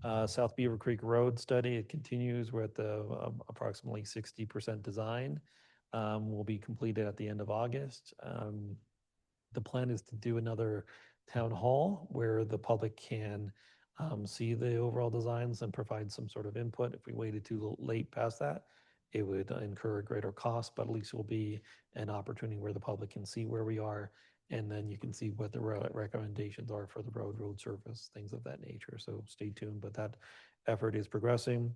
South Beaver Creek Road study, it continues. We're at the approximately 60% design. Will be completed at the end of August. The plan is to do another town hall where the public can see the overall designs and provide some sort of input. If we waited too late past that, it would incur a greater cost, but at least it will be an opportunity where the public can see where we are, and then you can see what the recommendations are for the road surface, things of that nature. So stay tuned, but that effort is progressing.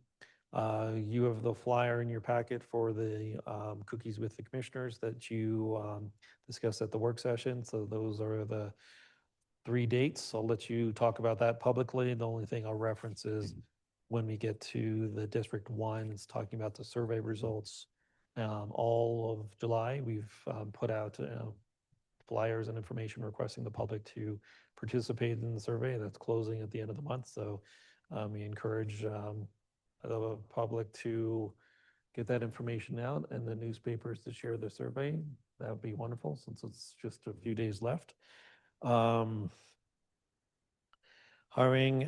You have the flyer in your packet for the cookies with the commissioners that you discussed at the work session. So those are the 3 dates. I'll let you talk about that publicly. The only thing I'll reference is when we get to the District 1, it's talking about the survey results. All of July, we've put out flyers and information requesting the public to participate in the survey. That's closing at the end of the month. So we encourage the public to get that information out and the newspapers to share the survey. That would be wonderful since it's just a few days left. Hiring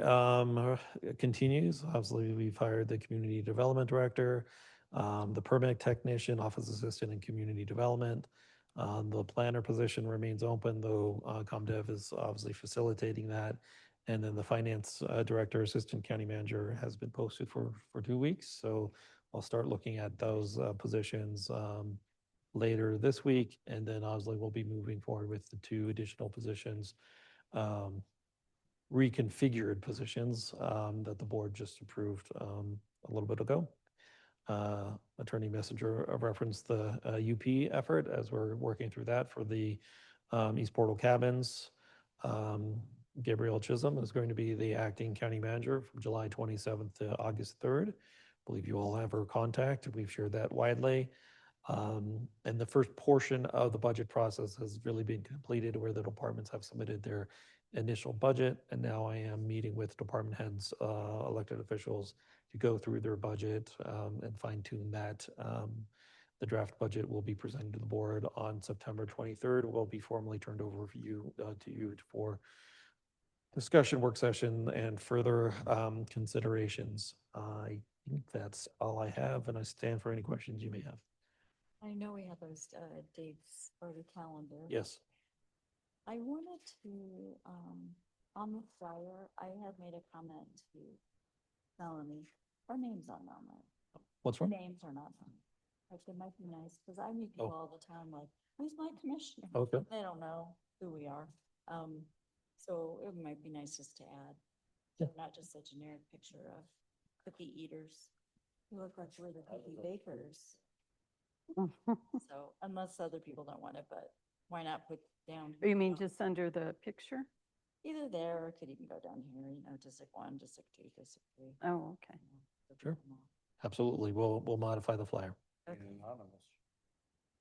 continues. Obviously, we've hired the community development director, the permit technician, office assistant, and community development. The planner position remains open, though ComDev is obviously facilitating that. And then the finance director, assistant county manager has been posted for 2 weeks. So I'll start looking at those positions later this week. And then obviously we'll be moving forward with the 2 additional positions, reconfigured positions that the board just approved a little bit ago. Attorney Messenger referenced the UP effort as we're working through that for the East Portal Cabins. Gabrielle Chisholm is going to be the acting county manager from July 27th to August 3rd. I believe you all have her contact. We've shared that widely. And the first portion of the budget process has really been completed where the departments have submitted their initial budget. And now I am meeting with department heads, elected officials to go through their budget and fine tune that. The draft budget will be presented to the board on September 23rd. Will be formally turned over for you to you for discussion, work session, and further considerations. I think that's all I have, and I stand for any questions you may have. I know we have those dates for the calendar. Yes. I wanted to, on the flyer, I had made a comment to Melanie. Our names aren't on there. What's wrong? Names are not on there. Like, it might be nice, because I meet people all the time, like, who's my commissioner? Okay. They don't know who we are. So it might be nice just to add, Yeah. not just a generic picture of cookie eaters who look like we're the cookie bakers. So unless other people don't want it, but why not put down? You mean just under the picture? Either there, or it could even go down here, District 1, District 2, District 3. Oh, okay. Sure. Absolutely. We'll modify the flyer. Okay. Anonymous.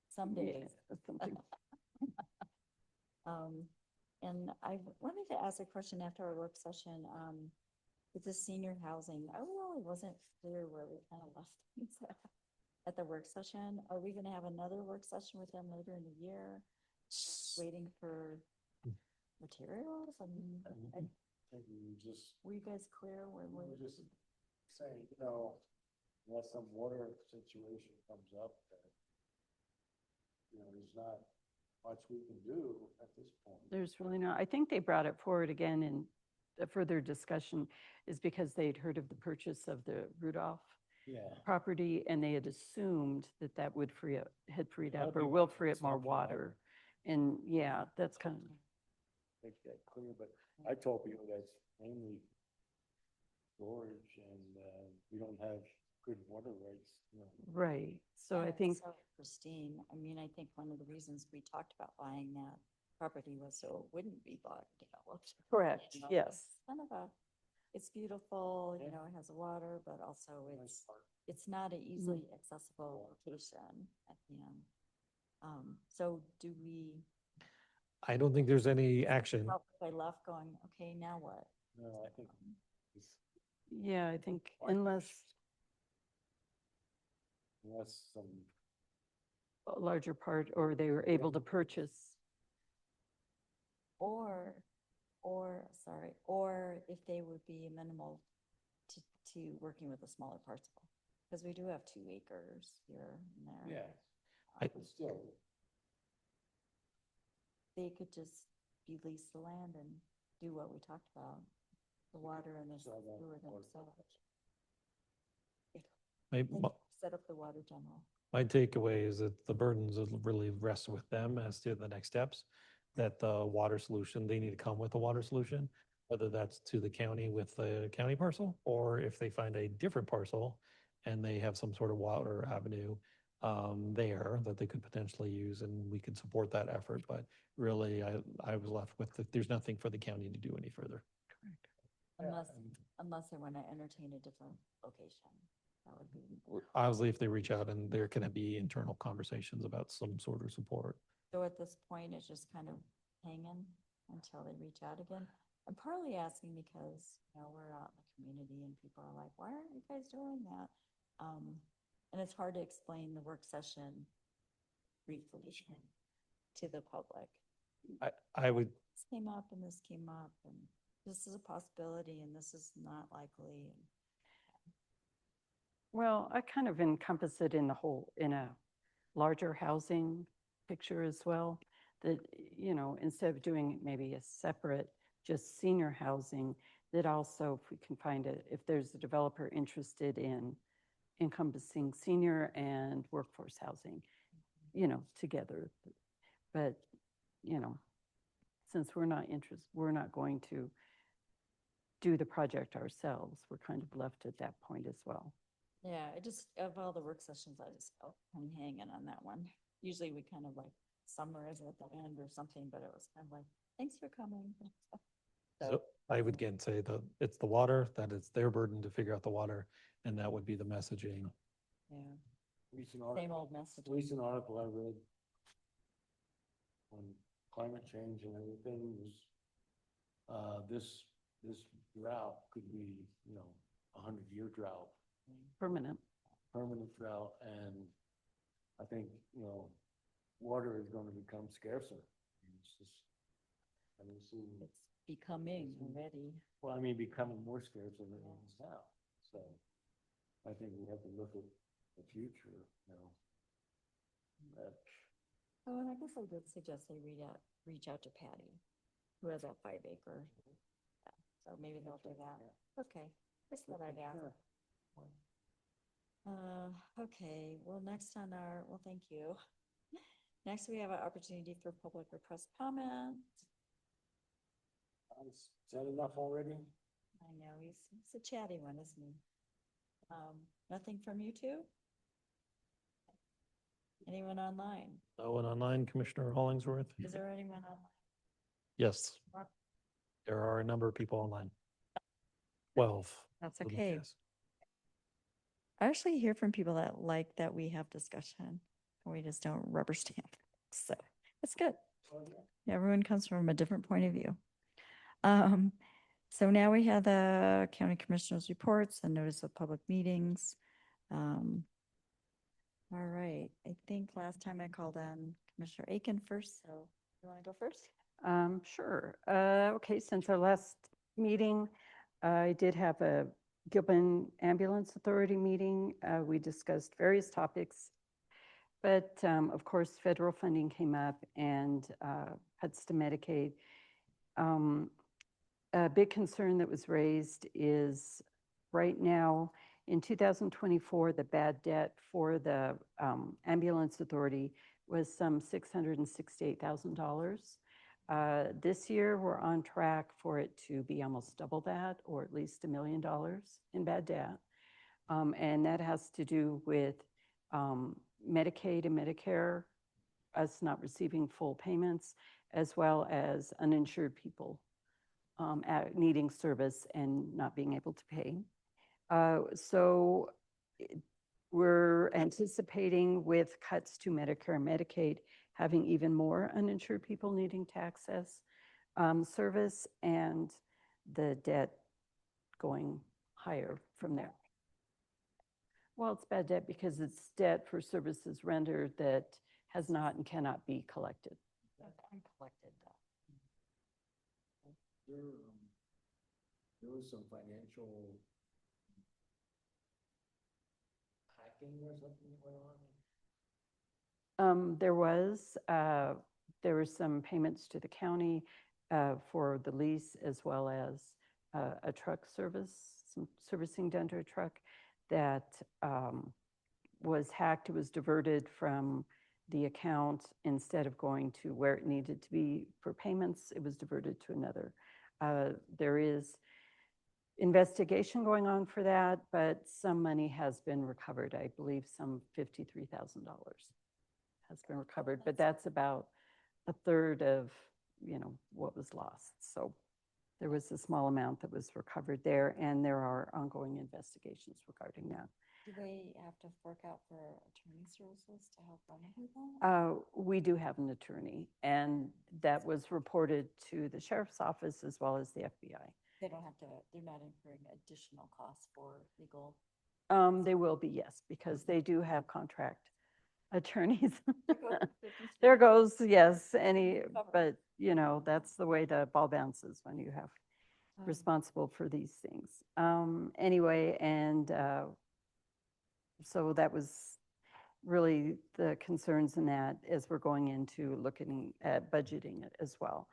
Some days. Something. And I wanted to ask a question after our work session, with the senior housing. I really wasn't clear where we kind of left things at the work session. Are we gonna have another work session with them later in the year? Waiting for materials? I mean, I think we just, were you guys clear where we're we're? just saying, unless some water situation comes up, that, there's not much we can do at this point. There's really not. I think they brought it forward again in a further discussion is because they'd heard of the purchase of the Rudolph Yeah. property and they had assumed that that would had freed up or That'd be will free up it's more not water. And yeah, that's kind of, Make that clear, but I told people that's mainly storage and, we don't have good water rights, right. So I Yeah, think, so pristine. I mean, I think one of the reasons we talked about buying that property was so it wouldn't be bought and developed. correct, yes. It's kind of it's beautiful, it has water, but also it's not an easily accessible location at the end. So do we? I don't think there's any action. Well, if I left going, okay, now what? No, I think it's, Yeah, I think unless some, a larger part, or they were able to purchase. Or if they would be amenable to working with a smaller parcel? Because we do have 2 acres here and there. Yeah. I- But still, They could just lease the land and do what we talked about, the water and the Sell that sewer or- themselves. My, They could set up the water general. my takeaway is that the burdens will really rest with them as to the next steps. That the water solution, they need to come with a water solution, whether that's to the county with the county parcel, or if they find a different parcel and they have some sort of water avenue there that they could potentially use, and we could support that effort. But really, I was left with, there's nothing for the county to do any further. Unless they want to entertain a different location. That would be. Obviously, if they reach out and there can be internal conversations about some sort of support. So at this point, it's just kind of hanging until they reach out again. I'm partly asking because, we're out in the community and people are like, why aren't you guys doing that? And it's hard to explain the work session briefly to the public. I would, This came up and this came up and this is a possibility and this is not likely. Well, I kind of encompass it in a larger housing picture as well. That, instead of doing maybe a separate, just senior housing, that also if we can find it, if there's a developer interested in encompassing senior and workforce housing, together. But, since we're not going to do the project ourselves, we're kind of left at that point as well. Yeah, of all the work sessions, I'm hanging on that one. Usually we kind of like summarize at the end or something, but it was kind of like, thanks for coming. so I would again say that it's the water, that it's their burden to figure out the water, and that would be the messaging. Yeah, recent same old message. recent article I read on climate change and everything was, this drought could be, 100-year drought. Permanent. Permanent drought, and I think, water is going to become scarcer. It's just, It's becoming already. well, becoming more scarce than it is now. So I think we have to look at the future, that Oh, and I guess I would suggest they reach out to Patty, who has that 5 acre. Yeah, so maybe they'll do that. Okay, just thought I'd ask. Okay, well, thank you. Next, we have an opportunity for public request comment. is that enough already? I know, he's a chatty one, isn't he? Nothing from you two? Anyone online? No one online, Commissioner Hollingsworth? Is there anyone online? Yes, there are a number of people online. 12. That's to be okay. precise. I actually hear from people that like that we have discussion and we just don't rubber stamp. So it's good. Everyone comes from a different point of view. So now we have the county commissioners reports and notice of public meetings. All right, I think last time I called on Commissioner Aiken first, so you want to go first? Sure. Okay, since our last meeting, I did have a Gilpin Ambulance Authority meeting. We discussed various topics, but of course, federal funding came up and cuts to Medicaid. A big concern that was raised is right now in 2024, the bad debt for the Ambulance Authority was some $668,000. This year, we're on track for it to be almost double that, or at least $1 million in bad debt. And that has to do with Medicaid and Medicare, us not receiving full payments, as well as uninsured people needing service and not being able to pay. So we're anticipating with cuts to Medicare and Medicaid, having even more uninsured people needing to access service and the debt going higher from there. Well, it's bad debt because it's debt for services rendered that has not and cannot be collected. Uncollected debt. There was some financial tracking or something that went on? There were some payments to the county for the lease as well as a truck service, some servicing done to a truck that was hacked. It was diverted from the account. Instead of going to where it needed to be for payments, it was diverted to another. There is investigation going on for that, but some money has been recovered. I believe some $53,000 has been recovered, but that's about a third of, what was lost. So there was a small amount that was recovered there, and there are ongoing investigations regarding that. Do they have to fork out for attorney services to help remedy that? We do have an attorney, and that was reported to the sheriff's office as well as the FBI. They don't have to, they're not incurring additional costs for legal. They will be, yes, because they do have contract attorneys. There goes, yes, but that's the way the ball bounces when you have responsible for these things. Anyway, and so that was really the concerns in that as we're going into looking at budgeting it as well.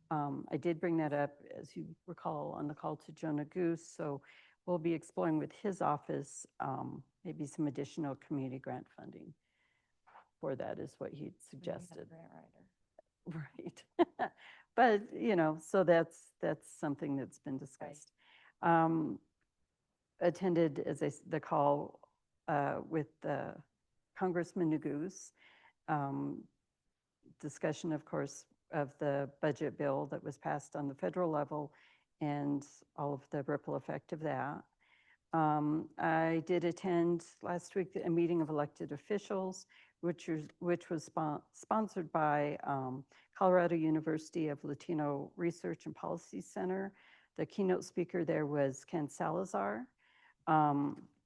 I did bring that up, as you recall, on the call to Jonah Goose. So we'll be exploring with his office maybe some additional community grant funding for that is what he'd suggested. Right. But, so that's something that's been discussed. Attended the call with Congressman Neguse. Discussion, of course, of the budget bill that was passed on the federal level and all of the ripple effect of that. I did attend last week a meeting of elected officials, which was sponsored by Colorado University of Latino Research and Policy Center. The keynote speaker there was Ken Salazar,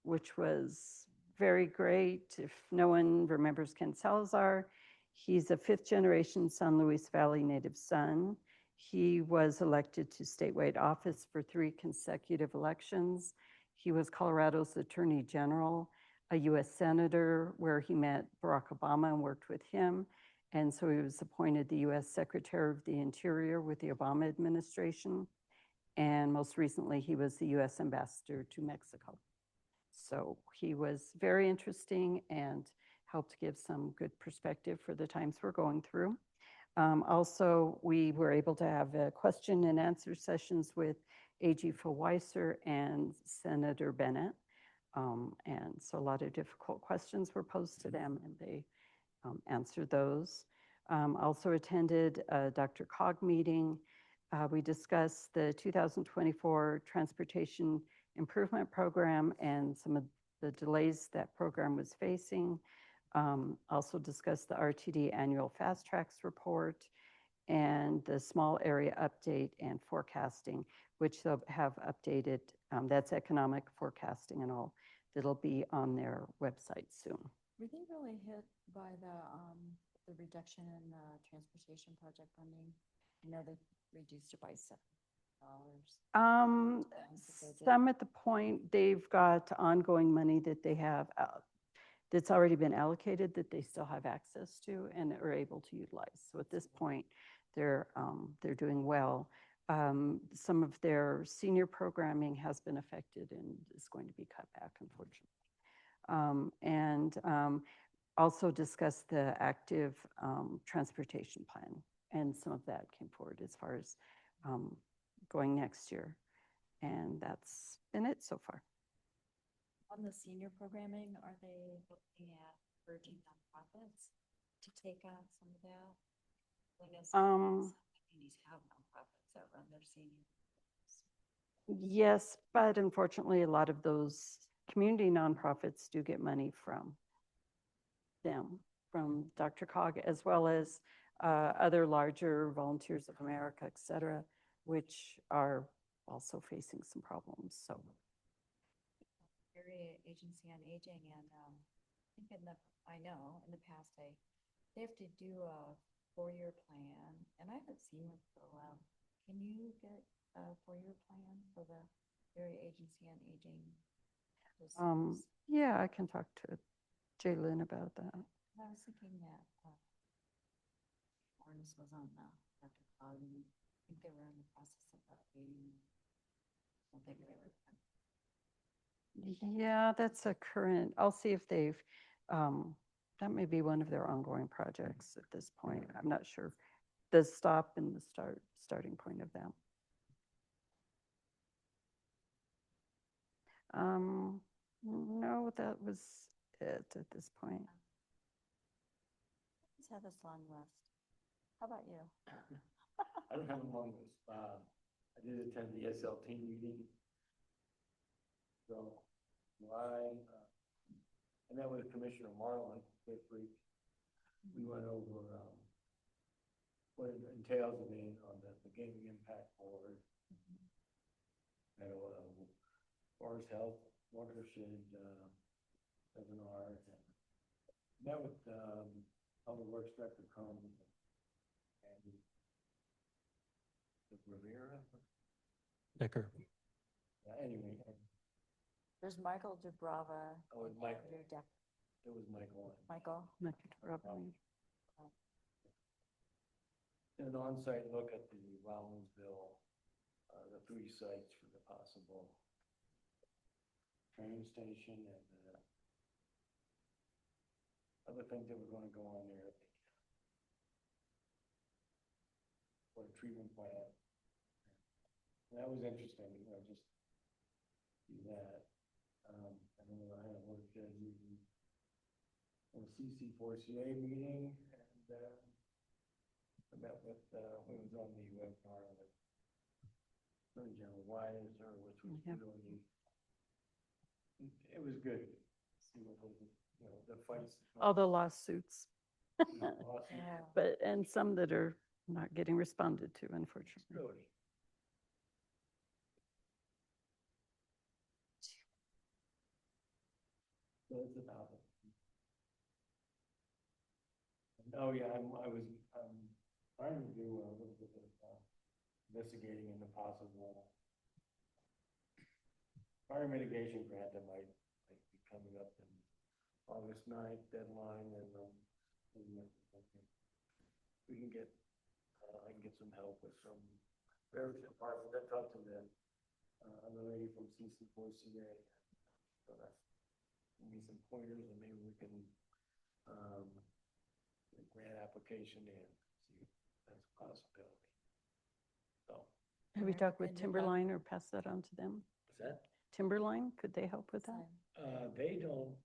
which was very great. If no one remembers Ken Salazar, he's a fifth-generation San Luis Valley native son. He was elected to statewide office for 3 consecutive elections. He was Colorado's Attorney General, a U.S. Senator, where he met Barack Obama and worked with him. And so he was appointed the U.S. Secretary of the Interior with the Obama administration. And most recently, he was the U.S. Ambassador to Mexico. So he was very interesting and helped give some good perspective for the times we're going through. Also, we were able to have question and answer sessions with AG Phil Weiser and Senator Bennett. And so a lot of difficult questions were posed to them, and they answered those. Also attended a Dr. Cog meeting. We discussed the 2024 Transportation Improvement Program and some of the delays that program was facing. Also discussed the RTD Annual Fast Tracks Report and the small area update and forecasting, which they'll have updated. That's economic forecasting and all. That'll be on their website soon. Were they really hit by the reduction in the transportation project funding? I know they reduced it by $7. Some at the point they've got ongoing money that they have that's already been allocated that they still have access to and are able to utilize. So at this point, they're doing well. Some of their senior programming has been affected and is going to be cut back, unfortunately. And also discussed the active transportation plan, and some of that came forward as far as going next year. And that's been it so far. On the senior programming, are they looking at urging nonprofits to take on some of that? I guess communities have nonprofits that run their senior. Yes, but unfortunately, a lot of those community nonprofits do get money from them, from Dr. Cog, as well as other larger Volunteers of America, et cetera, which are also facing some problems. So. Area Agency on Aging, and I know in the past they have to do a 4-year plan, and I haven't seen it for a while. Can you get a 4-year plan for the Area Agency on Aging? Yeah, I can talk to Jalen about that. I was thinking that, Warren's was on the, Dr. Cloud, and I think they were in the process of updating. I don't think they were. Yeah, that's a current, I'll see if they've, that may be one of their ongoing projects at this point. I'm not sure. The stop and the starting point of that. No, that was it at this point. Let's have this long list. How about you? I don't have a long list. I did attend the SLT meeting. So, I met with Commissioner Marlin this week. We went over, what it entails of being on the gaming impact board. And, Forest Health Watershed, webinar. Met with, Public Works Director Combs and Rivera. Decker. Anyway. There's Michael Dubrava. Oh, it's Michael. It was Michael. Michael. An on-site look at the Rollinsville, the 3 sites for the possible train station and other things that were going to go on there. For a treatment plant. And that was interesting, just see that. And then I had worked at a CC4CA meeting, and I met with, we was on the webinar with Attorney General Wise, which was really, it was good. See what was, the fights. All the lawsuits. Yeah. But, and some that are not getting responded to, unfortunately. Really. So it's about it. Oh, yeah, I was trying to do a little bit of investigating into possible fire mitigation grant that might be coming up in August 9th deadline, and we can get, I can get some help with some various departments. I talked to the lady from CC4CA, so that's give me some pointers, and maybe we can get a grant application in, see if that's a possibility. So. Have you talked with Timberline or passed that on to them? What's that? Timberline, could they help with that? They don't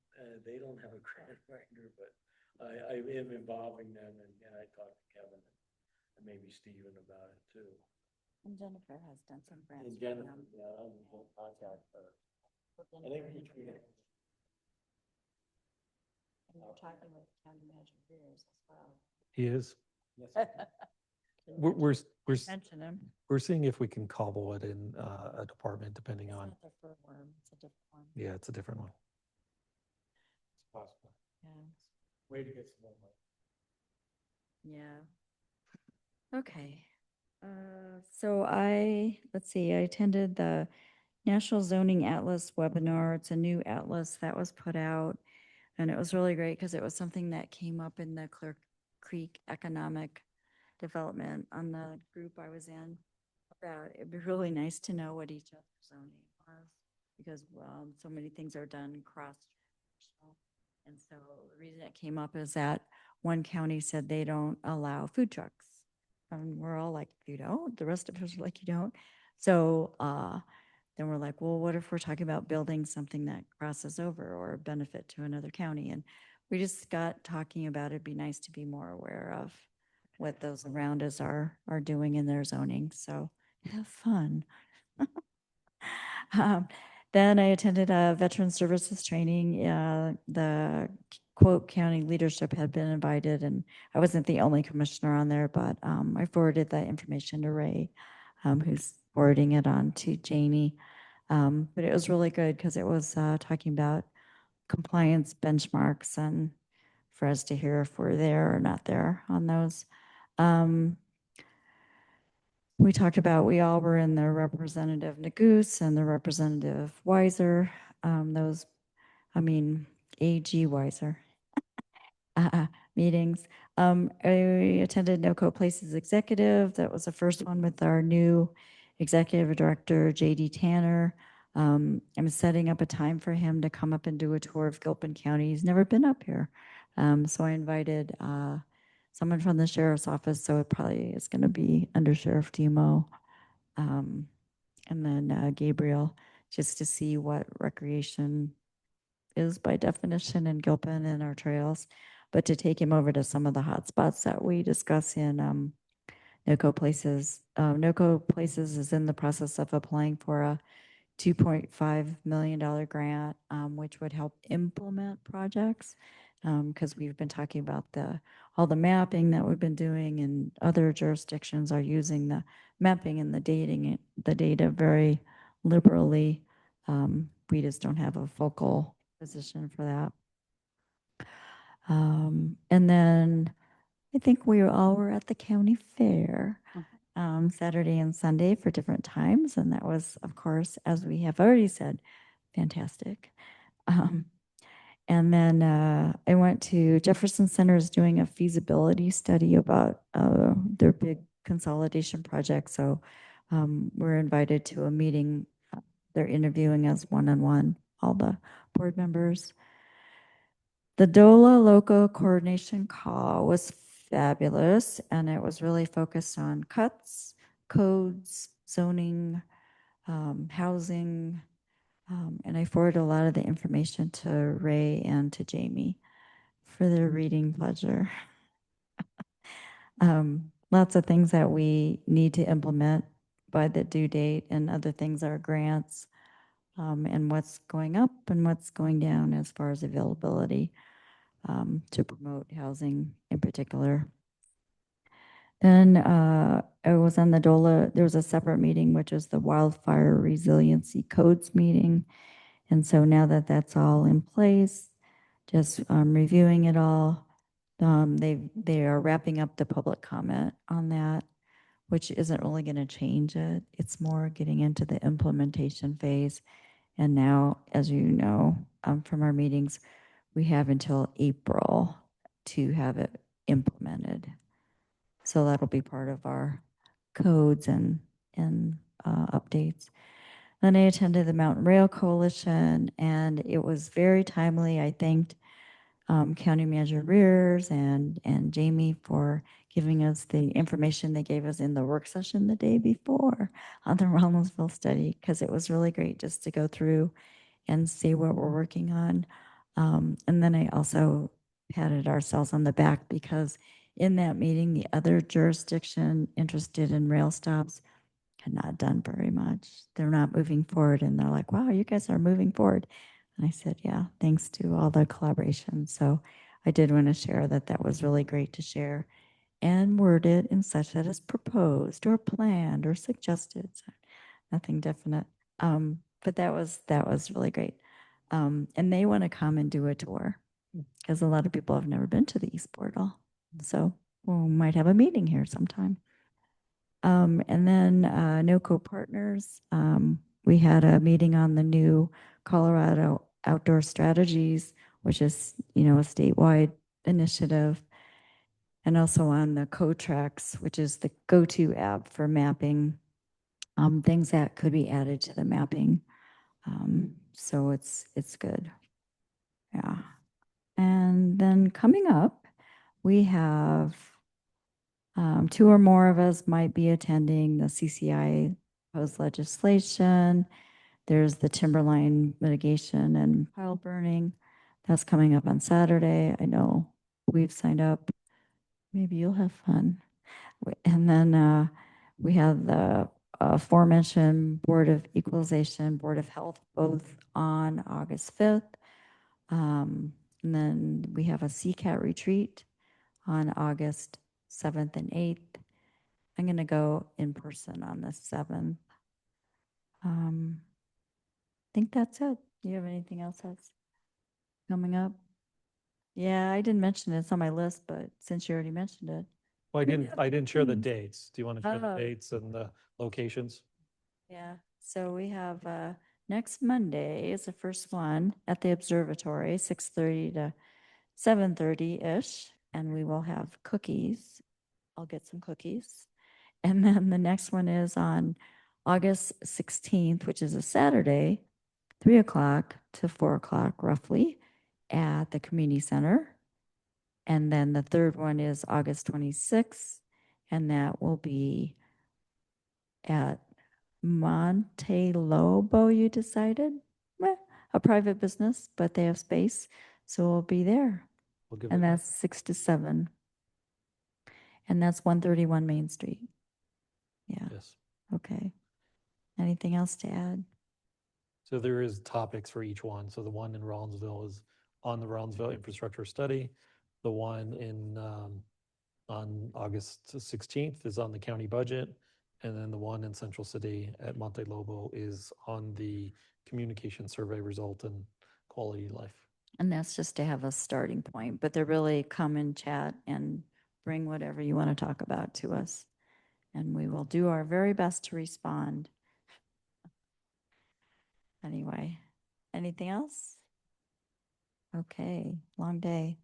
have a grant writer, but I am involving them, and I talked to Kevin and maybe Steven about it too. And Jennifer has done some grants. And Jennifer, yeah, I will contact her. I think And we're talking with County Manager Beers as well. He is. Yes. We're Mention him. we're seeing if we can cobble it in a department depending It's on. not the fur worm, it's a different one. Yeah, it's a different one. It's possible. Yeah. Way to get some more money. Yeah. Okay. So let's see, I attended the National Zoning Atlas webinar. It's a new atlas that was put out. And it was really great because it was something that came up in the Clear Creek Economic Development on the group I was in. About it'd be really nice to know what each other's zoning was, because so many things are done cross. And so the reason it came up is that one county said they don't allow food trucks. And we're all like, you don't? The rest of us are like, you don't? So then we're like, well, what if we're talking about building something that crosses over or a benefit to another county? And we just got talking about it'd be nice to be more aware of what those around us are doing in their zoning. So have fun. Then I attended a veteran services training. The quote county leadership had been invited, and I wasn't the only commissioner on there, but I forwarded that information to Ray, who's forwarding it on to Janie. But it was really good because it was talking about compliance benchmarks and for us to hear if we're there or not there on those. We talked about, we all were in the Representative Nagoose and the Representative Weiser, AG Weiser, meetings. I attended NoCo Places Executive. That was the first one with our new executive director, JD Tanner. I'm setting up a time for him to come up and do a tour of Gilpin County. He's never been up here. So I invited someone from the sheriff's office, so it probably is going to be Under Sheriff Demo. And then Gabriel, just to see what recreation is by definition in Gilpin and our trails, but to take him over to some of the hot spots that we discuss in NoCo Places. NoCo Places is in the process of applying for a $2.5 million grant, which would help implement projects. Because we've been talking about all the mapping that we've been doing, and other jurisdictions are using the mapping and the data very liberally. We just don't have a focal position for that. And then I think we all were at the county fair Saturday and Sunday for different times. And that was, of course, as we have already said, fantastic. And then I went to Jefferson Center is doing a feasibility study about their big consolidation project. So we're invited to a meeting. They're interviewing us one-on-one, all the board members. The DOLA Local Coordination Call was fabulous, and it was really focused on cuts, codes, zoning, housing, and I forwarded a lot of the information to Ray and to Jamie for their reading pleasure. Lots of things that we need to implement by the due date, and other things are grants, and what's going up and what's going down as far as availability to promote housing in particular. Then I was on the DOLA, there was a separate meeting, which was the Wildfire Resiliency Codes meeting. And so now that that's all in place, just reviewing it all, they are wrapping up the public comment on that, which isn't really going to change it. It's more getting into the implementation phase. And now, as you know, from our meetings, we have until April to have it implemented. So that'll be part of our codes and updates. Then I attended the Mountain Rail Coalition, and it was very timely. I thanked County Manager Rears and Jamie for giving us the information they gave us in the work session the day before on the Ronaldsville study, because it was really great just to go through and see what we're working on. And then I also patted ourselves on the back because in that meeting, the other jurisdiction interested in rail stops had not done very much. They're not moving forward, and they're like, wow, you guys are moving forward. And I said, yeah, thanks to all the collaboration. So I did want to share that that was really great to share and worded in such that it's proposed or planned or suggested. So nothing definite. But that was really great. And they want to come and do a tour because a lot of people have never been to the East Portal. So we might have a meeting here sometime. And then NOCO Partners, we had a meeting on the new Colorado Outdoor Strategies, which is, a statewide initiative, and also on the CoTrax, which is the go-to app for mapping, things that could be added to the mapping. So it's good. Yeah. And then coming up, we have 2 or more of us might be attending the CCI proposed legislation. There's the timberline mitigation and pile burning. That's coming up on Saturday. I know we've signed up. Maybe you'll have fun. And then we have the aforementioned Board of Equalization, Board of Health, both on August 5th. And then we have a CCAT retreat on August 7th and 8th. I'm going to go in person on the 7th. I think that's it. Do you have anything else that's coming up? Yeah, I didn't mention it. It's on my list, but since you already mentioned it. Well, I didn't share the dates. Do you want to share the Oh. dates and the locations? Yeah, so we have next Monday is the first one at the observatory, 6:30 to 7:30-ish, and we will have cookies. I'll get some cookies. And then the next one is on August 16th, which is a Saturday, 3 o'clock to 4 o'clock roughly at the community center. And then the third one is August 26th, and that will be at Monte Lobo, you decided? A private business, but they have space, so we'll be there. We'll give And it- that's 6 to 7. And that's 131 Main Street. Yeah, Yes. okay. Anything else to add? So there is topics for each one. So the one in Rollinsville is on the Rollinsville infrastructure study. The one in, on August 16th is on the county budget. And then the one in Central City at Monte Lobo is on the communication survey result and quality of life. And that's just to have a starting point, but they're really come and chat and bring whatever you want to talk about to us. And we will do our very best to respond. Anyway, anything else? Okay, long day.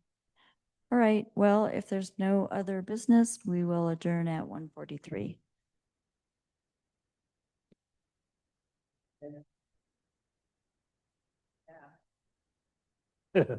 All right, well, if there's no other business, we will adjourn at 1:43. Yeah.